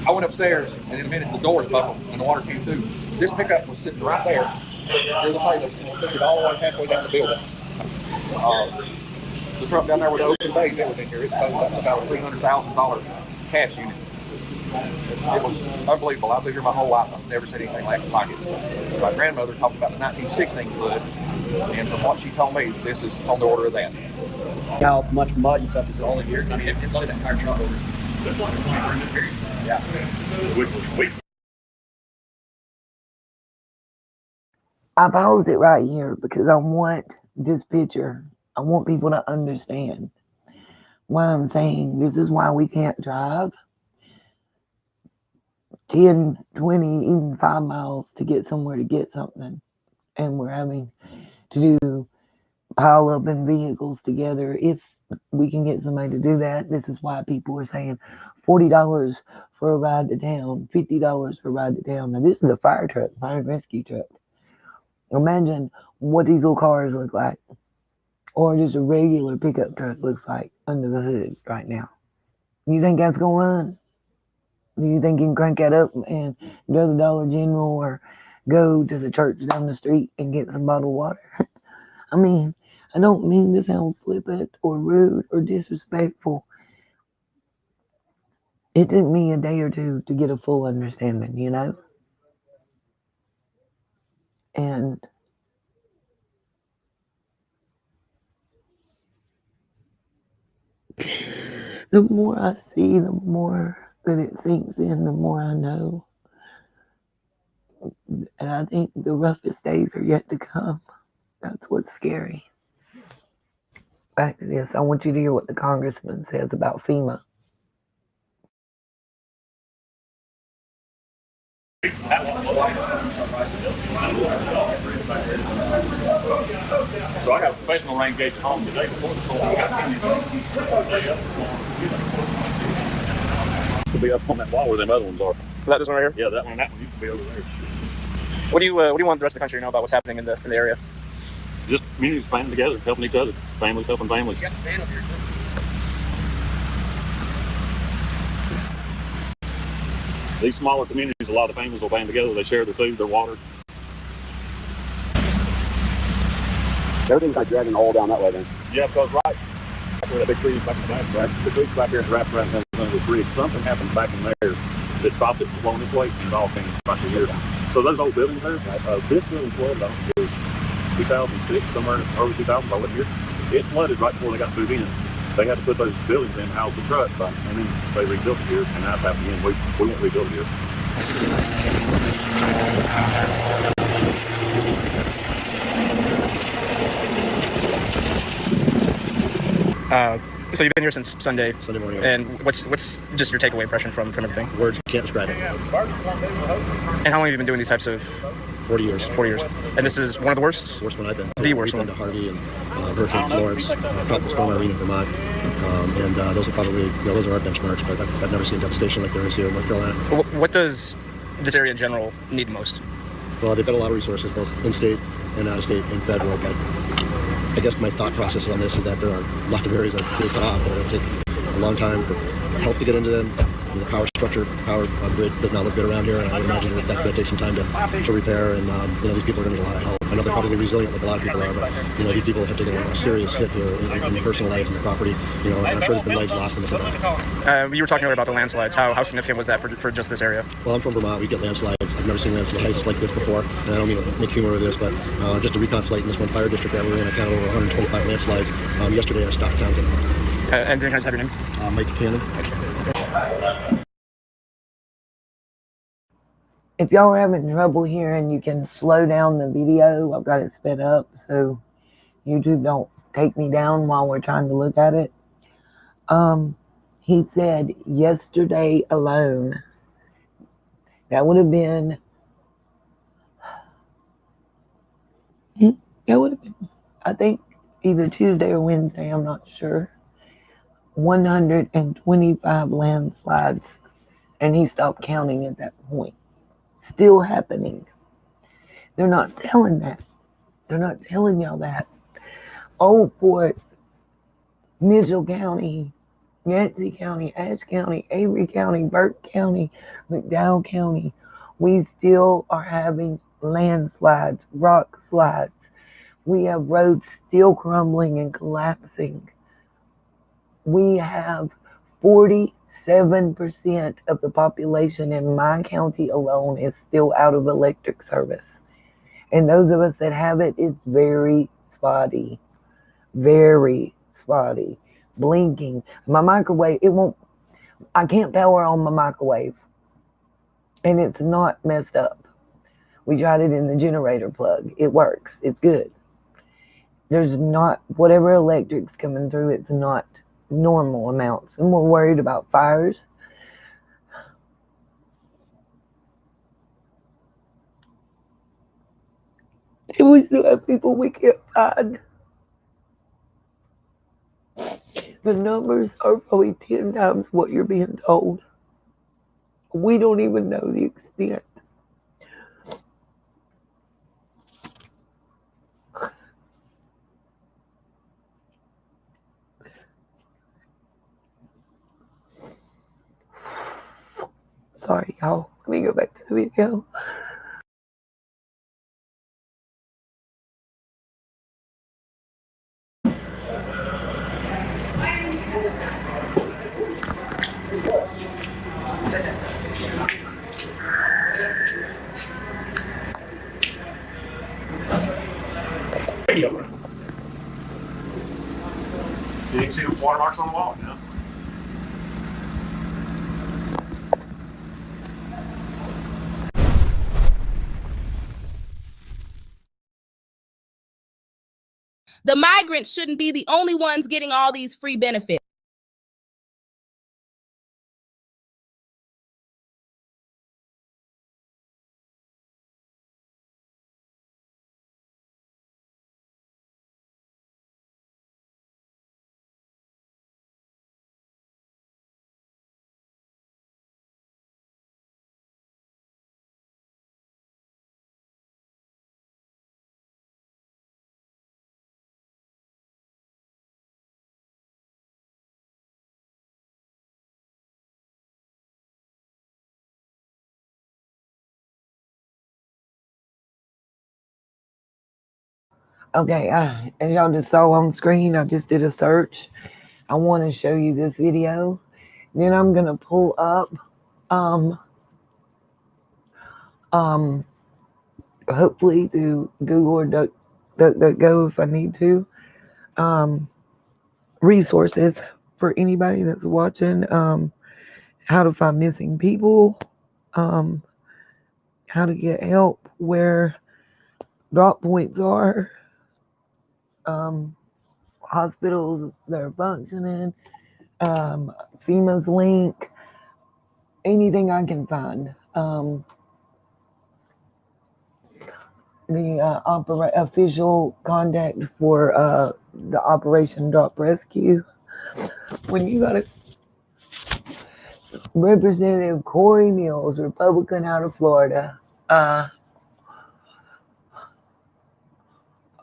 I went upstairs, and in a minute the doors buckled and the water came through. This pickup was sitting right there. Here's the trailer, and it took it all the way halfway down the building. The truck down there with the open bay that was in here, that's about a $300,000 cash unit. It was unbelievable. I've been here my whole life. I've never seen anything like it. My grandmother talked about the 1916 flood, and from what she told me, this is on the order of that. How much mud and stuff is all in here? I mean, it flooded that entire truck over. That's like a 20 period. Yeah. I paused it right here because I want this picture. I want people to understand why I'm saying this is why we can't drive 10, 20, even 5 miles to get somewhere to get something. And we're having to do pile up in vehicles together. If we can get somebody to do that, this is why people are saying $40 for a ride to town, $50 for a ride to town. Now, this is a fire truck, fire and rescue truck. Imagine what these little cars look like, or just a regular pickup truck looks like under the hood right now. You think that's going to run? Do you think you can crank that up and go to Dollar General or go to the church down the street and get some bottled water? I mean, I don't mean to sound flippant or rude or disrespectful. It took me a day or two to get a full understanding, you know? And the more I see, the more that it sinks in, the more I know. And I think the roughest days are yet to come. That's what's scary. Back to this, I want you to hear what the congressman says about FEMA. So I got a professional rain gauge at home today before the storm. I got to be up on that wall where them other ones are. That this one right here? Yeah, that one and that one used to be over there. What do you want the rest of the country to know about what's happening in the area? Just communities banding together, helping each other, families helping families. You got to stand up here too. These smaller communities, a lot of families will band together. They share their food, their water. Everything's like dragging all down that way then. Yeah, because right where that big tree is back in the back, right? The creek's back here and wraps around the bridge. Something happened back in there that stopped it from flowing this way, and it all came back to here. So those old buildings there, this building flooded, I don't know, 2006, somewhere early 2000, I wasn't here. It flooded right before they got moved in. They had to put those buildings in, house the trucks, and then they rebuilt it here, and that's happening again. We won't rebuild it here. So you've been here since Sunday morning. And what's just your takeaway impression from everything? Words can't describe it. And how long have you been doing these types of? 40 years. 40 years. And this is one of the worst? Worst one I've been. The worst one. We've been to Harvey and Hurricane Florence, Tropical Storm Irene in Vermont, and those are probably those are our benchmarks. But I've never seen devastation like there is here in North Carolina. What does this area in general need the most? Well, they've got a lot of resources, both in-state and out-of-state and federal. But I guess my thought process on this is that there are lots of areas that could cut off, but it'll take a long time for help to get into them, The power structure, power grid does not look good around here, and I would imagine that that's going to take some time to repair. And these people are going to need a lot of help. I know they're probably resilient, like a lot of people are, but these people have taken a serious hit here in their personal lives and their property. And I'm sure there's been lives lost in this event. You were talking earlier about the landslides. How significant was that for just this area? Well, I'm from Vermont. We get landslides. I've never seen landslides like this before, and I don't mean to make humor of this, but just to reconflate in this one fire district that we're in, I counted over 125 landslides. Yesterday I stopped counting. And can I have your name? Mike Cannon. If y'all are having trouble hearing, you can slow down the video. I've got it sped up so YouTube don't take me down while we're trying to look at it. He said yesterday alone, that would have been, I think, either Tuesday or Wednesday, I'm not sure, 125 landslides, and he stopped counting at that point. Still happening. They're not telling that. They're not telling y'all that. Old Fort, Mitchell County, Yancey County, Ashe County, Avery County, Burke County, McDowell County, we still are having landslides, rock slides. We have roads still crumbling and collapsing. We have 47% of the population in my county alone is still out of electric service. And those of us that have it, it's very spotty. Very spotty. Blinking. My microwave, I can't power on my microwave. And it's not messed up. We tried it in the generator plug. It works. It's good. There's not, whatever electric's coming through, it's not normal amounts. And we're worried about fires. And we still have people we can't find. The numbers are probably 10 times what you're being told. We don't even know the extent. Sorry, y'all. Let me go back to the video. You can see the watermarks on the wall now. The migrants shouldn't be the only ones getting all these free benefits. Okay, as y'all just saw on screen, I just did a search. I want to show you this video. Then I'm going to pull up, hopefully through Google or DuckDuckGo if I need to, resources for anybody that's watching, how to find missing people, how to get help where drop points are, hospitals that are functioning, FEMA's link, anything I can find. The official contact for the Operation Drop Rescue. When you got Representative Corey Mills, Republican out of Florida.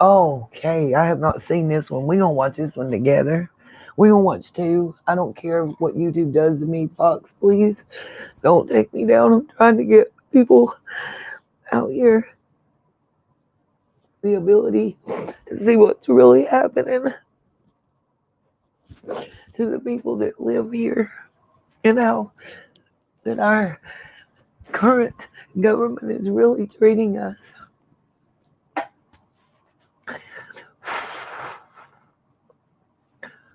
Okay, I have not seen this one. We're going to watch this one together. We're gonna watch too. I don't care what YouTube does to me. Fox, please don't take me down. I'm trying to get people out here the ability to see what's really happening to the people that live here and how that our current government is really treating us.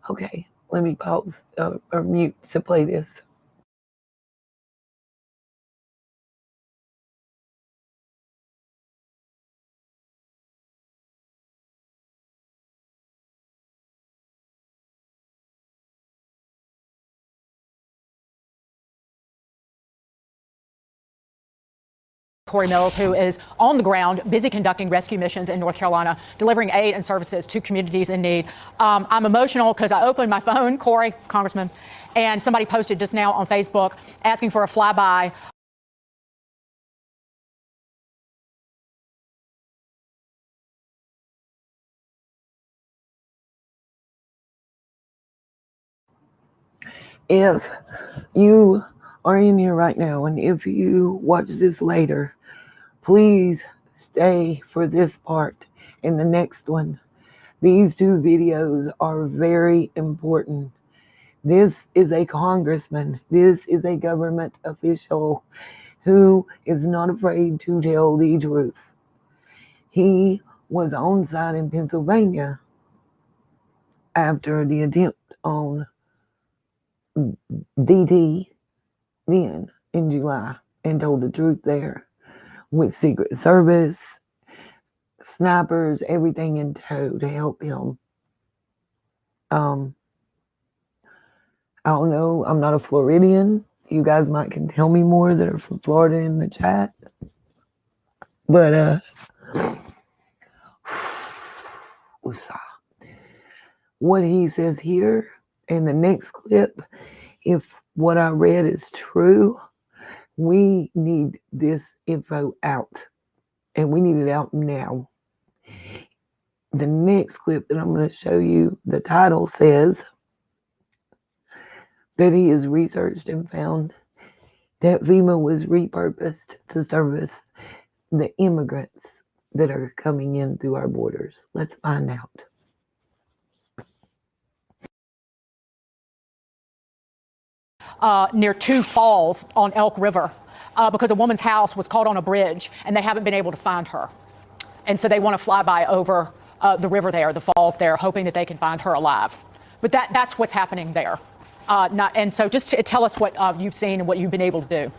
Okay, let me pause or mute to play this. Corey Mills, who is on the ground, busy conducting rescue missions in North Carolina, delivering aid and services to communities in need. I'm emotional because I opened my phone, Corey, Congressman, and somebody posted just now on Facebook asking for a flyby. If you are in here right now and if you watch this later, please stay for this part and the next one. These two videos are very important. This is a congressman. This is a government official who is not afraid to tell the truth. He was on site in Pennsylvania after the attempt on DT then in July and told the truth there with Secret Service, snipers, everything in tow to help him. I don't know. I'm not a Floridian. You guys might can tell me more that are from Florida in the chat. But what he says here in the next clip, if what I read is true, we need this info out. And we need it out now. The next clip that I'm going to show you, the title says that he has researched and found that FEMA was repurposed to service the immigrants that are coming in through our borders. Let's find out. Near two falls on Elk River because a woman's house was caught on a bridge and they haven't been able to find her. And so they want to fly by over the river there, the falls there, hoping that they can find her alive. But that's what's happening there. And so just tell us what you've seen and what you've been able to do.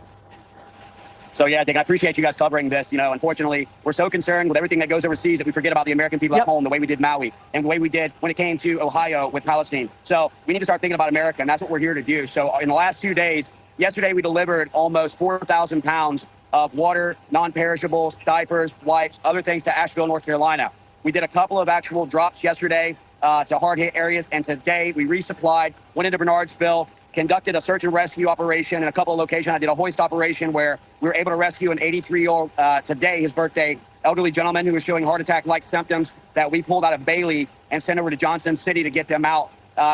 So yeah, Dick, I appreciate you guys covering this. You know, unfortunately, we're so concerned with everything that goes overseas that we forget about the American people at home, the way we did Maui, and the way we did when it came to Ohio with Palestine. So we need to start thinking about America, and that's what we're here to do. So in the last 2 days, yesterday we delivered almost 4,000 pounds of water, non-perishables, diapers, wipes, other things to Asheville, North Carolina. We did a couple of actual drops yesterday to hard-hit areas, and today we resupplied, went into Bernardsville, conducted a search and rescue operation in a couple of locations. I did a hoist operation where we were able to rescue an 83-year-old, today, his birthday, elderly gentleman who was showing heart attack-like symptoms that we pulled out of Bailey and sent over to Johnson City to get them out.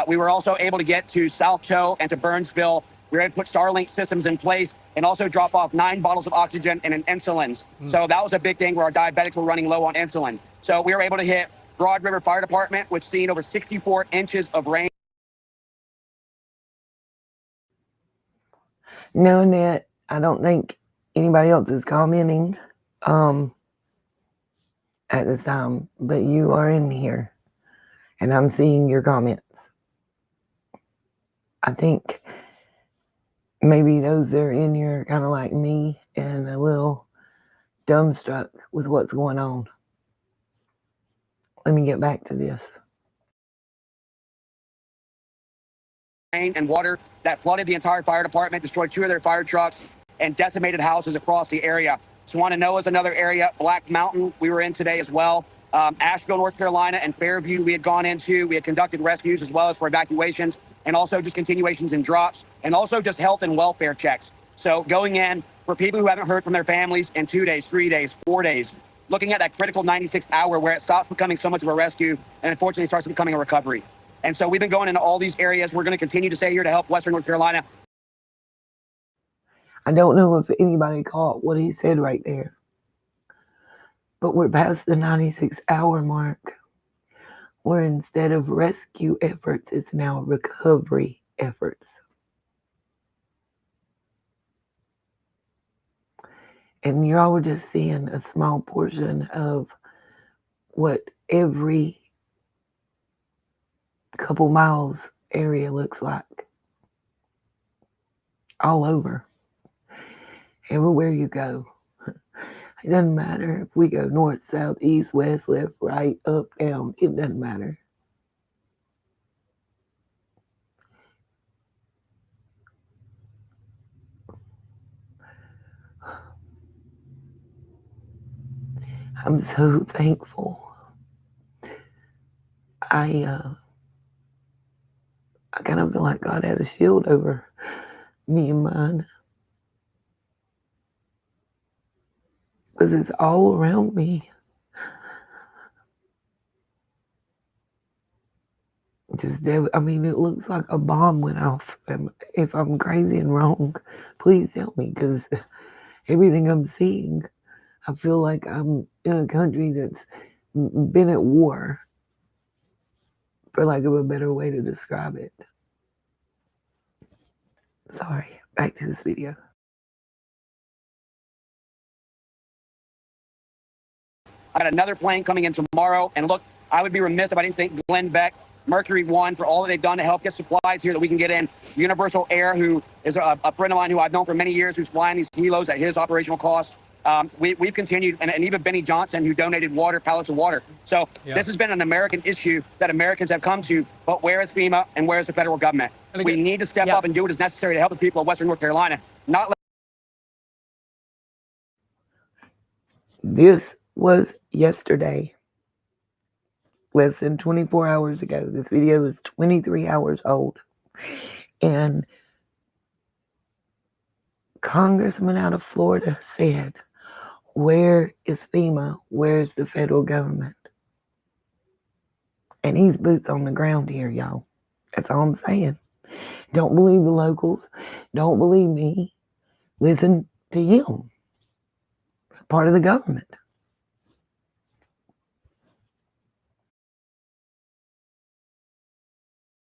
We were also able to get to South Toe and to Burnsville. We were able to put Starlink systems in place and also drop off 9 bottles of oxygen and an insulins. So that was a big thing where our diabetics were running low on insulin. So we were able to hit Broad River Fire Department, which seen over 64 inches of rain. Knowing that, I don't think anybody else is commenting at this time, but you are in here and I'm seeing your comments. I think maybe those that are in here are kind of like me and a little dumbstruck with what's going on. Let me get back to this. Rain and water that flooded the entire fire department, destroyed 2 of their fire trucks, and decimated houses across the area. Swannanoa is another area. Black Mountain we were in today as well. Asheville, North Carolina, and Fairview we had gone into. We had conducted rescues as well as for evacuations, and also just continuations and drops, and also just health and welfare checks. So going in for people who haven't heard from their families in 2 days, 3 days, 4 days, looking at that critical 96th hour where it stops becoming so much of a rescue and unfortunately starts becoming a recovery. And so we've been going into all these areas. We're going to continue to stay here to help Western North Carolina. I don't know if anybody caught what he said right there, but we're past the 96-hour mark, where instead of rescue efforts, it's now recovery efforts. And y'all were just seeing a small portion of what every couple miles area looks like. All over. Everywhere you go. It doesn't matter if we go north, south, east, west, left, right, up, down. It doesn't matter. I'm so thankful. I kind of feel like God had a shield over me and mine. Because it's all around me. I mean, it looks like a bomb went off. If I'm crazy and wrong, please tell me, because everything I'm seeing, I feel like I'm in a country that's been at war, for lack of a better way to describe it. Sorry, back to this video. I got another plane coming in tomorrow. And look, I would be remiss if I didn't thank Glenn Beck, Mercury One, for all that they've done to help get supplies here that we can get in. Universal Air, who is a friend of mine who I've known for many years, who's flying these helos at his operational cost. We've continued, and even Benny Johnson, who donated pallets of water. So This has been an American issue that Americans have come to, but where is FEMA and where is the federal government? We need to step up and do what is necessary to help the people of Western North Carolina, not let. This was yesterday, less than 24 hours ago. This video is 23 hours old. And Congressman out of Florida said, where is FEMA? Where's the federal government? And he's boots on the ground here, y'all. That's all I'm saying. Don't believe the locals. Don't believe me. Listen to him. Part of the government.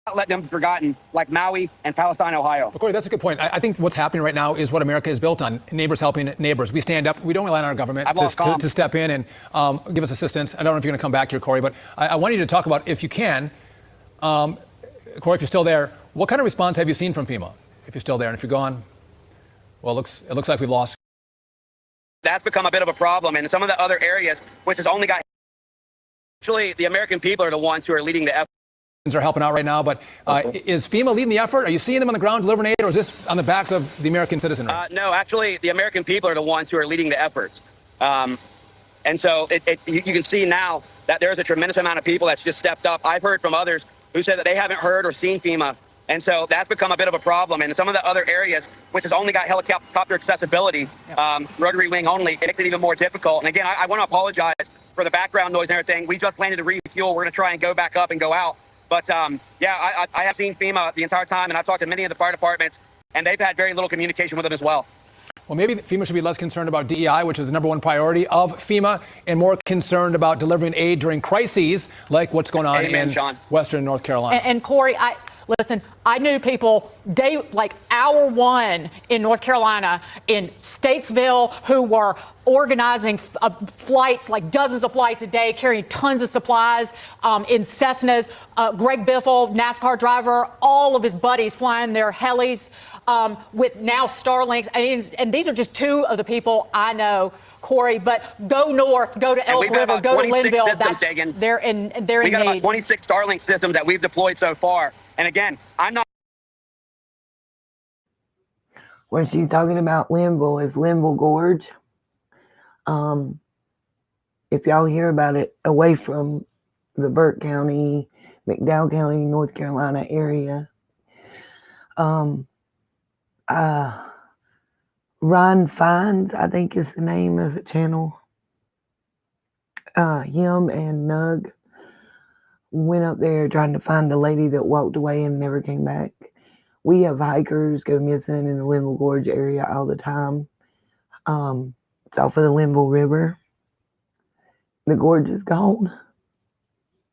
Not let them be forgotten, like Maui and Palestine, Ohio. Corey, that's a good point. I think what's happening right now is what America is built on: neighbors helping neighbors. We stand up. We don't rely on our government to step in and give us assistance. I don't know if you're going to come back here, Corey, but I want you to talk about, if you can, Corey, if you're still there, what kind of response have you seen from FEMA? If you're still there, and if you're gone, well, it looks like we've lost. That's become a bit of a problem, and some of the other areas, which has only got. Actually, the American people are the ones who are leading the effort. Are helping out right now, but is FEMA leading the effort? Are you seeing them on the ground delivering aid, or is this on the backs of the American citizenry? No, actually, the American people are the ones who are leading the efforts. And so you can see now that there's a tremendous amount of people that's just stepped up. I've heard from others who said that they haven't heard or seen FEMA. And so that's become a bit of a problem. And some of the other areas, which has only got helicopter accessibility, rotary wing only, it makes it even more difficult. And again, I want to apologize for the background noise and everything. We just landed to refuel. We're going to try and go back up and go out. But I have seen FEMA the entire time, and I've talked to many of the fire departments, and they've had very little communication with them as well. Well, maybe FEMA should be less concerned about DEI, which is the number one priority of FEMA, and more concerned about delivering aid during crises like what's going on in Western North Carolina. And Corey, listen, I knew people hour one in North Carolina, in Statesville, who were organizing flights, like dozens of flights a day, carrying tons of supplies in Cessnas. Greg Biffle, NASCAR driver, all of his buddies flying their helis with now Starlinks. And these are just two of the people I know, Corey. But go north, go to Elk River, go to Linville. They're in We got need. about 26 Starlink systems that we've deployed so far. And again, I'm not. When she's talking about Linville, is Linville Gorge. If y'all hear about it, away from the Burke County, McDowell County, North Carolina area, Ron Fines, I think is the name of the channel. Him and Nug Went up there trying to find the lady that walked away and never came back. We have hikers go missing in the Linville Gorge area all the time. It's off of the Linville River. The gorge is gone.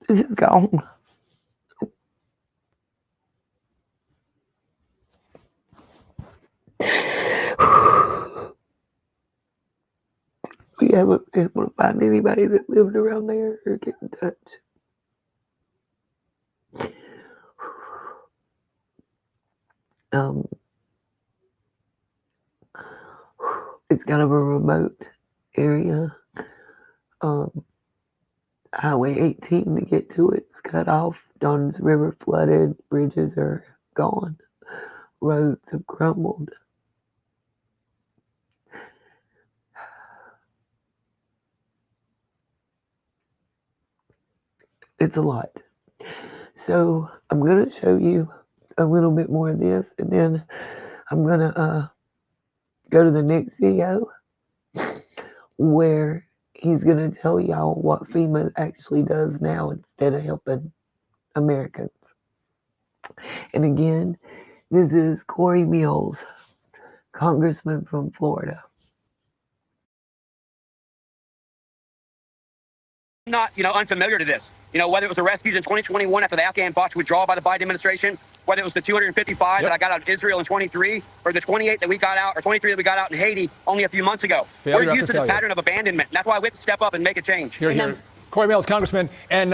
This is gone. We haven't been able to find anybody that lived around there or get in touch. It's kind of a remote area. Highway 18 to get to it's cut off. Don's River flooded. Bridges are gone. Roads have crumbled. It's a lot. So I'm going to show you a little bit more of this, and then I'm going to go to the next video where he's going to tell y'all what FEMA actually does now instead of helping Americans. And again, this is Corey Mills, Congressman from Florida. Not, unfamiliar to this. Whether it was the rescues in 2021 after the Afghan botched withdrawal by the Biden administration, whether it was the 255 that I got out of Israel in 23, or the 28 that we got out, or 23 that we got out in Haiti only a few months ago. We're used to this pattern of abandonment. That's why we have to step up and make a change. Here. Corey Mills, Congressman, and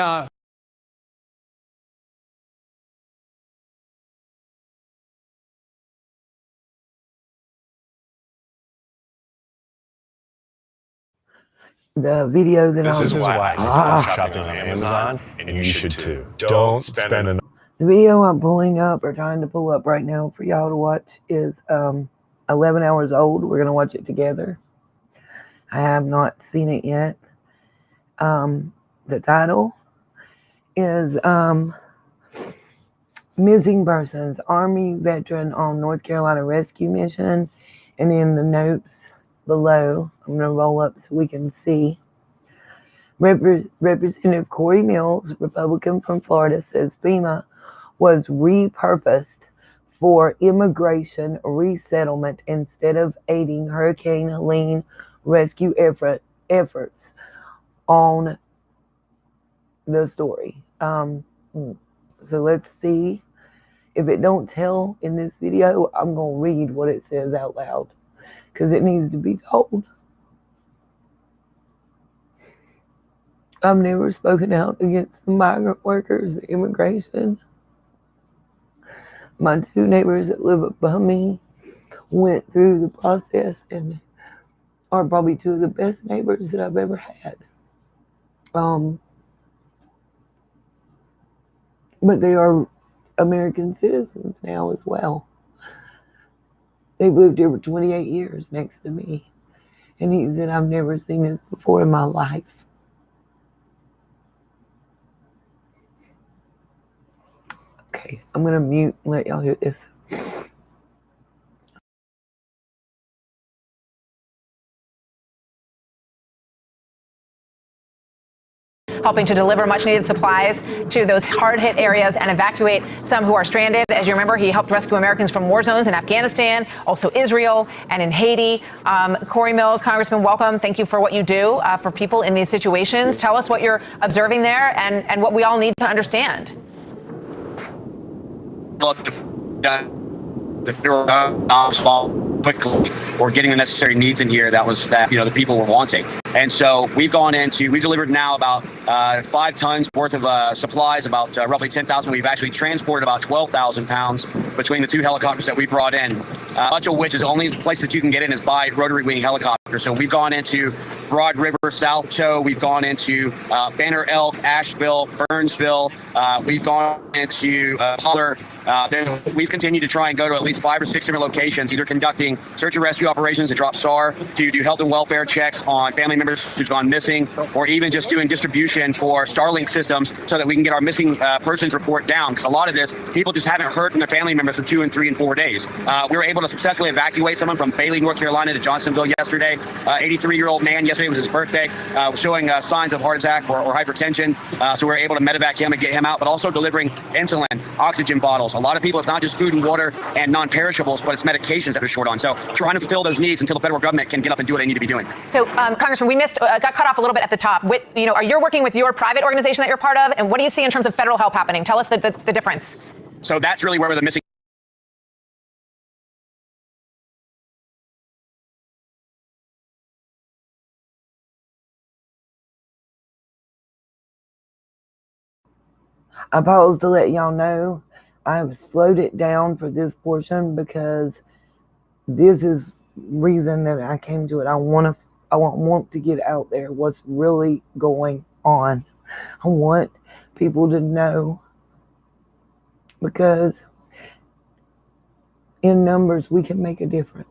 the video that This is why I stop shopping on Amazon, and you should too. Don't spend enough. The video I'm pulling up or trying to pull up right now for y'all to watch is 11 hours old. We're going to watch it together. I have not seen it yet. The title is Missing Persons, Army Veteran on North Carolina Rescue Mission. And in the notes below, I'm going to roll up so we can see. Representative Corey Mills, Republican from Florida, says FEMA was repurposed for immigration resettlement instead of aiding Hurricane Helene rescue efforts on the story. So let's see. If it don't tell in this video, I'm going to read what it says out loud because it needs to be told. I've never spoken out against the migrant workers, the immigration. My two neighbors that live above me went through the process and are probably two of the best neighbors that I've ever had. But they are American citizens now as well. They've lived here for 28 years next to me. And he said, I've never seen this before in my life. Okay, I'm going to mute and let y'all hear this. Helping to deliver much-needed supplies to those hard-hit areas and evacuate some who are stranded. As you remember, he helped rescue Americans from war zones in Afghanistan, also Israel, and in Haiti. Corey Mills, Congressman, welcome. Thank you for what you do for people in these situations. Tell us what you're observing there and what we all need to understand. Look, the federal government quickly or getting the necessary needs in here that the people were wanting. And so we've delivered now about 5 tons worth of supplies, about roughly 10,000. We've actually transported about 12,000 pounds between the 2 helicopters that we brought in, much of which is the only place that you can get in is by rotary wing helicopter. So we've gone into Broad River, South Cho. We've gone into Banner Elk, Asheville, Burnsville. We've gone into Pollard, We've continued to try and go to at least 5 or 6 different locations, either conducting search and rescue operations to drop SAR, to do health and welfare checks on family members who's gone missing, or even just doing distribution for Starlink systems so that we can get our missing persons report down. Because a lot of this, people just haven't heard from their family members for 2 and 3 and 4 days. We were able to successfully evacuate someone from Bailey, North Carolina to Johnsonville yesterday. 83-year-old man, yesterday was his birthday, showing signs of heart attack or hypertension. So we were able to medevac him and get him out, but also delivering insulin, oxygen bottles. A lot of people, it's not just food and water and non-perishables, but it's medications that they're short on. So trying to fulfill those needs until the federal government can get up and do what they need to be doing. So, Congressman, we got cut off a little bit at the top. Are you working with your private organization that you're part of, and what do you see in terms of federal help happening? Tell us the difference. So that's really where the missing I paused to let y'all know I've slowed it down for this portion because this is reason that I came to it. I want to get out there what's really going on. I want people to know, because in numbers we can make a difference.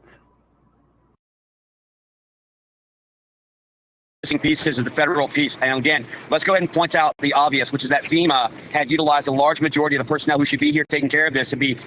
pieces is the federal piece. And again, let's go ahead and point out the obvious, which is that FEMA had utilized a large majority of the personnel who should be here taking care of this to be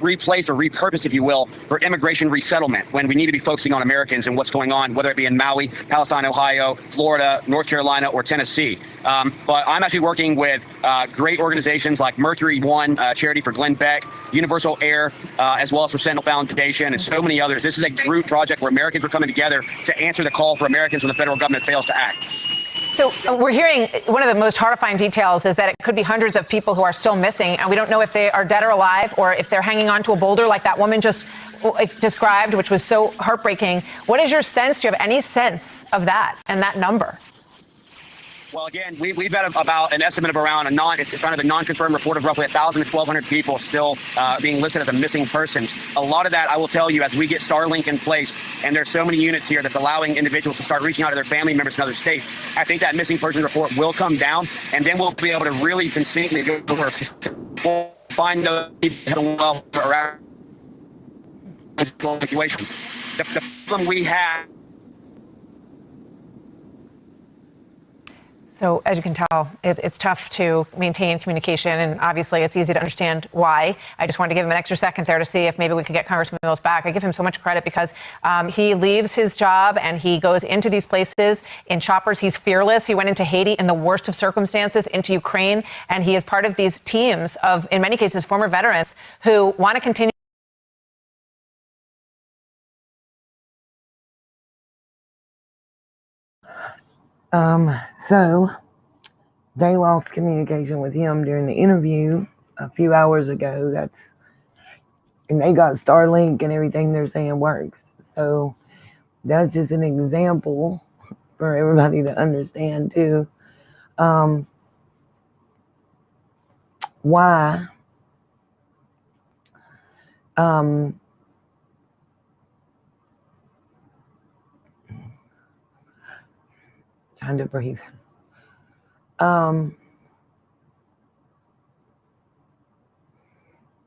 replaced or repurposed, if you will, for immigration resettlement, when we need to be focusing on Americans and what's going on, whether it be in Maui, Palestine, Ohio, Florida, North Carolina, or Tennessee. But I'm actually working with great organizations like Mercury One, charity for Glenn Beck, Universal Air, as well as for Sentinel Foundation, and so many others. This is a group project where Americans are coming together to answer the call for Americans when the federal government fails to act. So we're hearing one of the most horrifying details is that it could be hundreds of people who are still missing, and we don't know if they are dead or alive, or if they're hanging on to a boulder like that woman just described, which was so heartbreaking. What is your sense? Do you have any sense of that and that number? Well, again, we've got about an estimate of around it's kind of a non-confirmed report of roughly 1,000 to 1,200 people still being listed as a missing person. A lot of that, I will tell you, as we get Starlink in place, and there's so many units here that's allowing individuals to start reaching out to their family members in other states, I think that missing person report will come down, and then we'll be able to really constantly go over, find those people well around situations. The problem we have. So as you can tell, it's tough to maintain communication, and obviously it's easy to understand why. I just wanted to give him an extra second there to see if maybe we could get Congressman Mills back. I give him so much credit because he leaves his job and he goes into these places in choppers. He's fearless. He went into Haiti in the worst of circumstances, into Ukraine, and he is part of these teams of, in many cases, former veterans who want to continue. So they lost communication with him during the interview a few hours ago. And they got Starlink and everything they're saying works. So that's just an example for everybody to understand too. Why trying to breathe.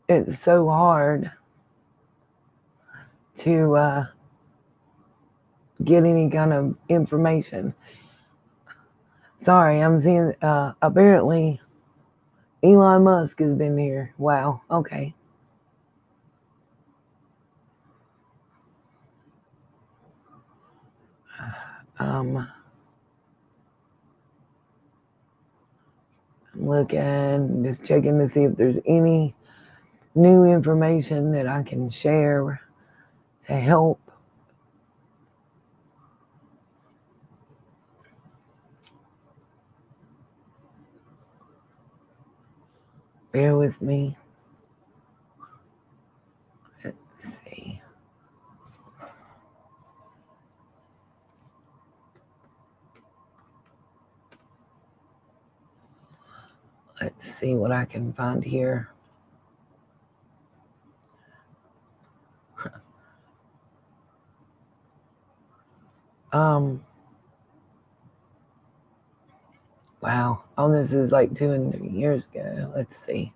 It's so hard to get any kind of information. Sorry, I'm seeing apparently Elon Musk has been here. Wow, okay. I'm looking, just checking to see if there's any new information that I can share to help. Bear with me. Let's see. Let's see what I can find here. Wow. Oh, this is like 2 and 3 years ago. Let's see.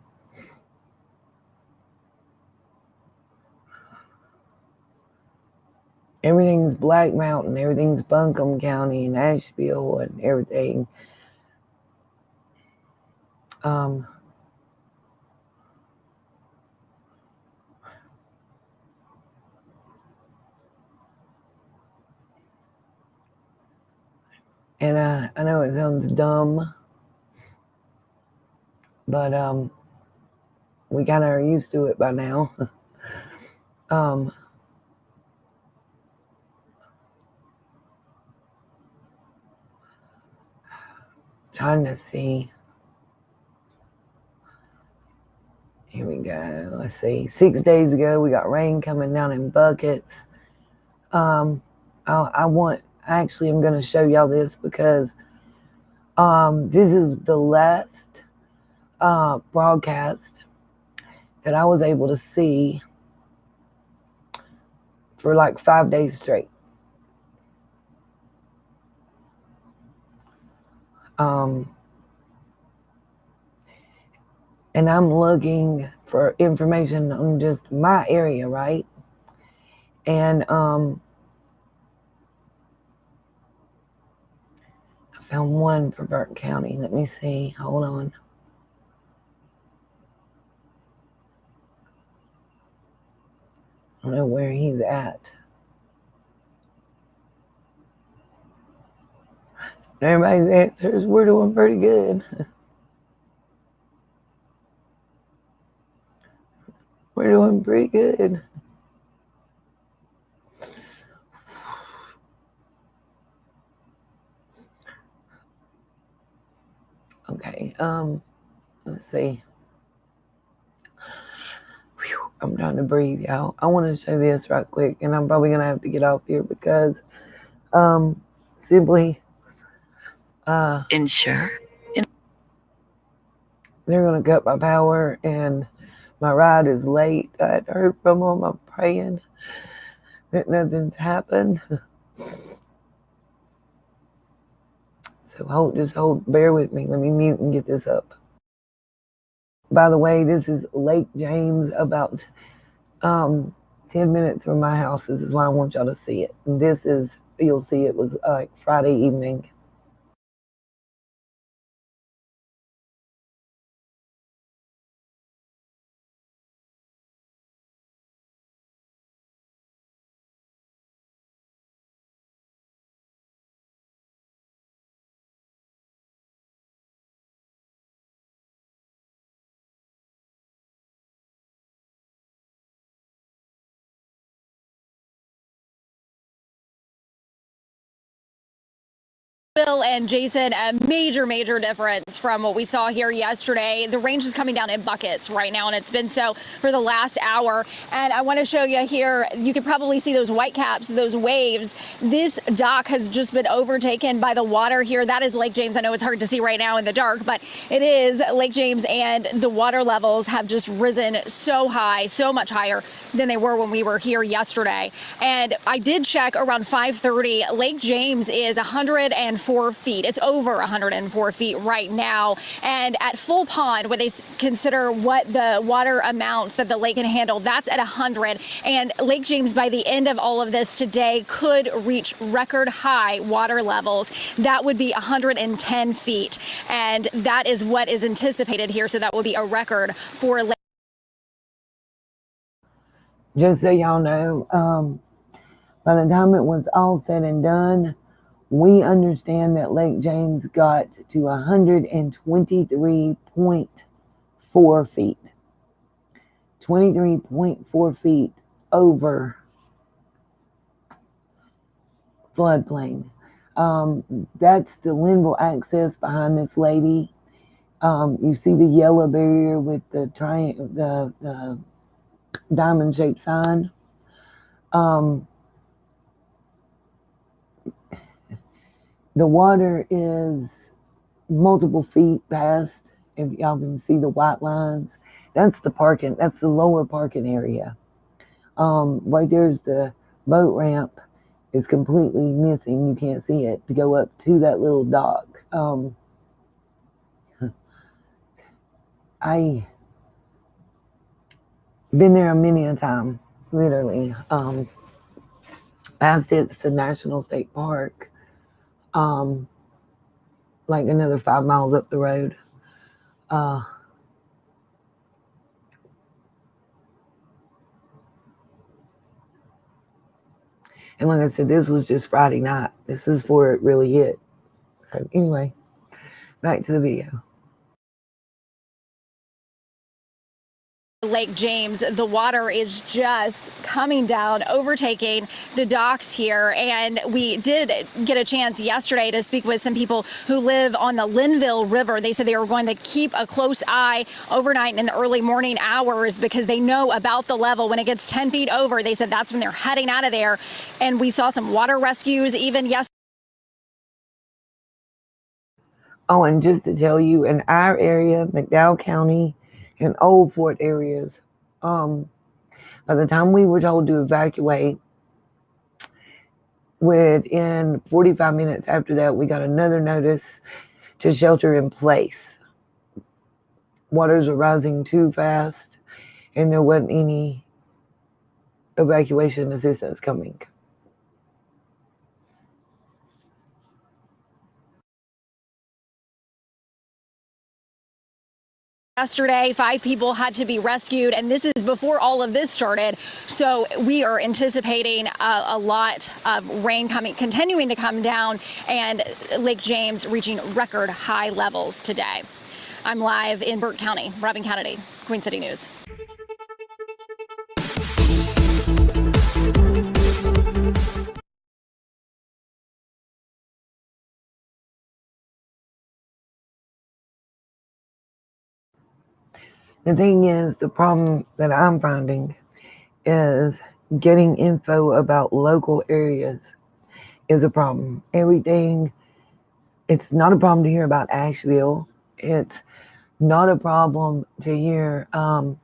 everything's Black Mountain, everything's Buncombe County and Asheville and everything. And I know it sounds dumb, but we kind of are used to it by now. Trying to see. Here we go. Let's see. 6 days ago, we got rain coming down in buckets. I'm going to show y'all this because this is the last broadcast that I was able to see for like 5 days straight. And I'm looking for information on just my area, right? And I found one for Burke County. Let me see. Hold on. I don't know where he's at. Everybody's answer is we're doing pretty good. We're doing pretty good. Okay, let's see. Whew, I'm trying to breathe, y'all. I want to show this right quick, and I'm probably gonna have to get off here because simply Ensure. They're gonna cut my power, and my ride is late. I had heard from them. I'm praying that nothing's happened. So bear with me. Let me mute and get this up. By the way, this is Lake James, about 10 minutes from my house. This is why I want y'all to see it. And this is, you'll see it was Friday evening. Bill and Jason, a major difference from what we saw here yesterday. The range is coming down in buckets right now, and it's been so for the last hour. And I want to show you here, you can probably see those white caps, those waves. This dock has just been overtaken by the water here. That is Lake James. I know it's hard to see right now in the dark, but it is Lake James, and the water levels have just risen so high, so much higher than they were when we were here yesterday. And I did check around 5:30. Lake James is 104 feet. It's over 104 feet right now. And at full pond, where they consider what the water amount that the lake can handle, that's at 100. And Lake James, by the end of all of this today, could reach record high water levels. That would be 110 feet. And that is what is anticipated here. So that will be a record for Lake. Just so y'all know, by the time it was all said and done, we understand that Lake James got to 123.4 feet. 23.4 feet over floodplain. That's the Linville access behind this lady. You see the yellow barrier with the the diamond-shaped sign. The water is multiple feet past. If y'all can see the white lines, that's the parking. That's the lower parking area. Right there's the boat ramp. It's completely missing. You can't see it to go up to that little dock. I been there many a time, literally. past it's the National State Park, like another 5 miles up the road. And like I said, this was just Friday night. This is before it really hit. So anyway, back to the video. Lake James, the water is just coming down, overtaking the docks here. And we did get a chance yesterday to speak with some people who live on the Linville River. They said they were going to keep a close eye overnight in the early morning hours because they know about the level. When it gets 10 feet over, they said that's when they're heading out of there. And we saw some water rescues even yesterday. Oh, and just to tell you, in our area, McDowell County and Old Fort areas, by the time we were told to evacuate, within 45 minutes after that, we got another notice to shelter in place. Waters were rising too fast, and there wasn't any evacuation assistance coming. Yesterday, 5 people had to be rescued, and this is before all of this started. So we are anticipating a lot of rain continuing to come down, and Lake James reaching record high levels today. I'm live in Burke County. Robin Kennedy, Queen City News. The thing is, the problem that I'm finding is getting info about local areas is a problem. It's not a problem to hear about Asheville. It's not a problem to hear, let's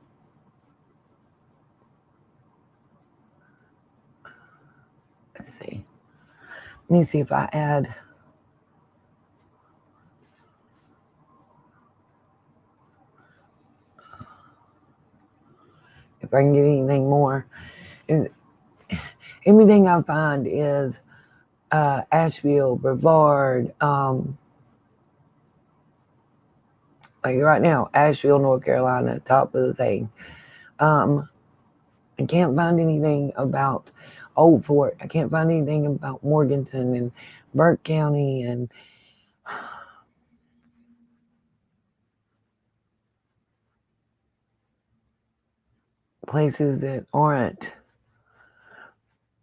see. Let me see if I add. If I can get anything more. Everything I find is Asheville, Brevard, like right now, Asheville, North Carolina, top of the thing. I can't find anything about Old Fort. I can't find anything about Morganton and Burke County and places that aren't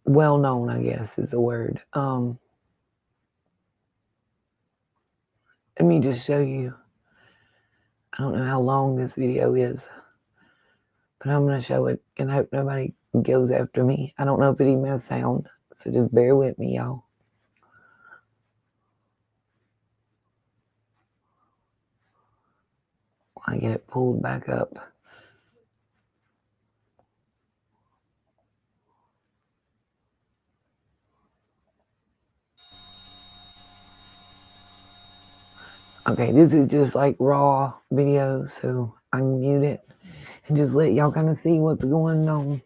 well known, I guess is the word. Let me just show you. I don't know how long this video is, but I'm going to show it and hope nobody goes after me. I don't know if it even has sound, so just bear with me, y'all. I get it pulled back up. Okay, this is just like raw video, so I can mute it and just let y'all kind of see what's going on.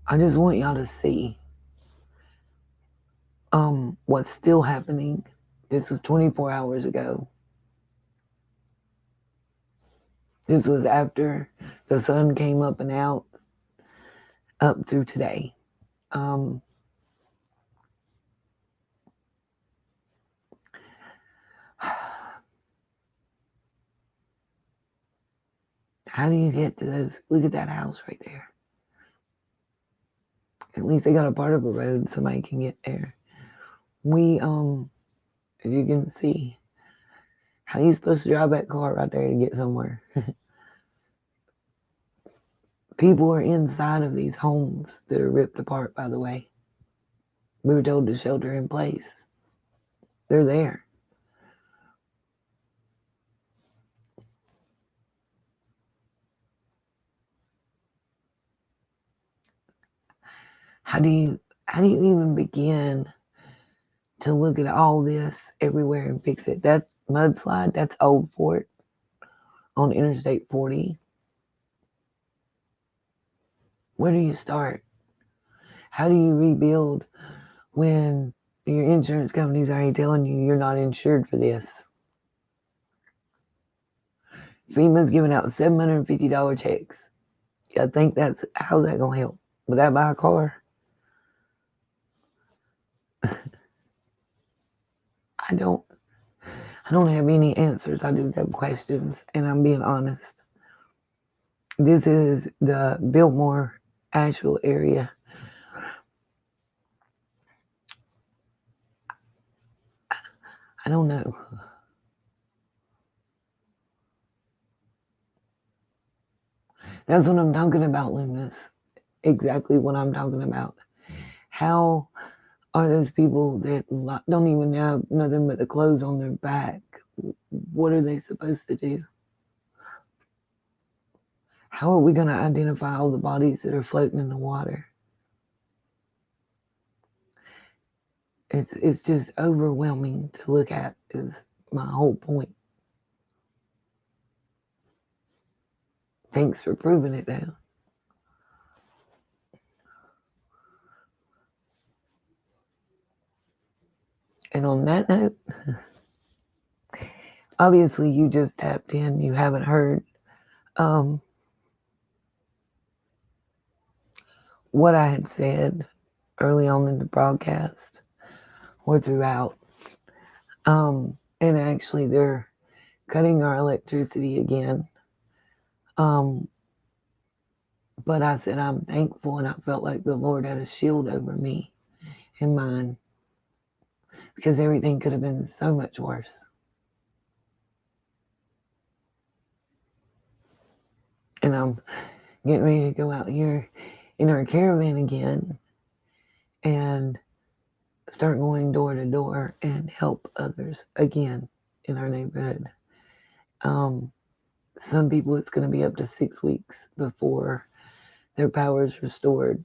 I just want y'all to see what's still happening. This was 24 hours ago. This was after the sun came up and out, up through today. How do you get to those? Look at that house right there. At least they got a part of a road somebody can get there. We, as you can see, how are you supposed to drive that car right there to get somewhere? People are inside of these homes that are ripped apart, by the way. We were told to shelter in place. They're there. How do you even begin to look at all this everywhere and fix it. That mudslide, that's Old Fort on Interstate 40. Where do you start? How do you rebuild when your insurance company's already telling you you're not insured for this? FEMA's giving out $750 checks. I think how's that gonna help? Would that buy a car? I don't have any answers. I just have questions, and I'm being honest. This is the Biltmore, Asheville area. I don't know. That's what I'm talking about, Luminous. Exactly what I'm talking about. How are those people that don't even have nothing but the clothes on their back? What are they supposed to do? How are we going to identify all the bodies that are floating in the water? It's just overwhelming to look at, is my whole point. Thanks for proving it, though. And on that note, obviously you just tapped in, you haven't heard what I had said early on in the broadcast or throughout. And actually they're cutting our electricity again. But I said I'm thankful, and I felt like the Lord had a shield over me and mine, because everything could have been so much worse. And I'm getting ready to go out here in our caravan again and start going door to door and help others again in our neighborhood. Some people, it's going to be up to 6 weeks before their power is restored,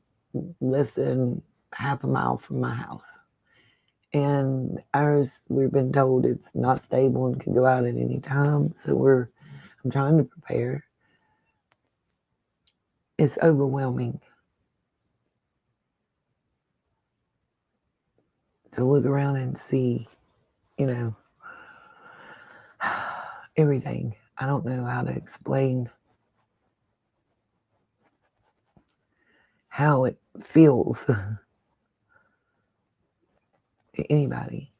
less than half a mile from my house. And ours, we've been told it's not stable and can go out at any time. So I'm trying to prepare. It's overwhelming to look around and see, everything. I don't know how to explain how it feels to anybody.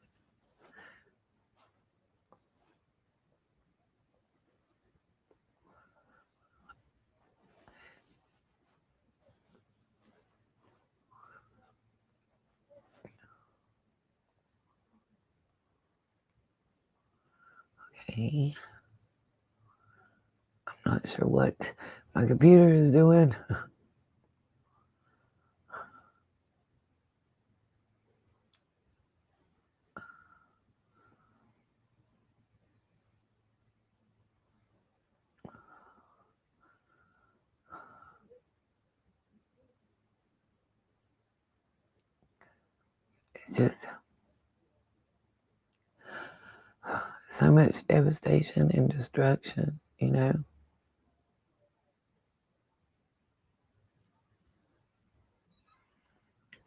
Okay. I'm not sure what my computer is doing. It's just so much devastation and destruction,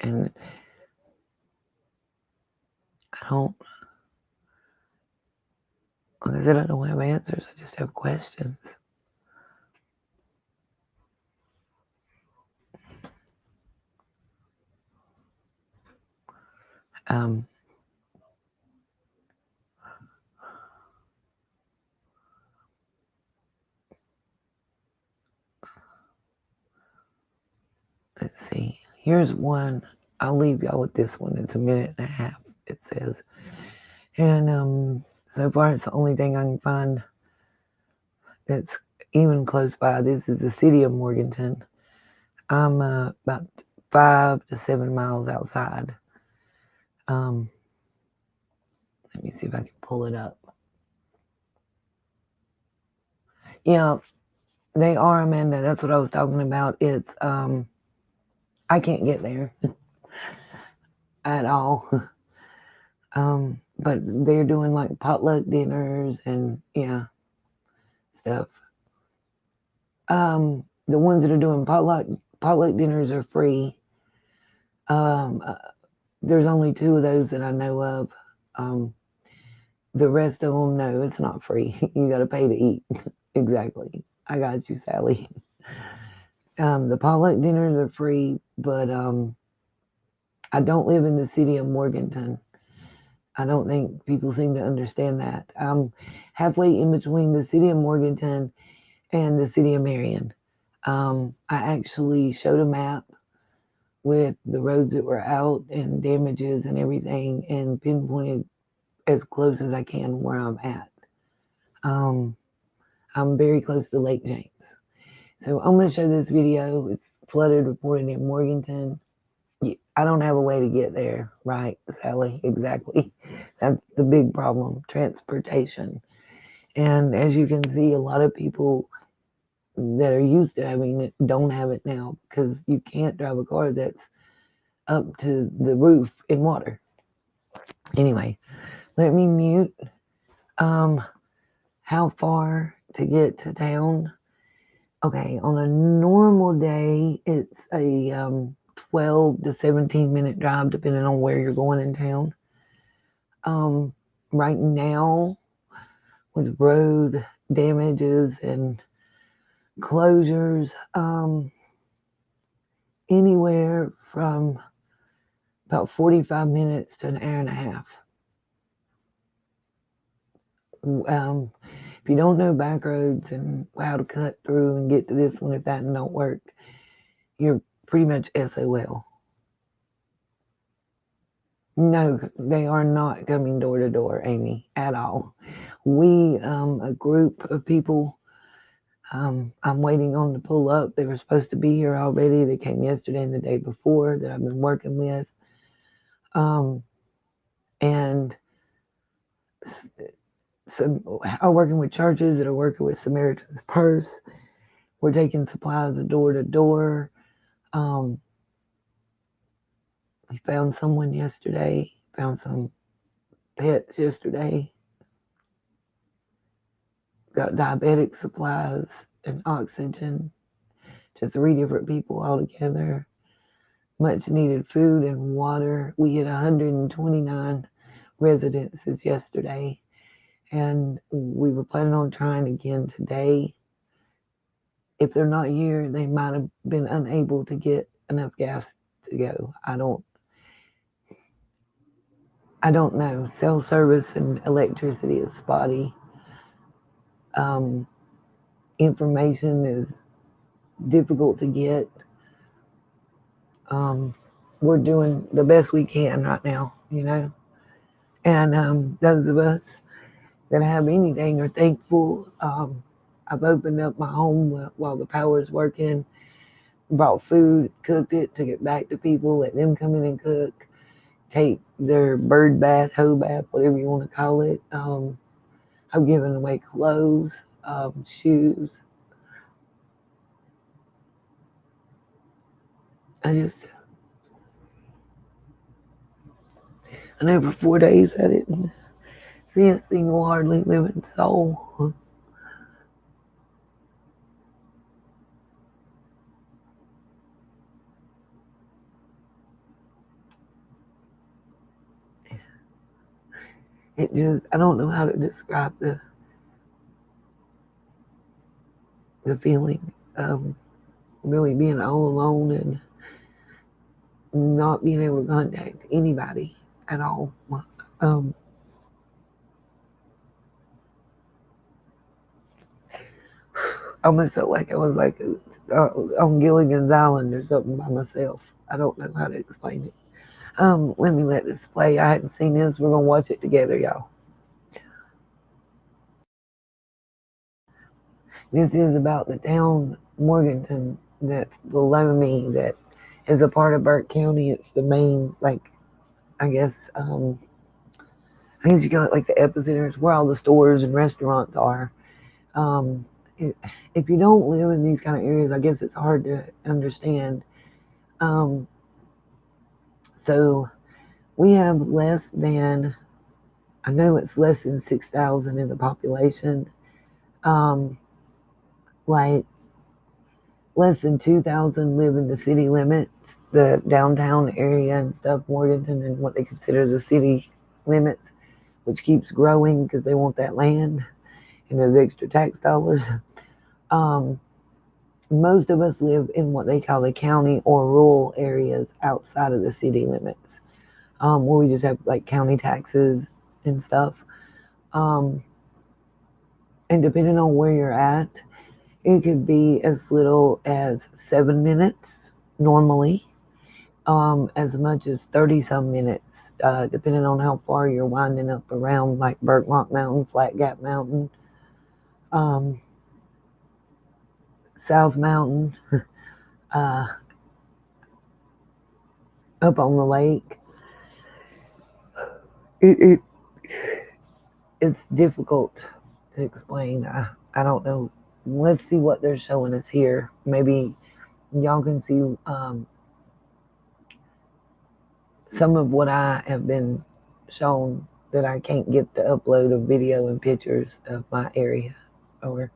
And like I said, I don't have answers. I just have questions. Let's see. Here's one. I'll leave y'all with this one. It's 1.5 minutes, it says. And so far, it's the only thing I can find that's even close by. This is the city of Morganton. I'm about 5 to 7 miles outside. Let me see if I can pull it up. Yeah, they are, Amanda. That's what I was talking about. It's I can't get there at all. But they're doing like potluck dinners and stuff. The ones that are doing potluck dinners are free. There's only 2 of those that I know of. The rest of them, no, it's not free. You got to pay to eat. Exactly. I got you, Sally. The potluck dinners are free, but I don't live in the city of Morganton. I don't think people seem to understand that. I'm halfway in between the city of Morganton and the city of Marion. I actually showed a map with the roads that were out and damages and everything and pinpointed as close as I can where I'm at. I'm very close to Lake James. So I'm going to show this video. It's flooded reported in Morganton. I don't have a way to get there, right, Sally? Exactly. That's the big problem, transportation. And as you can see, a lot of people that are used to having it don't have it now because you can't drive a car that's up to the roof in water. Anyway, let me mute. How far to get to town? Okay, on a normal day, it's a 12 to 17 minute drive depending on where you're going in town. Right now, with road damages and closures, anywhere from about 45 minutes to an hour and a half. If you don't know back roads and how to cut through and get to this one, if that don't work, you're pretty much SOL. No, they are not coming door to door, Amy, at all. We, a group of people, I'm waiting on to pull up. They were supposed to be here already. They came yesterday and the day before that I've been working with. And some are working with churches that are working with Samaritan's Purse. We're taking supplies door to door. We found someone yesterday, found some pets yesterday. Got diabetic supplies and oxygen to 3 different people altogether. Much needed food and water. We had 129 residences yesterday, and we were planning on trying again today. If they're not here, they might have been unable to get enough gas to go. I don't know. Cell service and electricity is spotty. Information is difficult to get. We're doing the best we can right now, And those of us that have anything are thankful. I've opened up my home while the power's working, brought food, cooked it, took it back to people, let them come in and cook, take their bird bath, hoe bath, whatever you want to call it. I've given away clothes, shoes. I know for 4 days I didn't see a single hardly living soul. It just, I don't know how to describe the feeling of really being all alone and not being able to contact anybody at all. I almost felt like I was like on Gilligan's Island or something by myself. I don't know how to explain it. Let me let this play. I hadn't seen this. We're gonna watch it together, y'all. This is about the town Morganton that's below me that is a part of Burke County. It's the main, I guess you call it like the epicenter. It's where all the stores and restaurants are. If you don't live in these kind of areas, I guess it's hard to understand. So we have less than I know it's less than 6,000 in the population. Like less than 2,000 live in the city limits, the downtown area and stuff, Morganton, and what they consider the city limits, which keeps growing because they want that land and those extra tax dollars. Most of us live in what they call the county or rural areas outside of the city limits, where we just have like county taxes and stuff. And depending on where you're at, it could be as little as 7 minutes normally, as much as 30 some minutes, depending on how far you're winding up around like Burkmark Mountain, Flat Gap Mountain, South Mountain, up on the lake. It's difficult to explain. I don't know. Let's see what they're showing us here. Maybe y'all can see some of what I have been shown that I can't get the upload of video and pictures of my area, or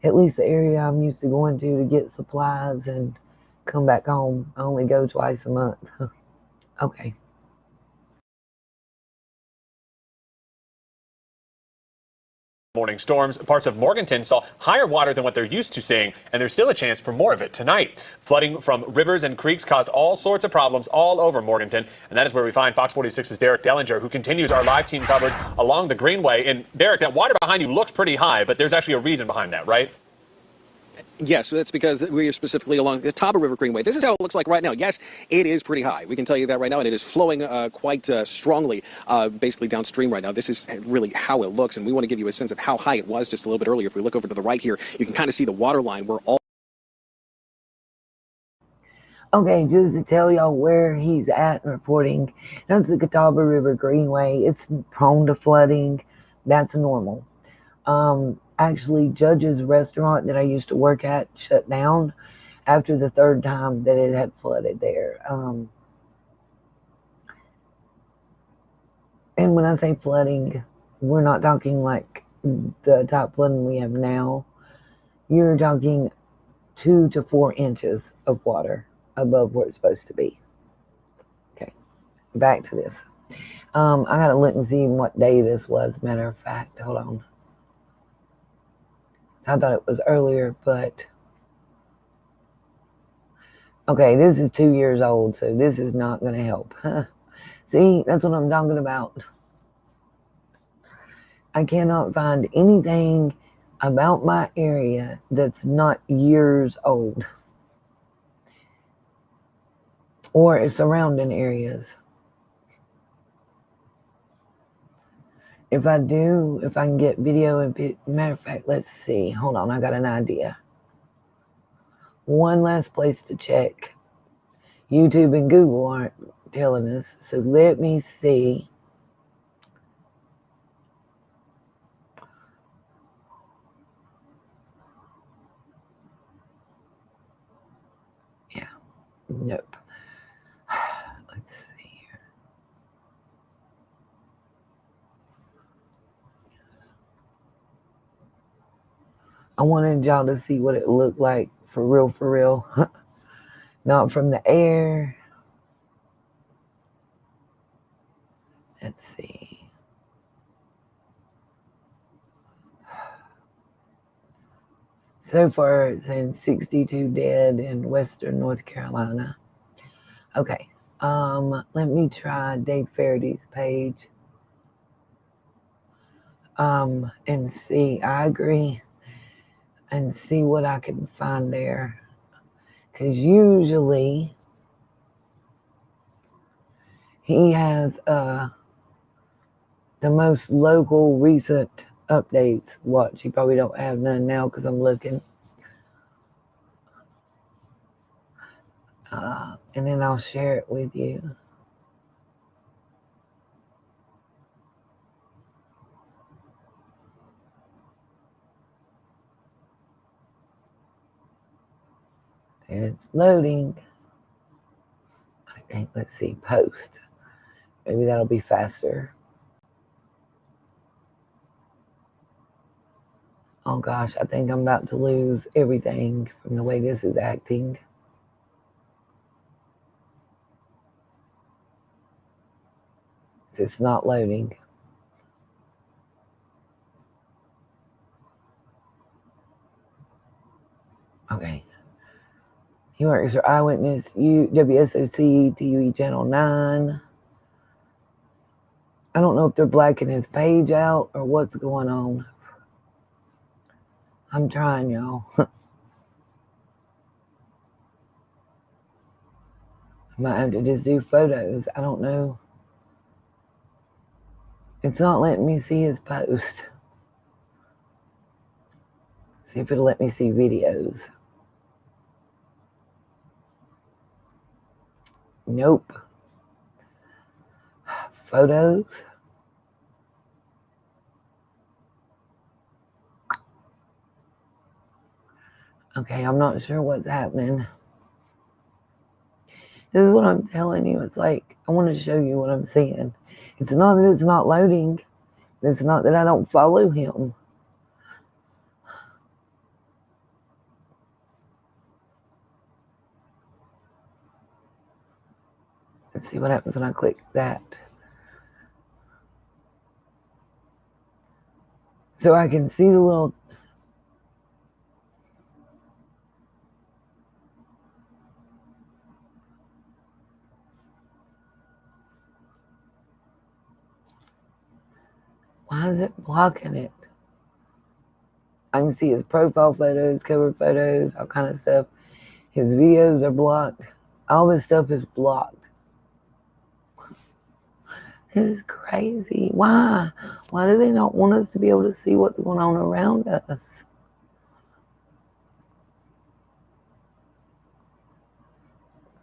at least the area I'm used to going to get supplies and come back home. I only go twice a month. Okay. Morning storms. Parts of Morganton saw higher water than what they're used to seeing, and there's still a chance for more of it tonight. Flooding from rivers and creeks caused all sorts of problems all over Morganton, and that is where we find Fox 46's Derek Dellinger, who continues our live team coverage along the Greenway. And Derek, that water behind you looks pretty high, but there's actually a reason behind that, right? Yes, that's because we are specifically along the Taba River Greenway. This is how it looks like right now. Yes, it is pretty high. We can tell you that right now, and it is flowing quite strongly, basically downstream right now. This is really how it looks, and we want to give you a sense of how high it was just a little bit earlier. If we look over to the right here, you can kind of see the water line where all... Okay, just to tell y'all where he's at and reporting, that's the Catawba River Greenway. It's prone to flooding. That's normal. Actually, Judge's restaurant that I used to work at shut down after the third time that it had flooded there. And when I say flooding, we're not talking like the type flooding we have now. You're talking 2 to 4 inches of water above where it's supposed to be. Okay, back to this. I gotta look and see what day this was, matter of fact. Hold on. I thought it was earlier, but okay, this is 2 years old, so this is not going to help. See, that's what I'm talking about. I cannot find anything about my area that's not years old or surrounding areas. If I can get video and matter of fact, let's see. Hold on, I got an idea. One last place to check. YouTube and Google aren't telling us, so let me see. Yeah, nope. Let's see here. I wanted y'all to see what it looked like for real. Not from the air. Let's see. So far, it's saying 62 dead in western North Carolina. Okay. Let me try Dave Faraday's page. And see. I agree. And see what I can find there. Because usually he has the most local recent updates. Watch, you probably don't have none now because I'm looking. And then I'll share it with you. And it's loading. I think, let's see, post. Maybe that'll be faster. Oh gosh, I think I'm about to lose everything from the way this is acting. It's not loading. Okay. He works for Eyewitness WSOC TUE Channel 9. I don't know if they're blacking his page out or what's going on. I'm trying, y'all. I might have to just do photos. I don't know. It's not letting me see his post. See if it'll let me see videos. Nope. Photos. Okay, I'm not sure what's happening. This is what I'm telling you. It's like, I want to show you what I'm seeing. It's not that it's not loading. It's not that I don't follow him. Let's see what happens when I click that. So I can see the little... Why is it blocking it? I can see his profile photos, cover photos, all kind of stuff. His videos are blocked. All his stuff is blocked. This is crazy. Why? Why do they not want us to be able to see what's going on around us?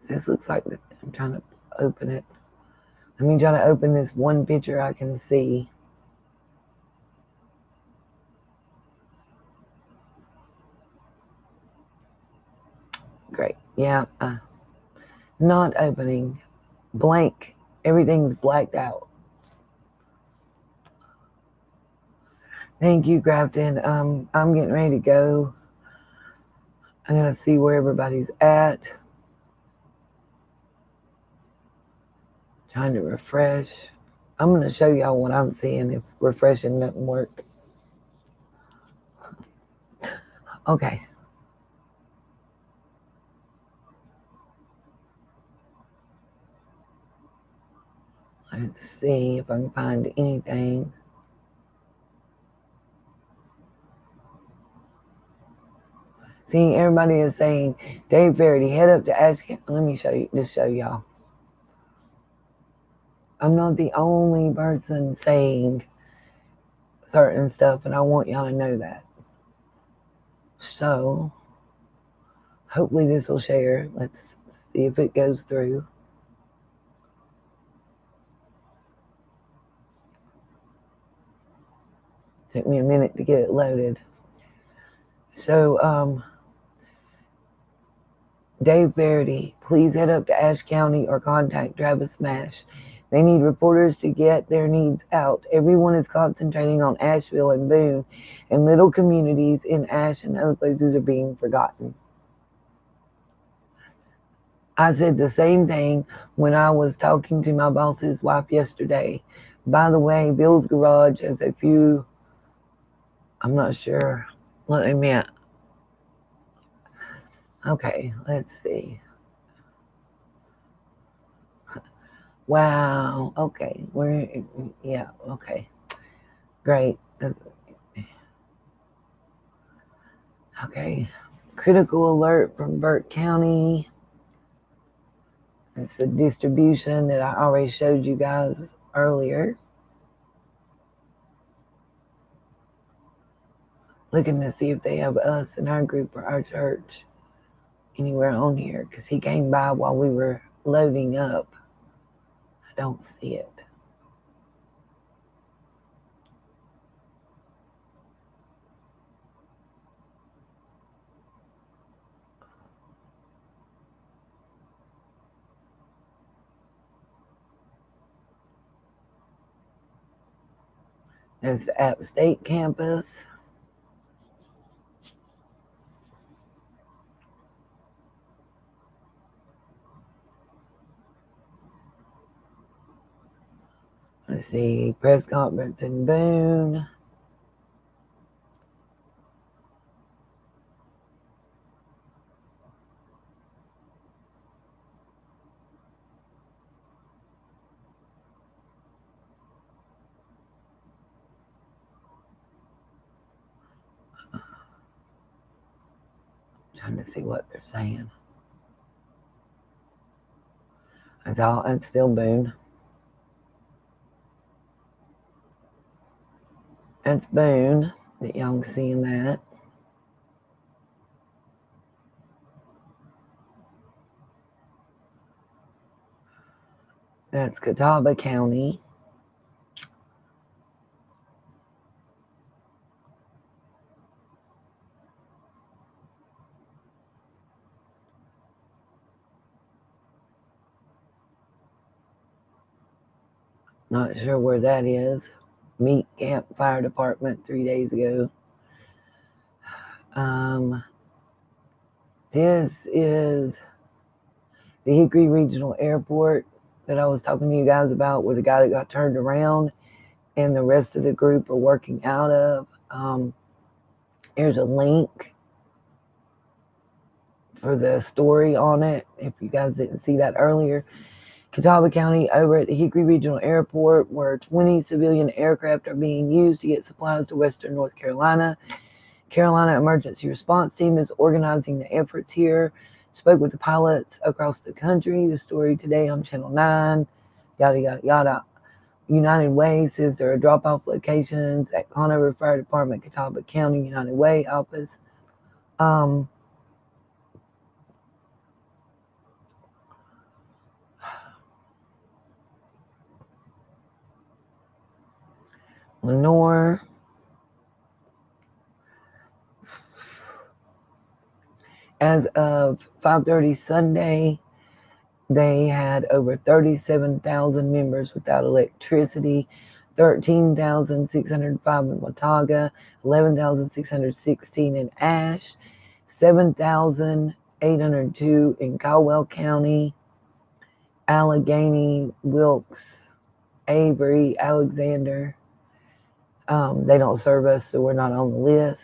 This looks like I'm trying to open it. Let me try to open this one picture I can see. Great. Yeah. Not opening. Blank. Everything's blacked out. Thank you, Grafton. I'm getting ready to go. I'm going to see where everybody's at. Trying to refresh. I'm going to show y'all what I'm seeing if refreshing doesn't work. Okay. Let's see if I can find anything. See, everybody is saying, Dave Verity, head up to Ashcan. Let me show you, just show y'all. I'm not the only person saying certain stuff, and I want y'all to know that. So, hopefully this will share. Let's see if it goes through. Took me a minute to get it loaded. So, Dave Verity, please head up to Ashe County or contact Travis Mash. They need reporters to get their needs out. Everyone is concentrating on Asheville and Boone, and little communities in Ashe and other places are being forgotten. I said the same thing when I was talking to my boss's wife yesterday. By the way, Bill's Garage has a few, I'm not sure. Let me, okay, let's see. Wow, okay, yeah, okay, great. Okay, critical alert from Burke County. It's the distribution that I already showed you guys earlier. Looking to see if they have us in our group or our church anywhere on here, because he came by while we were loading up. I don't see it. There's the App State campus. Let's see, press conference in Boone. Trying to see what they're saying. It's still Boone. That's Boone, that y'all can see in that. That's Catawba County. Not sure where that is. Meat Camp Fire Department 3 days ago. This is the Hickory Regional Airport that I was talking to you guys about, where the guy that got turned around and the rest of the group are working out of. Here's a link for the story on it, if you guys didn't see that earlier. Catawba County, over at the Hickory Regional Airport, where 20 civilian aircraft are being used to get supplies to western North Carolina. Carolina Emergency Response Team is organizing the efforts here. Spoke with the pilots across the country. The story today on Channel 9. Yada, yada, yada. United Way says there are drop-off locations at Conover Fire Department, Catawba County United Way office. Lenore. As of 5:30 Sunday, they had over 37,000 members without electricity, 13,605 in Watauga, 11,616 in Ashe, 7,802 in Caldwell County, Allegheny, Wilkes, Avery, Alexander. They don't serve us, so we're not on the list.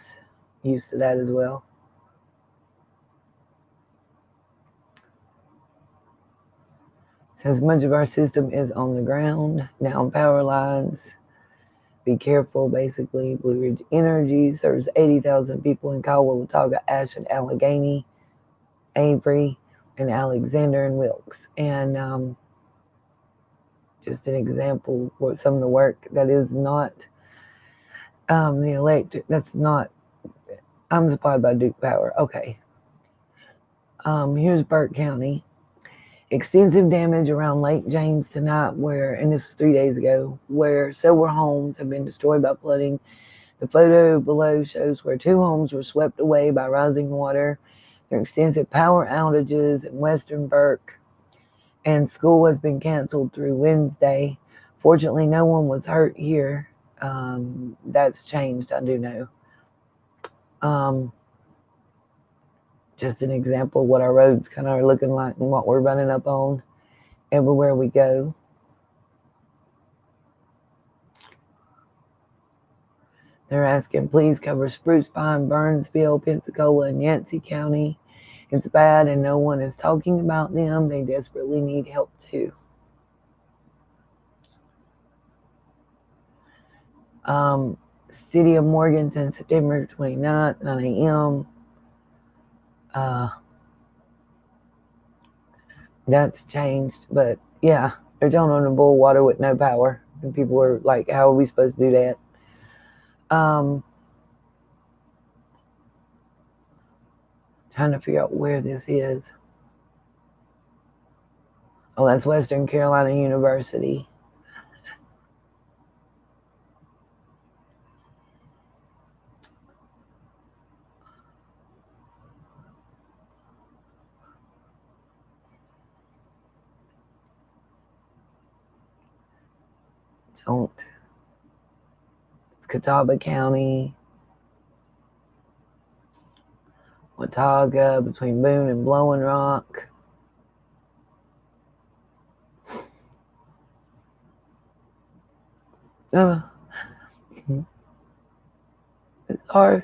Used to that as well. As much of our system is on the ground, down power lines. Be careful, basically. Blue Ridge Energy serves 80,000 people in Caldwell, Watauga, Ashe, and Allegheny, Avery, and Alexander, and Wilkes. And just an example for some of the work that is not the electric, that's not, I'm supplied by Duke Power. Okay. Here's Burke County. Extensive damage around Lake James tonight, and this was 3 days ago, where several homes have been destroyed by flooding. The photo below shows where 2 homes were swept away by rising water. There are extensive power outages in western Burke, and school has been canceled through Wednesday. Fortunately, no one was hurt here. That's changed, I do know. Just an example of what our roads kind of are looking like and what we're running up on everywhere we go. They're asking, please cover Spruce Pine, Burnsville, Pensacola, and Yancey County. It's bad and no one is talking about them. They desperately need help too. City of Morganton, September 29th, 9 a.m. That's changed, but yeah, they're telling them to boil water with no power. And people are like, how are we supposed to do that? Trying to figure out where this is. Oh, that's Western Carolina University. It's Catawba County, Watauga, between Boone and Blowing Rock. Uh, it's hard.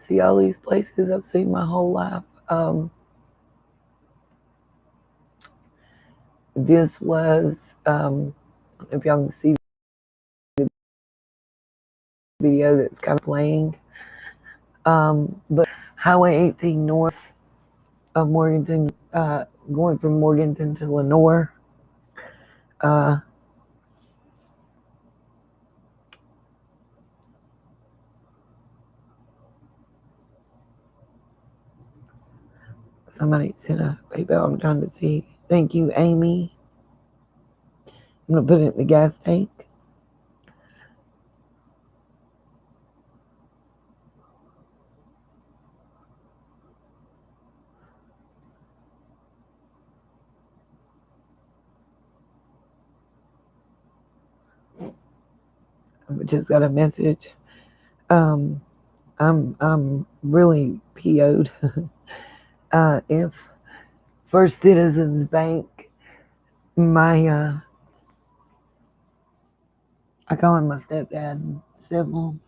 See all these places I've seen my whole life. This was, if y'all can see the video that's kind of playing, but Highway 18 north of Morganton, going from Morganton to Lenore. Somebody sent a PayPal. I'm trying to see. Thank you, Amy. I'm gonna put it in the gas tank. I just got a message. I'm really PO'd. If First Citizens Bank, my I call him my stepdad and stepmom.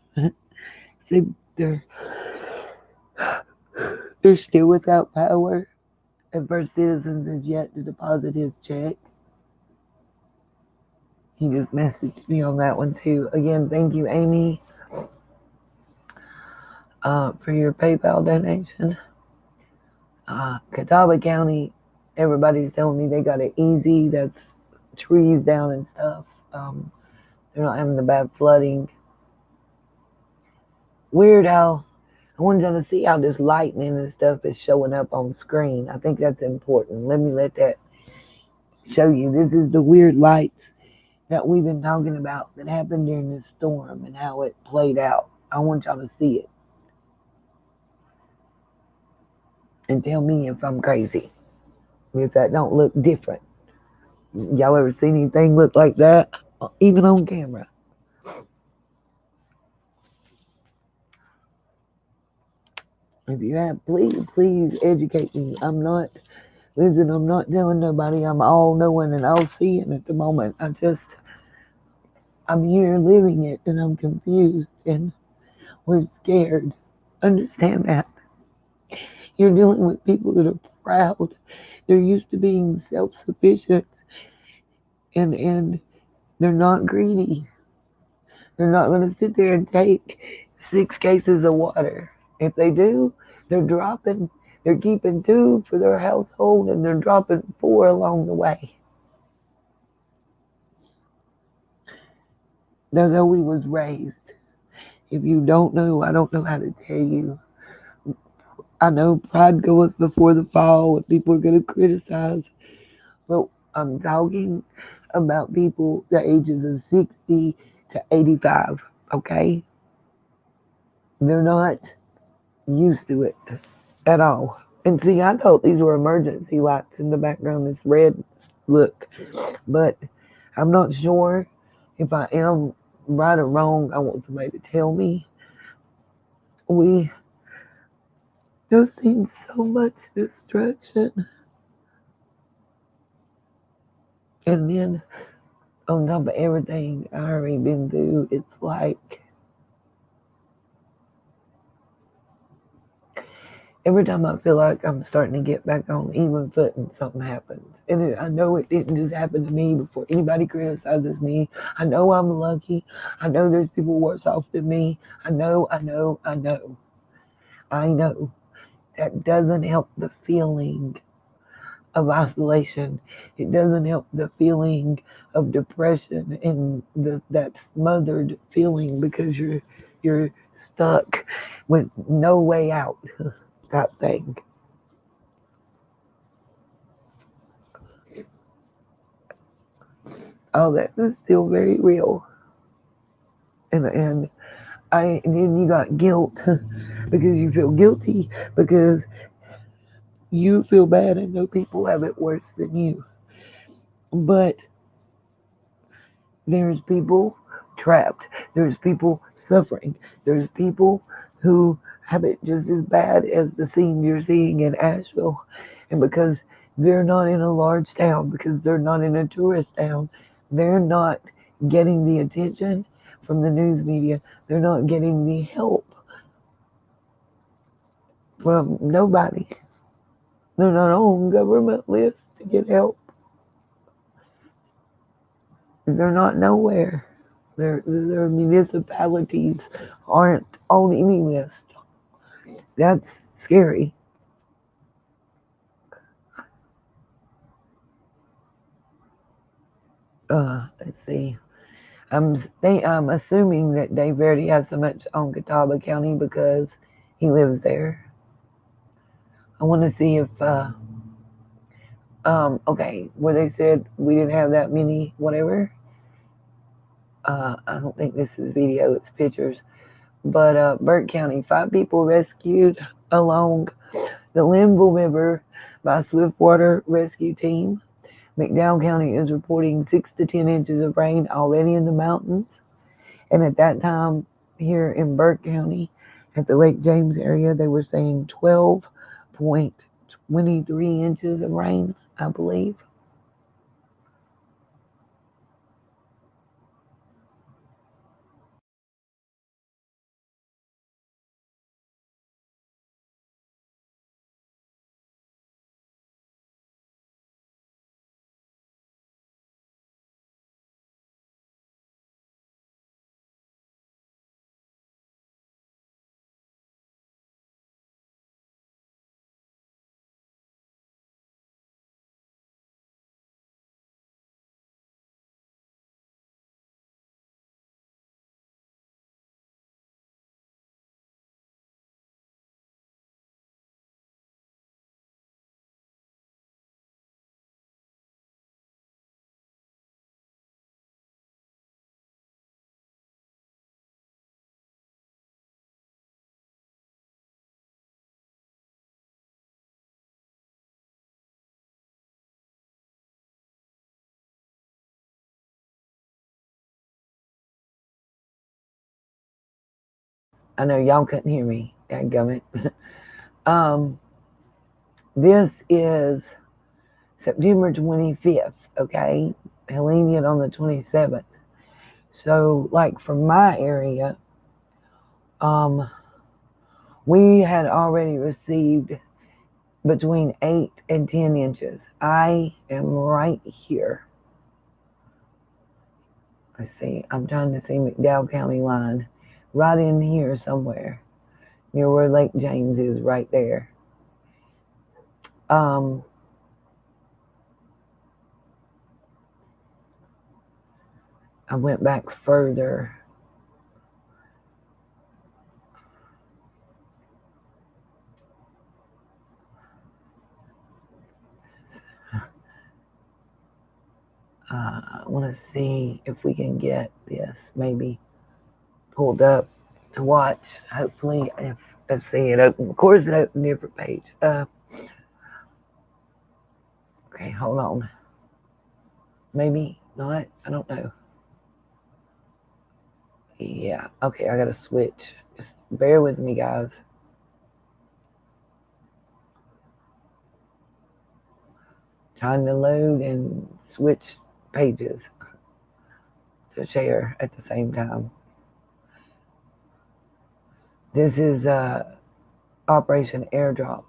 See, they're still without power, and First Citizens has yet to deposit his check. He just messaged me on that one too. Again, thank you, Amy, for your PayPal donation. Catawba County, everybody's telling me they got it easy. That's trees down and stuff. They're not having the bad flooding. Weird how I wanted y'all to see how this lightning and stuff is showing up on screen. I think that's important. Let that show you. This is the weird lights that we've been talking about that happened during this storm and how it played out. I want y'all to see it. And tell me if I'm crazy. If that don't look different. Y'all ever seen anything look like that? Even on camera. If you have, please educate me. I'm not telling nobody I'm all knowing and all seeing at the moment. I'm here living it and I'm confused and we're scared. Understand that. You're dealing with people that are proud. They're used to being self-sufficient and they're not greedy. They're not going to sit there and take 6 cases of water. If they do, they're keeping 2 for their household and they're dropping 4 along the way. That's how we was raised. If you don't know, I don't know how to tell you. I know pride goeth before the fall and people are going to criticize. But I'm talking about people the ages of 60 to 85, okay? They're not used to it at all. And see, I thought these were emergency lights in the background, this red look. But I'm not sure if I am right or wrong. I want somebody to tell me. There's seen so much destruction. And then on top of everything I already been through, it's like every time I feel like I'm starting to get back on even footing, something happens. And I know it didn't just happen to me before anybody criticizes me. I know I'm lucky. I know there's people worse off than me. I know. That doesn't help the feeling of isolation. It doesn't help the feeling of depression and that smothered feeling because you're stuck with no way out type thing. All that is still very real. And then you got guilt because you feel guilty because you feel bad and know people have it worse than you. But there's people trapped. There's people suffering. There's people who have it just as bad as the scene you're seeing in Asheville. And because they're not in a large town, because they're not in a tourist town, they're not getting the attention from the news media. They're not getting the help from nobody. They're not on government lists to get help. They're not nowhere. Their municipalities aren't on any list. That's scary. Let's see. I'm assuming that Dave Verdi has so much on Catawba County because he lives there. I want to see if okay, where they said we didn't have that many, whatever. I don't think this is video, it's pictures. But Burke County, 5 people rescued along the Linville River by Swiftwater Rescue Team. McDowell County is reporting 6 to 10 inches of rain already in the mountains. And at that time, here in Burke County, at the Lake James area, they were saying 12.23 inches of rain, I believe. I know y'all couldn't hear me. Dadgummit. This is September 25th, okay? Heene on the 27th. So, like from my area, we had already received between 8 and 10 inches. I am right here. Let's see, I'm trying to see McDowell County line. Right in here somewhere, near where Lake James is, right there. I went back further. I want to see if we can get this maybe pulled up to watch. Hopefully, if let's see it open. Of course, it opened a different page. Okay, hold on. Maybe not. I don't know. Yeah. Okay, I gotta switch. Just bear with me, guys. Trying to load and switch pages to share at the same time. This is Operation Airdrop.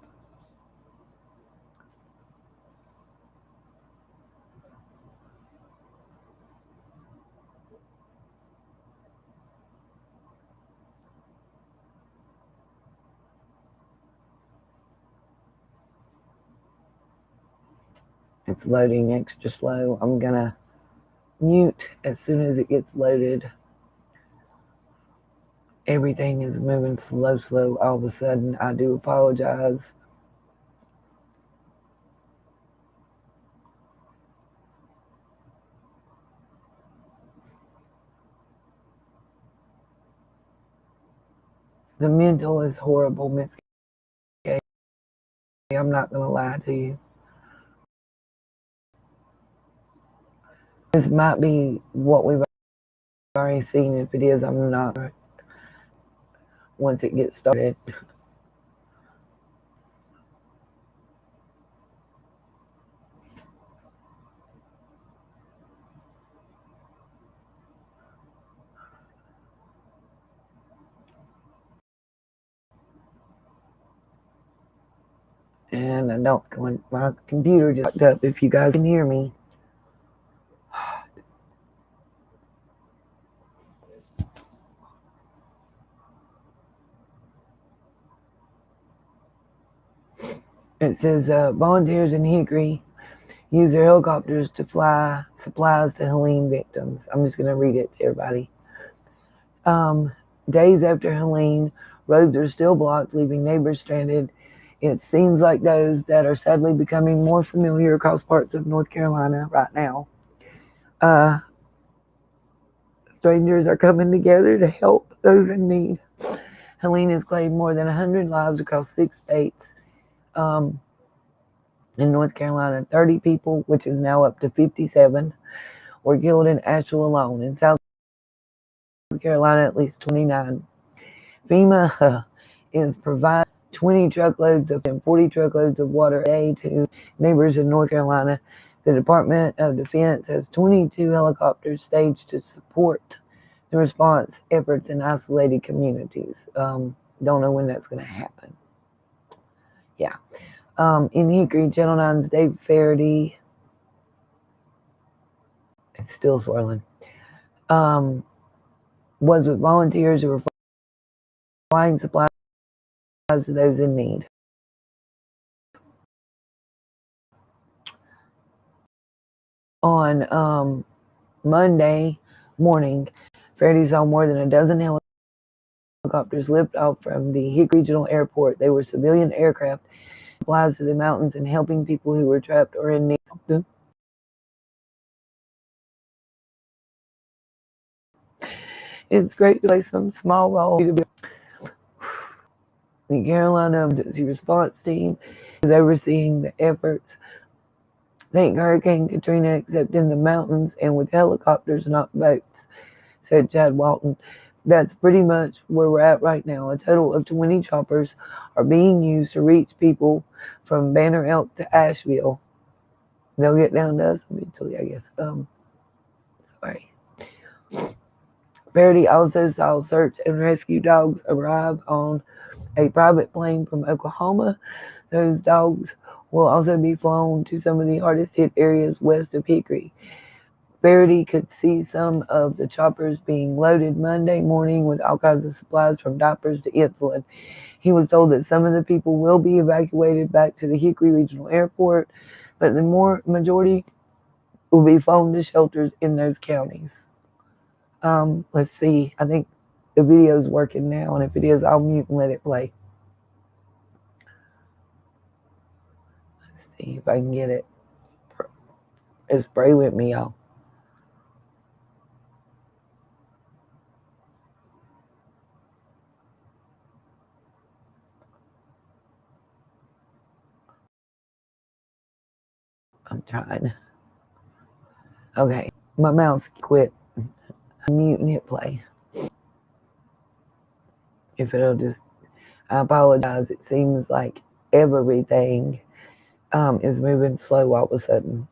It's loading extra slow. I'm gonna mute as soon as it gets loaded. Everything is moving slow all of a sudden. I do apologize. The mental is horrible, Miss K. I'm not gonna lie to you. This might be what we've already seen. If it is, I'm not. Once it gets started. And I don't, my computer just fucked up, if you guys can hear me. It says volunteers in Hickory use their helicopters to fly supplies to Helene victims. I'm just going to read it to everybody. Days after Helene, roads are still blocked, leaving neighbors stranded. It seems like those that are sadly becoming more familiar across parts of North Carolina right now. Strangers are coming together to help those in need. Helene has claimed more than 100 lives across 6 states. In North Carolina, 30 people, which is now up to 57, were killed in Asheville alone. In South Carolina, at least 29. FEMA is providing 20 truckloads and 40 truckloads of water a day to neighbors in North Carolina. The Department of Defense has 22 helicopters staged to support the response efforts in isolated communities. Don't know when that's going to happen. Yeah. In Hickory, Channel 9's Dave Faraday, it's still swirling, was with volunteers who were flying supplies to those in need. On Monday morning, Faraday saw more than a dozen helicopters lift off from the Hickory Regional Airport. They were civilian aircraft, supplies to the mountains and helping people who were trapped or in need. It's great to play some small role. The Carolina Emergency Response Team is overseeing the efforts. Thank Hurricane Katrina, except in the mountains and with helicopters, not boats, said Chad Walton. That's pretty much where we're at right now. A total of 20 choppers are being used to reach people from Banner Elk to Asheville. They'll get down to us eventually, I guess. Sorry. Faraday also saw search and rescue dogs arrive on a private plane from Oklahoma. Those dogs will also be flown to some of the hardest hit areas west of Hickory. Faraday could see some of the choppers being loaded Monday morning with all kinds of supplies from diapers to insulin. He was told that some of the people will be evacuated back to the Hickory Regional Airport, but the majority will be flown to shelters in those counties. Let's see. I think the video's working now, and if it is, I'll mute and let it play. Let's see if I can get it. Just pray with me, y'all. I'm trying. Okay, my mouse quit. I'm muting it play. If it'll just, I apologize. It seems like everything is moving slow all of a sudden.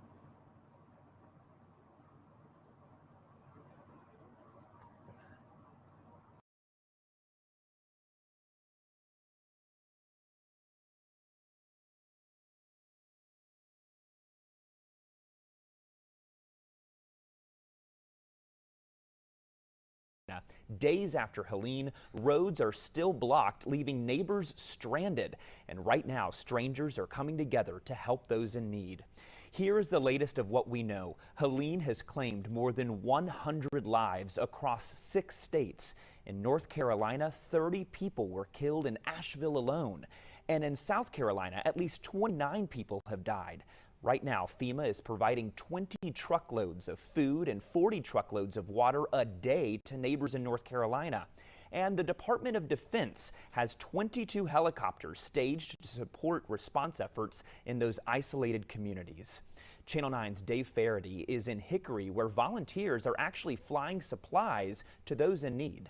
Days after Helene, roads are still blocked, leaving neighbors stranded. And right now, strangers are coming together to help those in need. Here is the latest of what we know. Helene has claimed more than 100 lives across 6 states. In North Carolina, 30 people were killed in Asheville alone. And in South Carolina, at least 29 people have died. Right now, FEMA is providing 20 truckloads of food and 40 truckloads of water a day to neighbors in North Carolina. And the Department of Defense has 22 helicopters staged to support response efforts in those isolated communities. Channel 9's Dave Faraday is in Hickory, where volunteers are actually flying supplies to those in need.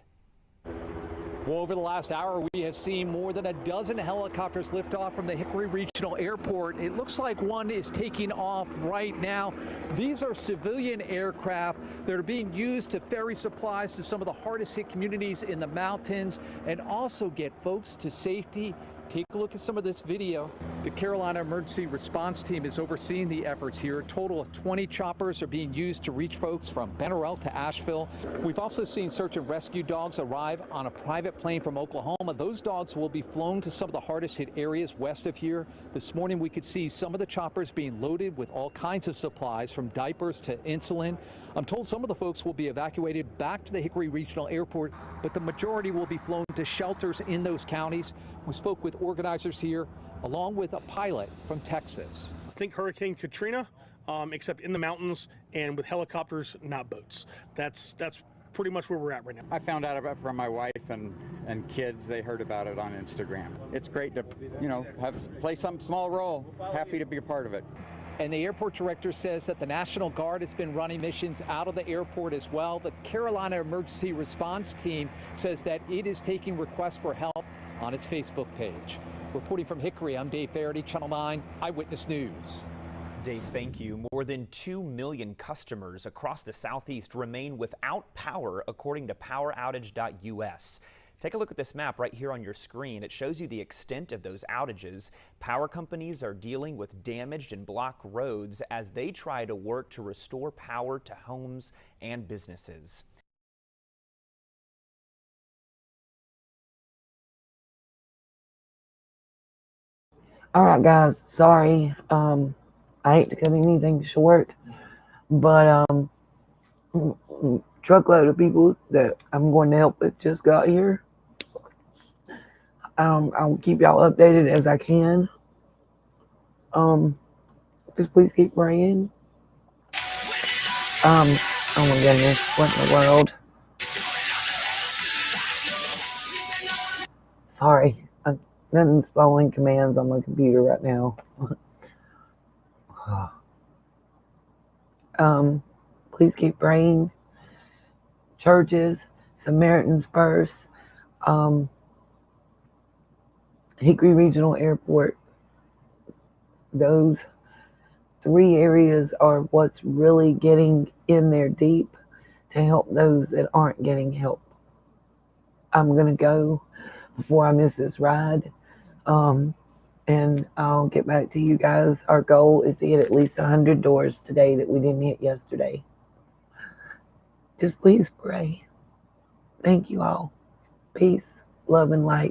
Well, over the last hour, we have seen more than a dozen helicopters lift off from the Hickory Regional Airport. It looks like one is taking off right now. These are civilian aircraft that are being used to ferry supplies to some of the hardest hit communities in the mountains and also get folks to safety take a look at some of this video. The Carolina Emergency Response Team is overseeing the efforts here. A total of 20 choppers are being used to reach folks from Benerel to Asheville. We've also seen search and rescue dogs arrive on a private plane from Oklahoma. Those dogs will be flown to some of the hardest hit areas west of here. This morning we could see some of the choppers being loaded with all kinds of supplies from diapers to insulin. I'm told some of the folks will be evacuated back to the Hickory Regional Airport, but the majority will be flown to shelters in those counties. We spoke with organizers here, along with a pilot from Texas. Think Hurricane Katrina, except in the mountains and with helicopters, not boats. That's pretty much where we're at right now. I found out about it from my wife and kids. They heard about it on Instagram. It's great to, play some small role. Happy to be a part of it. And the airport director says that the National Guard has been running missions out of the airport as well. The Carolina Emergency Response Team says that it is taking requests for help on its Facebook page. Reporting from Hickory, I'm Dave Faraday, Channel 9 Eyewitness News. Dave, thank you. More than 2 million customers across the Southeast remain without power, according to poweroutage.us. Take a look at this map right here on your screen. It shows you the extent of those outages. Power companies are dealing with damaged and blocked roads as they try to work to restore power to homes and businesses. All right, guys. Sorry. I hate to cut anything short, but truckload of people that I'm going to help that just got here. I'll keep y'all updated as I can. Just please keep praying. Oh my goodness, what in the world? Sorry, nothing's following commands on my computer right now. Please keep praying. Churches, Samaritan's Purse, Hickory Regional Airport. Those 3 areas are what's really getting in there deep to help those that aren't getting help. I'm going to go before I miss this ride. And I'll get back to you guys. Our goal is to hit at least 100 doors today that we didn't hit yesterday. Just please pray. Thank you all. Peace, love, and light.